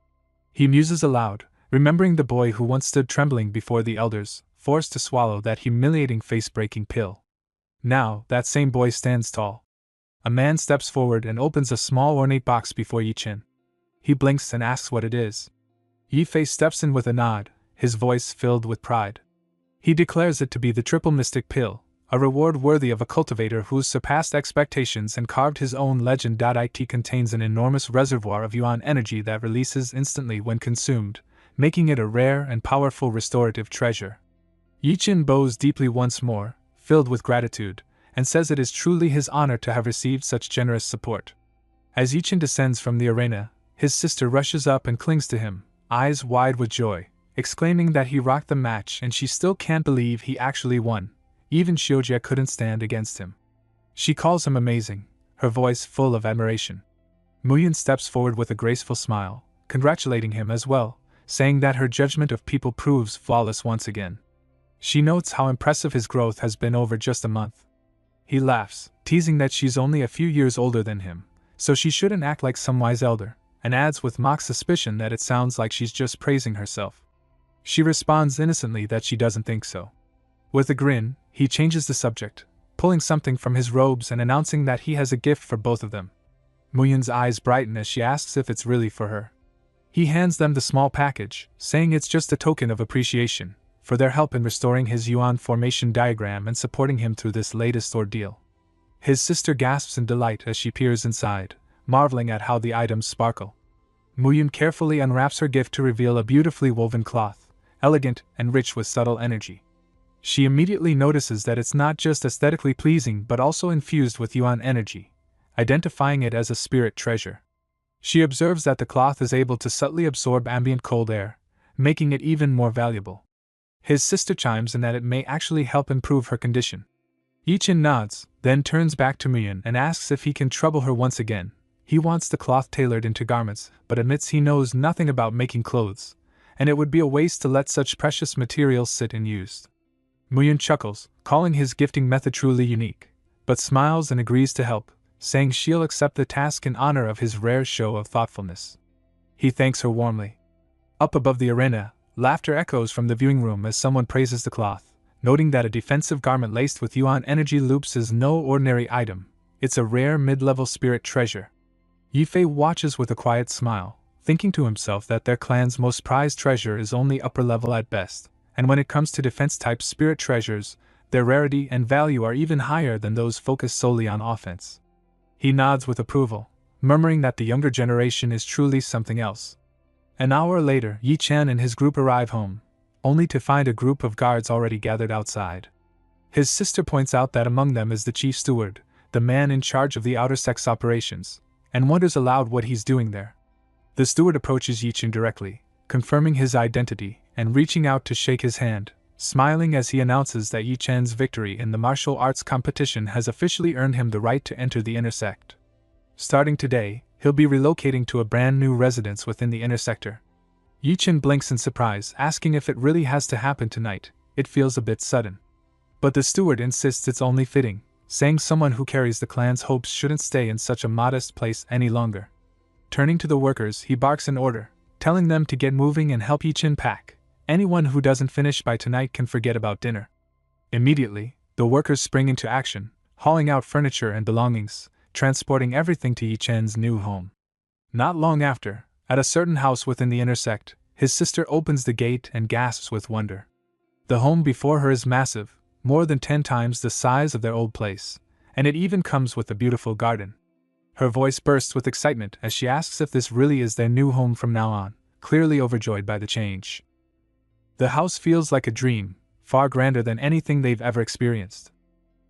He muses aloud, remembering the boy who once stood trembling before the elders, forced to swallow that humiliating face-breaking pill. Now, that same boy stands tall. A man steps forward and opens a small ornate box before Yi-Chin. He blinks and asks what it is. Yi Fei steps in with a nod, his voice filled with pride. He declares it to be the Triple Mystic Pill, a reward worthy of a cultivator who's surpassed expectations and carved his own legend. It contains an enormous reservoir of yuan energy that releases instantly when consumed, making it a rare and powerful restorative treasure. Yi-Chin bows deeply once more, filled with gratitude, and says it is truly his honor to have received such generous support. As Yi-Chin descends from the arena, his sister rushes up and clings to him, eyes wide with joy, exclaiming that he rocked the match and she still can't believe he actually won. Even Xiujia couldn't stand against him. She calls him amazing, her voice full of admiration. Muyin steps forward with a graceful smile, congratulating him as well, saying that her judgment of people proves flawless once again. She notes how impressive his growth has been over just a month. He laughs, teasing that she's only a few years older than him, so she shouldn't act like some wise elder, and adds with mock suspicion that it sounds like she's just praising herself. She responds innocently that she doesn't think so. With a grin, he changes the subject, pulling something from his robes and announcing that he has a gift for both of them. Muyin's eyes brighten as she asks if it's really for her. He hands them the small package, saying it's just a token of appreciation for their help in restoring his yuan formation diagram and supporting him through this latest ordeal. His sister gasps in delight as she peers inside, marveling at how the items sparkle. Muyin carefully unwraps her gift to reveal a beautifully woven cloth, elegant and rich with subtle energy. She immediately notices that it's not just aesthetically pleasing but also infused with yuan energy, identifying it as a spirit treasure. She observes that the cloth is able to subtly absorb ambient cold air, making it even more valuable. His sister chimes in that it may actually help improve her condition. Yi-Chin nods, then turns back to Muyin and asks if he can trouble her once again. He wants the cloth tailored into garments, but admits he knows nothing about making clothes, and it would be a waste to let such precious materials sit unused. Muyin chuckles, calling his gifting method truly unique, but smiles and agrees to help, saying she'll accept the task in honor of his rare show of thoughtfulness. He thanks her warmly. Up above the arena, laughter echoes from the viewing room as someone praises the cloth, noting that a defensive garment laced with yuan energy loops is no ordinary item. It's a rare mid-level spirit treasure. Yi Fei watches with a quiet smile, thinking to himself that their clan's most prized treasure is only upper level at best, and when it comes to defense-type spirit treasures, their rarity and value are even higher than those focused solely on offense. He nods with approval, murmuring that the younger generation is truly something else. An hour later, Yi-Chan and his group arrive home, only to find a group of guards already gathered outside. His sister points out that among them is the chief steward, the man in charge of the outer sex operations, and wonders aloud what he's doing there. The steward approaches Yi-Chan directly, confirming his identity and reaching out to shake his hand, smiling as he announces that Yi-Chan's victory in the martial arts competition has officially earned him the right to enter the inner sect. Starting today, he'll be relocating to a brand new residence within the inner sector. Yi-Chan blinks in surprise, asking if it really has to happen tonight. It feels a bit sudden. But the steward insists it's only fitting, saying someone who carries the clan's hopes shouldn't stay in such a modest place any longer. Turning to the workers, he barks an order, telling them to get moving and help Yi-Chan pack. Anyone who doesn't finish by tonight can forget about dinner. Immediately, the workers spring into action, hauling out furniture and belongings, transporting everything to Yi-Chan's new home. Not long after, at a certain house within the inner sect, his sister opens the gate and gasps with wonder. The home before her is massive, more than 10 times the size of their old place, and it even comes with a beautiful garden. Her voice bursts with excitement as she asks if this really is their new home from now on, clearly overjoyed by the change. The house feels like a dream, far grander than anything they've ever experienced.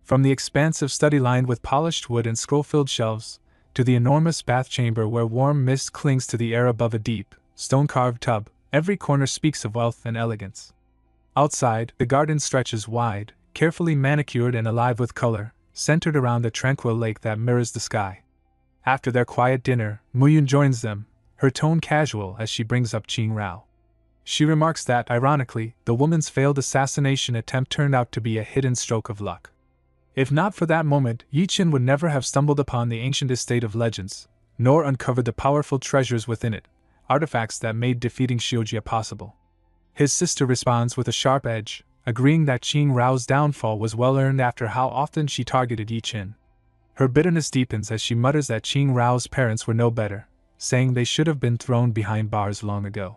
From the expansive study lined with polished wood and scroll-filled shelves, to the enormous bath chamber where warm mist clings to the air above a deep, stone-carved tub, every corner speaks of wealth and elegance. Outside, the garden stretches wide, carefully manicured and alive with color, centered around a tranquil lake that mirrors the sky. After their quiet dinner, Muyun joins them, her tone casual as she brings up Qing Rao. She remarks that, ironically, the woman's failed assassination attempt turned out to be a hidden stroke of luck. If not for that moment, Yiqin would never have stumbled upon the ancient estate of legends, nor uncovered the powerful treasures within it, artifacts that made defeating Xiujia possible. His sister responds with a sharp edge, agreeing that Qing Rao's downfall was well earned after how often she targeted Yiqin. Her bitterness deepens as she mutters that Qing Rao's parents were no better, saying they should have been thrown behind bars long ago.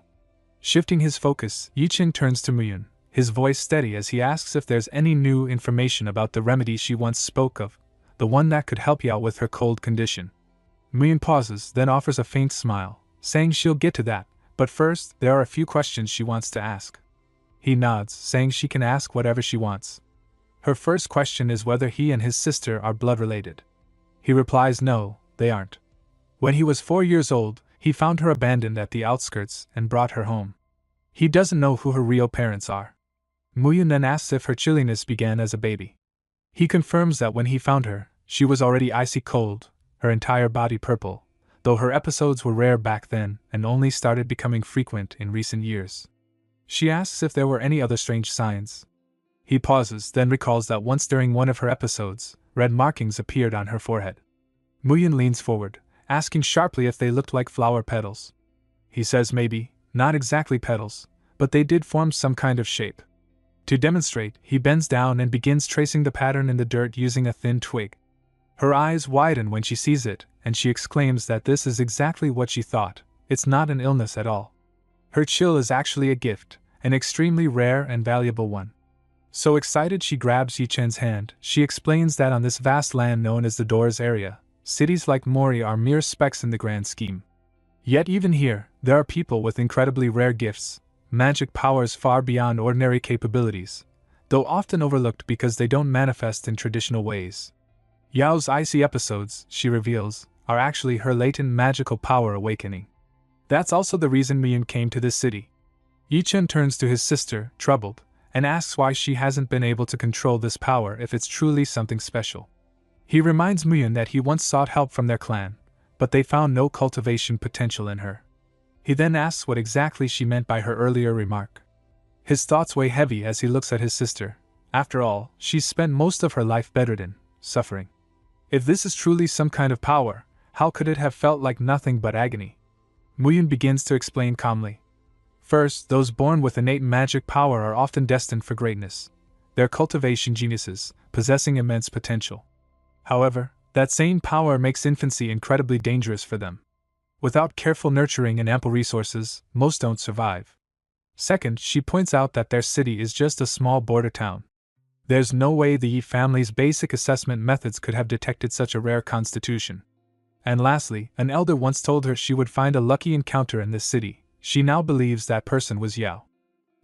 Shifting his focus, Yiqin turns to Muyun, his voice steady as he asks if there's any new information about the remedy she once spoke of, the one that could help Yao with her cold condition. Muyun pauses, then offers a faint smile, saying she'll get to that, but first, there are a few questions she wants to ask. He nods, saying she can ask whatever she wants. Her first question is whether he and his sister are blood-related. He replies no, they aren't. When he was 4 years old, he found her abandoned at the outskirts and brought her home. He doesn't know who her real parents are. Muyun then asks if her chilliness began as a baby. He confirms that when he found her, she was already icy cold, her entire body purple, though her episodes were rare back then and only started becoming frequent in recent years. She asks if there were any other strange signs. He pauses, then recalls that once during one of her episodes, red markings appeared on her forehead. Muyun leans forward, asking sharply if they looked like flower petals. He says maybe, not exactly petals, but they did form some kind of shape. To demonstrate, he bends down and begins tracing the pattern in the dirt using a thin twig. Her eyes widen when she sees it, and she exclaims that this is exactly what she thought. It's not an illness at all. Her chill is actually a gift, an extremely rare and valuable one. So excited she grabs Yiqin's hand, she explains that on this vast land known as the Doors area, cities like Mori are mere specks in the grand scheme. Yet even here, there are people with incredibly rare gifts, magic powers far beyond ordinary capabilities, though often overlooked because they don't manifest in traditional ways. Yao's icy episodes, she reveals, are actually her latent magical power awakening. That's also the reason Muyun came to this city. Yiqin turns to his sister, troubled, and asks why she hasn't been able to control this power if it's truly something special. He reminds Muyun that he once sought help from their clan, but they found no cultivation potential in her. He then asks what exactly she meant by her earlier remark. His thoughts weigh heavy as he looks at his sister. After all, she's spent most of her life bedridden, suffering. If this is truly some kind of power, how could it have felt like nothing but agony? Muyun begins to explain calmly. First, those born with innate magic power are often destined for greatness. They're cultivation geniuses, possessing immense potential. However, that same power makes infancy incredibly dangerous for them. Without careful nurturing and ample resources, most don't survive. Second, she points out that their city is just a small border town. There's no way the Yi family's basic assessment methods could have detected such a rare constitution. And lastly, an elder once told her she would find a lucky encounter in this city. She now believes that person was Yao.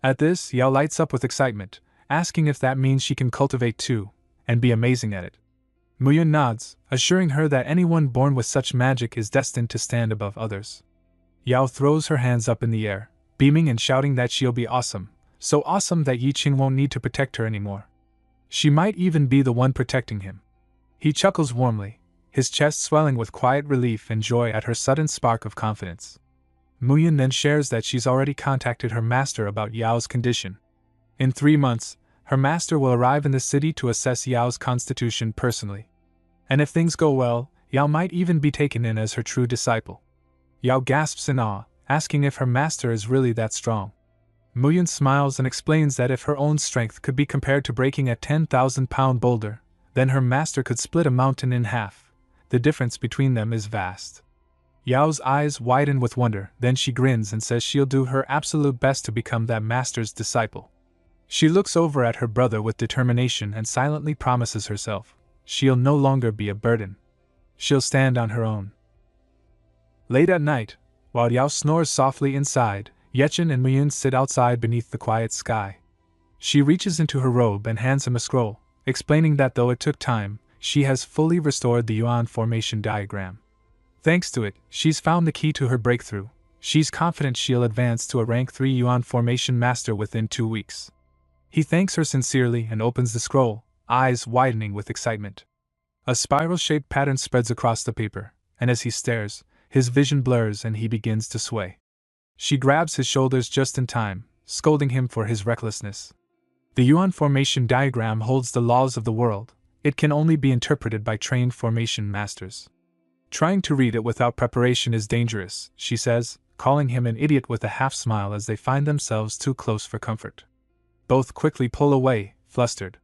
At this, Yao lights up with excitement, asking if that means she can cultivate too, and be amazing at it. Muyun nods, assuring her that anyone born with such magic is destined to stand above others. Yao throws her hands up in the air, beaming and shouting that she'll be awesome, so awesome that Yiqin won't need to protect her anymore. She might even be the one protecting him. He chuckles warmly, his chest swelling with quiet relief and joy at her sudden spark of confidence. Muyun then shares that she's already contacted her master about Yao's condition. In 3 months, her master will arrive in the city to assess Yao's constitution personally. And if things go well, Yao might even be taken in as her true disciple. Yao gasps in awe, asking if her master is really that strong. Muyun smiles and explains that if her own strength could be compared to breaking a 10,000-pound boulder, then her master could split a mountain in half. The difference between them is vast. Yao's eyes widen with wonder, then she grins and says she'll do her absolute best to become that master's disciple. She looks over at her brother with determination and silently promises herself she'll no longer be a burden. She'll stand on her own. Late at night, while Yao snores softly inside, Yechin and Muyun sit outside beneath the quiet sky. She reaches into her robe and hands him a scroll, explaining that though it took time, she has fully restored the Yuan formation diagram. Thanks to it, she's found the key to her breakthrough. She's confident she'll advance to a rank 3 Yuan formation master within 2 weeks. He thanks her sincerely and opens the scroll, eyes widening with excitement. A spiral-shaped pattern spreads across the paper, and as he stares, his vision blurs and he begins to sway. She grabs his shoulders just in time, scolding him for his recklessness. The Yuan formation diagram holds the laws of the world. It can only be interpreted by trained formation masters. Trying to read it without preparation is dangerous, she says, calling him an idiot with a half-smile as they find themselves too close for comfort. Both quickly pull away, flustered.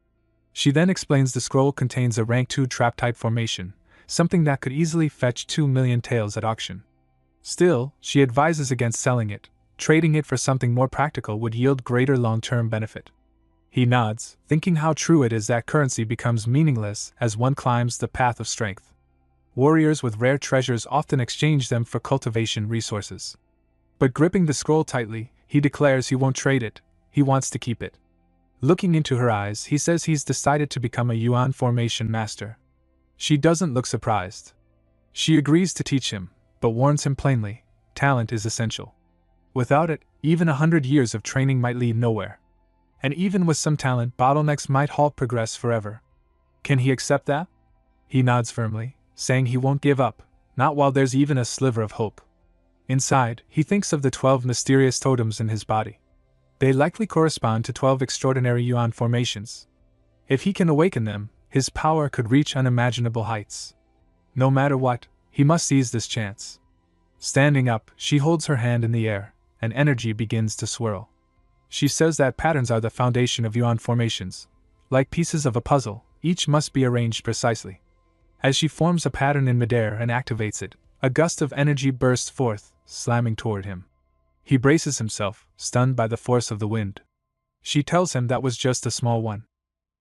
She then explains the scroll contains a rank 2 trap-type formation, something that could easily fetch 2 million taels at auction. Still, she advises against selling it. Trading it for something more practical would yield greater long-term benefit. He nods, thinking how true it is that currency becomes meaningless as one climbs the path of strength. Warriors with rare treasures often exchange them for cultivation resources. But gripping the scroll tightly, he declares he won't trade it, he wants to keep it. Looking into her eyes, he says he's decided to become a Yuan formation master. She doesn't look surprised. She agrees to teach him, but warns him plainly, talent is essential. Without it, even 100 years of training might lead nowhere. And even with some talent, bottlenecks might halt progress forever. Can he accept that? He nods firmly, saying he won't give up, not while there's even a sliver of hope. Inside, he thinks of the 12 mysterious totems in his body. They likely correspond to 12 extraordinary Yuan formations. If he can awaken them, his power could reach unimaginable heights. No matter what, he must seize this chance. Standing up, she holds her hand in the air, and energy begins to swirl. She says that patterns are the foundation of Yuan formations. Like pieces of a puzzle, each must be arranged precisely. As she forms a pattern in midair and activates it, a gust of energy bursts forth, slamming toward him. He braces himself, stunned by the force of the wind. She tells him that was just a small one.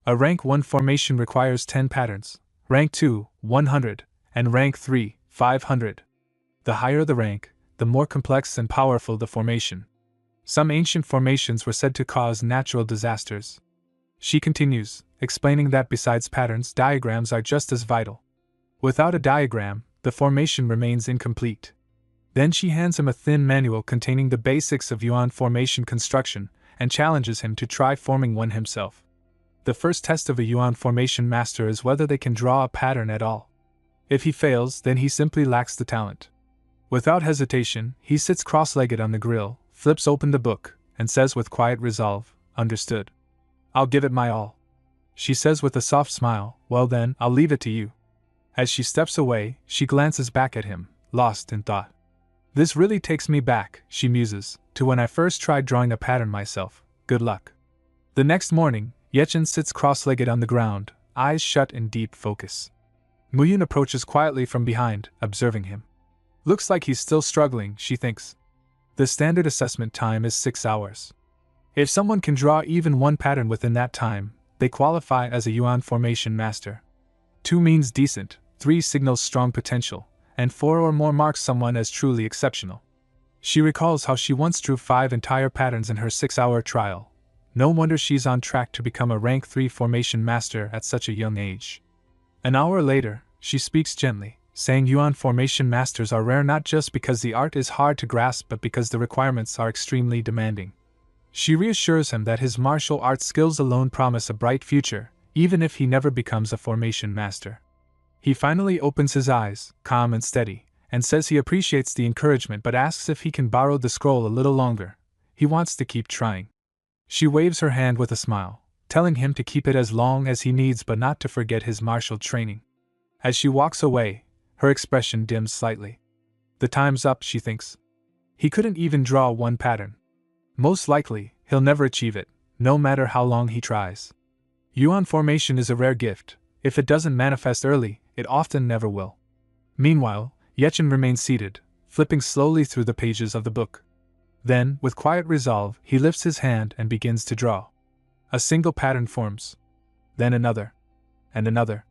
A rank 1 formation requires 10 patterns, rank 2, 100, and rank 3, 500. The higher the rank, the more complex and powerful the formation. Some ancient formations were said to cause natural disasters. She continues, explaining that besides patterns, diagrams are just as vital. Without a diagram, the formation remains incomplete. Then she hands him a thin manual containing the basics of Yuan formation construction and challenges him to try forming one himself. The first test of a Yuan formation master is whether they can draw a pattern at all. If he fails, then he simply lacks the talent. Without hesitation, he sits cross-legged on the grill, flips open the book, and says with quiet resolve, "Understood. I'll give it my all." She says with a soft smile, "Well then, I'll leave it to you." As she steps away, she glances back at him, lost in thought. "This really takes me back," she muses, "to when I first tried drawing a pattern myself. Good luck." The next morning, Yechin sits cross-legged on the ground, eyes shut in deep focus. Muyun approaches quietly from behind, observing him. Looks like he's still struggling, she thinks. The standard assessment time is 6 hours. If someone can draw even one pattern within that time, they qualify as a Yuan formation master. 2 means decent, 3 signals strong potential, and 4 or more marks someone as truly exceptional. She recalls how she once drew 5 entire patterns in her 6-hour trial. No wonder she's on track to become a rank 3 formation master at such a young age. An hour later, she speaks gently, saying Yuan formation masters are rare not just because the art is hard to grasp but because the requirements are extremely demanding. She reassures him that his martial arts skills alone promise a bright future, even if he never becomes a formation master. He finally opens his eyes, calm and steady, and says he appreciates the encouragement but asks if he can borrow the scroll a little longer. He wants to keep trying. She waves her hand with a smile, telling him to keep it as long as he needs but not to forget his martial training. As she walks away, her expression dims slightly. The time's up, she thinks. He couldn't even draw one pattern. Most likely, he'll never achieve it, no matter how long he tries. Yuan formation is a rare gift. If it doesn't manifest early, it often never will. Meanwhile, Yechin remains seated, flipping slowly through the pages of the book. Then, with quiet resolve, he lifts his hand and begins to draw. A single pattern forms. Then another. And another.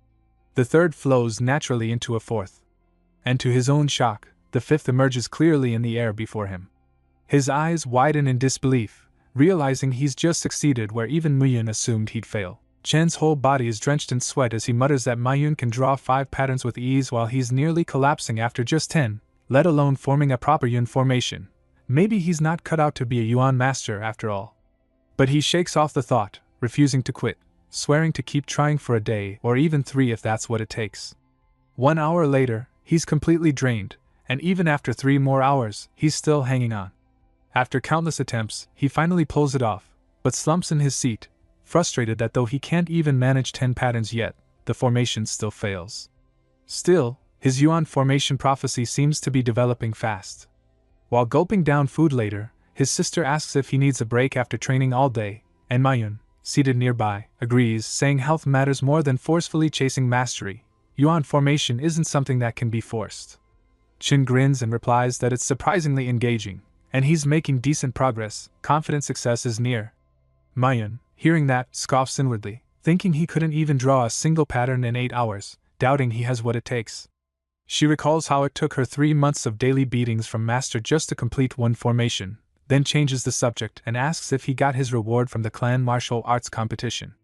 The third flows naturally into a fourth. And to his own shock, the fifth emerges clearly in the air before him. His eyes widen in disbelief, realizing he's just succeeded where even Muyun assumed he'd fail. Chen's whole body is drenched in sweat as he mutters that Mayun can draw 5 patterns with ease while he's nearly collapsing after just 10, let alone forming a proper Yun formation. Maybe he's not cut out to be a Yuan master after all. But he shakes off the thought, refusing to quit, swearing to keep trying for a day or even 3 if that's what it takes. 1 hour later, he's completely drained, and even after 3 more hours, he's still hanging on. After countless attempts, he finally pulls it off, but slumps in his seat, frustrated that though he can't even manage 10 patterns yet, the formation still fails. Still, his Yuan formation prophecy seems to be developing fast. While gulping down food later, his sister asks if he needs a break after training all day, and Mayun, seated nearby, agrees, saying health matters more than forcefully chasing mastery. Yuan formation isn't something that can be forced. Chin grins and replies that it's surprisingly engaging, and he's making decent progress, confident success is near. Mayun, hearing that, scoffs inwardly, thinking he couldn't even draw a single pattern in 8 hours, doubting he has what it takes. She recalls how it took her 3 months of daily beatings from Master just to complete one formation, then changes the subject and asks if he got his reward from the clan martial arts competition.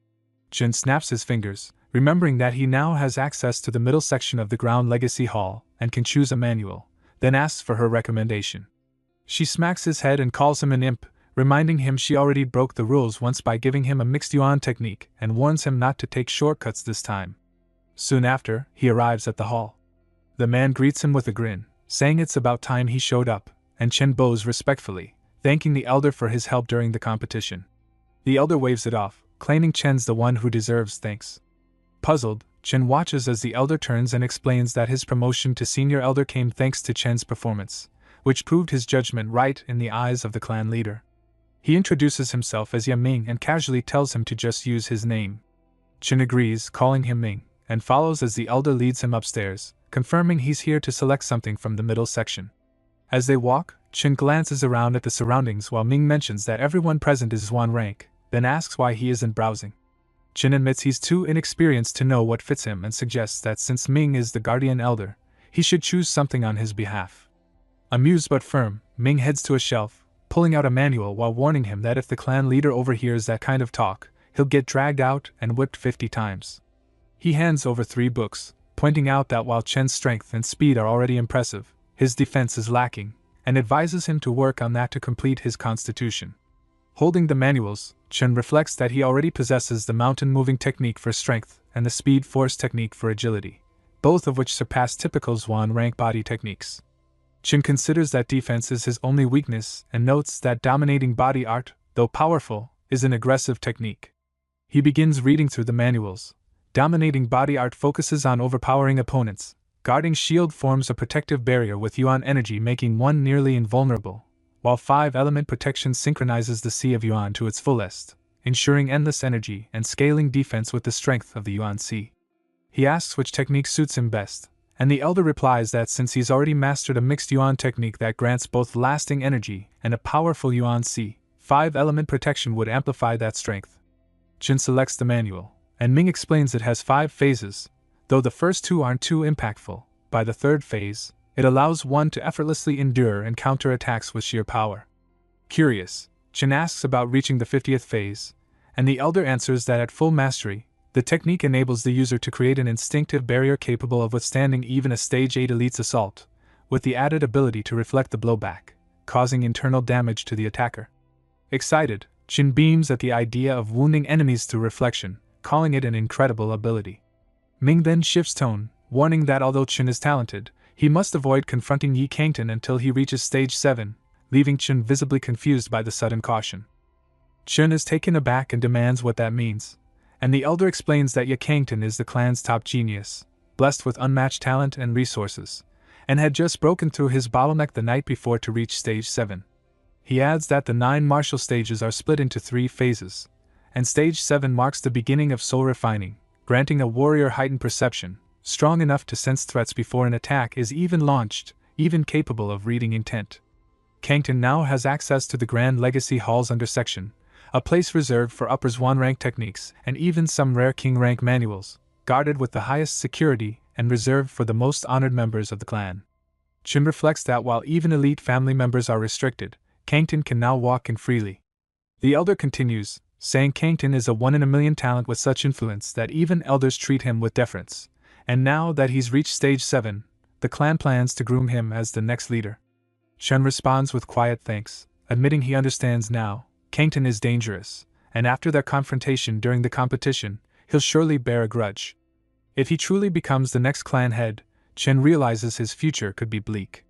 Jin snaps his fingers, remembering that he now has access to the middle section of the ground legacy hall and can choose a manual, then asks for her recommendation. She smacks his head and calls him an imp, reminding him she already broke the rules once by giving him a mixed Yuan technique and warns him not to take shortcuts this time. Soon after, he arrives at the hall. The man greets him with a grin, saying it's about time he showed up, and Chen bows respectfully, thanking the elder for his help during the competition. The elder waves it off, claiming Chen's the one who deserves thanks. Puzzled, Chen watches as the elder turns and explains that his promotion to senior elder came thanks to Chen's performance, which proved his judgment right in the eyes of the clan leader. He introduces himself as Ming and casually tells him to just use his name. Chen agrees, calling him Ming, and follows as the elder leads him upstairs, confirming he's here to select something from the middle section. As they walk, Chen glances around at the surroundings while Ming mentions that everyone present is Yuan rank, then asks why he isn't browsing. Chen admits he's too inexperienced to know what fits him and suggests that since Ming is the guardian elder, he should choose something on his behalf. Amused but firm, Ming heads to a shelf, pulling out a manual while warning him that if the clan leader overhears that kind of talk, he'll get dragged out and whipped 50 times. He hands over 3 books, pointing out that while Chen's strength and speed are already impressive, his defense is lacking, and advises him to work on that to complete his constitution. Holding the manuals, Chen reflects that he already possesses the mountain-moving technique for strength and the speed-force technique for agility, both of which surpass typical Yuan rank body techniques. Chen considers that defense is his only weakness and notes that dominating body art, though powerful, is an aggressive technique. He begins reading through the manuals. Dominating body art focuses on overpowering opponents. Guarding shield forms a protective barrier with Yuan energy making one nearly invulnerable, while 5-element protection synchronizes the Sea of Yuan to its fullest, ensuring endless energy and scaling defense with the strength of the Yuan Sea. He asks which technique suits him best, and the elder replies that since he's already mastered a mixed Yuan technique that grants both lasting energy and a powerful Yuan Sea, 5-element protection would amplify that strength. Jin selects the manual, and Ming explains it has 5 phases. Though the first 2 aren't too impactful, by the 3rd phase, it allows one to effortlessly endure and counter attacks with sheer power. Curious, Chen asks about reaching the 50th phase, and the elder answers that at full mastery, the technique enables the user to create an instinctive barrier capable of withstanding even a Stage 8 elite's assault, with the added ability to reflect the blowback, causing internal damage to the attacker. Excited, Chen beams at the idea of wounding enemies through reflection, calling it an incredible ability. Ming then shifts tone, warning that although Chen is talented, he must avoid confronting Yi Kangton until he reaches Stage 7, leaving Chen visibly confused by the sudden caution. Chen is taken aback and demands what that means, and the elder explains that Yi Kangton is the clan's top genius, blessed with unmatched talent and resources, and had just broken through his bottleneck the night before to reach Stage 7. He adds that the 9 martial stages are split into 3 phases, and Stage 7 marks the beginning of soul refining, granting a warrior heightened perception, strong enough to sense threats before an attack is even launched, even capable of reading intent. Kangton now has access to the Grand Legacy Hall's undersection, a place reserved for upper Yuan rank techniques and even some rare King rank manuals, guarded with the highest security and reserved for the most honored members of the clan. Chen reflects that while even elite family members are restricted, Kangtan can now walk in freely. The elder continues, saying Kangtan is a one-in-a-million talent with such influence that even elders treat him with deference, and now that he's reached stage 7, the clan plans to groom him as the next leader. Chen responds with quiet thanks, admitting he understands now, Kangtan is dangerous, and after their confrontation during the competition, he'll surely bear a grudge. If he truly becomes the next clan head, Chen realizes his future could be bleak.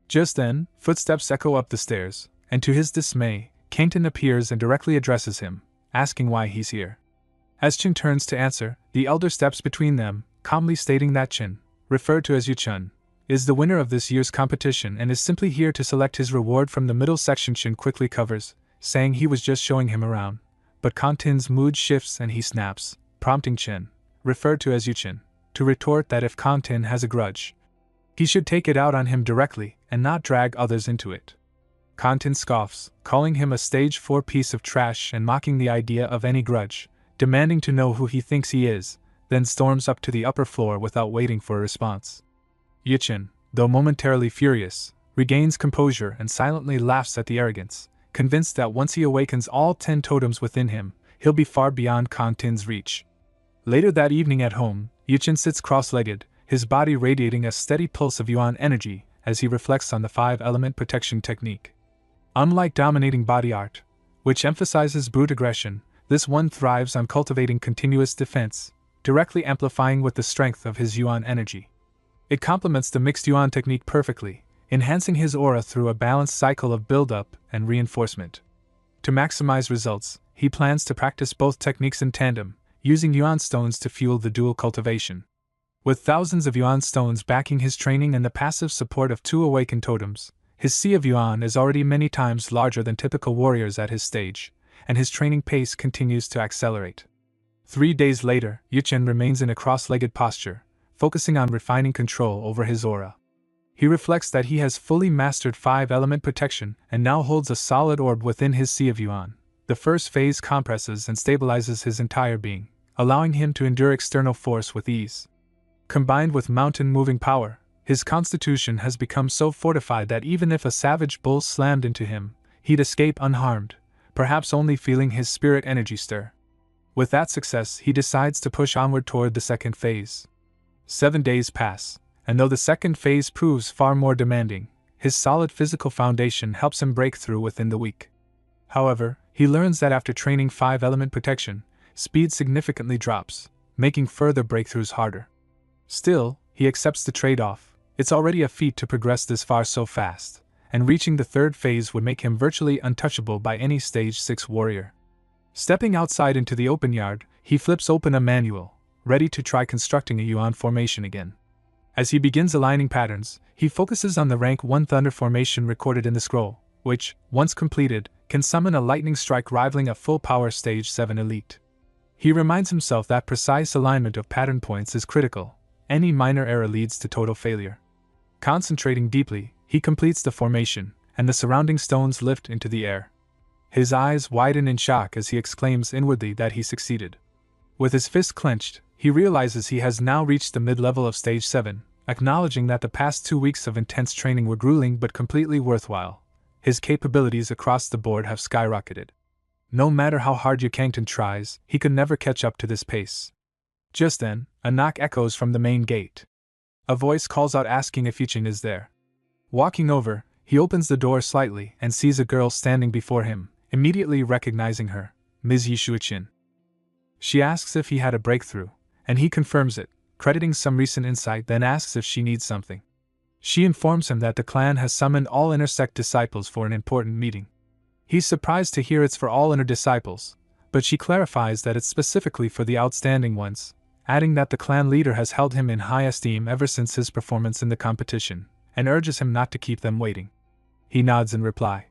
Just then, footsteps echo up the stairs, and to his dismay, Kangtan appears and directly addresses him, asking why he's here. As Chen turns to answer, the elder steps between them, calmly stating that Chen, referred to as Yu-Chun, is the winner of this year's competition and is simply here to select his reward from the middle section. Chen quickly covers, saying he was just showing him around, but Kangtan's mood shifts and he snaps, prompting Chen, referred to as Yu-Chun, to retort that if Kangtan has a grudge, he should take it out on him directly and not drag others into it. Kangtan scoffs, calling him a stage 4 piece of trash and mocking the idea of any grudge, demanding to know who he thinks he is, then storms up to the upper floor without waiting for a response. Yu-Chun, though momentarily furious, regains composure and silently laughs at the arrogance, convinced that once he awakens all 10 totems within him, he'll be far beyond Kangtan's reach. Later that evening at home, Yu-Chun sits cross-legged, his body radiating a steady pulse of yuan energy as he reflects on the 5-element protection technique. Unlike dominating body art, which emphasizes brute aggression, this one thrives on cultivating continuous defense, directly amplifying with the strength of his yuan energy. It complements the mixed yuan technique perfectly, enhancing his aura through a balanced cycle of build-up and reinforcement. To maximize results, he plans to practice both techniques in tandem, using yuan stones to fuel the dual cultivation. With thousands of yuan stones backing his training and the passive support of 2 awakened totems, his sea of yuan is already many times larger than typical warriors at his stage, and his training pace continues to accelerate. 3 days later, Yu-Chun remains in a cross-legged posture, focusing on refining control over his aura. He reflects that he has fully mastered 5-element protection and now holds a solid orb within his sea of yuan. The first phase compresses and stabilizes his entire being, allowing him to endure external force with ease. Combined with mountain-moving power, his constitution has become so fortified that even if a savage bull slammed into him, he'd escape unharmed, perhaps only feeling his spirit energy stir. With that success, he decides to push onward toward the second phase. 7 days pass, and though the second phase proves far more demanding, his solid physical foundation helps him break through within the week. However, he learns that after training 5-element protection, speed significantly drops, making further breakthroughs harder. Still, he accepts the trade-off. It's already a feat to progress this far so fast, and reaching the third phase would make him virtually untouchable by any stage 6 warrior. Stepping outside into the open yard, he flips open a manual, ready to try constructing a yuan formation again. As he begins aligning patterns, he focuses on the rank 1 thunder formation recorded in the scroll, which, once completed, can summon a lightning strike rivaling a full-power stage 7 elite. He reminds himself that precise alignment of pattern points is critical. Any minor error leads to total failure. Concentrating deeply, he completes the formation, and the surrounding stones lift into the air. His eyes widen in shock as he exclaims inwardly that he succeeded. With his fist clenched, he realizes he has now reached the mid-level of stage 7, acknowledging that the past 2 weeks of intense training were grueling but completely worthwhile. His capabilities across the board have skyrocketed. No matter how hard Kangtan tries, he could never catch up to this pace. Just then, a knock echoes from the main gate. A voice calls out asking if Yu-Chun is there. Walking over, he opens the door slightly and sees a girl standing before him, immediately recognizing her, Ms. Yu-Chun. She asks if he had a breakthrough, and he confirms it, crediting some recent insight, then asks if she needs something. She informs him that the clan has summoned all intersect disciples for an important meeting. He's surprised to hear it's for all inner disciples, but she clarifies that it's specifically for the outstanding ones, adding that the clan leader has held him in high esteem ever since his performance in the competition, and urges him not to keep them waiting. He nods in reply.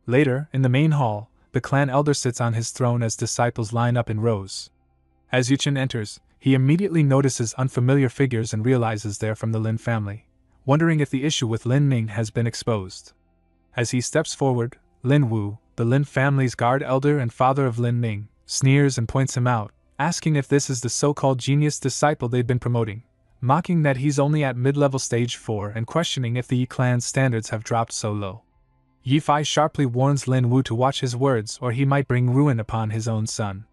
Later, in the main hall, the clan elder sits on his throne as disciples line up in rows. As Yu-Chun enters, he immediately notices unfamiliar figures and realizes they're from the Lin family, wondering if the issue with Lin Ming has been exposed. As he steps forward, Lin Wu, the Lin family's guard elder and father of Lin Ming, sneers and points him out, asking if this is the so-called genius disciple they'd been promoting, mocking that he's only at mid-level stage 4 and questioning if the Yi clan's standards have dropped so low. Yi Fei sharply warns Lin Wu to watch his words or he might bring ruin upon his own son.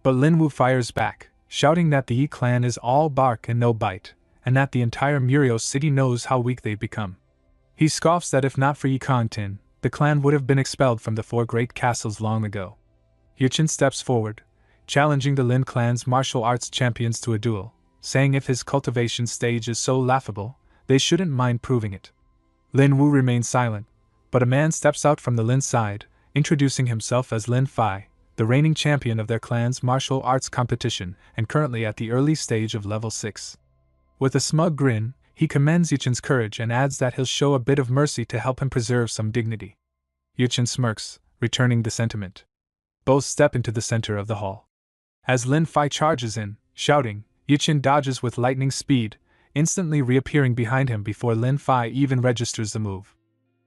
But Lin Wu fires back, shouting that the Yi clan is all bark and no bite, and that the entire Muriel city knows how weak they've become. He scoffs that if not for Yi Kangtin, the clan would have been expelled from the 4 great castles long ago. Yuchen steps forward, challenging the Lin clan's martial arts champions to a duel, saying if his cultivation stage is so laughable, they shouldn't mind proving it. Lin Wu remains silent, but a man steps out from the Lin side, introducing himself as Lin Fei, the reigning champion of their clan's martial arts competition and currently at the early stage of level 6. With a smug grin, he commends Yuchen's courage and adds that he'll show a bit of mercy to help him preserve some dignity. Yuchen smirks, returning the sentiment. Both step into the center of the hall. As Lin Fei charges in, shouting, Yuchen dodges with lightning speed, instantly reappearing behind him before Lin Fei even registers the move.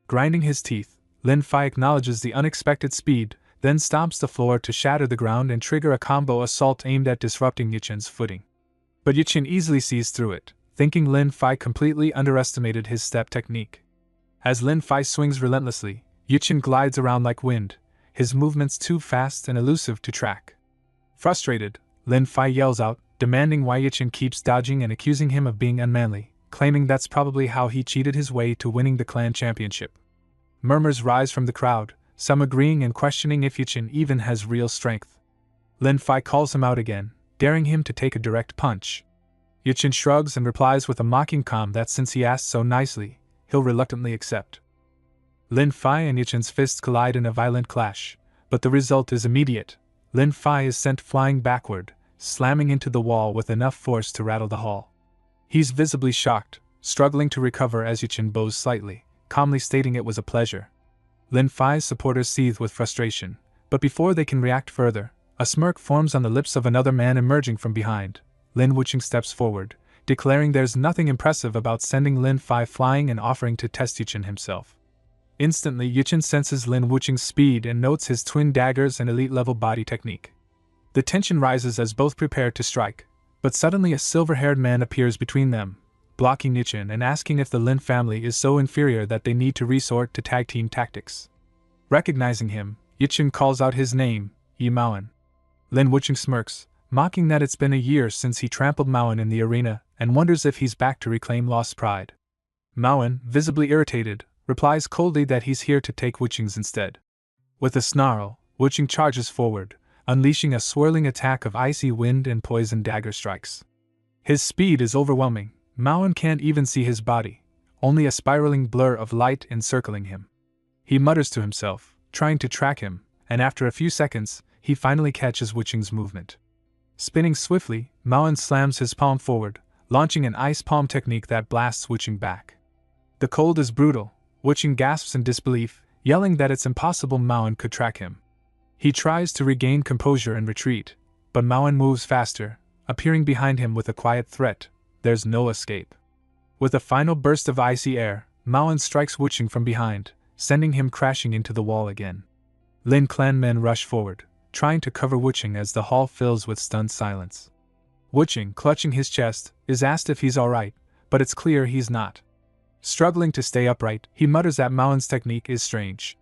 Grinding his teeth, Lin Fei acknowledges the unexpected speed, then stomps the floor to shatter the ground and trigger a combo assault aimed at disrupting Yuchen's footing. But Yuchen easily sees through it, thinking Lin Fei completely underestimated his step technique. As Lin Fei swings relentlessly, Yuchen glides around like wind, his movements too fast and elusive to track. Frustrated, Lin Fei yells out, demanding why Yuchen keeps dodging and accusing him of being unmanly, claiming that's probably how he cheated his way to winning the clan championship. Murmurs rise from the crowd, some agreeing and questioning if Yuchen even has real strength. Lin Fei calls him out again, daring him to take a direct punch. Yuchen shrugs and replies with a mocking calm that since he asked so nicely, he'll reluctantly accept. Lin Fei and Yuchen's fists collide in a violent clash, but the result is immediate. Lin Fei is sent flying backward, slamming into the wall with enough force to rattle the hall. He's visibly shocked, struggling to recover as Yuchen bows slightly, calmly stating it was a pleasure. Lin Fei's supporters seethe with frustration, but before they can react further, a smirk forms on the lips of another man emerging from behind. Lin Wuching steps forward, declaring there's nothing impressive about sending Lin Fei flying and offering to test Yuchen himself. Instantly, Yuchen senses Lin Wuching's speed and notes his twin daggers and elite-level body technique. The tension rises as both prepare to strike, but suddenly a silver-haired man appears between them, blocking Yuchen and asking if the Lin family is so inferior that they need to resort to tag-team tactics. Recognizing him, Yuchen calls out his name, Yi Maoan. Lin Wuching smirks, mocking that it's been a year since he trampled Maoan in the arena and wonders if he's back to reclaim lost pride. Maoan, visibly irritated, replies coldly that he's here to take Wuching's instead. With a snarl, Wuching charges forward, unleashing a swirling attack of icy wind and poison dagger strikes. His speed is overwhelming. Maoan can't even see his body, only a spiraling blur of light encircling him. He mutters to himself, trying to track him, and after a few seconds, he finally catches Wuching's movement. Spinning swiftly, Maoan slams his palm forward, launching an ice palm technique that blasts Wuching back. The cold is brutal. Wuching gasps in disbelief, yelling that it's impossible Maoan could track him. He tries to regain composure and retreat, but Maoan moves faster, appearing behind him with a quiet threat. There's no escape. With a final burst of icy air, Maoan strikes Wuching from behind, sending him crashing into the wall again. Lin clan men rush forward, trying to cover Wuching as the hall fills with stunned silence. Wuching, clutching his chest, is asked if he's alright, but it's clear he's not. Struggling to stay upright, he mutters that Maoan's technique is strange.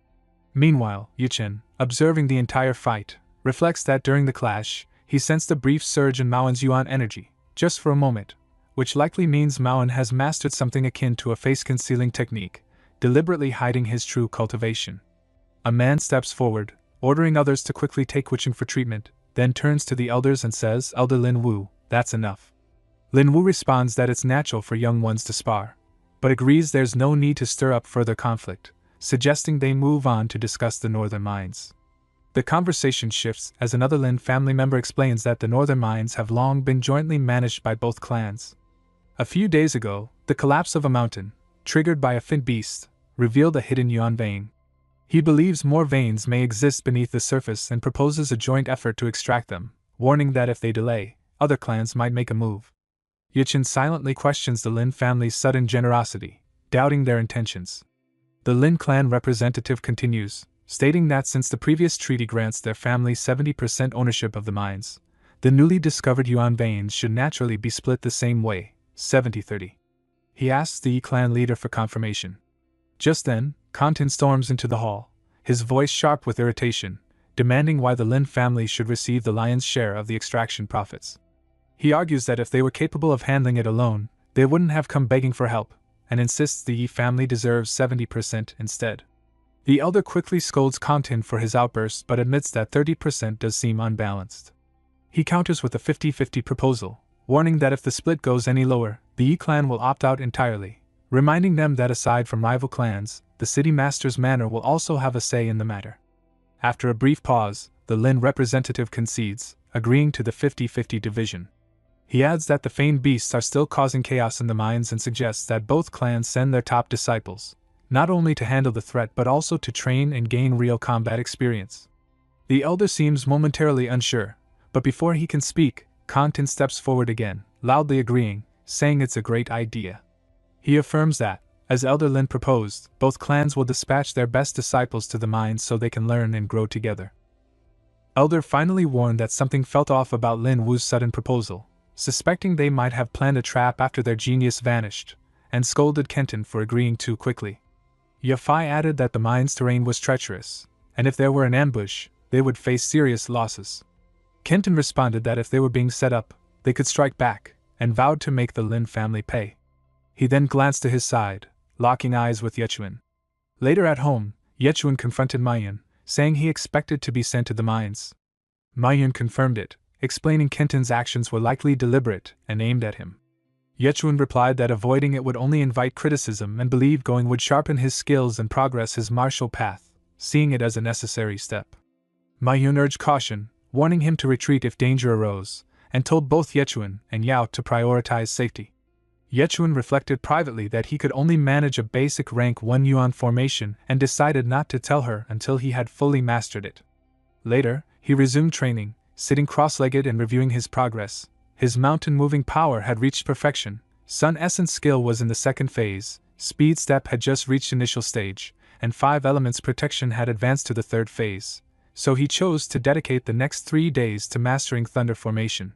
Meanwhile, Yuchen, observing the entire fight, reflects that during the clash, he sensed a brief surge in Maoan's yuan energy, just for a moment, which likely means Maoan has mastered something akin to a face-concealing technique, deliberately hiding his true cultivation. A man steps forward, ordering others to quickly take Wuching for treatment, then turns to the elders and says, "Elder Lin Wu, that's enough." Lin Wu responds that it's natural for young ones to spar, but agrees there's no need to stir up further conflict, suggesting they move on to discuss the Northern Mines. The conversation shifts as another Lin family member explains that the Northern Mines have long been jointly managed by both clans. A few days ago, the collapse of a mountain, triggered by a fin beast, revealed a hidden yuan vein. He believes more veins may exist beneath the surface and proposes a joint effort to extract them, warning that if they delay, other clans might make a move. Yuchen silently questions the Lin family's sudden generosity, doubting their intentions. The Lin clan representative continues, stating that since the previous treaty grants their family 70% ownership of the mines, the newly discovered yuan veins should naturally be split the same way, 70-30. He asks the Yi clan leader for confirmation. Just then, Kantin storms into the hall, his voice sharp with irritation, demanding why the Lin family should receive the lion's share of the extraction profits. He argues that if they were capable of handling it alone, they wouldn't have come begging for help, and insists the Yi family deserves 70% instead. The elder quickly scolds Kantin for his outburst but admits that 30% does seem unbalanced. He counters with a 50-50 proposal, warning that if the split goes any lower, the Yi clan will opt out entirely, reminding them that aside from rival clans, the city master's manor will also have a say in the matter. After a brief pause, the Lin representative concedes, agreeing to the 50-50 division. He adds that the feigned beasts are still causing chaos in the mines and suggests that both clans send their top disciples, not only to handle the threat but also to train and gain real combat experience. The elder seems momentarily unsure, but before he can speak, Kantin steps forward again, loudly agreeing, saying it's a great idea. He affirms that, as Elder Lin proposed, both clans will dispatch their best disciples to the mines so they can learn and grow together. Elder finally warned that something felt off about Lin Wu's sudden proposal, suspecting they might have planned a trap after their genius vanished, and scolded Kenton for agreeing too quickly. Yafai added that the mine's terrain was treacherous, and if there were an ambush, they would face serious losses. Kenton responded that if they were being set up, they could strike back, and vowed to make the Lin family pay. He then glanced to his side, locking eyes with Yechuan. Later at home, Yechuan confronted Mayan, saying he expected to be sent to the mines. Mayan confirmed it, explaining Kenton's actions were likely deliberate and aimed at him. Yechuan replied that avoiding it would only invite criticism and believed going would sharpen his skills and progress his martial path, seeing it as a necessary step. Mayan urged caution, warning him to retreat if danger arose, and told both Yechuan and Yao to prioritize safety. Yechuan reflected privately that he could only manage a basic rank 1 yuan formation and decided not to tell her until he had fully mastered it. Later, he resumed training, sitting cross-legged and reviewing his progress. His mountain-moving power had reached perfection, Sun Essence skill was in the second phase, Speed Step had just reached initial stage, and 5 Elements Protection had advanced to the third phase, so he chose to dedicate the next 3 days to mastering Thunder Formation.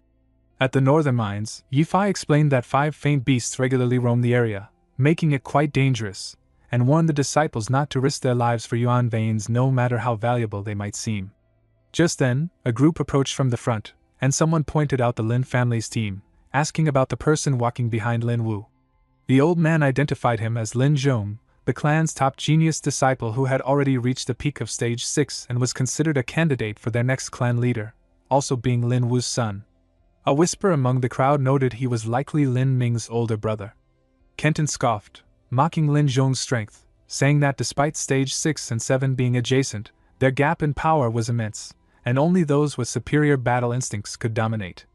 At the northern mines, Yifei explained that 5 faint beasts regularly roam the area, making it quite dangerous, and warned the disciples not to risk their lives for yuan veins no matter how valuable they might seem. Just then, a group approached from the front, and someone pointed out the Lin family's team, asking about the person walking behind Lin Wu. The old man identified him as Lin Zhong, the clan's top genius disciple who had already reached the peak of stage 6 and was considered a candidate for their next clan leader, also being Lin Wu's son. A whisper among the crowd noted he was likely Lin Ming's older brother. Kenton scoffed, mocking Lin Zhong's strength, saying that despite stage 6 and 7 being adjacent, their gap in power was immense, and only those with superior battle instincts could dominate.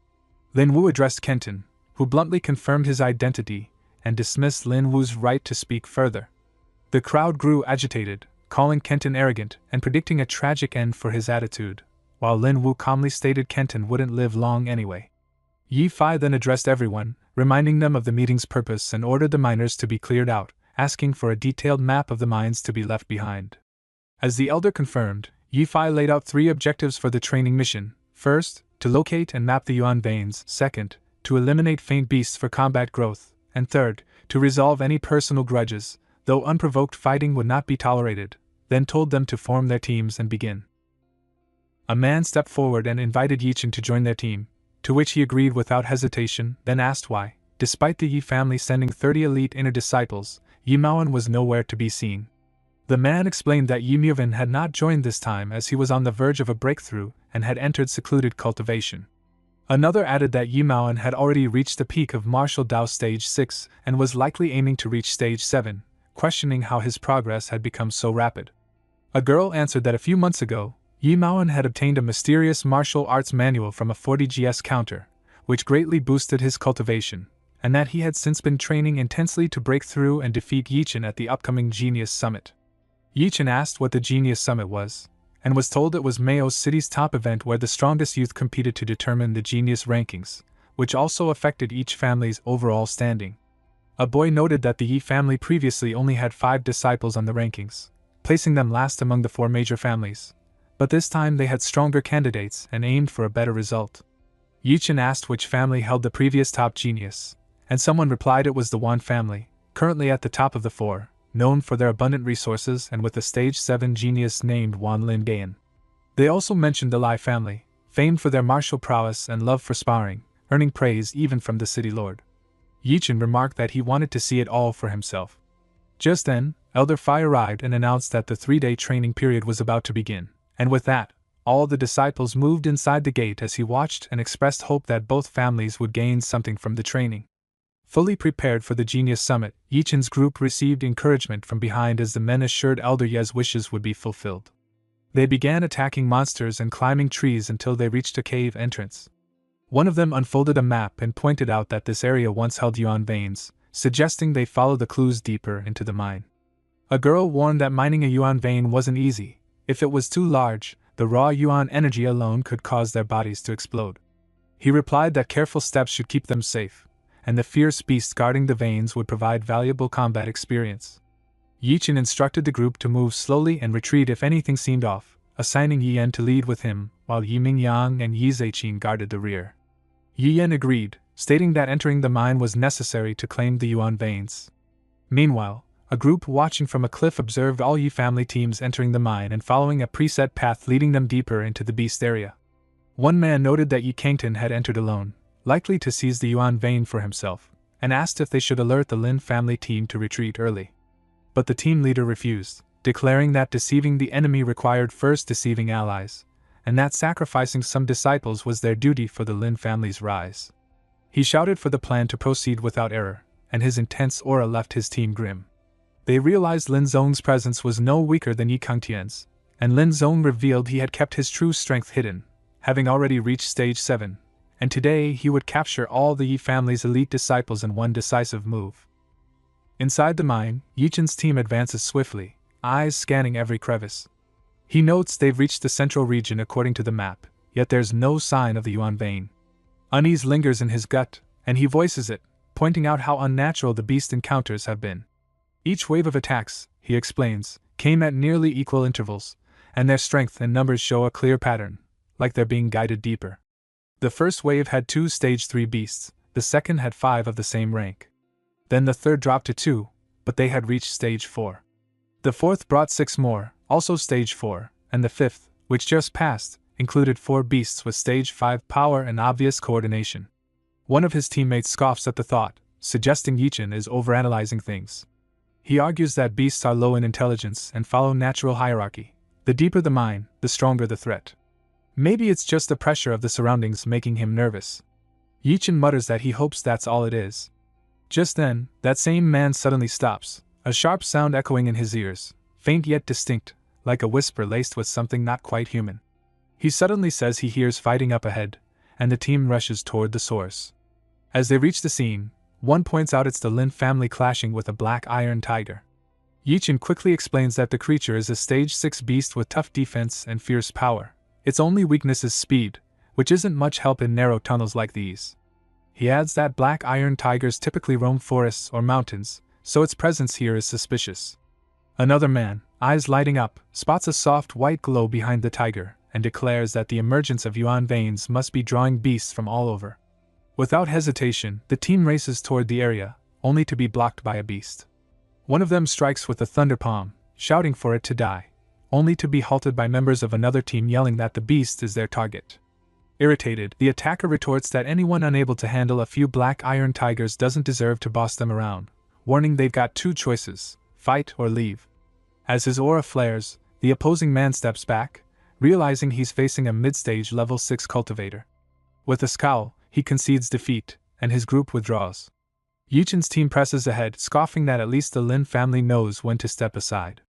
Lin Wu addressed Kenton, who bluntly confirmed his identity and dismissed Lin Wu's right to speak further. The crowd grew agitated, calling Kenton arrogant and predicting a tragic end for his attitude, while Lin Wu calmly stated Kenton wouldn't live long anyway. Yifei then addressed everyone, reminding them of the meeting's purpose and ordered the miners to be cleared out, asking for a detailed map of the mines to be left behind. As the elder confirmed, Yifei laid out 3 objectives for the training mission. First, to locate and map the yuan veins. Second, to eliminate faint beasts for combat growth. And third, to resolve any personal grudges, though unprovoked fighting would not be tolerated, then told them to form their teams and begin. A man stepped forward and invited Yichen to join their team, to which he agreed without hesitation, then asked why, despite the Yi family sending 30 elite inner disciples, Yi Maoan was nowhere to be seen. The man explained that Yi Muvan had not joined this time as he was on the verge of a breakthrough and had entered secluded cultivation. Another added that Yi Maoan had already reached the peak of martial Dao stage 6 and was likely aiming to reach stage 7, questioning how his progress had become so rapid. A girl answered that a few months ago, Yi Maoan had obtained a mysterious martial arts manual from a 40GS counter, which greatly boosted his cultivation, and that he had since been training intensely to break through and defeat Yichen at the upcoming Genius Summit. Yichen asked what the Genius Summit was, and was told it was Mayo City's top event where the strongest youth competed to determine the Genius rankings, which also affected each family's overall standing. A boy noted that the Yi family previously only had 5 disciples on the rankings, placing them last among the 4 major families. But this time they had stronger candidates and aimed for a better result. Yichen asked which family held the previous top genius, and someone replied it was the Wan family, currently at the top of the four, known for their abundant resources and with a stage 7 genius named Wan Lin Gayan. They also mentioned the Lai family, famed for their martial prowess and love for sparring, earning praise even from the city lord. Yichen remarked that he wanted to see it all for himself. Just then, Elder Fai arrived and announced that the 3-day training period was about to begin, and with that, all the disciples moved inside the gate as he watched and expressed hope that both families would gain something from the training. Fully prepared for the Genius Summit, Yichen's group received encouragement from behind as the men assured Elder Ye's wishes would be fulfilled. They began attacking monsters and climbing trees until they reached a cave entrance. One of them unfolded a map and pointed out that this area once held yuan veins, suggesting they follow the clues deeper into the mine. A girl warned that mining a yuan vein wasn't easy. If it was too large, the raw yuan energy alone could cause their bodies to explode. He replied that careful steps should keep them safe, and the fierce beast guarding the veins would provide valuable combat experience. Yichen instructed the group to move slowly and retreat if anything seemed off, assigning Yi Yan to lead with him, while Yi Mingyang and Yi Zeichin guarded the rear. Yi Yan agreed, stating that entering the mine was necessary to claim the yuan veins. Meanwhile, a group watching from a cliff observed all Yi family teams entering the mine and following a preset path leading them deeper into the beast area. One man noted that Yi Kangton had entered alone, likely to seize the yuan vein for himself, and asked if they should alert the Lin family team to retreat early. But the team leader refused, declaring that deceiving the enemy required first deceiving allies, and that sacrificing some disciples was their duty for the Lin family's rise. He shouted for the plan to proceed without error, and his intense aura left his team grim. They realized Lin Zong's presence was no weaker than Yi Kangtian's, and Lin Zong revealed he had kept his true strength hidden, having already reached stage 7, and today he would capture all the Yi family's elite disciples in one decisive move. Inside the mine, Yichen's team advances swiftly, eyes scanning every crevice. He notes they've reached the central region according to the map, yet there's no sign of the yuan vein. Unease lingers in his gut, and he voices it, pointing out how unnatural the beast encounters have been. Each wave of attacks, he explains, came at nearly equal intervals, and their strength and numbers show a clear pattern, like they're being guided deeper. The first wave had 2 stage 3 beasts, the second had 5 of the same rank. Then the third dropped to 2, but they had reached stage 4. The fourth brought 6 more, also stage 4, and the fifth, which just passed, included 4 beasts with stage 5 power and obvious coordination. One of his teammates scoffs at the thought, suggesting Yichen is overanalyzing things. He argues that beasts are low in intelligence and follow natural hierarchy. The deeper the mine, the stronger the threat. Maybe it's just the pressure of the surroundings making him nervous. Yichen mutters that he hopes that's all it is. Just then, that same man suddenly stops, a sharp sound echoing in his ears, faint yet distinct, like a whisper laced with something not quite human. He suddenly says he hears fighting up ahead, and the team rushes toward the source. As they reach the scene, one points out it's the Lin family clashing with a black iron tiger. Yichen quickly explains that the creature is a stage 6 beast with tough defense and fierce power. Its only weakness is speed, which isn't much help in narrow tunnels like these. He adds that black iron tigers typically roam forests or mountains, so its presence here is suspicious. Another man, eyes lighting up, spots a soft white glow behind the tiger, and declares that the emergence of yuan veins must be drawing beasts from all over. Without hesitation, the team races toward the area, only to be blocked by a beast. One of them strikes with a thunder palm, shouting for it to die, only to be halted by members of another team yelling that the beast is their target. Irritated, the attacker retorts that anyone unable to handle a few black iron tigers doesn't deserve to boss them around, warning they've got 2 choices, fight or leave. As his aura flares, the opposing man steps back, realizing he's facing a mid-stage level 6 cultivator. With a scowl, he concedes defeat, and his group withdraws. Yichen's team presses ahead, scoffing that at least the Lin family knows when to step aside.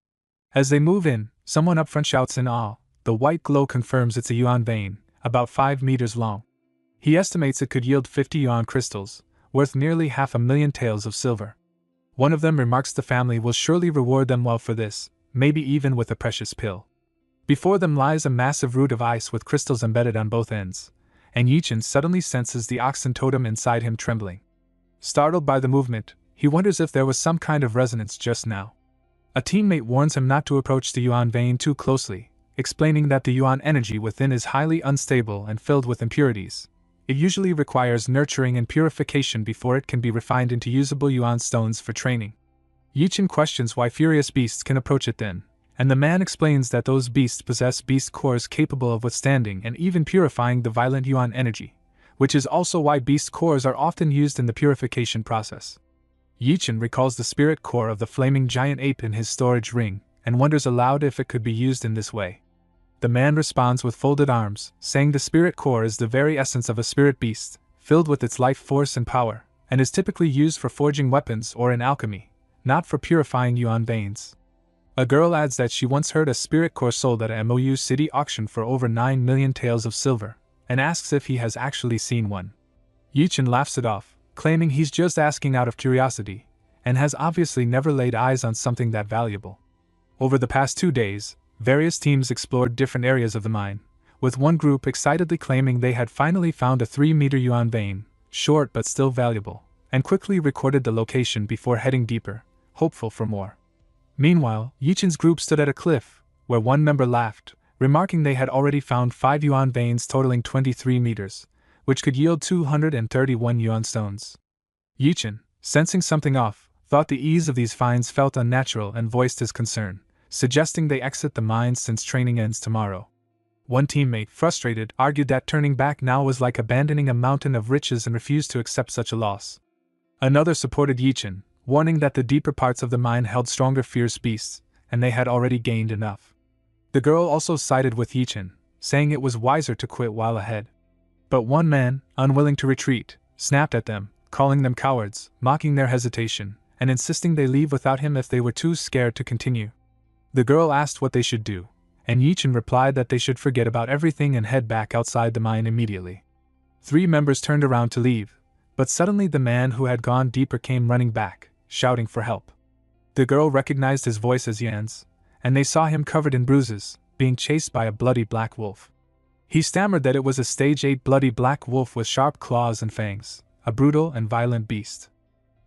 As they move in, someone up front shouts in awe. The white glow confirms it's a yuan vein, about 5 meters long. He estimates it could yield 50 yuan crystals, worth nearly 500,000 taels of silver. One of them remarks the family will surely reward them well for this, maybe even with a precious pill. Before them lies a massive root of ice with crystals embedded on both ends, and Yichen suddenly senses the oxen totem inside him trembling. Startled by the movement, he wonders if there was some kind of resonance just now. A teammate warns him not to approach the yuan vein too closely, explaining that the yuan energy within is highly unstable and filled with impurities. It usually requires nurturing and purification before it can be refined into usable yuan stones for training. Yichin questions why furious beasts can approach it then, and the man explains that those beasts possess beast cores capable of withstanding and even purifying the violent yuan energy, which is also why beast cores are often used in the purification process. Yichin recalls the spirit core of the flaming giant ape in his storage ring, and wonders aloud if it could be used in this way. The man responds with folded arms, saying the spirit core is the very essence of a spirit beast, filled with its life force and power, and is typically used for forging weapons or in alchemy, not for purifying yuan veins. A girl adds that she once heard a spirit core sold at a MOU city auction for over 9 million taels of silver, and asks if he has actually seen one. Yichin laughs it off, claiming he's just asking out of curiosity, and has obviously never laid eyes on something that valuable. Over the past 2 days, various teams explored different areas of the mine, with one group excitedly claiming they had finally found a 3-meter yuan vein, short but still valuable, and quickly recorded the location before heading deeper, hopeful for more. Meanwhile, Yichin's group stood at a cliff, where one member laughed, remarking they had already found 5 yuan veins totaling 23 meters, which could yield 231 yuan stones. Yichin, sensing something off, thought the ease of these finds felt unnatural and voiced his concern, suggesting they exit the mine since training ends tomorrow. One teammate, frustrated, argued that turning back now was like abandoning a mountain of riches and refused to accept such a loss. Another supported Yichin, warning that the deeper parts of the mine held stronger fierce beasts, and they had already gained enough. The girl also sided with Yichin, saying it was wiser to quit while ahead. But one man, unwilling to retreat, snapped at them, calling them cowards, mocking their hesitation, and insisting they leave without him if they were too scared to continue. The girl asked what they should do, and Yichin replied that they should forget about everything and head back outside the mine immediately. 3 members turned around to leave, but suddenly the man who had gone deeper came running back, shouting for help. The girl recognized his voice as Yan's, and they saw him covered in bruises, being chased by a bloody black wolf. He stammered that it was a stage 8 bloody black wolf with sharp claws and fangs, a brutal and violent beast.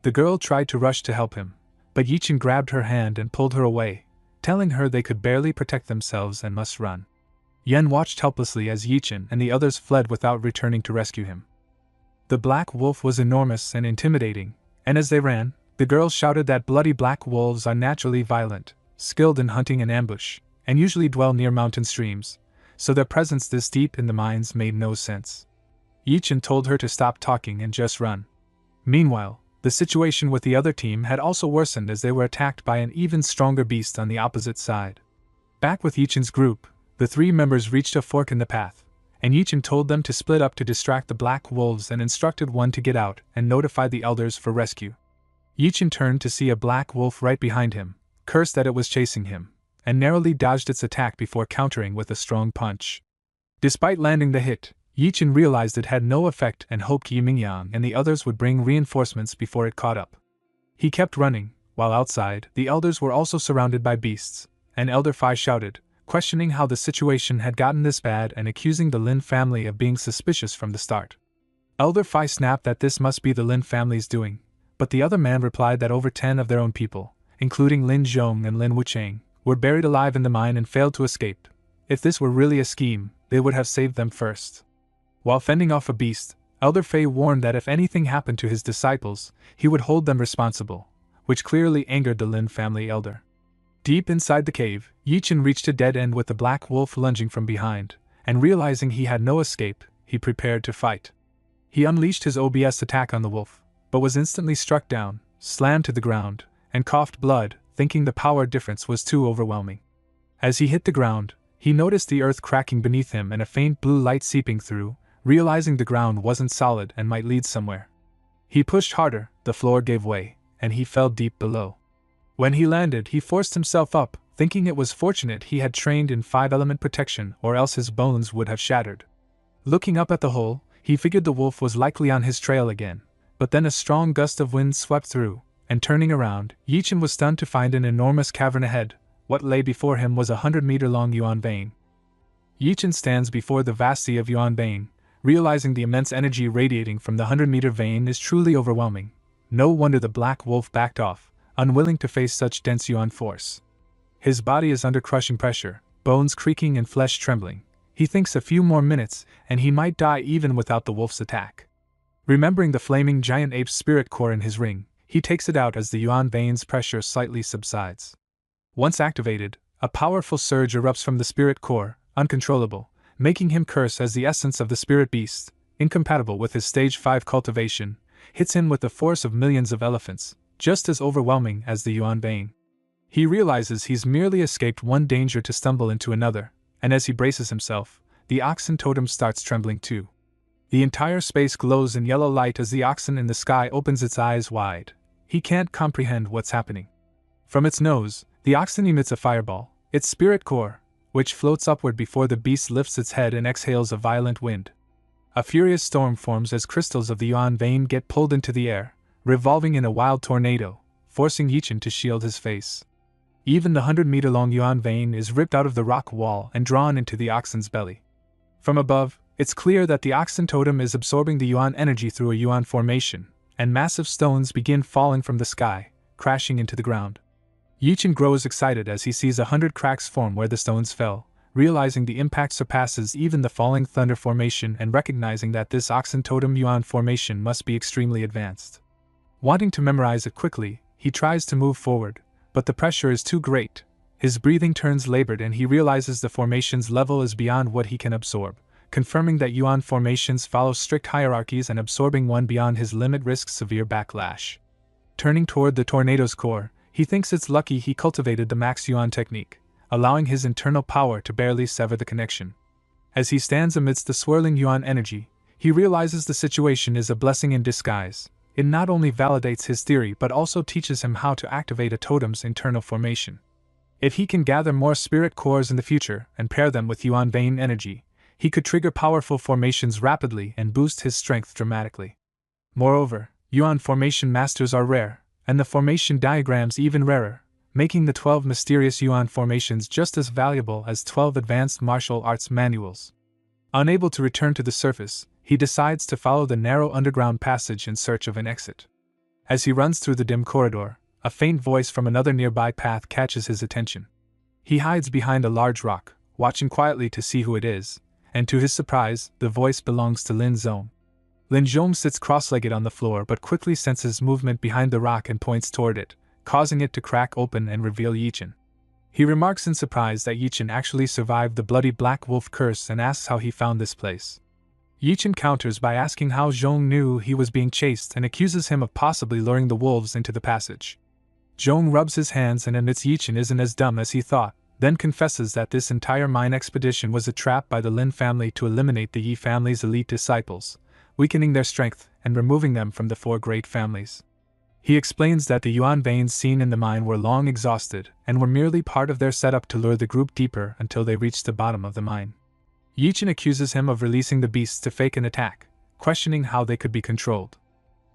The girl tried to rush to help him, but Yichin grabbed her hand and pulled her away, telling her they could barely protect themselves and must run. Yan watched helplessly as Yichin and the others fled without returning to rescue him. The black wolf was enormous and intimidating, and as they ran, the girl shouted that bloody black wolves are naturally violent, skilled in hunting and ambush, and usually dwell near mountain streams, so their presence this deep in the mines made no sense. Yichin told her to stop talking and just run. Meanwhile, the situation with the other team had also worsened as they were attacked by an even stronger beast on the opposite side. Back with Yichin's group, the 3 members reached a fork in the path, and Yichin told them to split up to distract the black wolves and instructed one to get out and notify the elders for rescue. Yichin turned to see a black wolf right behind him, cursed that it was chasing him, and narrowly dodged its attack before countering with a strong punch. Despite landing the hit, Yichin realized it had no effect and hoped Yimingyang and the others would bring reinforcements before it caught up. He kept running, while outside, the elders were also surrounded by beasts, and Elder Phi shouted, questioning how the situation had gotten this bad and accusing the Lin family of being suspicious from the start. Elder Phi snapped that this must be the Lin family's doing, but the other man replied that over 10 of their own people, including Lin Zhong and Lin Wuchang, were buried alive in the mine and failed to escape. If this were really a scheme, they would have saved them first. While fending off a beast, Elder Fei warned that if anything happened to his disciples, he would hold them responsible, which clearly angered the Lin family elder. Deep inside the cave, Yichin reached a dead end with the black wolf lunging from behind, and realizing he had no escape, he prepared to fight. He unleashed his OBS attack on the wolf, but was instantly struck down, slammed to the ground, and coughed blood, thinking the power difference was too overwhelming. As he hit the ground, he noticed the earth cracking beneath him and a faint blue light seeping through, realizing the ground wasn't solid and might lead somewhere. He pushed harder, the floor gave way, and he fell deep below. When he landed, he forced himself up, thinking it was fortunate he had trained in 5-element protection or else his bones would have shattered. Looking up at the hole, he figured the wolf was likely on his trail again, but then a strong gust of wind swept through, and turning around, Yichin was stunned to find an enormous cavern ahead. What lay before him was a 100-meter-long yuan vein. Yichin stands before the vastity of yuan vein, realizing the immense energy radiating from the 100-meter vein is truly overwhelming. No wonder the black wolf backed off, unwilling to face such dense yuan force. His body is under crushing pressure, bones creaking and flesh trembling, He thinks a few more minutes, and he might die even without the wolf's attack. Remembering the flaming giant ape's spirit core in his ring, he takes it out as the yuan vein's pressure slightly subsides. Once activated, a powerful surge erupts from the spirit core, uncontrollable, making him curse as the essence of the spirit beast, incompatible with his stage 5 cultivation, hits him with the force of millions of elephants, just as overwhelming as the yuan vein. He realizes he's merely escaped one danger to stumble into another, and as he braces himself, the oxen totem starts trembling too. The entire space glows in yellow light as the oxen in the sky opens its eyes wide. He can't comprehend what's happening. From its nose, the oxen emits a fireball, its spirit core, which floats upward before the beast lifts its head and exhales a violent wind. A furious storm forms as crystals of the yuan vein get pulled into the air, revolving in a wild tornado, forcing Yichen to shield his face. Even the 100-meter-long yuan vein is ripped out of the rock wall and drawn into the oxen's belly. From above, it's clear that the oxen totem is absorbing the yuan energy through a yuan formation, and massive stones begin falling from the sky, crashing into the ground. Yichen grows excited as he sees 100 cracks form where the stones fell, realizing the impact surpasses even the falling thunder formation and recognizing that this oxen totem yuan formation must be extremely advanced. Wanting to memorize it quickly, he tries to move forward, but the pressure is too great. His breathing turns labored and he realizes the formation's level is beyond what he can absorb, confirming that yuan formations follow strict hierarchies and absorbing one beyond his limit risks severe backlash. Turning toward the tornado's core, he thinks it's lucky he cultivated the max yuan technique, allowing his internal power to barely sever the connection. As he stands amidst the swirling yuan energy, he realizes the situation is a blessing in disguise. It not only validates his theory but also teaches him how to activate a totem's internal formation. If he can gather more spirit cores in the future and pair them with yuan vein energy, he could trigger powerful formations rapidly and boost his strength dramatically. Moreover, yuan formation masters are rare, and the formation diagrams even rarer, making the 12 mysterious yuan formations just as valuable as 12 advanced martial arts manuals. Unable to return to the surface, he decides to follow the narrow underground passage in search of an exit. As he runs through the dim corridor, a faint voice from another nearby path catches his attention. He hides behind a large rock, watching quietly to see who it is, and to his surprise, the voice belongs to Lin Zhong. Lin Zhong sits cross-legged on the floor but quickly senses movement behind the rock and points toward it, causing it to crack open and reveal Yichen. He remarks in surprise that Yichen actually survived the bloody black wolf curse and asks how he found this place. Yichen counters by asking how Zhong knew he was being chased and accuses him of possibly luring the wolves into the passage. Zhong rubs his hands and admits Yichen isn't as dumb as he thought, then confesses that this entire mine expedition was a trap by the Lin family to eliminate the Yi family's elite disciples, weakening their strength and removing them from the 4 great families. He explains that the yuan veins seen in the mine were long exhausted and were merely part of their setup to lure the group deeper until they reached the bottom of the mine. Yichen accuses him of releasing the beasts to fake an attack, questioning how they could be controlled.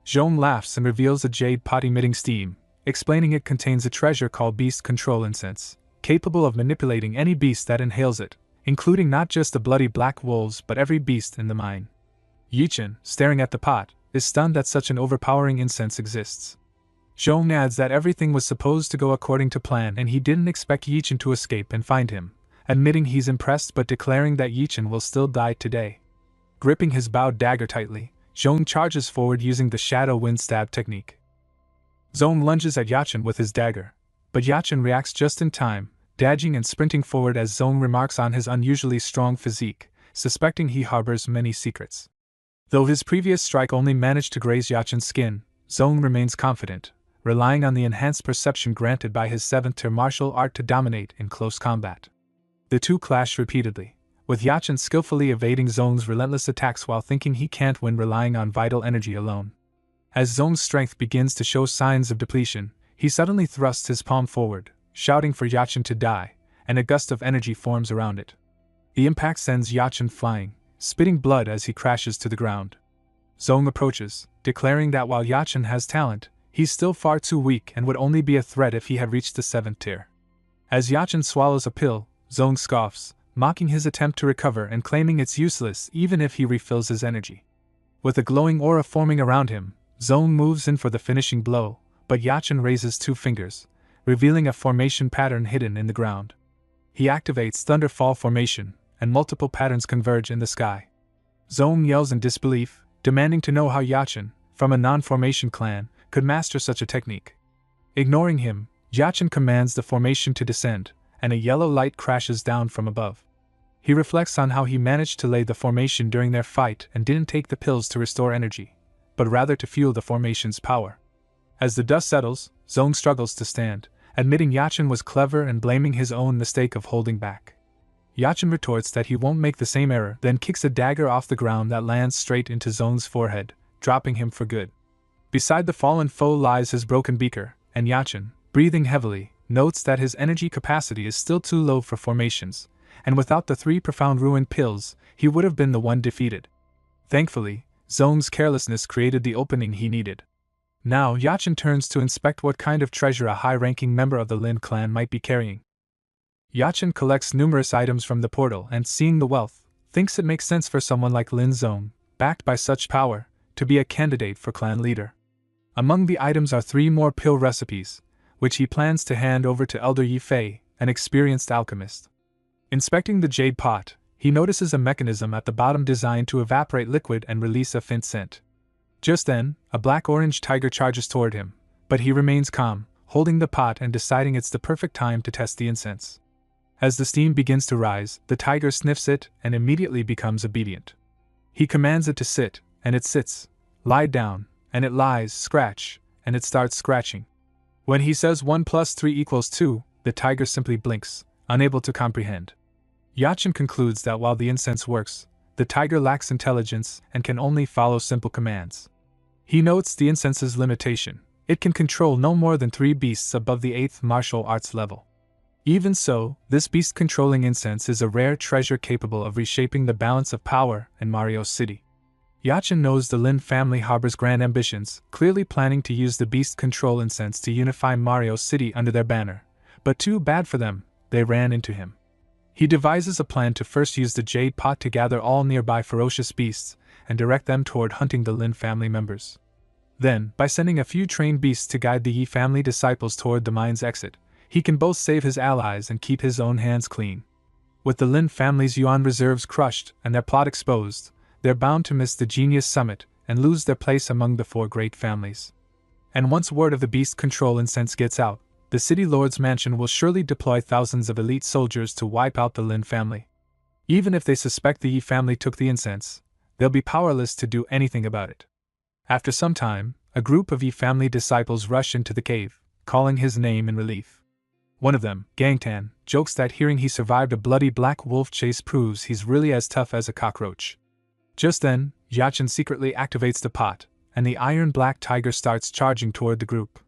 Zhong laughs and reveals a jade pot emitting steam, explaining it contains a treasure called Beast Control Incense, capable of manipulating any beast that inhales it, including not just the bloody black wolves but every beast in the mine. Yichen, staring at the pot, is stunned that such an overpowering incense exists. Zhong adds that everything was supposed to go according to plan and he didn't expect Yichen to escape and find him, admitting he's impressed but declaring that Yichen will still die today. Gripping his bowed dagger tightly, Zhong charges forward using the shadow wind stab technique. Zhong lunges at Yachen with his dagger, but Yachen reacts just in time, dodging and sprinting forward as Zhong remarks on his unusually strong physique, suspecting he harbors many secrets. Though his previous strike only managed to graze Yachen's skin, Zhong remains confident, relying on the enhanced perception granted by his 7th-tier martial art to dominate in close combat. The two clash repeatedly, with Yachen skillfully evading Zhong's relentless attacks while thinking he can't win relying on vital energy alone. As Zhong's strength begins to show signs of depletion, he suddenly thrusts his palm forward, shouting for Yachen to die, and a gust of energy forms around it. The impact sends Yachen flying, spitting blood as he crashes to the ground. Zhong approaches, declaring that while Yachen has talent, he's still far too weak and would only be a threat if he had reached the 7th tier. As Yachen swallows a pill, Zhong scoffs, mocking his attempt to recover and claiming it's useless even if he refills his energy. With a glowing aura forming around him, Zhong moves in for the finishing blow, but Yachen raises 2 fingers, revealing a formation pattern hidden in the ground. He activates Thunderfall formation, and multiple patterns converge in the sky. Zong yells in disbelief, demanding to know how Yachin, from a non-formation clan, could master such a technique. Ignoring him, Yachin commands the formation to descend, and a yellow light crashes down from above. He reflects on how he managed to lay the formation during their fight and didn't take the pills to restore energy, but rather to fuel the formation's power. As the dust settles, Zong struggles to stand, admitting Yachin was clever and blaming his own mistake of holding back. Yachin retorts that he won't make the same error, then kicks a dagger off the ground that lands straight into Zong's forehead, dropping him for good. Beside the fallen foe lies his broken beaker, and Yachin, breathing heavily, notes that his energy capacity is still too low for formations, and without the 3 profound ruin pills, he would have been the one defeated. Thankfully, Zong's carelessness created the opening he needed. Now Yachin turns to inspect what kind of treasure a high-ranking member of the Lin clan might be carrying. Yachin collects numerous items from the portal and, seeing the wealth, thinks it makes sense for someone like Lin Zong, backed by such power, to be a candidate for clan leader. Among the items are 3 more pill recipes, which he plans to hand over to Elder Yi Fei, an experienced alchemist. Inspecting the jade pot, he notices a mechanism at the bottom designed to evaporate liquid and release a faint scent. Just then, a black-orange tiger charges toward him, but he remains calm, holding the pot and deciding it's the perfect time to test the incense. As the steam begins to rise, the tiger sniffs it and immediately becomes obedient. He commands it to sit, and it sits. Lie down, and it lies. Scratch, and it starts scratching. When he says 1 + 3 = 2, the tiger simply blinks, unable to comprehend. Yachin concludes that while the incense works, the tiger lacks intelligence and can only follow simple commands. He notes the incense's limitation. It can control no more than 3 beasts above the 8th martial arts level. Even so, this beast-controlling incense is a rare treasure capable of reshaping the balance of power in Mario City. Yachin knows the Lin family harbors grand ambitions, clearly planning to use the beast control incense to unify Mario City under their banner. But too bad for them, they ran into him. He devises a plan to first use the jade pot to gather all nearby ferocious beasts and direct them toward hunting the Lin family members. Then, by sending a few trained beasts to guide the Yi family disciples toward the mine's exit, he can both save his allies and keep his own hands clean. With the Lin family's yuan reserves crushed and their plot exposed, they're bound to miss the Genius Summit and lose their place among the 4 great families. And once word of the beast control incense gets out, the City Lord's mansion will surely deploy thousands of elite soldiers to wipe out the Lin family. Even if they suspect the Yi family took the incense, they'll be powerless to do anything about it. After some time, a group of Yi family disciples rush into the cave, calling his name in relief. One of them, Gangtan, jokes that hearing he survived a bloody black wolf chase proves he's really as tough as a cockroach. Just then, Yachin secretly activates the pot, and the iron-black tiger starts charging toward the group.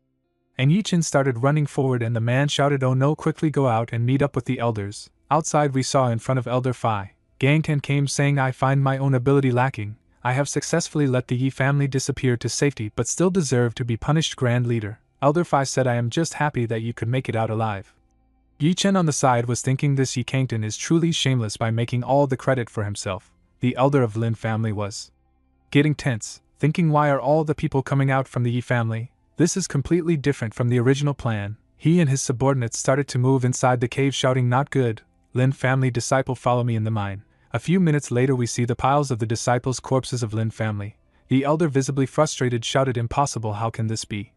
And Yichin started running forward and the man shouted, "Oh no, quickly go out and meet up with the elders." Outside we saw in front of Elder Phi, Gangtan came saying, "I find my own ability lacking. I have successfully let the Yi family disappear to safety but still deserve to be punished, Grand Leader." Elder Phi said, "I am just happy that you could make it out alive." Yichen on the side was thinking this Yi Kangtan is truly shameless by making all the credit for himself. The elder of Lin family was getting tense, thinking, why are all the people coming out from the Yi family? This is completely different from the original plan. He and his subordinates started to move inside the cave shouting, "Not good, Lin family disciple, follow me in the mine." A few minutes later we see the piles of the disciples' corpses of Lin family. The elder, visibly frustrated, shouted, "Impossible, how can this be?"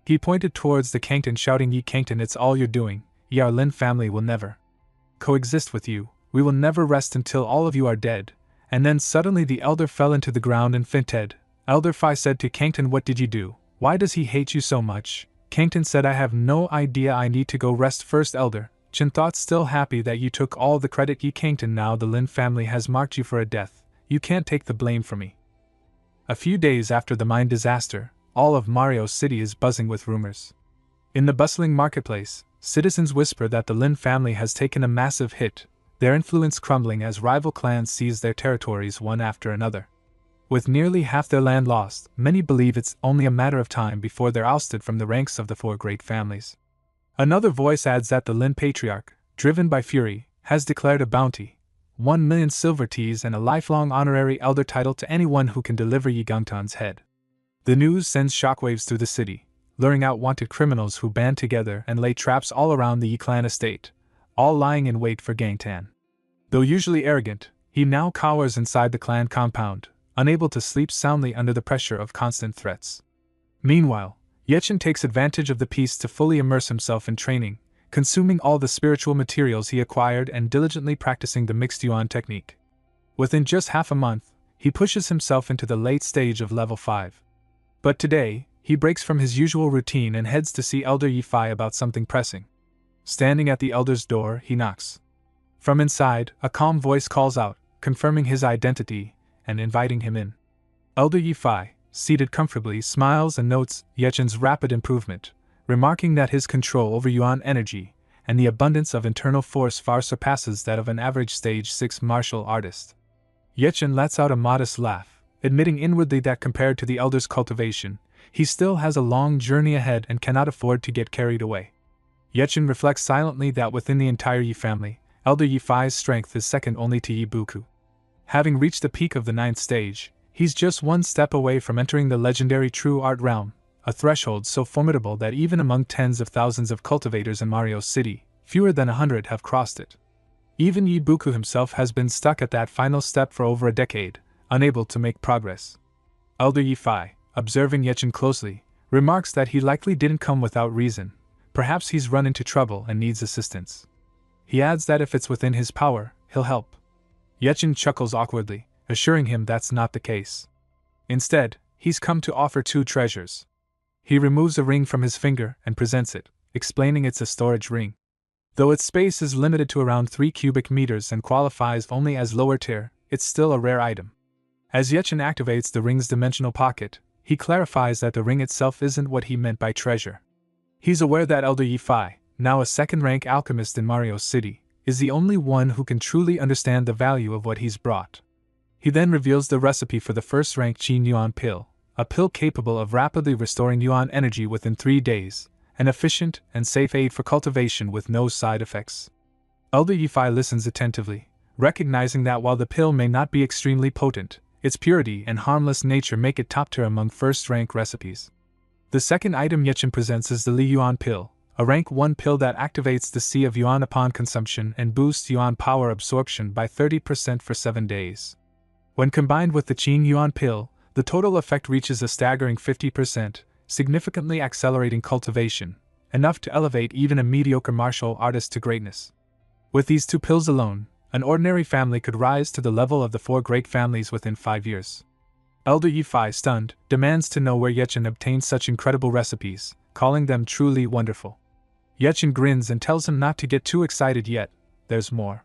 He pointed towards the Kangtan shouting, "Yi Kangtan, it's all you're doing. Yi, our Lin family will never coexist with you. We will never rest until all of you are dead." And then suddenly the elder fell into the ground and fainted. Elder Phi said to Kangtan, "What did you do? Why does he hate you so much?" Kangtan said, "I have no idea, I need to go rest first." Elder Chen thought, "Still happy that you took all the credit, Yi Kangtan. Now the Lin family has marked you for a death. You can't take the blame for me." A few days after the mine disaster, all of Mario City is buzzing with rumors. In the bustling marketplace, citizens whisper that the Lin family has taken a massive hit, their influence crumbling as rival clans seize their territories one after another. With nearly half their land lost, many believe it's only a matter of time before they're ousted from the ranks of the 4 great families. Another voice adds that the Lin Patriarch, driven by fury, has declared a bounty, 1 million silver teas and a lifelong honorary elder title to anyone who can deliver Yi Gangtan's head. The news sends shockwaves through the city, luring out wanted criminals who band together and lay traps all around the Yi clan estate, all lying in wait for Gangtan. Though usually arrogant, he now cowers inside the clan compound, unable to sleep soundly under the pressure of constant threats. Meanwhile, Yechen takes advantage of the peace to fully immerse himself in training, consuming all the spiritual materials he acquired and diligently practicing the mixed yuan technique. Within just half a month, he pushes himself into the late stage of level 5. But today, he breaks from his usual routine and heads to see Elder Yifei about something pressing. Standing at the elder's door, he knocks. From inside, a calm voice calls out, confirming his identity and inviting him in. Elder Yifei, seated comfortably, smiles and notes Yechen's rapid improvement, remarking that his control over yuan energy and the abundance of internal force far surpasses that of an average stage 6 martial artist. Yechen lets out a modest laugh, admitting inwardly that compared to the elder's cultivation, he still has a long journey ahead and cannot afford to get carried away. Yechen reflects silently that within the entire Yi family, Elder Yifei's strength is second only to Yi Buku. Having reached the peak of the 9th stage, he's just one step away from entering the legendary True Art realm, a threshold so formidable that even among tens of thousands of cultivators in Mario City, fewer than 100 have crossed it. Even Yi Buku himself has been stuck at that final step for over a decade, unable to make progress. Elder Yifei, observing Yechen closely, remarks that he likely didn't come without reason. Perhaps he's run into trouble and needs assistance. He adds that if it's within his power, he'll help. Yechen chuckles awkwardly, assuring him that's not the case. Instead, he's come to offer 2 treasures. He removes a ring from his finger and presents it, explaining it's a storage ring. Though its space is limited to around 3 cubic meters and qualifies only as lower tier, it's still a rare item. As Yechen activates the ring's dimensional pocket, he clarifies that the ring itself isn't what he meant by treasure. He's aware that Elder Yifei, now a second-rank alchemist in Mario City, is the only one who can truly understand the value of what he's brought. He then reveals the recipe for the first-rank Qin Yuan pill, a pill capable of rapidly restoring yuan energy within 3 days, an efficient and safe aid for cultivation with no side effects. Elder Yifei listens attentively, recognizing that while the pill may not be extremely potent, its purity and harmless nature make it top tier among first-rank recipes. The second item Yechen presents is the Li Yuan pill, a rank 1 pill that activates the Sea of Yuan upon consumption and boosts yuan power absorption by 30% for 7 days. When combined with the Qin Yuan pill, the total effect reaches a staggering 50%, significantly accelerating cultivation, enough to elevate even a mediocre martial artist to greatness. With these 2 pills alone, an ordinary family could rise to the level of the 4 great families within 5 years. Elder Yifei, stunned, demands to know where Yechen obtained such incredible recipes, calling them truly wonderful. Yechen grins and tells him not to get too excited yet, there's more.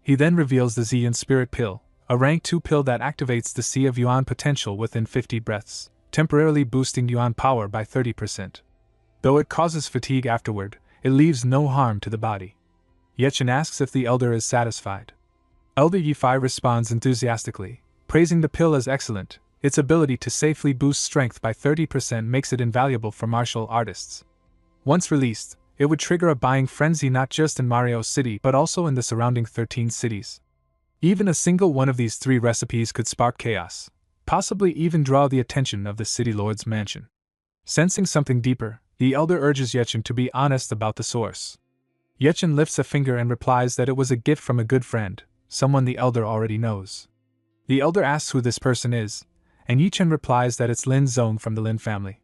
He then reveals the Ziyan Spirit Pill, a rank 2 pill that activates the Sea of Yuan potential within 50 breaths, temporarily boosting yuan power by 30%. Though it causes fatigue afterward, it leaves no harm to the body. Yechen asks if the elder is satisfied. Elder Yifei responds enthusiastically, praising the pill as excellent. Its ability to safely boost strength by 30% makes it invaluable for martial artists. Once released, it would trigger a buying frenzy not just in Mario City but also in the surrounding 13 cities. Even a single one of these 3 recipes could spark chaos, possibly even draw the attention of the city lord's mansion. Sensing something deeper, the elder urges Yechen to be honest about the source. Yechen lifts a finger and replies that it was a gift from a good friend, someone the elder already knows. The elder asks who this person is, and Yechen replies that it's Lin Zong from the Lin family.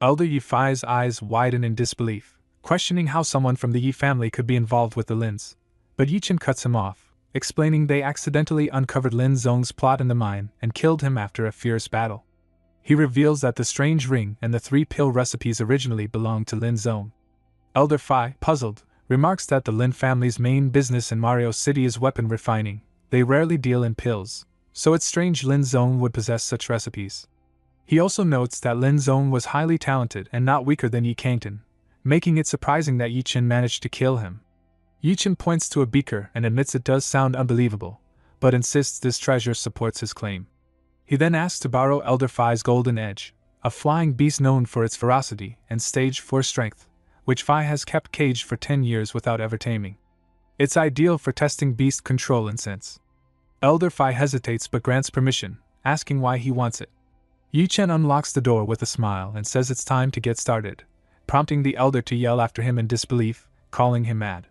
Elder Yifei's eyes widen in disbelief, questioning how someone from the Yi family could be involved with the Lins, but Yechen cuts him off, explaining they accidentally uncovered Lin Zong's plot in the mine and killed him after a fierce battle. He reveals that the strange ring and the 3 pill recipes originally belonged to Lin Zong. Elder Fei, puzzled, remarks that the Lin family's main business in Mario City is weapon refining. They rarely deal in pills, so it's strange Lin Zong would possess such recipes. He also notes that Lin Zong was highly talented and not weaker than Yi Kangtan, making it surprising that Yechen managed to kill him. Yechen points to a beaker and admits it does sound unbelievable, but insists this treasure supports his claim. He then asks to borrow Elder Fei's Golden Edge, a flying beast known for its ferocity and stage 4 strength, which Fei has kept caged for 10 years without ever taming. It's ideal for testing beast control and sense. Elder Fei hesitates but grants permission, asking why he wants it. Yechen unlocks the door with a smile and says it's time to get started, prompting the elder to yell after him in disbelief, calling him mad.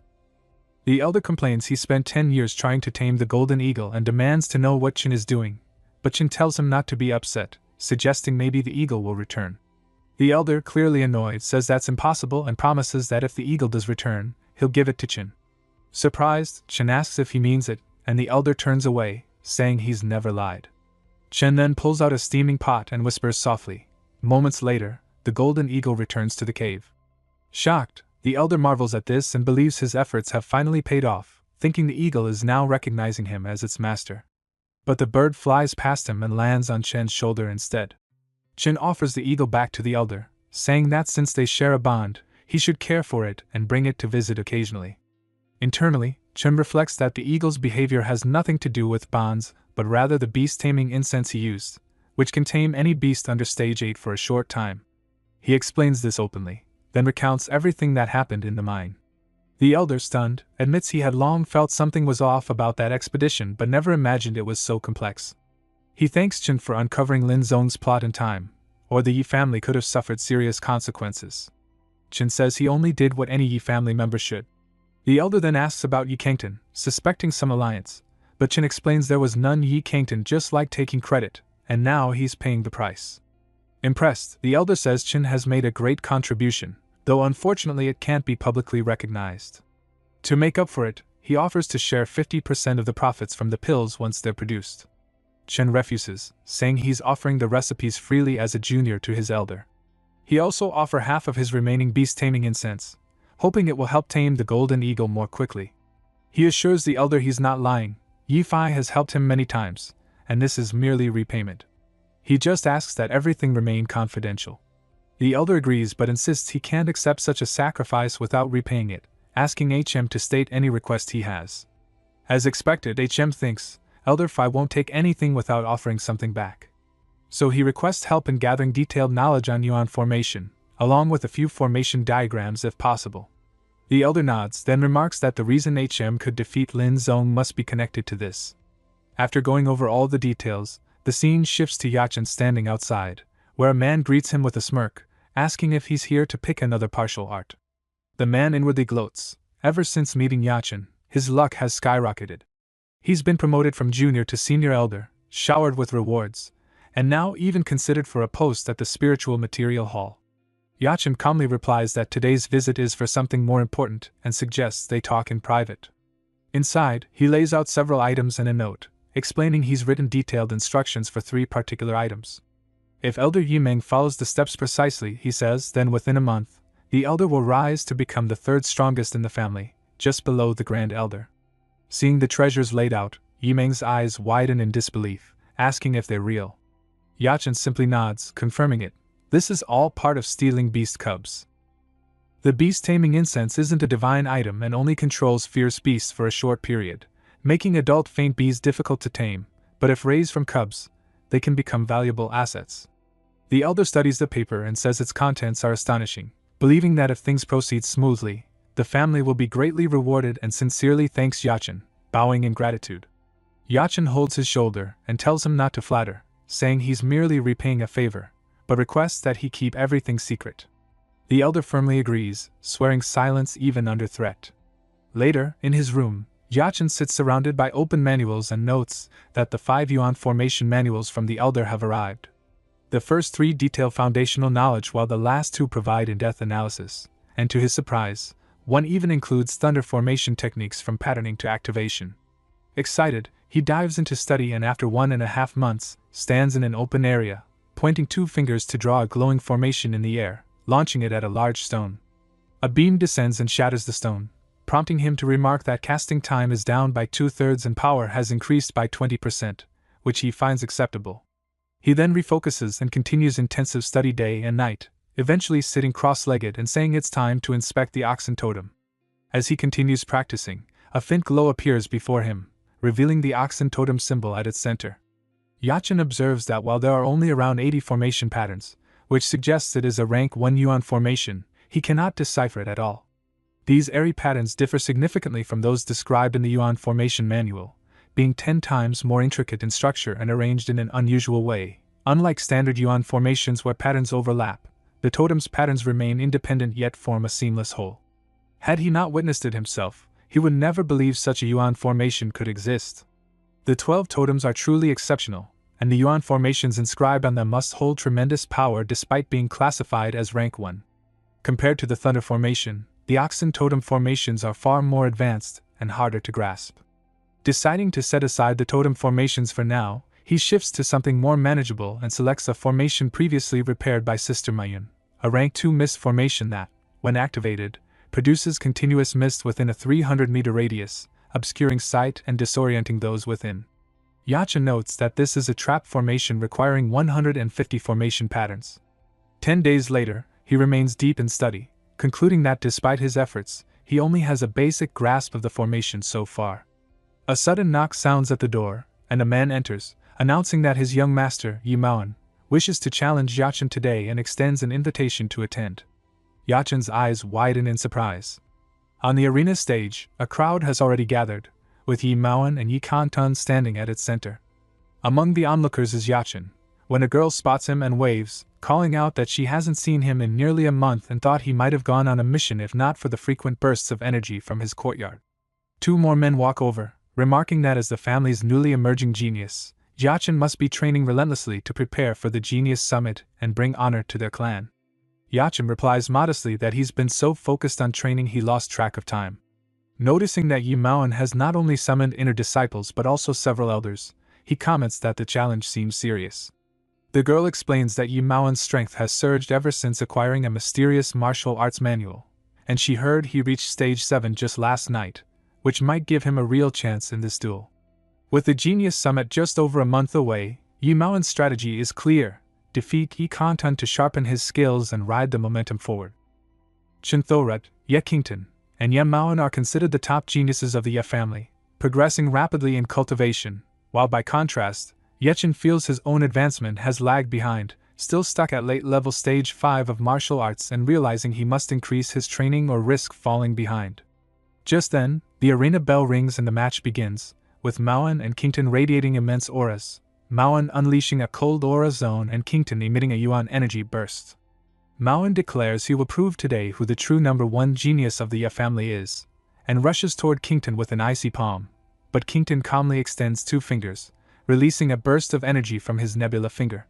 The elder complains he spent 10 years trying to tame the golden eagle and demands to know what Chin is doing, but Chin tells him not to be upset, suggesting maybe the eagle will return. The elder, clearly annoyed, says that's impossible and promises that if the eagle does return, he'll give it to Chin. Surprised, Chin asks if he means it, and the elder turns away, saying he's never lied. Chin then pulls out a steaming pot and whispers softly. Moments later, the golden eagle returns to the cave. Shocked, the elder marvels at this and believes his efforts have finally paid off, thinking the eagle is now recognizing him as its master. But the bird flies past him and lands on Chin's shoulder instead. Chin offers the eagle back to the elder, saying that since they share a bond, he should care for it and bring it to visit occasionally. Internally, Chin reflects that the eagle's behavior has nothing to do with bonds, but rather the beast-taming incense he used, which can tame any beast under stage 8 for a short time. He explains this openly, then recounts everything that happened in the mine. The elder, stunned, admits he had long felt something was off about that expedition but never imagined it was so complex. He thanks Chin for uncovering Lin Zong's plot in time, or the Yi family could have suffered serious consequences. Chin says he only did what any Yi family member should. The elder then asks about Yi Kangton, suspecting some alliance, but Chin explains there was none. Yi Kangton just liked taking credit, and now he's paying the price. Impressed, the elder says Chin has made a great contribution, though unfortunately it can't be publicly recognized. To make up for it, he offers to share 50% of the profits from the pills once they're produced. Chin refuses, saying he's offering the recipes freely as a junior to his elder. He also offers half of his remaining beast-taming incense, hoping it will help tame the golden eagle more quickly. He assures the elder he's not lying. Yi Fai has helped him many times, and this is merely repayment. He just asks that everything remain confidential. The elder agrees but insists he can't accept such a sacrifice without repaying it, asking HM to state any request he has. As expected, HM thinks Elder Fai won't take anything without offering something back. So he requests help in gathering detailed knowledge on Yuan formation, along with a few formation diagrams if possible. The elder nods, then remarks that the reason HM could defeat Lin Zong must be connected to this. After going over all the details, the scene shifts to Yachin standing outside, where a man greets him with a smirk, asking if he's here to pick another partial art. The man inwardly gloats. Ever since meeting Yachin, his luck has skyrocketed. He's been promoted from junior to senior elder, showered with rewards, and now even considered for a post at the Spiritual Material Hall. Yachin calmly replies that today's visit is for something more important and suggests they talk in private. Inside, he lays out several items and a note, explaining he's written detailed instructions for 3 particular items. If Elder Yimeng follows the steps precisely, he says, then within a month, the elder will rise to become the 3rd strongest in the family, just below the Grand Elder. Seeing the treasures laid out, Yimeng's eyes widen in disbelief, asking if they're real. Yachin simply nods, confirming it. This is all part of stealing beast cubs. The beast-taming incense isn't a divine item and only controls fierce beasts for a short period, making adult faint bees difficult to tame, but if raised from cubs, they can become valuable assets. The elder studies the paper and says its contents are astonishing, believing that if things proceed smoothly, the family will be greatly rewarded and sincerely thanks Yachin, bowing in gratitude. Yachin holds his shoulder and tells him not to flatter, saying he's merely repaying a favor, but requests that he keep everything secret. The elder firmly agrees, swearing silence even under threat. Later, in his room, Yachin sits surrounded by open manuals and notes that the 5 Yuan formation manuals from the elder have arrived. The first 3 detail foundational knowledge while the last 2 provide in-depth analysis, and to his surprise, one even includes thunder formation techniques from patterning to activation. Excited, he dives into study and after 1.5 months, stands in an open area, pointing 2 fingers to draw a glowing formation in the air, launching it at a large stone. A beam descends and shatters the stone, prompting him to remark that casting time is down by 2/3 and power has increased by 20%, which he finds acceptable. He then refocuses and continues intensive study day and night, eventually sitting cross-legged and saying it's time to inspect the oxen totem. As he continues practicing, a faint glow appears before him, revealing the oxen totem symbol at its center. Yachin observes that while there are only around 80 formation patterns, which suggests it is a rank 1 Yuan formation, he cannot decipher it at all. These airy patterns differ significantly from those described in the Yuan formation manual, being 10 times more intricate in structure and arranged in an unusual way. Unlike standard Yuan formations where patterns overlap, the totem's patterns remain independent yet form a seamless whole. Had he not witnessed it himself, he would never believe such a Yuan formation could exist. The 12 totems are truly exceptional, and the Yuan formations inscribed on them must hold tremendous power despite being classified as rank 1. Compared to the Thunder formation, the Oxen totem formations are far more advanced and harder to grasp. Deciding to set aside the totem formations for now, he shifts to something more manageable and selects a formation previously repaired by Sister Mayun, a rank 2 mist formation that, when activated, produces continuous mist within a 300-meter radius, obscuring sight and disorienting those within. Yachen notes that this is a trap formation requiring 150 formation patterns. 10 days later, he remains deep in study, concluding that despite his efforts, he only has a basic grasp of the formation so far. A sudden knock sounds at the door, and a man enters, announcing that his young master, Yi Maoan, wishes to challenge Yachen today and extends an invitation to attend. Yachen's eyes widen in surprise. On the arena stage, a crowd has already gathered, with Yi Maoan and Yi Kantan standing at its center. Among the onlookers is Yachen, when a girl spots him and waves, calling out that she hasn't seen him in nearly a month and thought he might have gone on a mission if not for the frequent bursts of energy from his courtyard. 2 more men walk over, remarking that as the family's newly emerging genius, Yachen must be training relentlessly to prepare for the Genius Summit and bring honor to their clan. Yachen replies modestly that he's been so focused on training he lost track of time. Noticing that Yi Maoan has not only summoned inner disciples but also several elders, he comments that the challenge seems serious. The girl explains that Yi Maoan's strength has surged ever since acquiring a mysterious martial arts manual, and she heard he reached stage 7 just last night, which might give him a real chance in this duel. With the Genius Summit just over a month away, Yi Maoan's strategy is clear: defeat Yi Kantan to sharpen his skills and ride the momentum forward. Chen Thoret, Ye Qingtan, and Ye Maoan are considered the top geniuses of the Ye family, progressing rapidly in cultivation, while by contrast, Ye Chen feels his own advancement has lagged behind, still stuck at late-level stage 5 of martial arts and realizing he must increase his training or risk falling behind. Just then, the arena bell rings and the match begins, with Maoan and Qingtan radiating immense auras, Maoan unleashing a cold aura zone and Qingtan emitting a Yuan energy burst. Maoan declares he will prove today who the true number 1 genius of the Ye family is, and rushes toward Qingtan with an icy palm, but Qingtan calmly extends 2 fingers, releasing a burst of energy from his nebula finger.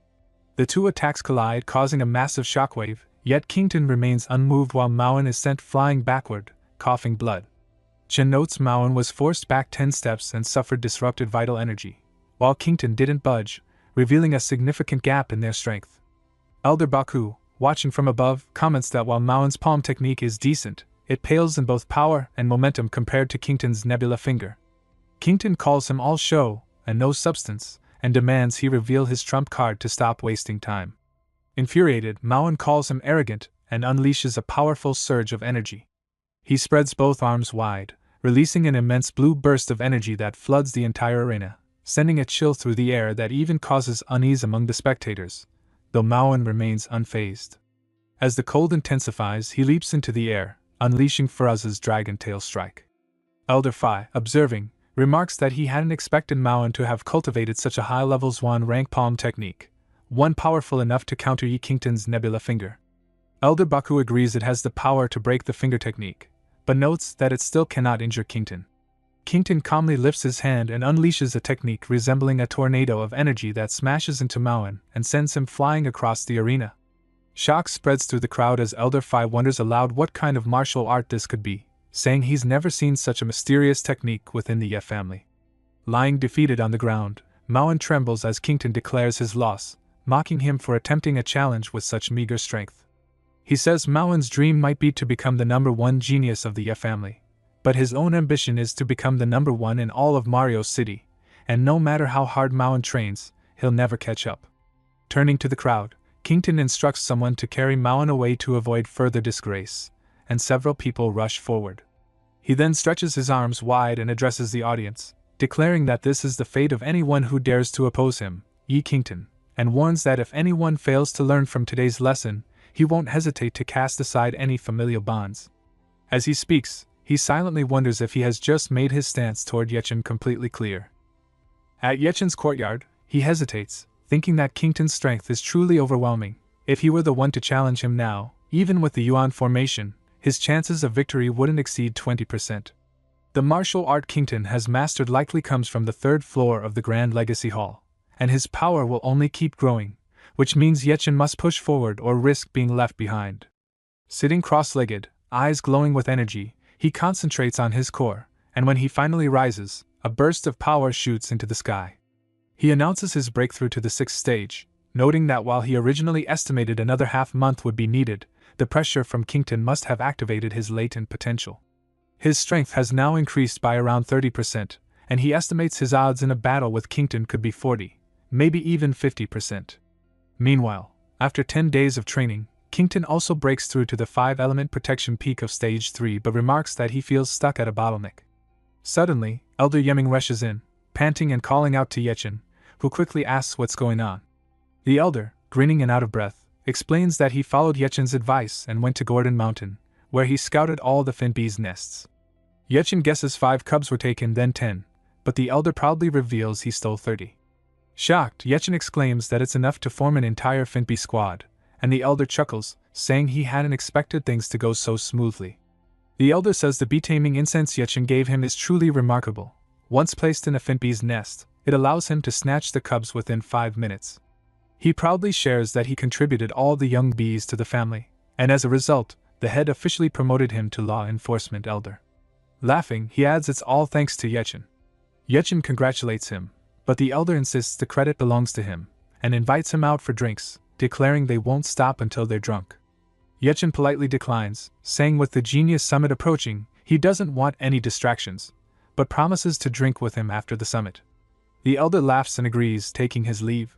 The 2 attacks collide, causing a massive shockwave, yet Qingtan remains unmoved while Maoan is sent flying backward, coughing blood. Chen notes Maoan was forced back 10 steps and suffered disrupted vital energy, while Qingtan didn't budge, revealing a significant gap in their strength. Elder Baku, watching from above, comments that while Maoan's palm technique is decent, it pales in both power and momentum compared to Qingtan's nebula finger. Qingtan calls him all show and no substance, and demands he reveal his trump card to stop wasting time. Infuriated, Maoan calls him arrogant and unleashes a powerful surge of energy. He spreads both arms wide, releasing an immense blue burst of energy that floods the entire arena, sending a chill through the air that even causes unease among the spectators, though Maoan remains unfazed. As the cold intensifies, he leaps into the air, unleashing Faraz's dragon tail strike. Elder Phi, observing, remarks that he hadn't expected Maoan to have cultivated such a high-level Zwan rank palm technique, one powerful enough to counter Yi Qingtan's nebula finger. Elder Baku agrees it has the power to break the finger technique, but notes that it still cannot injure Qingtan. Qingtan calmly lifts his hand and unleashes a technique resembling a tornado of energy that smashes into Maoan and sends him flying across the arena. Shock spreads through the crowd as Elder Phi wonders aloud what kind of martial art this could be, saying he's never seen such a mysterious technique within the Ye family. Lying defeated on the ground, Maoan trembles as Qingtan declares his loss, mocking him for attempting a challenge with such meager strength. He says Maoan's dream might be to become the number 1 genius of the Ye family, but his own ambition is to become the number 1 in all of Mario City, and no matter how hard Maoan trains, he'll never catch up. Turning to the crowd, Qingtan instructs someone to carry Maoan away to avoid further disgrace, and several people rush forward. He then stretches his arms wide and addresses the audience, declaring that this is the fate of anyone who dares to oppose him, Yi Qingtan, and warns that if anyone fails to learn from today's lesson, he won't hesitate to cast aside any familial bonds. As he speaks, he silently wonders if he has just made his stance toward Ye Chen completely clear. At Ye Chen's courtyard, he hesitates, thinking that Qingtan's strength is truly overwhelming. If he were the one to challenge him now, even with the Yuan formation, his chances of victory wouldn't exceed 20%. The martial art Kington has mastered likely comes from the third floor of the Grand Legacy Hall, and his power will only keep growing, which means Yechin must push forward or risk being left behind. Sitting cross-legged, eyes glowing with energy, he concentrates on his core, and when he finally rises, a burst of power shoots into the sky. He announces his breakthrough to the 6th stage, noting that while he originally estimated another half-month would be needed, the pressure from Kington must have activated his latent potential. His strength has now increased by around 30%, and he estimates his odds in a battle with Kington could be 40, maybe even 50%. Meanwhile, after 10 days of training, Kington also breaks through to the 5-element protection peak of Stage 3 but remarks that he feels stuck at a bottleneck. Suddenly, Elder Yeming rushes in, panting and calling out to Yechin, who quickly asks what's going on. The elder, grinning and out of breath, explains that he followed Yechin's advice and went to Gordon Mountain, where he scouted all the Finbees' nests. Yechin guesses 5 cubs were taken, then 10, but the elder proudly reveals he stole 30. Shocked, Yechin exclaims that it's enough to form an entire Finbee squad, and the elder chuckles, saying he hadn't expected things to go so smoothly. The elder says the bee-taming incense Yechin gave him is truly remarkable. Once placed in a Finbee's nest, it allows him to snatch the cubs within 5 minutes. He proudly shares that he contributed all the young bees to the family, and as a result, the head officially promoted him to law enforcement elder. Laughing, he adds it's all thanks to Yechin. Yechin congratulates him, but the elder insists the credit belongs to him, and invites him out for drinks, declaring they won't stop until they're drunk. Yechin politely declines, saying with the Genius Summit approaching, he doesn't want any distractions, but promises to drink with him after the summit. The elder laughs and agrees, taking his leave.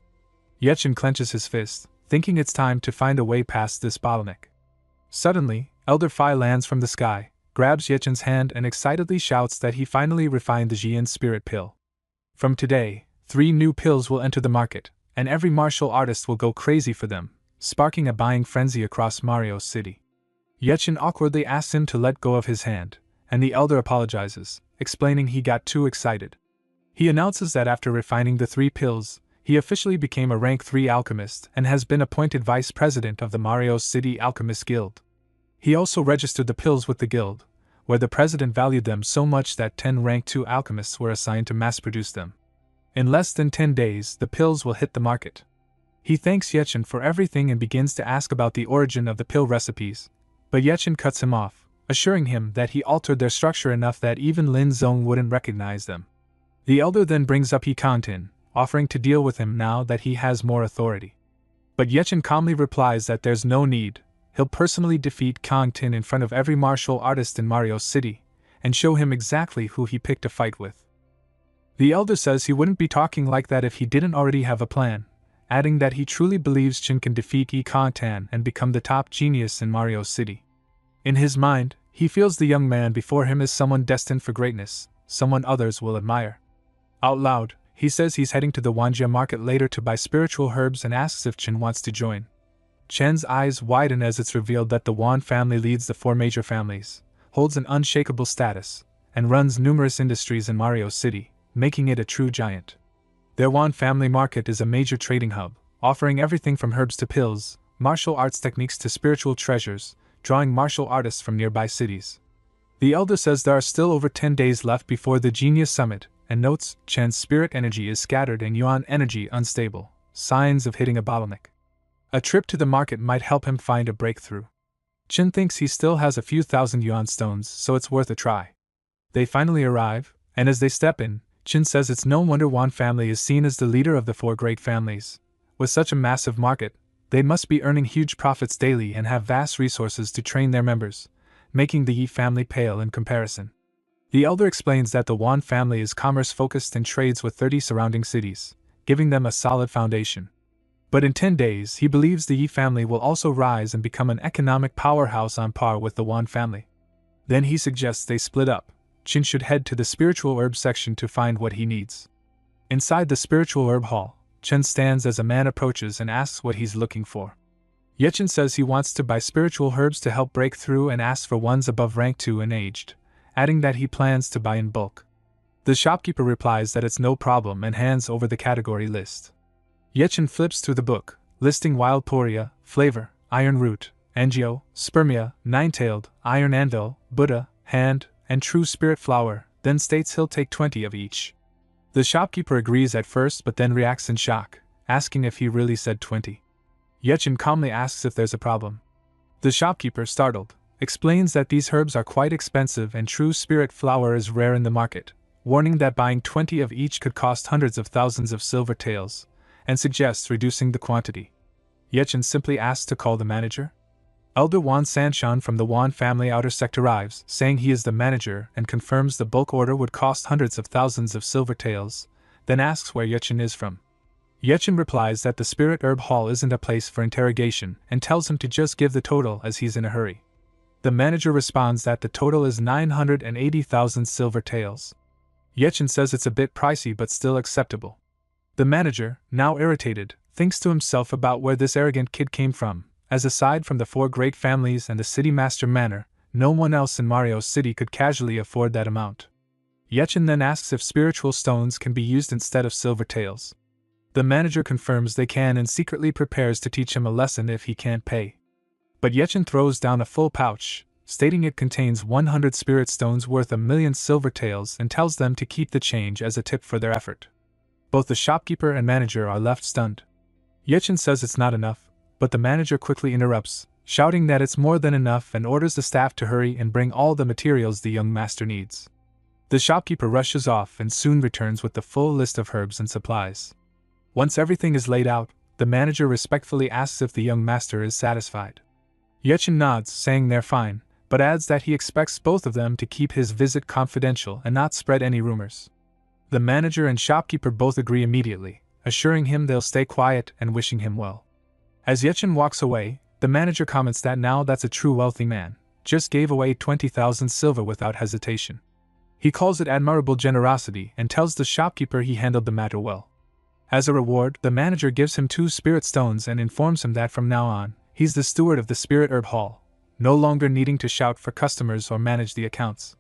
Yechin clenches his fist, thinking it's time to find a way past this bottleneck. Suddenly, Elder Phi lands from the sky, grabs Yechin's hand and excitedly shouts that he finally refined the Jian Spirit Pill. From today, 3 new pills will enter the market, and every martial artist will go crazy for them, sparking a buying frenzy across Mario City. Yechin awkwardly asks him to let go of his hand, and the elder apologizes, explaining he got too excited. He announces that after refining the 3 pills, he officially became a rank 3 alchemist and has been appointed vice president of the Mario City Alchemist Guild. He also registered the pills with the guild, where the president valued them so much that 10 rank 2 alchemists were assigned to mass-produce them. In less than 10 days, the pills will hit the market. He thanks Yechin for everything and begins to ask about the origin of the pill recipes, but Yechin cuts him off, assuring him that he altered their structure enough that even Lin Zong wouldn't recognize them. The elder then brings up He Kangtin, offering to deal with him now that he has more authority. But Yechin calmly replies that there's no need, he'll personally defeat Kangtin in front of every martial artist in Mario City, and show him exactly who he picked a fight with. The elder says he wouldn't be talking like that if he didn't already have a plan, adding that he truly believes Chin can defeat Yi Kangtan and become the top genius in Mario City. In his mind, he feels the young man before him is someone destined for greatness, someone others will admire. Out loud, he says he's heading to the Wanjia market later to buy spiritual herbs and asks if Chen wants to join. Chen's eyes widen as it's revealed that the Wan family leads the 4 major families, holds an unshakable status, and runs numerous industries in Mario City, making it a true giant. Their Wan family market is a major trading hub, offering everything from herbs to pills, martial arts techniques to spiritual treasures, drawing martial artists from nearby cities. The elder says there are still over 10 days left before the Genius Summit, and notes Chen's spirit energy is scattered and Yuan energy unstable, signs of hitting a bottleneck. A trip to the market might help him find a breakthrough. Chen thinks he still has a few thousand yuan stones, so it's worth a try. They finally arrive, and as they step in, Chen says it's no wonder Wan family is seen as the leader of the 4 great families. With such a massive market, they must be earning huge profits daily and have vast resources to train their members, making the Yi family pale in comparison. The elder explains that the Wan family is commerce-focused and trades with 30 surrounding cities, giving them a solid foundation. But in 10 days, he believes the Yi family will also rise and become an economic powerhouse on par with the Wan family. Then he suggests they split up. Chin should head to the spiritual herb section to find what he needs. Inside the spiritual herb hall, Chen stands as a man approaches and asks what he's looking for. Yechin says he wants to buy spiritual herbs to help break through and asks for ones above rank 2 and aged, adding that he plans to buy in bulk. The shopkeeper replies that it's no problem and hands over the category list. Yechin flips through the book, listing wild poria, flavor, iron root, angio, spermia, nine-tailed, iron anvil, Buddha, hand, and true spirit flower, then states he'll take 20 of each. The shopkeeper agrees at first but then reacts in shock, asking if he really said 20. Yechin calmly asks if there's a problem. The shopkeeper, startled, explains that these herbs are quite expensive and true spirit flower is rare in the market, warning that buying 20 of each could cost hundreds of thousands of silver taels, and suggests reducing the quantity. Yechin simply asks to call the manager. Elder Wan Sanshan from the Wan family outer sect arrives, saying he is the manager and confirms the bulk order would cost hundreds of thousands of silver taels, then asks where Yechin is from. Yechin replies that the Spirit Herb Hall isn't a place for interrogation and tells him to just give the total as he's in a hurry. The manager responds that the total is 980,000 silver taels. Yechin says it's a bit pricey but still acceptable. The manager, now irritated, thinks to himself about where this arrogant kid came from, as aside from the 4 great families and the city master manor, no one else in Mario's city could casually afford that amount. Yechin then asks if spiritual stones can be used instead of silver taels. The manager confirms they can and secretly prepares to teach him a lesson if he can't pay. But Yechin throws down a full pouch, stating it contains 100 spirit stones worth 1,000,000 silver taels and tells them to keep the change as a tip for their effort. Both the shopkeeper and manager are left stunned. Yechin says it's not enough, but the manager quickly interrupts, shouting that it's more than enough and orders the staff to hurry and bring all the materials the young master needs. The shopkeeper rushes off and soon returns with the full list of herbs and supplies. Once everything is laid out, the manager respectfully asks if the young master is satisfied. Yechin nods, saying they're fine, but adds that he expects both of them to keep his visit confidential and not spread any rumors. The manager and shopkeeper both agree immediately, assuring him they'll stay quiet and wishing him well. As Yechin walks away, the manager comments that now that's a true wealthy man, just gave away 20,000 silver without hesitation. He calls it admirable generosity and tells the shopkeeper he handled the matter well. As a reward, the manager gives him 2 spirit stones and informs him that from now on, he's the steward of the Spirit Herb Hall, no longer needing to shout for customers or manage the accounts.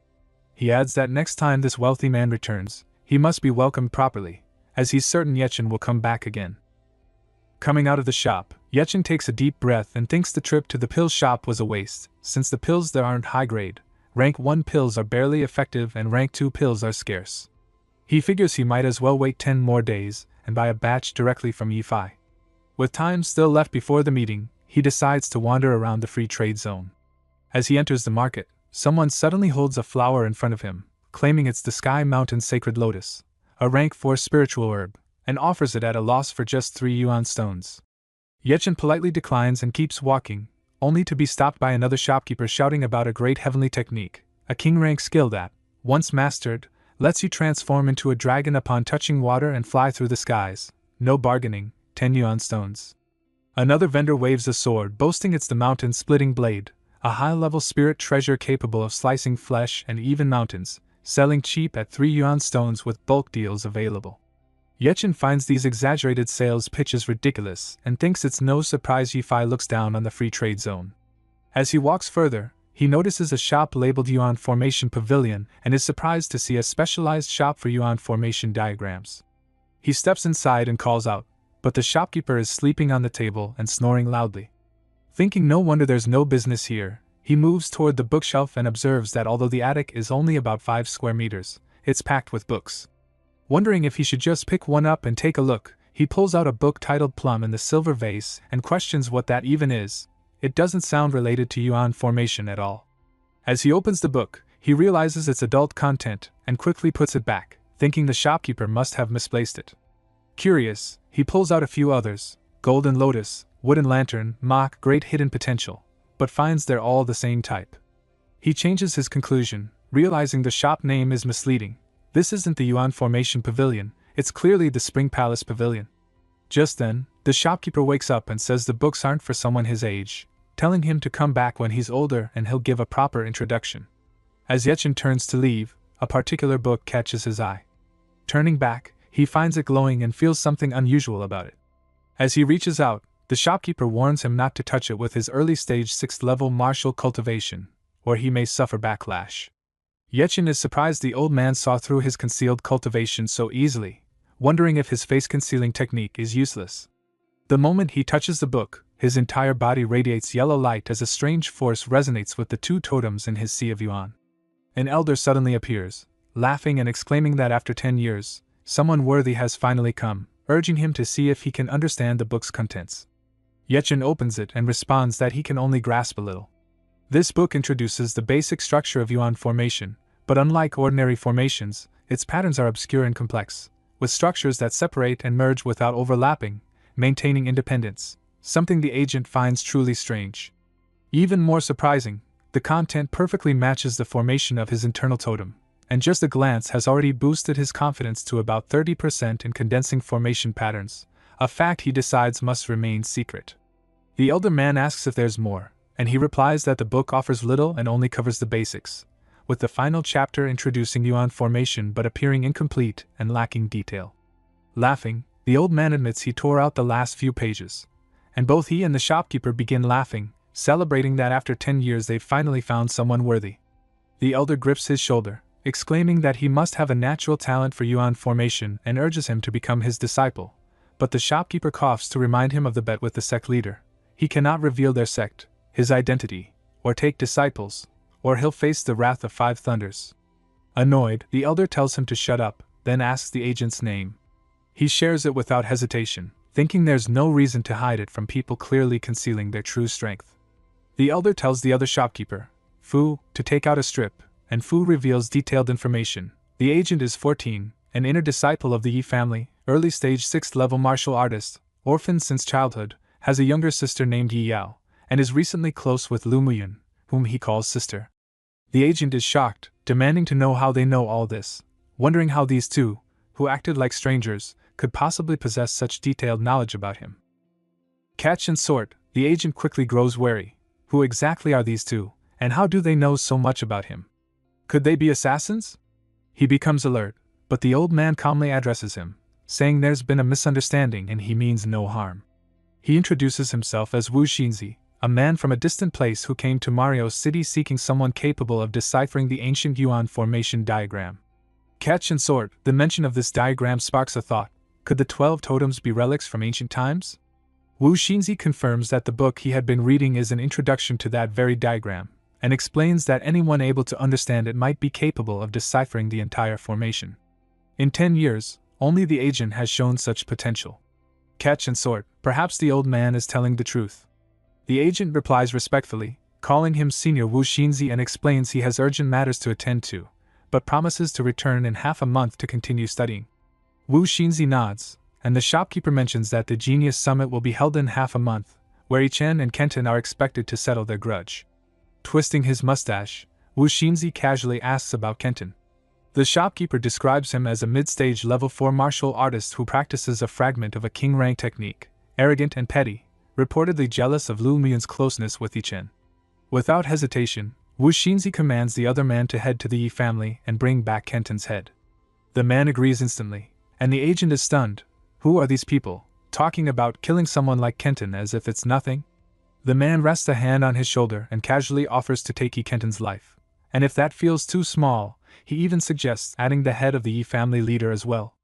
He adds that next time this wealthy man returns, he must be welcomed properly, as he's certain Yechin will come back again. Coming out of the shop, Yechin takes a deep breath and thinks the trip to the pill shop was a waste, since the pills there aren't high grade, rank 1 pills are barely effective and rank 2 pills are scarce. He figures he might as well wait 10 more days and buy a batch directly from Yi-Fi. With time still left before the meeting, he decides to wander around the free trade zone. As he enters the market, someone suddenly holds a flower in front of him, claiming it's the Sky Mountain Sacred Lotus, a rank 4 spiritual herb, and offers it at a loss for just 3 yuan stones. Yechin politely declines and keeps walking, only to be stopped by another shopkeeper shouting about a great heavenly technique, a king-rank skill that, once mastered, lets you transform into a dragon upon touching water and fly through the skies. No bargaining, 10 yuan stones. Another vendor waves a sword boasting it's the mountain-splitting blade, a high-level spirit treasure capable of slicing flesh and even mountains, selling cheap at 3 yuan stones with bulk deals available. Yechin finds these exaggerated sales pitches ridiculous and thinks it's no surprise Yi-Fi looks down on the free trade zone. As he walks further, he notices a shop labeled Yuan Formation Pavilion and is surprised to see a specialized shop for Yuan Formation diagrams. He steps inside and calls out, but the shopkeeper is sleeping on the table and snoring loudly. Thinking no wonder there's no business here, he moves toward the bookshelf and observes that although the attic is only about 5 square meters, it's packed with books. Wondering if he should just pick one up and take a look, he pulls out a book titled Plum in the Silver Vase and questions what that even is. It doesn't sound related to Yuan Formation at all. As he opens the book, he realizes it's adult content and quickly puts it back, thinking the shopkeeper must have misplaced it. Curious, he pulls out a few others: Golden Lotus, Wooden Lantern, Mock, Great Hidden Potential, but finds they're all the same type. He changes his conclusion, realizing the shop name is misleading. This isn't the Yuan Formation Pavilion, it's clearly the Spring Palace Pavilion. Just then, the shopkeeper wakes up and says the books aren't for someone his age, telling him to come back when he's older and he'll give a proper introduction. As Yechin turns to leave, a particular book catches his eye. Turning back, he finds it glowing and feels something unusual about it. As he reaches out, the shopkeeper warns him not to touch it with his early-stage 6th-level martial cultivation, or he may suffer backlash. Yechin is surprised the old man saw through his concealed cultivation so easily, wondering if his face-concealing technique is useless. The moment he touches the book, his entire body radiates yellow light as a strange force resonates with the 2 totems in his Sea of Yuan. An elder suddenly appears, laughing and exclaiming that after 10 years, someone worthy has finally come, urging him to see if he can understand the book's contents. Yechin opens it and responds that he can only grasp a little. This book introduces the basic structure of Yuan formation, but unlike ordinary formations, its patterns are obscure and complex, with structures that separate and merge without overlapping, maintaining independence, something the agent finds truly strange. Even more surprising, the content perfectly matches the formation of his internal totem, and just a glance has already boosted his confidence to about 30% in condensing formation patterns, a fact he decides must remain secret. The elder man asks if there's more, and he replies that the book offers little and only covers the basics, with the final chapter introducing Yuan formation but appearing incomplete and lacking detail. Laughing, the old man admits he tore out the last few pages, and both he and the shopkeeper begin laughing, celebrating that after 10 years they've finally found someone worthy. The elder grips his shoulder, exclaiming that he must have a natural talent for Yuan formation and urges him to become his disciple, but the shopkeeper coughs to remind him of the bet with the sect leader. He cannot reveal their sect, his identity, or take disciples, or he'll face the wrath of 5 thunders. Annoyed, the elder tells him to shut up, then asks the agent's name. He shares it without hesitation, thinking there's no reason to hide it from people clearly concealing their true strength. The elder tells the other shopkeeper, Fu, to take out a strip, and Fu reveals detailed information. The agent is 14, an inner disciple of the Yi family, early stage 6th level martial artist, orphaned since childhood, has a younger sister named Yi Yao, and is recently close with Lu Muyun, whom he calls sister. The agent is shocked, demanding to know how they know all this, wondering how these two, who acted like strangers, could possibly possess such detailed knowledge about him. Catch and sort, the agent quickly grows wary. Who exactly are these two, and how do they know so much about him? Could they be assassins? He becomes alert, but the old man calmly addresses him, saying there's been a misunderstanding and he means no harm. He introduces himself as Wu Xinzi, a man from a distant place who came to Mario City seeking someone capable of deciphering the ancient Yuan formation diagram. Catch and sort, the mention of this diagram sparks a thought. Could the 12 totems be relics from ancient times? Wu Xinzi confirms that the book he had been reading is an introduction to that very diagram, and explains that anyone able to understand it might be capable of deciphering the entire formation. In 10 years, only the agent has shown such potential. Catch and sort, perhaps the old man is telling the truth. The agent replies respectfully, calling him Senior Wu Xinzi, and explains he has urgent matters to attend to, but promises to return in half a month to continue studying. Wu Xinzi nods, and the shopkeeper mentions that the Genius Summit will be held in half a month, where Ichen and Kenton are expected to settle their grudge. Twisting his mustache, Wu Xinzi casually asks about Kenton. The shopkeeper describes him as a mid-stage level 4 martial artist who practices a fragment of a king-rank technique, arrogant and petty, reportedly jealous of Lu Muyun's closeness with Ichen. Without hesitation, Wu Xinzi commands the other man to head to the Yi family and bring back Kenton's head. The man agrees instantly, and the agent is stunned. Who are these people, talking about killing someone like Kenton as if it's nothing? The man rests a hand on his shoulder and casually offers to take Yi Kenton's life, and if that feels too small, he even suggests adding the head of the Yi family leader as well.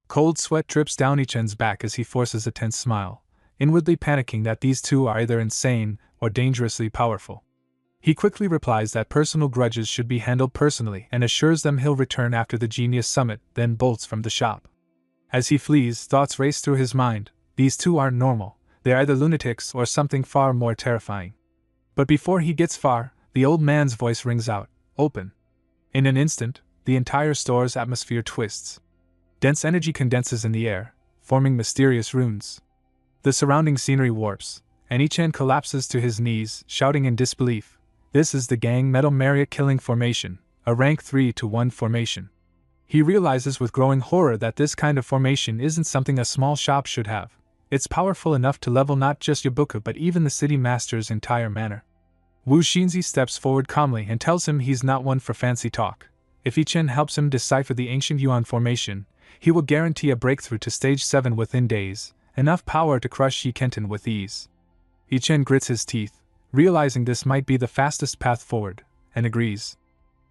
Cold sweat drips down Ichen's back as he forces a tense smile, inwardly panicking that these two are either insane or dangerously powerful. He quickly replies that personal grudges should be handled personally and assures them he'll return after the Genius Summit, then bolts from the shop. As he flees, thoughts race through his mind. These two aren't normal, they're either lunatics or something far more terrifying. But before he gets far, the old man's voice rings out, "Open." In an instant, the entire store's atmosphere twists. Dense energy condenses in the air, forming mysterious runes. The surrounding scenery warps, and Ichen collapses to his knees, shouting in disbelief. This is the Gang Metal Maria Killing Formation, a rank 3-1 formation. He realizes with growing horror that this kind of formation isn't something a small shop should have. It's powerful enough to level not just Yabuka but even the city master's entire manor. Wu Xinzi steps forward calmly and tells him he's not one for fancy talk. If Ichen helps him decipher the ancient Yuan formation, he will guarantee a breakthrough to stage 7 within days, enough power to crush Yi Kenton with ease. Ichen grits his teeth, realizing this might be the fastest path forward, and agrees.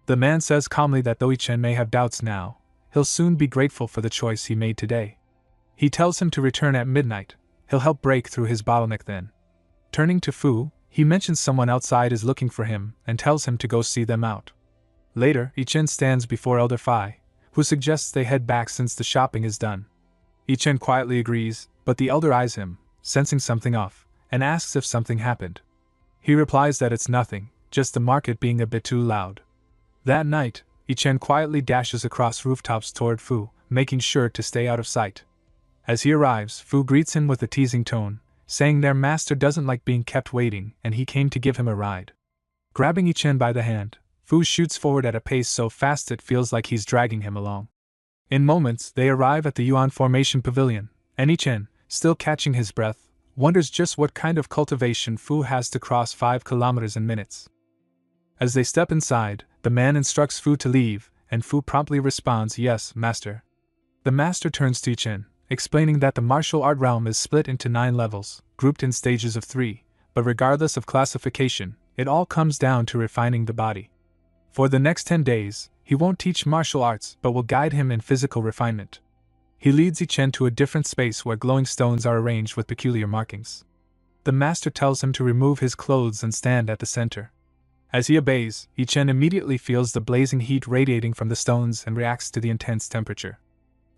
The man says calmly that though Ichen may have doubts now, he'll soon be grateful for the choice he made today. He tells him to return at midnight. He'll help break through his bottleneck then. Turning to Fu, he mentions someone outside is looking for him and tells him to go see them out. Later, Ichen stands before Elder Phi, who suggests they head back since the shopping is done. Ichen quietly agrees, but the elder eyes him, sensing something off, and asks if something happened. He replies that it's nothing, just the market being a bit too loud. That night, Ichen quietly dashes across rooftops toward Fu, making sure to stay out of sight. As he arrives, Fu greets him with a teasing tone, saying their master doesn't like being kept waiting and he came to give him a ride. Grabbing Ichen by the hand, Fu shoots forward at a pace so fast it feels like he's dragging him along. In moments, they arrive at the Yuan Formation Pavilion, and Ichen, still catching his breath, wonders just what kind of cultivation Fu has to cross 5 kilometers in minutes. As they step inside, the man instructs Fu to leave, and Fu promptly responds, "Yes, master." The master turns to Ichen, explaining that the martial art realm is split into 9 levels, grouped in stages of 3, but regardless of classification, it all comes down to refining the body. For the next 10 days, he won't teach martial arts but will guide him in physical refinement. He leads Ichen to a different space where glowing stones are arranged with peculiar markings. The master tells him to remove his clothes and stand at the center. As he obeys, Ichen immediately feels the blazing heat radiating from the stones and reacts to the intense temperature.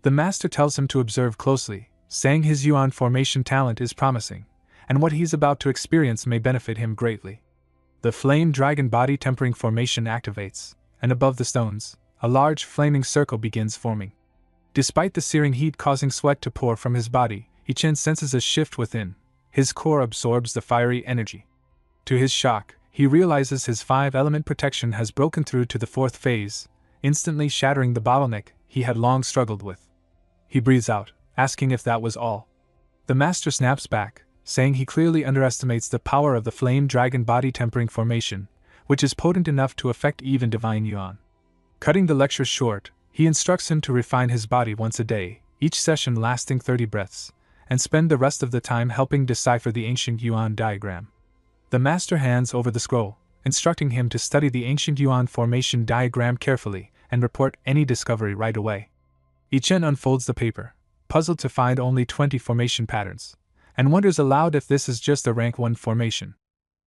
The master tells him to observe closely, saying his Yuan formation talent is promising, and what he's about to experience may benefit him greatly. The flame dragon body tempering formation activates, and above the stones, a large flaming circle begins forming. Despite the searing heat causing sweat to pour from his body, Ichen senses a shift within. His core absorbs the fiery energy. To his shock, he realizes his 5-element protection has broken through to the 4th phase, instantly shattering the bottleneck he had long struggled with. He breathes out, asking if that was all. The master snaps back, saying he clearly underestimates the power of the flame dragon body tempering formation, which is potent enough to affect even divine yuan. Cutting the lecture short, he instructs him to refine his body once a day, each session lasting 30 breaths, and spend the rest of the time helping decipher the ancient yuan diagram. The master hands over the scroll, instructing him to study the ancient yuan formation diagram carefully and report any discovery right away. Ichen unfolds the paper, puzzled to find only 20 formation patterns, and wonders aloud if this is just a rank 1 formation.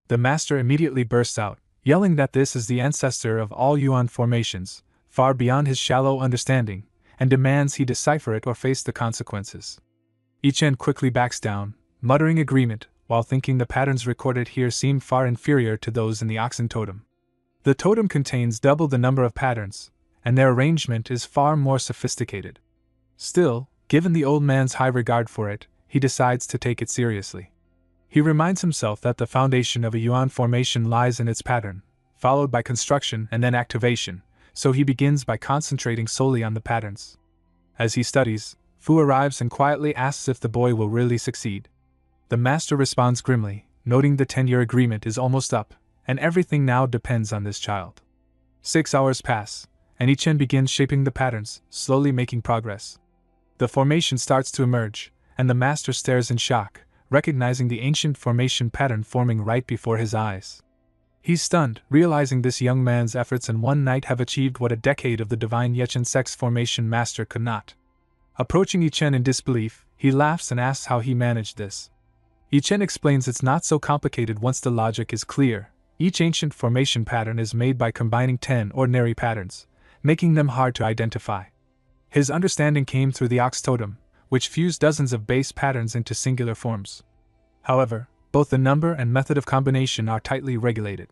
The master immediately bursts out, yelling that this is the ancestor of all yuan formations, far beyond his shallow understanding, and demands he decipher it or face the consequences. Ichen quickly backs down, muttering agreement, while thinking the patterns recorded here seem far inferior to those in the oxen totem. The totem contains double the number of patterns, and their arrangement is far more sophisticated. Still, given the old man's high regard for it, he decides to take it seriously. He reminds himself that the foundation of a yuan formation lies in its pattern, followed by construction and then activation, so he begins by concentrating solely on the patterns. As he studies, Fu arrives and quietly asks if the boy will really succeed. The master responds grimly, noting the 10-year agreement is almost up, and everything now depends on this child. 6 hours pass, and Ichen begins shaping the patterns, slowly making progress. The formation starts to emerge, and the master stares in shock, recognizing the ancient formation pattern forming right before his eyes. He's stunned, realizing this young man's efforts in one night have achieved what a decade of the divine Yechen sex formation master could not. Approaching Ichen in disbelief, he laughs and asks how he managed this. Ichen explains it's not so complicated once the logic is clear. Each ancient formation pattern is made by combining 10 ordinary patterns, making them hard to identify. His understanding came through the ox totem, which fused dozens of base patterns into singular forms. However, both the number and method of combination are tightly regulated.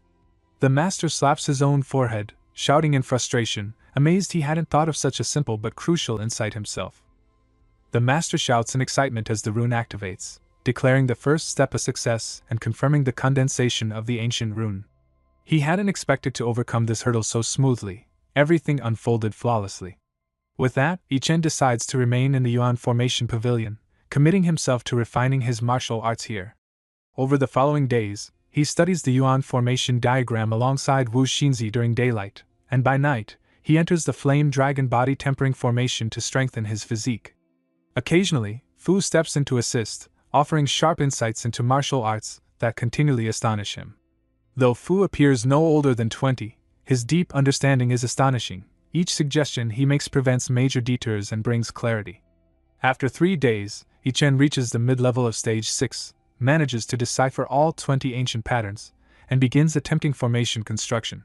The master slaps his own forehead, shouting in frustration, amazed he hadn't thought of such a simple but crucial insight himself. The master shouts in excitement as the rune activates, declaring the first step a success and confirming the condensation of the ancient rune. He hadn't expected to overcome this hurdle so smoothly. Everything unfolded flawlessly. With that, Ichen decides to remain in the Yuan Formation Pavilion, committing himself to refining his martial arts here. Over the following days, he studies the Yuan Formation diagram alongside Wu Xinzi during daylight, and by night, he enters the Flame Dragon Body Tempering Formation to strengthen his physique. Occasionally, Fu steps in to assist, offering sharp insights into martial arts that continually astonish him. Though Fu appears no older than 20, his deep understanding is astonishing. Each suggestion he makes prevents major detours and brings clarity. After 3 days, Ichen reaches the mid-level of Stage 6, manages to decipher all 20 ancient patterns, and begins attempting formation construction.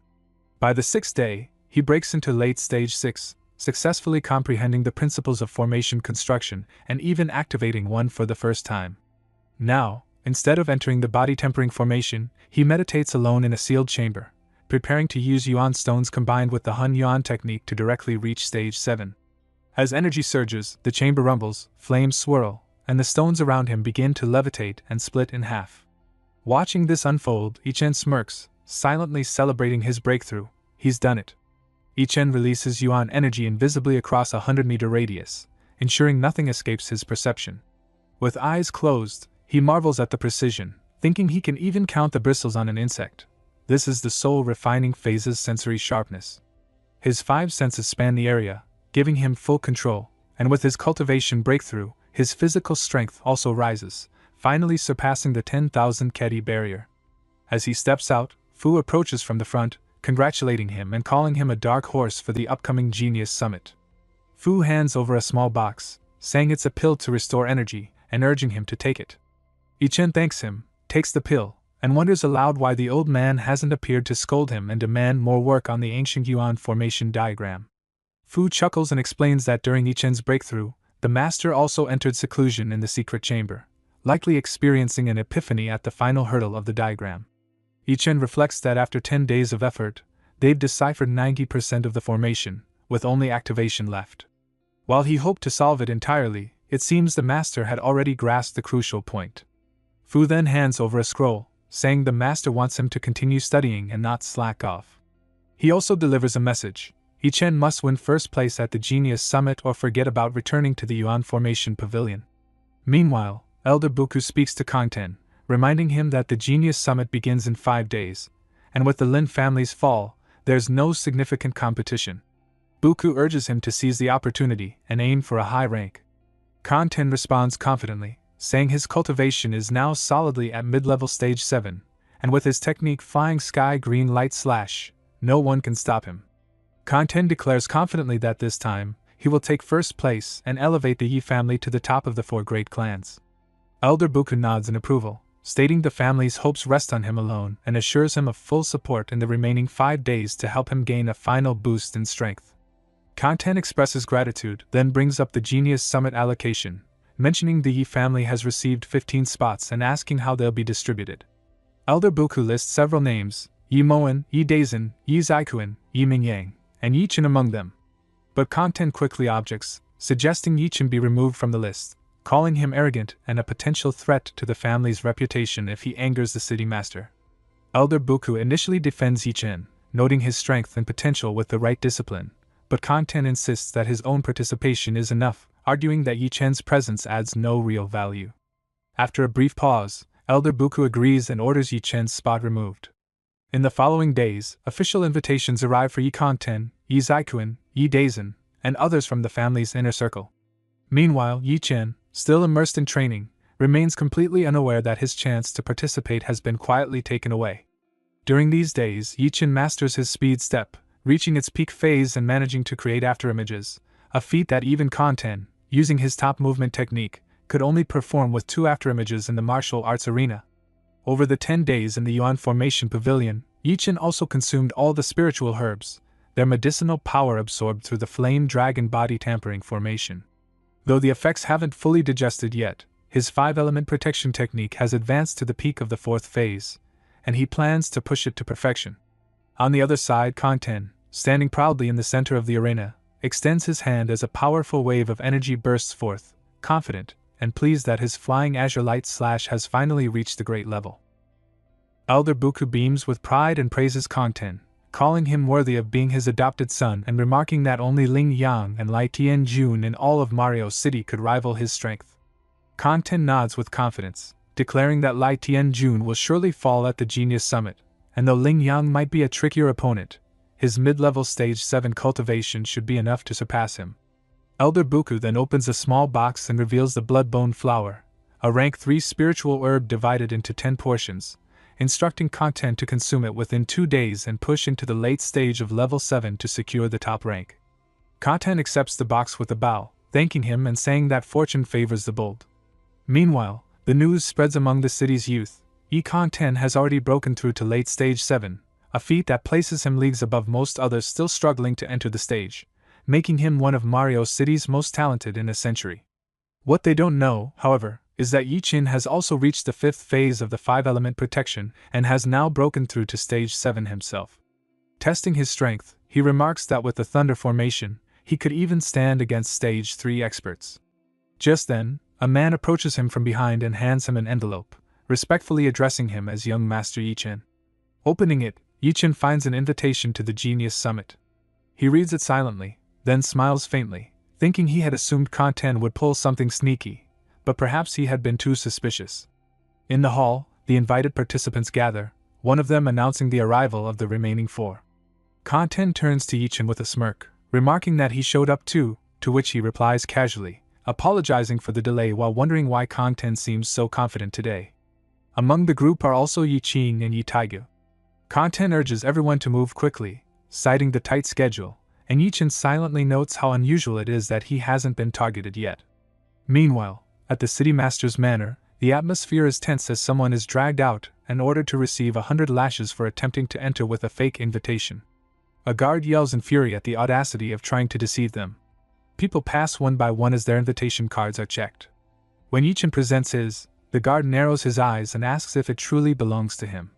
By the 6th day, he breaks into late stage 6, successfully comprehending the principles of formation construction and even activating one for the first time. Now, instead of entering the body tempering formation, he meditates alone in a sealed chamber, preparing to use Yuan stones combined with the Hun Yuan technique to directly reach stage 7. As energy surges, the chamber rumbles, flames swirl, and the stones around him begin to levitate and split in half. Watching this unfold, Yichen smirks, silently celebrating his breakthrough. He's done it. Yichen releases Yuan energy invisibly across a 100-meter radius, ensuring nothing escapes his perception. With eyes closed, he marvels at the precision, thinking he can even count the bristles on an insect. This is the soul refining phase's sensory sharpness. His 5 senses span the area, giving him full control, and with his cultivation breakthrough, his physical strength also rises, finally surpassing the 10,000 kedi barrier. As he steps out, Fu approaches from the front, congratulating him and calling him a dark horse for the upcoming Genius Summit. Fu hands over a small box, saying it's a pill to restore energy, and urging him to take it. Yichen thanks him, takes the pill, and wonders aloud why the old man hasn't appeared to scold him and demand more work on the ancient Yuan formation diagram. Fu chuckles and explains that during Yichen's breakthrough, the master also entered seclusion in the secret chamber, likely experiencing an epiphany at the final hurdle of the diagram. Yichen reflects that after 10 days of effort, they've deciphered 90% of the formation, with only activation left. While he hoped to solve it entirely, it seems the master had already grasped the crucial point. Fu then hands over a scroll, saying the master wants him to continue studying and not slack off. He also delivers a message. Yichen must win first place at the Genius Summit or forget about returning to the Yuan Formation Pavilion. Meanwhile, Elder Buku speaks to Kangten, reminding him that the Genius Summit begins in 5 days, and with the Lin family's fall, there's no significant competition. Buku urges him to seize the opportunity and aim for a high rank. Kangten responds confidently, saying his cultivation is now solidly at mid-level stage 7, and with his technique Flying Sky Green Light Slash, no one can stop him. Kangten declares confidently that this time, he will take first place and elevate the Yi family to the top of the 4 great clans. Elder Buku nods in approval, stating the family's hopes rest on him alone and assures him of full support in the remaining 5 days to help him gain a final boost in strength. Kangten expresses gratitude, then brings up the Genius Summit allocation, mentioning the Yi family has received 15 spots and asking how they'll be distributed. Elder Buku lists several names, Yi Moen, Yi Daisen, Yi Zaikuan, Yi Mingyang, and Yichen among them. But Kangten quickly objects, suggesting Yichen be removed from the list, calling him arrogant and a potential threat to the family's reputation if he angers the city master. Elder Buku initially defends Yichen, noting his strength and potential with the right discipline, but Kangten insists that his own participation is enough, arguing that Yichen's presence adds no real value. After a brief pause, Elder Buku agrees and orders Yichen's spot removed. In the following days, official invitations arrive for Yi Kangten, Yi Zaikuan, Yi Daisen, and others from the family's inner circle. Meanwhile, Yichen, still immersed in training, remains completely unaware that his chance to participate has been quietly taken away. During these days, Yichen masters his speed step, reaching its peak phase and managing to create afterimages, a feat that even Kangten, using his top movement technique, could only perform with 2 afterimages in the martial arts arena. Over the 10 days in the Yuan Formation Pavilion, Yichen also consumed all the spiritual herbs, their medicinal power absorbed through the flame dragon body tampering formation. Though the effects haven't fully digested yet, his 5-element protection technique has advanced to the peak of the 4th phase, and he plans to push it to perfection. On the other side, Kangten, standing proudly in the center of the arena, extends his hand as a powerful wave of energy bursts forth, confident and pleased that his flying azure light slash has finally reached the great level. Elder Buku beams with pride and praises Kangten, calling him worthy of being his adopted son and remarking that only Ling Yang and Lai Tianjun in all of Mario City could rival his strength. Kangten nods with confidence, declaring that Lai Tianjun will surely fall at the Genius Summit, and though Ling Yang might be a trickier opponent, his mid-level stage 7 cultivation should be enough to surpass him. Elder Buku then opens a small box and reveals the Bloodbone Flower, a rank 3 spiritual herb divided into 10 portions, instructing Kangten to consume it within 2 days and push into the late stage of level 7 to secure the top rank. Kangten accepts the box with a bow, thanking him and saying that fortune favors the bold. Meanwhile, the news spreads among the city's youth. Yi Kangten has already broken through to late stage 7, a feat that places him leagues above most others still struggling to enter the stage, making him one of Mario City's most talented in a century. What they don't know, however, is that Yi-Chin has also reached the 5th phase of the 5-element protection and has now broken through to stage 7 himself. Testing his strength, he remarks that with the Thunder formation, he could even stand against stage 3 experts. Just then, a man approaches him from behind and hands him an envelope, respectfully addressing him as young Master Yi-Chin. Opening it, Yi-Chin finds an invitation to the Genius Summit. He reads it silently, then smiles faintly, thinking he had assumed Kanten would pull something sneaky, but perhaps he had been too suspicious. In the hall, the invited participants gather, one of them announcing the arrival of the remaining 4. Kanten turns to Yi-Chin with a smirk, remarking that he showed up too, to which he replies casually, apologizing for the delay while wondering why Kanten seems so confident today. Among the group are also Yi-Chin and Yi-Taegu. Kanten urges everyone to move quickly, citing the tight schedule, and Yi-Chin silently notes how unusual it is that he hasn't been targeted yet. Meanwhile, at the City Master's manor, the atmosphere is tense as someone is dragged out and ordered to receive 100 lashes for attempting to enter with a fake invitation. A guard yells in fury at the audacity of trying to deceive them. People pass one by one as their invitation cards are checked. When Yi-Chin presents his, the guard narrows his eyes and asks if it truly belongs to him.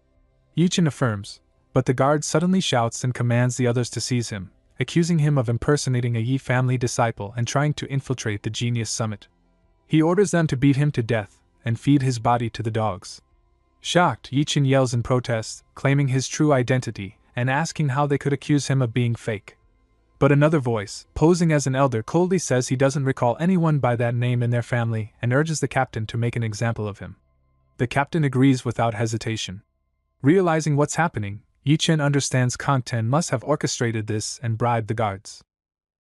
Yi-Chin affirms, but the guard suddenly shouts and commands the others to seize him, accusing him of impersonating a Yi family disciple and trying to infiltrate the Genius Summit. He orders them to beat him to death and feed his body to the dogs. Shocked, Yi-Chin yells in protest, claiming his true identity and asking how they could accuse him of being fake. But another voice, posing as an elder, coldly says he doesn't recall anyone by that name in their family and urges the captain to make an example of him. The captain agrees without hesitation. Realizing what's happening, Yi-Chin understands Kanten must have orchestrated this and bribed the guards.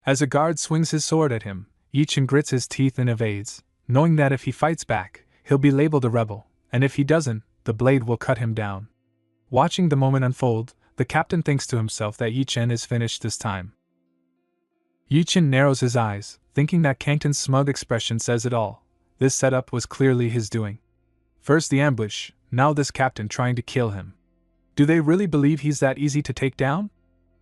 As a guard swings his sword at him, Yi-Chin grits his teeth and evades, knowing that if he fights back, he'll be labeled a rebel, and if he doesn't, the blade will cut him down. Watching the moment unfold, the captain thinks to himself that Yi-Chin is finished this time. Yi-Chin narrows his eyes, thinking that Kanten's smug expression says it all. This setup was clearly his doing. First the ambush, now this captain trying to kill him. Do they really believe he's that easy to take down?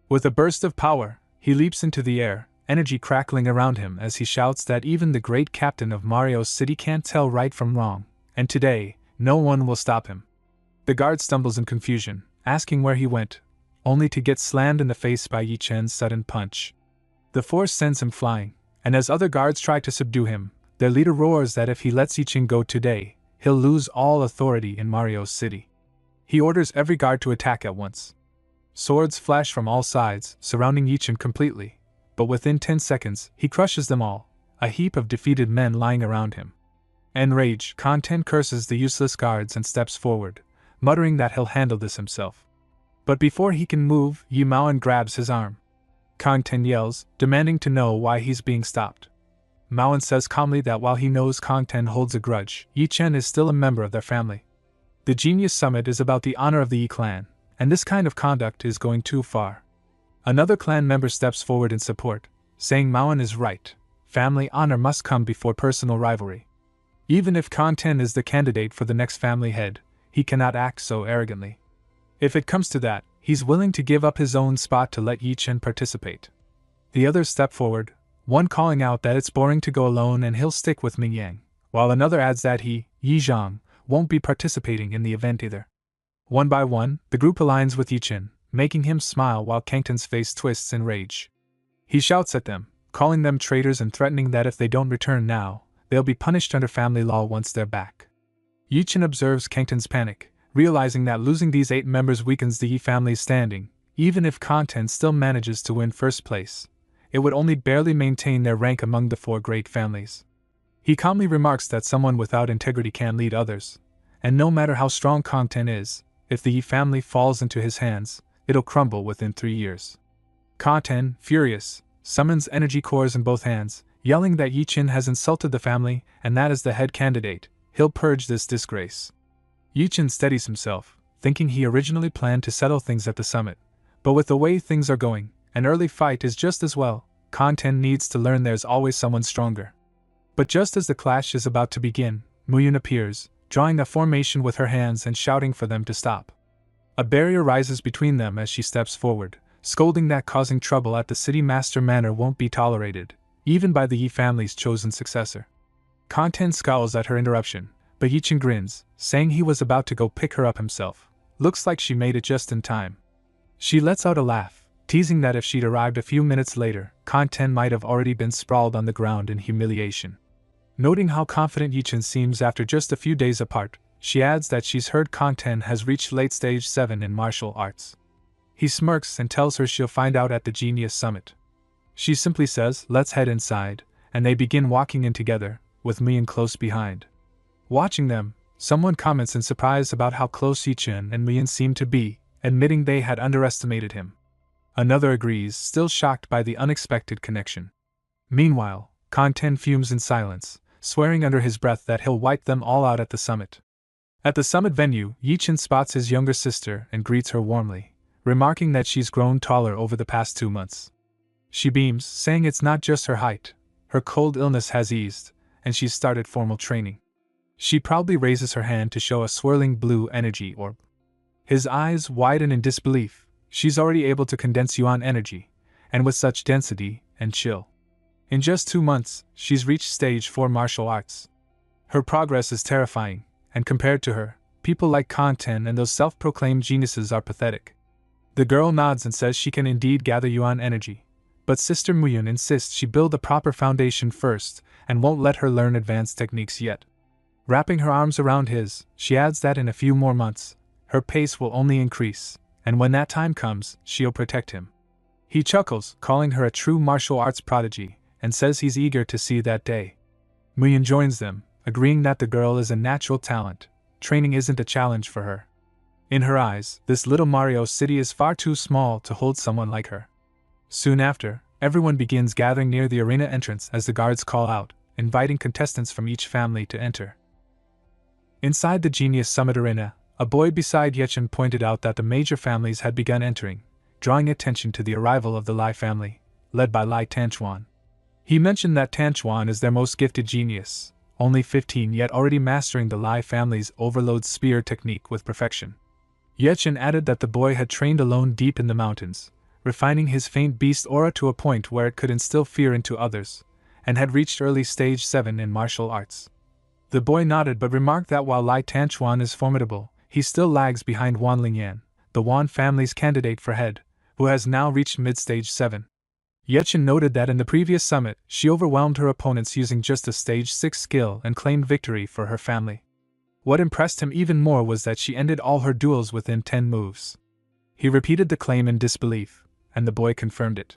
With a burst of power, he leaps into the air, energy crackling around him as he shouts that even the great captain of Mario's city can't tell right from wrong, and today, no one will stop him. The guard stumbles in confusion, asking where he went, only to get slammed in the face by Yi-Chin's sudden punch. The force sends him flying, and as other guards try to subdue him, their leader roars that if he lets Yi-Chin go today, he'll lose all authority in Mario's city. He orders every guard to attack at once. Swords flash from all sides, surrounding Yi-Chin completely, but within 10 seconds, he crushes them all, a heap of defeated men lying around him. Enraged, Kanten curses the useless guards and steps forward, muttering that he'll handle this himself. But before he can move, Yi Maoan grabs his arm. Kanten yells, demanding to know why he's being stopped. Maoan says calmly that while he knows Kanten holds a grudge, Yi-Chin is still a member of their family. The Genius Summit is about the honor of the Yi clan, and this kind of conduct is going too far. Another clan member steps forward in support, saying Maoan is right, family honor must come before personal rivalry. Even if Kanten is the candidate for the next family head, he cannot act so arrogantly. If it comes to that, he's willing to give up his own spot to let Yi-Chin participate. The others step forward, one calling out that it's boring to go alone and he'll stick with Ming Yang, while another adds that he, Yi Zhang, won't be participating in the event either. One by one, the group aligns with Yi-Chin, making him smile while Kanten's face twists in rage. He shouts at them, calling them traitors and threatening that if they don't return now, they'll be punished under family law once they're back. Yi-Chin observes Kanten's panic, realizing that losing these 8 members weakens the Yi family's standing. Even if Kanten still manages to win first place, it would only barely maintain their rank among the 4 great families. He calmly remarks that someone without integrity can lead others, and no matter how strong Kanten is, if the Yi family falls into his hands, it'll crumble within 3 years. Kanten, furious, summons energy cores in both hands, yelling that Yi-Chin has insulted the family and that as the head candidate, he'll purge this disgrace. Yi-Chin steadies himself, thinking he originally planned to settle things at the summit, but with the way things are going, an early fight is just as well. Kanten needs to learn there's always someone stronger. But just as the clash is about to begin, Muyun appears, drawing a formation with her hands and shouting for them to stop. A barrier rises between them as she steps forward, scolding that causing trouble at the city master manor won't be tolerated, even by the Yi family's chosen successor. Kanten scowls at her interruption, but Yichin grins, saying he was about to go pick her up himself. Looks like she made it just in time. She lets out a laugh, teasing that if she'd arrived a few minutes later, Kanten might have already been sprawled on the ground in humiliation. Noting how confident Yichin seems after just a few days apart, she adds that she's heard Kanten has reached late stage 7 in martial arts. He smirks and tells her she'll find out at the Genius Summit. She simply says, "Let's head inside," and they begin walking in together, with Mian close behind. Watching them, someone comments in surprise about how close Yichin and Mian seemed to be, admitting they had underestimated him. Another agrees, still shocked by the unexpected connection. Meanwhile, Kanten fumes in silence, swearing under his breath that he'll wipe them all out at the summit. At the summit venue, Yichin spots his younger sister and greets her warmly, remarking that she's grown taller over the past 2 months. She beams, saying it's not just her height, her cold illness has eased, and she's started formal training. She proudly raises her hand to show a swirling blue energy orb. His eyes widen in disbelief. She's already able to condense yuan energy, and with such density and chill. In just 2 months, she's reached stage 4 martial arts. Her progress is terrifying, and compared to her, people like Kanten and those self-proclaimed geniuses are pathetic. The girl nods and says she can indeed gather yuan energy, but Sister Muyun insists she build a proper foundation first and won't let her learn advanced techniques yet. Wrapping her arms around his, she adds that in a few more months, her pace will only increase, and when that time comes, she'll protect him. He chuckles, calling her a true martial arts prodigy, and says he's eager to see that day. Muyun joins them, agreeing that the girl is a natural talent. Training isn't a challenge for her. In her eyes, this little Mario city is far too small to hold someone like her. Soon after, everyone begins gathering near the arena entrance as the guards call out, inviting contestants from each family to enter. Inside the Genius Summit Arena, a boy beside Yichin pointed out that the major families had begun entering, drawing attention to the arrival of the Lai family, led by Lai Tanchuan. He mentioned that Tanchuan is their most gifted genius, only 15 yet already mastering the Lai family's overload spear technique with perfection. Yichin added that the boy had trained alone deep in the mountains, refining his faint beast aura to a point where it could instill fear into others, and had reached early stage 7 in martial arts. The boy nodded but remarked that while Lai Tanchuan is formidable, he still lags behind Wan Lingyan, the Wan family's candidate for head, who has now reached mid-stage 7. Yichin noted that in the previous summit, she overwhelmed her opponents using just a stage 6 skill and claimed victory for her family. What impressed him even more was that she ended all her duels within 10 moves. He repeated the claim in disbelief, and the boy confirmed it.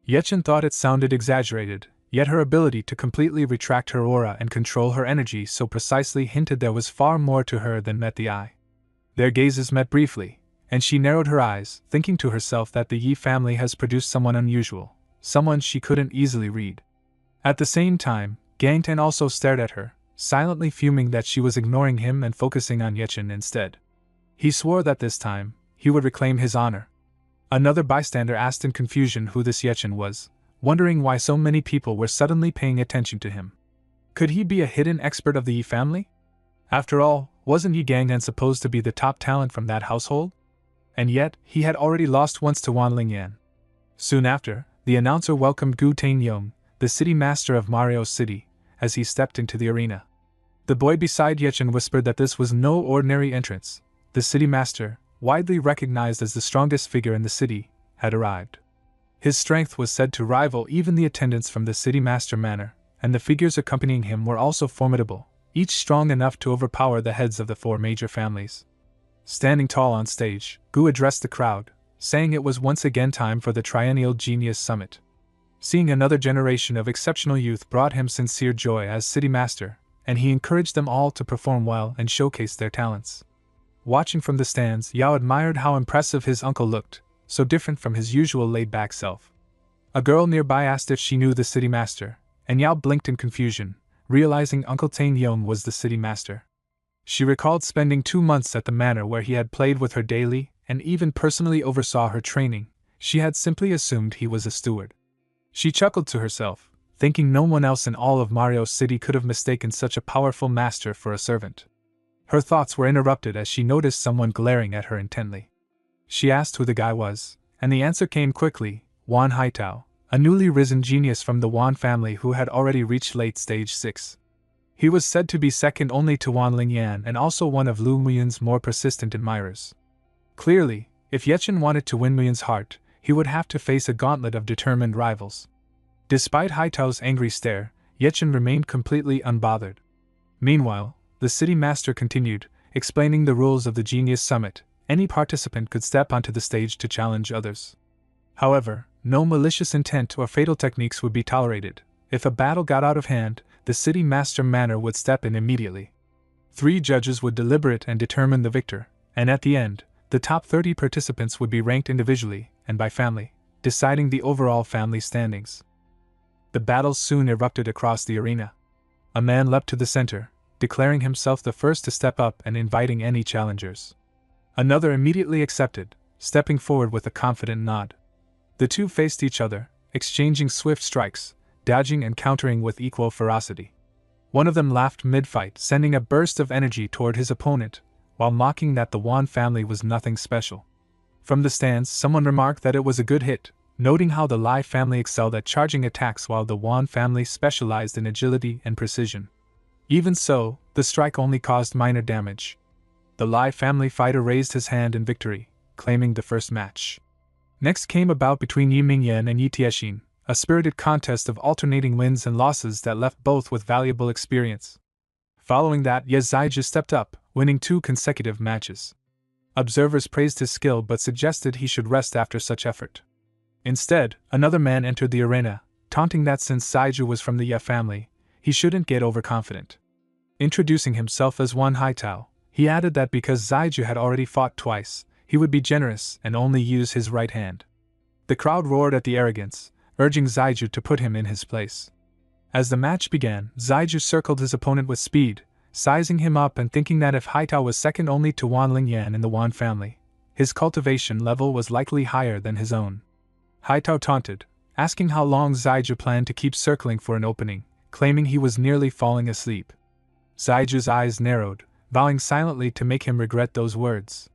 Yichin thought it sounded exaggerated, yet her ability to completely retract her aura and control her energy so precisely hinted there was far more to her than met the eye. Their gazes met briefly, and she narrowed her eyes, thinking to herself that the Yi family has produced someone unusual, someone she couldn't easily read. At the same time, Gangtan also stared at her, silently fuming that she was ignoring him and focusing on Yichin instead. He swore that this time, he would reclaim his honor. Another bystander asked in confusion who this Yichin was, wondering why so many people were suddenly paying attention to him. Could he be a hidden expert of the Yi family? After all, wasn't Yi Gangtan supposed to be the top talent from that household? And yet, he had already lost once to Wan Lingyan. Soon after, the announcer welcomed Gu Tangyong, the city master of Mario City, as he stepped into the arena. The boy beside Yichin whispered that this was no ordinary entrance. The city master, widely recognized as the strongest figure in the city, had arrived. His strength was said to rival even the attendants from the city master manor, and the figures accompanying him were also formidable, each strong enough to overpower the heads of the 4 major families. Standing tall on stage, Gu addressed the crowd, saying it was once again time for the Triennial Genius Summit. Seeing another generation of exceptional youth brought him sincere joy as city master, and he encouraged them all to perform well and showcase their talents. Watching from the stands, Yao admired how impressive his uncle looked, so different from his usual laid-back self. A girl nearby asked if she knew the city master, and Yao blinked in confusion, realizing Uncle Tangyong was the city master. She recalled spending 2 months at the manor where he had played with her daily, and even personally oversaw her training. She had simply assumed he was a steward. She chuckled to herself, thinking no one else in all of Mario City could have mistaken such a powerful master for a servant. Her thoughts were interrupted as she noticed someone glaring at her intently. She asked who the guy was, and the answer came quickly: Wan Haitao, a newly risen genius from the Wan family who had already reached late stage 6. He was said to be second only to Wan Lingyan and also one of Lu Muyun's more persistent admirers. Clearly, if Yechen wanted to win Muyun's heart, he would have to face a gauntlet of determined rivals. Despite Haitao's angry stare, Yechen remained completely unbothered. Meanwhile, the city master continued, explaining the rules of the Genius Summit. Any participant could step onto the stage to challenge others. However, no malicious intent or fatal techniques would be tolerated. If a battle got out of hand, the city master Manor would step in immediately. 3 judges would deliberate and determine the victor, and at the end, the top 30 participants would be ranked individually and by family, deciding the overall family standings. The battle soon erupted across the arena. A man leapt to the center, declaring himself the first to step up and inviting any challengers. Another immediately accepted, stepping forward with a confident nod. The two faced each other, exchanging swift strikes, dodging and countering with equal ferocity. One of them laughed mid-fight, sending a burst of energy toward his opponent, while mocking that the Wan family was nothing special. From the stands, someone remarked that it was a good hit, noting how the Lai family excelled at charging attacks while the Wan family specialized in agility and precision. Even so, the strike only caused minor damage. The Lai family fighter raised his hand in victory, claiming the first match. Next came a bout between Yi Mingyan and Yi Tiexin, a spirited contest of alternating wins and losses that left both with valuable experience. Following that, Ye Zaiju stepped up, winning 2 consecutive matches. Observers praised his skill but suggested he should rest after such effort. Instead, another man entered the arena, taunting that since Zaiju was from the Ye family, he shouldn't get overconfident. Introducing himself as Wan Haitao, he added that because Zaiju had already fought twice, he would be generous and only use his right hand. The crowd roared at the arrogance, urging Zaiju to put him in his place. As the match began, Zaiju circled his opponent with speed, sizing him up and thinking that if Haitao was second only to Wan Lingyan in the Wan family, his cultivation level was likely higher than his own. Haitao taunted, asking how long Zaiju planned to keep circling for an opening, claiming he was nearly falling asleep. Zaiju's eyes narrowed, vowing silently to make him regret those words.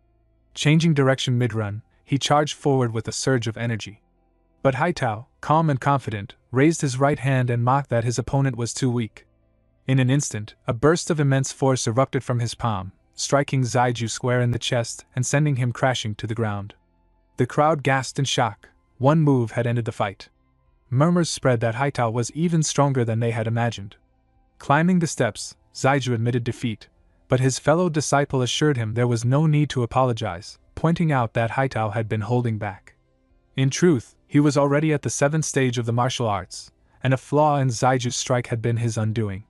Changing direction mid-run, he charged forward with a surge of energy. But Haitao, calm and confident, raised his right hand and mocked that his opponent was too weak. In an instant, a burst of immense force erupted from his palm, striking Zaiju square in the chest and sending him crashing to the ground. The crowd gasped in shock. One move had ended the fight. Murmurs spread that Haitao was even stronger than they had imagined. Climbing the steps, Zaiju admitted defeat, but his fellow disciple assured him there was no need to apologize, pointing out that Haitao had been holding back. In truth, he was already at the 7th stage of the martial arts, and a flaw in Zaiju's strike had been his undoing.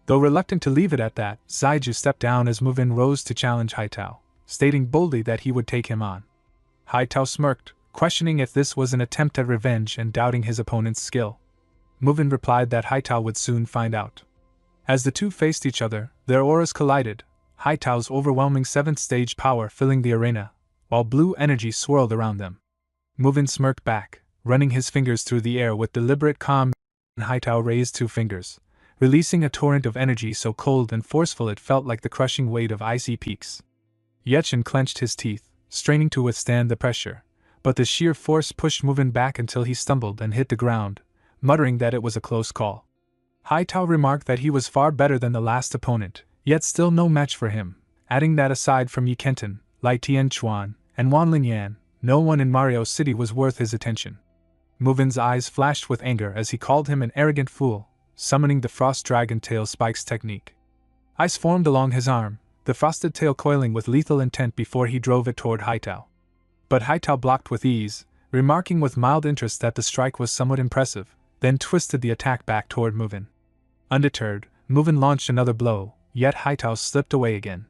Though reluctant to leave it at that, Zaiju stepped down as Muvin rose to challenge Haitao, stating boldly that he would take him on. Haitao smirked, questioning if this was an attempt at revenge and doubting his opponent's skill. Muvin replied that Haitao would soon find out. As the two faced each other, their auras collided, Haitao's overwhelming 7th stage power filling the arena, while blue energy swirled around them. Muvin smirked back, running his fingers through the air with deliberate calm. Haitao raised 2 fingers, releasing a torrent of energy so cold and forceful it felt like the crushing weight of icy peaks. Yechen clenched his teeth, straining to withstand the pressure, but the sheer force pushed Muvin back until he stumbled and hit the ground, muttering that it was a close call. Haitao remarked that he was far better than the last opponent, yet still no match for him, adding that aside from Yi Kenton, Lai Tianchuan, and Wan Lingyan, no one in Mario City was worth his attention. Muvin's eyes flashed with anger as he called him an arrogant fool, summoning the Frost Dragon Tail Spikes technique. Ice formed along his arm, the frosted tail coiling with lethal intent before he drove it toward Haitao. But Haitao blocked with ease, remarking with mild interest that the strike was somewhat impressive, then twisted the attack back toward Muvin. Undeterred, Muvin launched another blow, yet Haitao slipped away again.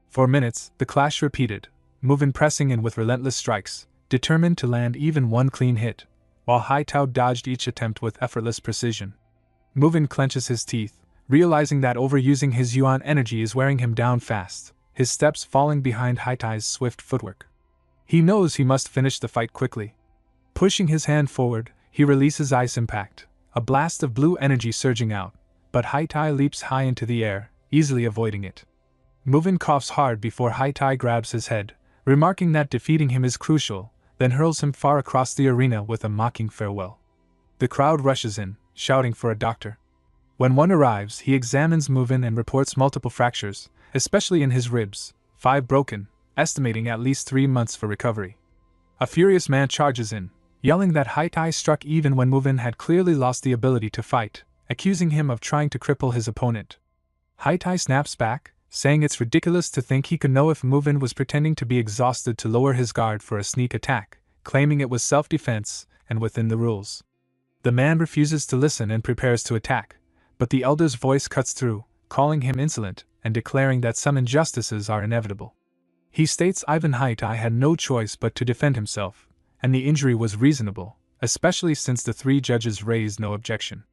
For minutes, the clash repeated, Muvin pressing in with relentless strikes, determined to land even one clean hit, while Haitao dodged each attempt with effortless precision. Muvin clenches his teeth, realizing that overusing his yuan energy is wearing him down fast, his steps falling behind Haitao's swift footwork. He knows he must finish the fight quickly. Pushing his hand forward, he releases Ice Impact, a blast of blue energy surging out, but Haitao leaps high into the air, easily avoiding it. Muvin coughs hard before Haitao grabs his head, remarking that defeating him is crucial, then hurls him far across the arena with a mocking farewell. The crowd rushes in, shouting for a doctor. When one arrives, he examines Muvin and reports multiple fractures, especially in his ribs, 5 broken, estimating at least 3 months for recovery. A furious man charges in, yelling that Haitai struck even when Muvin had clearly lost the ability to fight, accusing him of trying to cripple his opponent. Haitai snaps back, saying it's ridiculous to think he could know if Muvin was pretending to be exhausted to lower his guard for a sneak attack, claiming it was self-defense and within the rules. The man refuses to listen and prepares to attack, but the elder's voice cuts through, calling him insolent and declaring that some injustices are inevitable. He states Ivan Haitai had no choice but to defend himself, and the injury was reasonable, especially since the 3 judges raised no objection.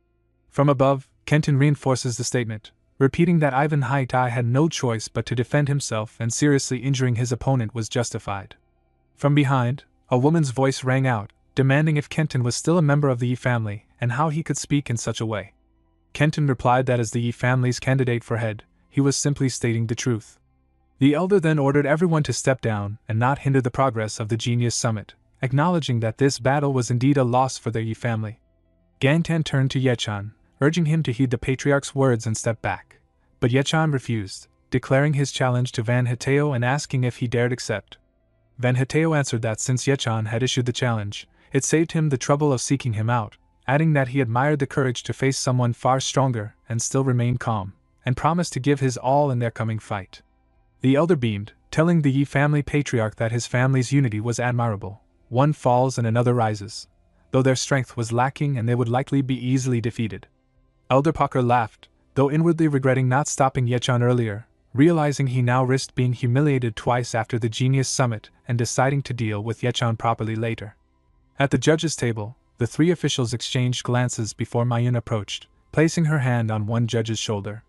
From above, Kenton reinforces the statement, repeating that Ivan Haitai had no choice but to defend himself and seriously injuring his opponent was justified. From behind, a woman's voice rang out, demanding if Kenton was still a member of the Yi family and how he could speak in such a way. Kenton replied that as the Yi family's candidate for head, he was simply stating the truth. The elder then ordered everyone to step down and not hinder the progress of the Genius Summit, acknowledging that this battle was indeed a loss for their Yi family. Gangtan turned to Yechan, urging him to heed the patriarch's words and step back, but Yechan refused, declaring his challenge to Van Hateo and asking if he dared accept. Van Hateo answered that since Yechan had issued the challenge, it saved him the trouble of seeking him out, adding that he admired the courage to face someone far stronger and still remain calm, and promised to give his all in their coming fight. The elder beamed, telling the Yi family patriarch that his family's unity was admirable. One falls and another rises, though their strength was lacking and they would likely be easily defeated. Elder Parker laughed, though inwardly regretting not stopping Yechan earlier, realizing he now risked being humiliated twice after the Genius Summit and deciding to deal with Yechan properly later. At the judges' table, the 3 officials exchanged glances before Mayun approached, placing her hand on one judge's shoulder.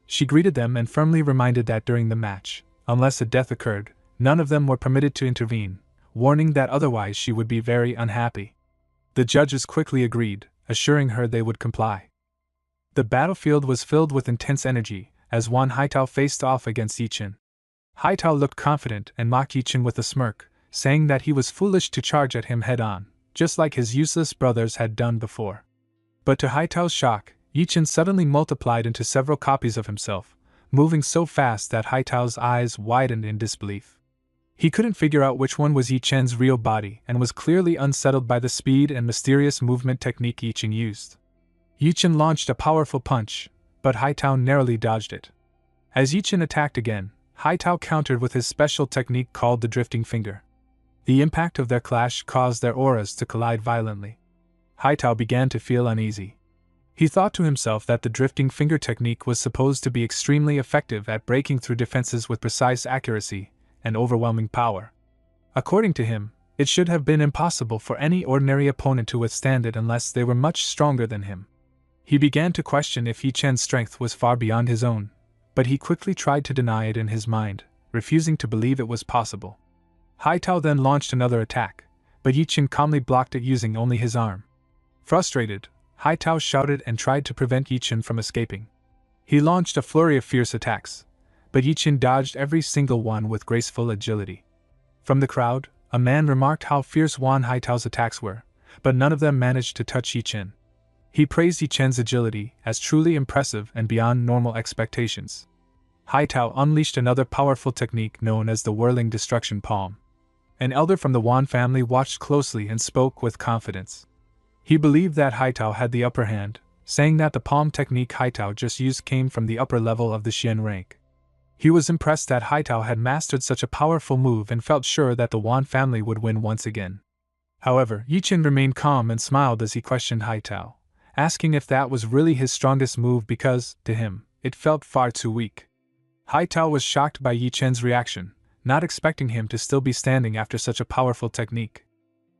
She greeted them and firmly reminded that during the match, unless a death occurred, none of them were permitted to intervene, warning that otherwise she would be very unhappy. The judges quickly agreed, assuring her they would comply. The battlefield was filled with intense energy, as Wan Haitao faced off against Yichin. Haitao looked confident and mocked Yichin with a smirk, saying that he was foolish to charge at him head-on, just like his useless brothers had done before. But to Haitao's shock, Yichin suddenly multiplied into several copies of himself, moving so fast that Haitao's eyes widened in disbelief. He couldn't figure out which one was Yichen's real body and was clearly unsettled by the speed and mysterious movement technique Yichin used. Yichin launched a powerful punch, but Haitao narrowly dodged it. As Yichin attacked again, Haitao countered with his special technique called the drifting finger. The impact of their clash caused their auras to collide violently. Haitao began to feel uneasy. He thought to himself that the drifting finger technique was supposed to be extremely effective at breaking through defenses with precise accuracy and overwhelming power. According to him, it should have been impossible for any ordinary opponent to withstand it unless they were much stronger than him. He began to question if Yichen's strength was far beyond his own, but he quickly tried to deny it in his mind, refusing to believe it was possible. Haitao then launched another attack, but Yichen calmly blocked it using only his arm. Frustrated, Haitao shouted and tried to prevent Yichen from escaping. He launched a flurry of fierce attacks, but Yichen dodged every single one with graceful agility. From the crowd, a man remarked how fierce Wan Haitao's attacks were, but none of them managed to touch Yichen. He praised Yichen's agility as truly impressive and beyond normal expectations. Haitao unleashed another powerful technique known as the Whirling Destruction Palm. An elder from the Wan family watched closely and spoke with confidence. He believed that Haitao had the upper hand, saying that the palm technique Haitao just used came from the upper level of the Xian rank. He was impressed that Haitao had mastered such a powerful move and felt sure that the Wan family would win once again. However, Yichin remained calm and smiled as he questioned Haitao, asking if that was really his strongest move because, to him, it felt far too weak. Haitao was shocked by Yichen's reaction, not expecting him to still be standing after such a powerful technique.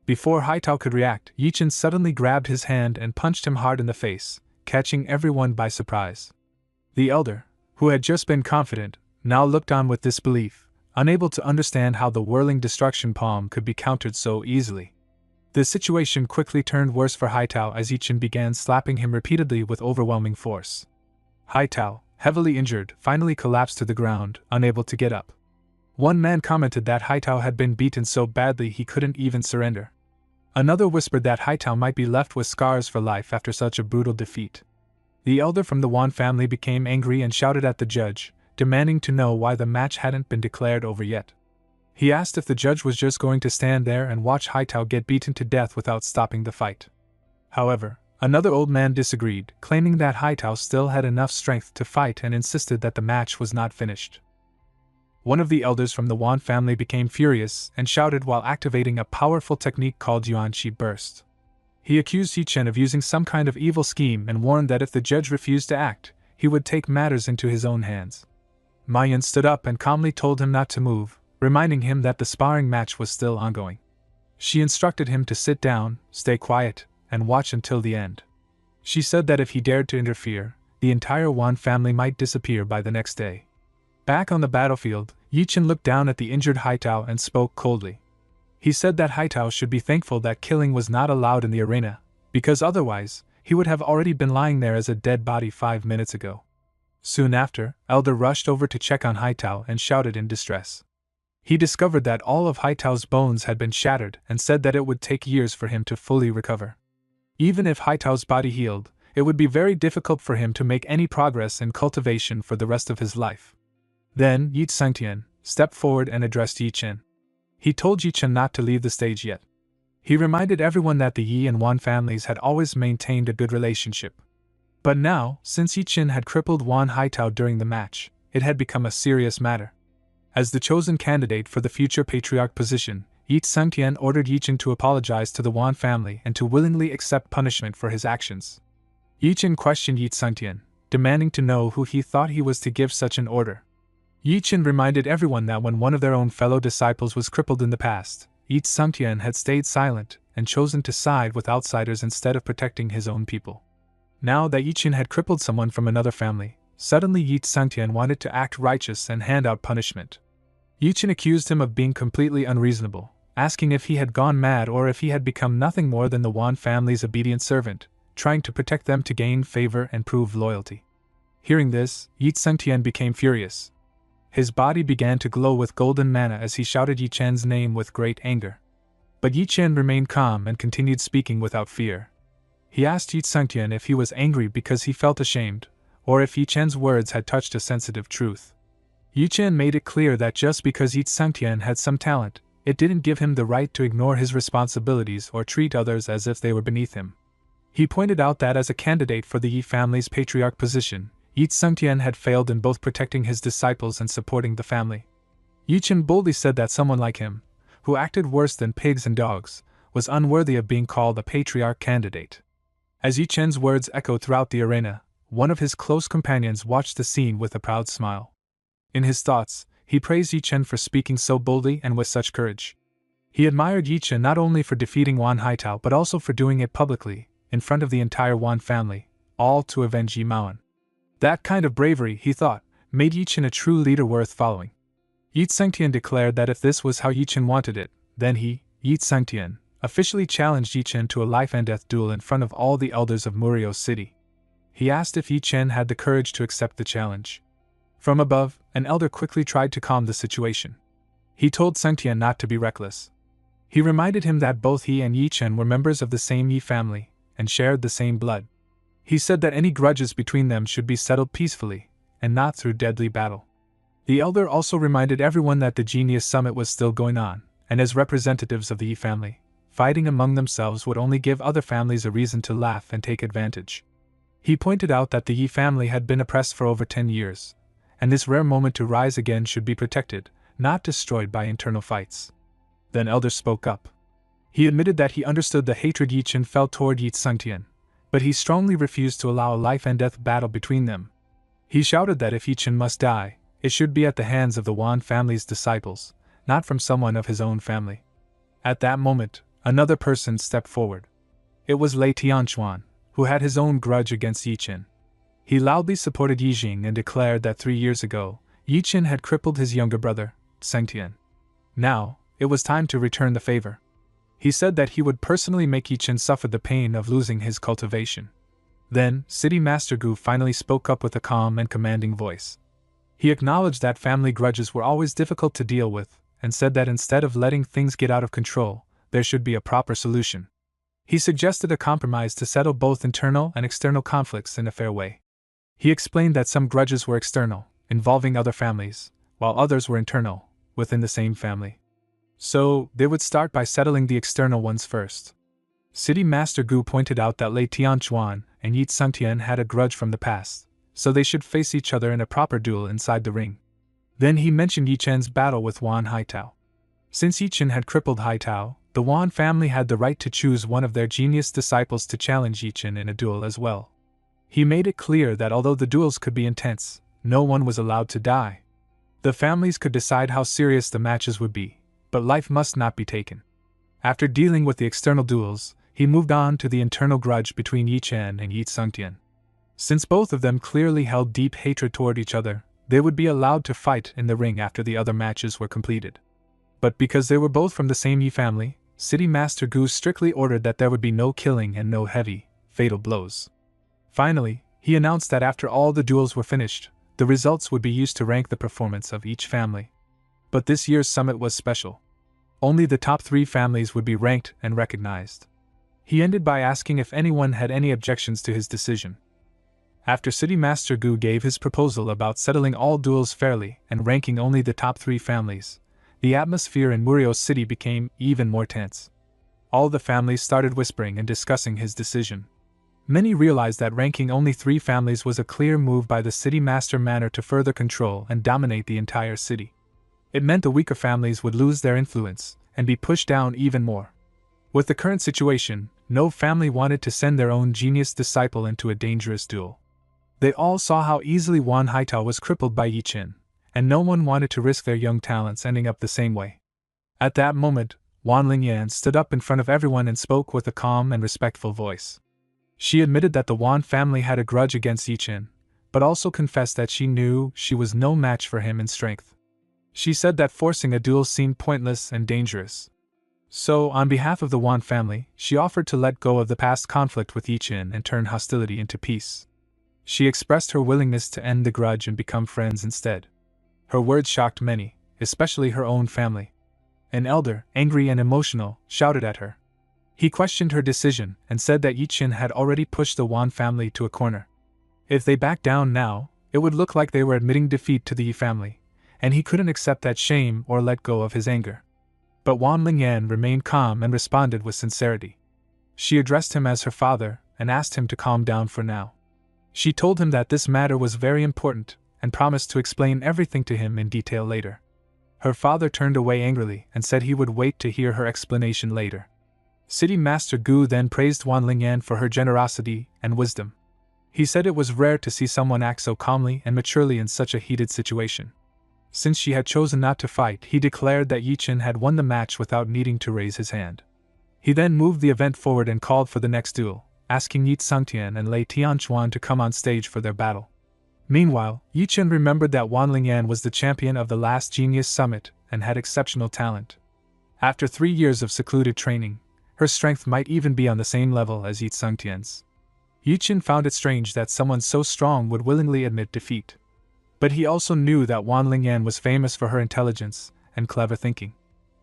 Before Haitao could react, Yichen suddenly grabbed his hand and punched him hard in the face, catching everyone by surprise. The elder, who had just been confident, now looked on with disbelief, unable to understand how the Whirling Destruction Palm could be countered so easily. The situation quickly turned worse for Haitao as Yichen began slapping him repeatedly with overwhelming force. Haitao, heavily injured, finally collapsed to the ground, unable to get up. One man commented that Haitao had been beaten so badly he couldn't even surrender. Another whispered that Haitao might be left with scars for life after such a brutal defeat. The elder from the Wan family became angry and shouted at the judge, demanding to know why the match hadn't been declared over yet. He asked if the judge was just going to stand there and watch Haitao get beaten to death without stopping the fight. However, another old man disagreed, claiming that Haitao still had enough strength to fight and insisted that the match was not finished. One of the elders from the Wan family became furious and shouted while activating a powerful technique called Yuan-Chi Burst. He accused Yichen of using some kind of evil scheme and warned that if the judge refused to act, he would take matters into his own hands. Mayan stood up and calmly told him not to move, reminding him that the sparring match was still ongoing. She instructed him to sit down, stay quiet, and watch until the end. She said that if he dared to interfere, the entire Wan family might disappear by the next day. Back on the battlefield, Yichen looked down at the injured Haitao and spoke coldly. He said that Haitao should be thankful that killing was not allowed in the arena, because otherwise, he would have already been lying there as a dead body 5 minutes ago. Soon after, Elder rushed over to check on Haitao and shouted in distress. He discovered that all of Haitao's bones had been shattered and said that it would take years for him to fully recover. Even if Haitao's body healed, it would be very difficult for him to make any progress in cultivation for the rest of his life. Then, Yi Tsangtian stepped forward and addressed Yichen. He told Yichen not to leave the stage yet. He reminded everyone that the Yi and Wan families had always maintained a good relationship. But now, since Yichen had crippled Wan Haitao during the match, it had become a serious matter. As the chosen candidate for the future patriarch position, Yi Tsangtian ordered Yichen to apologize to the Wan family and to willingly accept punishment for his actions. Yichen questioned Yi Tsangtian, demanding to know who he thought he was to give such an order. Yichen reminded everyone that when one of their own fellow disciples was crippled in the past, Yi Tsangtian had stayed silent and chosen to side with outsiders instead of protecting his own people. Now that Yichen had crippled someone from another family, suddenly Yi Tsangtian wanted to act righteous and hand out punishment. Yichen accused him of being completely unreasonable, asking if he had gone mad or if he had become nothing more than the Wan family's obedient servant, trying to protect them to gain favor and prove loyalty. Hearing this, Yi Tsangtian became furious. His body began to glow with golden mana as he shouted Yichen's name with great anger. But Yichen remained calm and continued speaking without fear. He asked Yi Tsangtian if he was angry because he felt ashamed, or if Yichen's words had touched a sensitive truth. Yichen made it clear that just because Yi Tsangtian had some talent, it didn't give him the right to ignore his responsibilities or treat others as if they were beneath him. He pointed out that as a candidate for the Yi family's patriarch position, Yi Tsangtian had failed in both protecting his disciples and supporting the family. Yichen boldly said that someone like him, who acted worse than pigs and dogs, was unworthy of being called a patriarch candidate. As Yichen's words echoed throughout the arena, one of his close companions watched the scene with a proud smile. In his thoughts, he praised Yichen for speaking so boldly and with such courage. He admired Yichen not only for defeating Wan Haitao but also for doing it publicly, in front of the entire Wan family, all to avenge Yi Maoan. That kind of bravery, he thought, made Yichen a true leader worth following. Yi Tsangtian declared that if this was how Yichen wanted it, then he, Yi Tsangtian, officially challenged Yichen to a life-and-death duel in front of all the elders of Muryo City. He asked if Yichen had the courage to accept the challenge. From above, an elder quickly tried to calm the situation. He told Tsangtian not to be reckless. He reminded him that both he and Yichen were members of the same Yi family, and shared the same blood. He said that any grudges between them should be settled peacefully, and not through deadly battle. The elder also reminded everyone that the Genius Summit was still going on, and as representatives of the Yi family, fighting among themselves would only give other families a reason to laugh and take advantage. He pointed out that the Yi family had been oppressed for over 10 years, and this rare moment to rise again should be protected, not destroyed by internal fights. Then Elder spoke up. He admitted that he understood the hatred Yichen felt toward Yi Tsangtian, but he strongly refused to allow a life-and-death battle between them. He shouted that if Yichen must die, it should be at the hands of the Wan family's disciples, not from someone of his own family. At that moment, another person stepped forward. It was Lei Tianchuan, who had his own grudge against Yichen. He loudly supported Yijing and declared that 3 years ago, Yichen had crippled his younger brother, Tsangtian. Now, it was time to return the favor. He said that he would personally make Yichen suffer the pain of losing his cultivation. Then, City Master Gu finally spoke up with a calm and commanding voice. He acknowledged that family grudges were always difficult to deal with, and said that instead of letting things get out of control, there should be a proper solution. He suggested a compromise to settle both internal and external conflicts in a fair way. He explained that some grudges were external, involving other families, while others were internal, within the same family. So, they would start by settling the external ones first. City Master Gu pointed out that Lei Tianchuan and Yi Tsungtian had a grudge from the past, so they should face each other in a proper duel inside the ring. Then he mentioned Yi Chen's battle with Wan Haitao. Since Yi Chen had crippled Haitao, the Wan family had the right to choose one of their genius disciples to challenge Yi Chen in a duel as well. He made it clear that although the duels could be intense, no one was allowed to die. The families could decide how serious the matches would be, but life must not be taken. After dealing with the external duels, he moved on to the internal grudge between Yi Chen and Yi Tsungtian. Since both of them clearly held deep hatred toward each other, they would be allowed to fight in the ring after the other matches were completed. But because they were both from the same Yi family, City Master Gu strictly ordered that there would be no killing and no heavy, fatal blows. Finally, he announced that after all the duels were finished, the results would be used to rank the performance of each family. But this year's summit was special. Only the top 3 families would be ranked and recognized. He ended by asking if anyone had any objections to his decision. After City Master Gu gave his proposal about settling all duels fairly and ranking only the top 3 families, the atmosphere in Murio's city became even more tense. All the families started whispering and discussing his decision. Many realized that ranking only 3 families was a clear move by the city master manor to further control and dominate the entire city. It meant the weaker families would lose their influence and be pushed down even more. With the current situation, no family wanted to send their own genius disciple into a dangerous duel. They all saw how easily Wan Haitao was crippled by Yi Chen, and no one wanted to risk their young talents ending up the same way. At that moment, Wan Lingyan stood up in front of everyone and spoke with a calm and respectful voice. She admitted that the Wan family had a grudge against Yi Chen, but also confessed that she knew she was no match for him in strength. She said that forcing a duel seemed pointless and dangerous. So, on behalf of the Wan family, she offered to let go of the past conflict with Yi Chen and turn hostility into peace. She expressed her willingness to end the grudge and become friends instead. Her words shocked many, especially her own family. An elder, angry and emotional, shouted at her. He questioned her decision and said that Yi Chen had already pushed the Wan family to a corner. If they backed down now, it would look like they were admitting defeat to the Yi family, and he couldn't accept that shame or let go of his anger. But Wan Lingyan remained calm and responded with sincerity. She addressed him as her father and asked him to calm down for now. She told him that this matter was very important and promised to explain everything to him in detail later. Her father turned away angrily and said he would wait to hear her explanation later. City Master Gu then praised Wan Lingyan for her generosity and wisdom. He said it was rare to see someone act so calmly and maturely in such a heated situation. Since she had chosen not to fight, he declared that Yi Chen had won the match without needing to raise his hand. He then moved the event forward and called for the next duel, asking Yi Tsungtian and Lei Tianchuan to come on stage for their battle. Meanwhile, Yi Chen remembered that Wan Lingyan was the champion of the last Genius Summit and had exceptional talent. After 3 years of secluded training, her strength might even be on the same level as Yi Tsungtian's. Yi Chen found it strange that someone so strong would willingly admit defeat. But he also knew that Wan Lingyan was famous for her intelligence and clever thinking.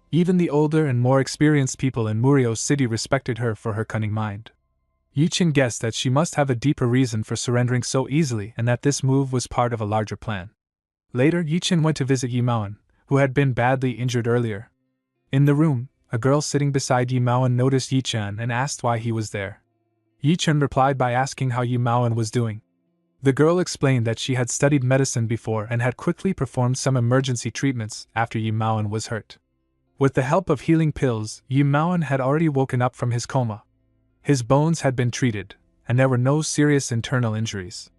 Even the older and more experienced people in Murio's city respected her for her cunning mind. Yi Chen guessed that she must have a deeper reason for surrendering so easily and that this move was part of a larger plan. Later, Yi Chen went to visit Yi Maoan, who had been badly injured earlier. In the room, a girl sitting beside Yi Maoan noticed Yi Chen and asked why he was there. Yi Chen replied by asking how Yi Maoan was doing. The girl explained that she had studied medicine before and had quickly performed some emergency treatments after Yi Maoan was hurt. With the help of healing pills, Yi Maoan had already woken up from his coma. His bones had been treated, and there were no serious internal injuries.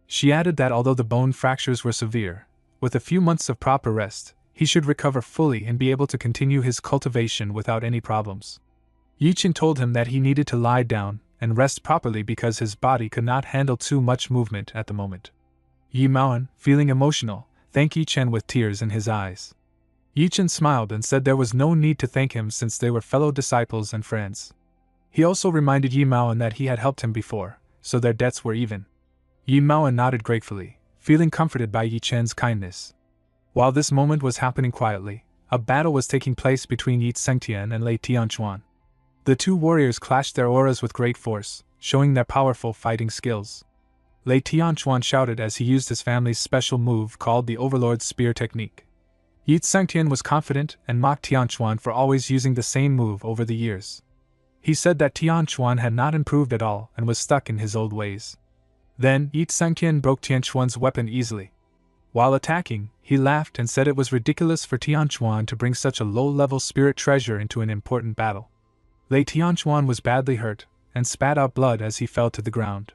She added that although the bone fractures were severe, with a few months of proper rest, he should recover fully and be able to continue his cultivation without any problems. Yi Chen told him that he needed to lie down and rest properly because his body could not handle too much movement at the moment. Yi Maoan, feeling emotional, thanked Yi Chen with tears in his eyes. Yi Chen smiled and said there was no need to thank him since they were fellow disciples and friends. He also reminded Yi Maoan that he had helped him before, so their debts were even. Yi Maoan nodded gratefully, feeling comforted by Yi Chen's kindness. While this moment was happening quietly, a battle was taking place between Yi Tsengtian and Lei Tianchuan. The two warriors clashed their auras with great force, showing their powerful fighting skills. Lei Tianchuan shouted as he used his family's special move called the Overlord's Spear Technique. Yi Tsengtian was confident and mocked Tianchuan for always using the same move over the years. He said that Tianchuan had not improved at all and was stuck in his old ways. Then, Yi Tsengtian broke Tianchuan's weapon easily. While attacking, he laughed and said it was ridiculous for Tianchuan to bring such a low-level spirit treasure into an important battle. Lei Tianchuan was badly hurt, and spat out blood as he fell to the ground.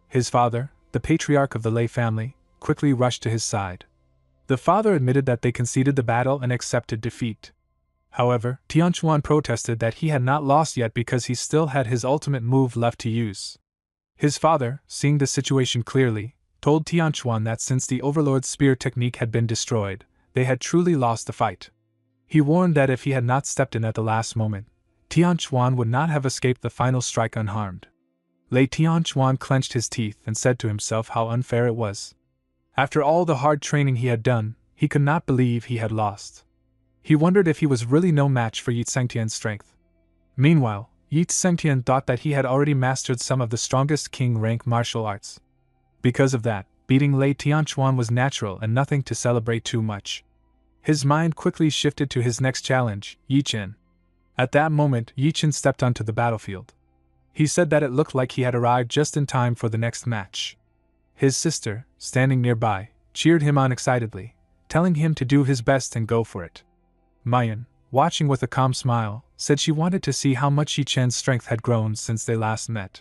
His father, the patriarch of the Lei family, quickly rushed to his side. The father admitted that they conceded the battle and accepted defeat. However, Tianchuan protested that he had not lost yet because he still had his ultimate move left to use. His father, seeing the situation clearly, told Tianchuan that since the Overlord's spear technique had been destroyed, they had truly lost the fight. He warned that if he had not stepped in at the last moment, Tianchuan would not have escaped the final strike unharmed. Lei Tianchuan clenched his teeth and said to himself how unfair it was. After all the hard training he had done, he could not believe he had lost. He wondered if he was really no match for Yi Tsengtian's strength. Meanwhile, Yi Tsengtian thought that he had already mastered some of the strongest king-rank martial arts. Because of that, beating Lei Tianchuan was natural and nothing to celebrate too much. His mind quickly shifted to his next challenge, Yi Chen. At that moment, Yi Chen stepped onto the battlefield. He said that it looked like he had arrived just in time for the next match. His sister, standing nearby, cheered him on excitedly, telling him to do his best and go for it. Mayan, watching with a calm smile, said she wanted to see how much Yi Chen's strength had grown since they last met.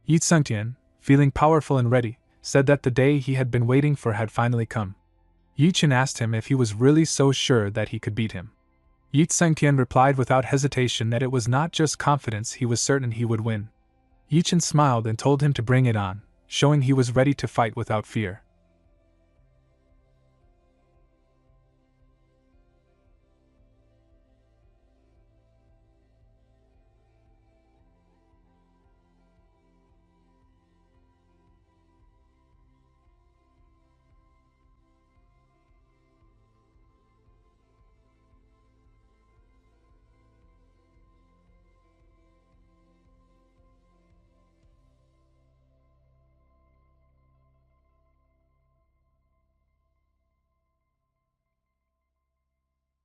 Yi Tsengtian, feeling powerful and ready, said that the day he had been waiting for had finally come. Yi Chen asked him if he was really so sure that he could beat him. Yi Tsengtian replied without hesitation that it was not just confidence, he was certain he would win. Yi Chen smiled and told him to bring it on, showing he was ready to fight without fear.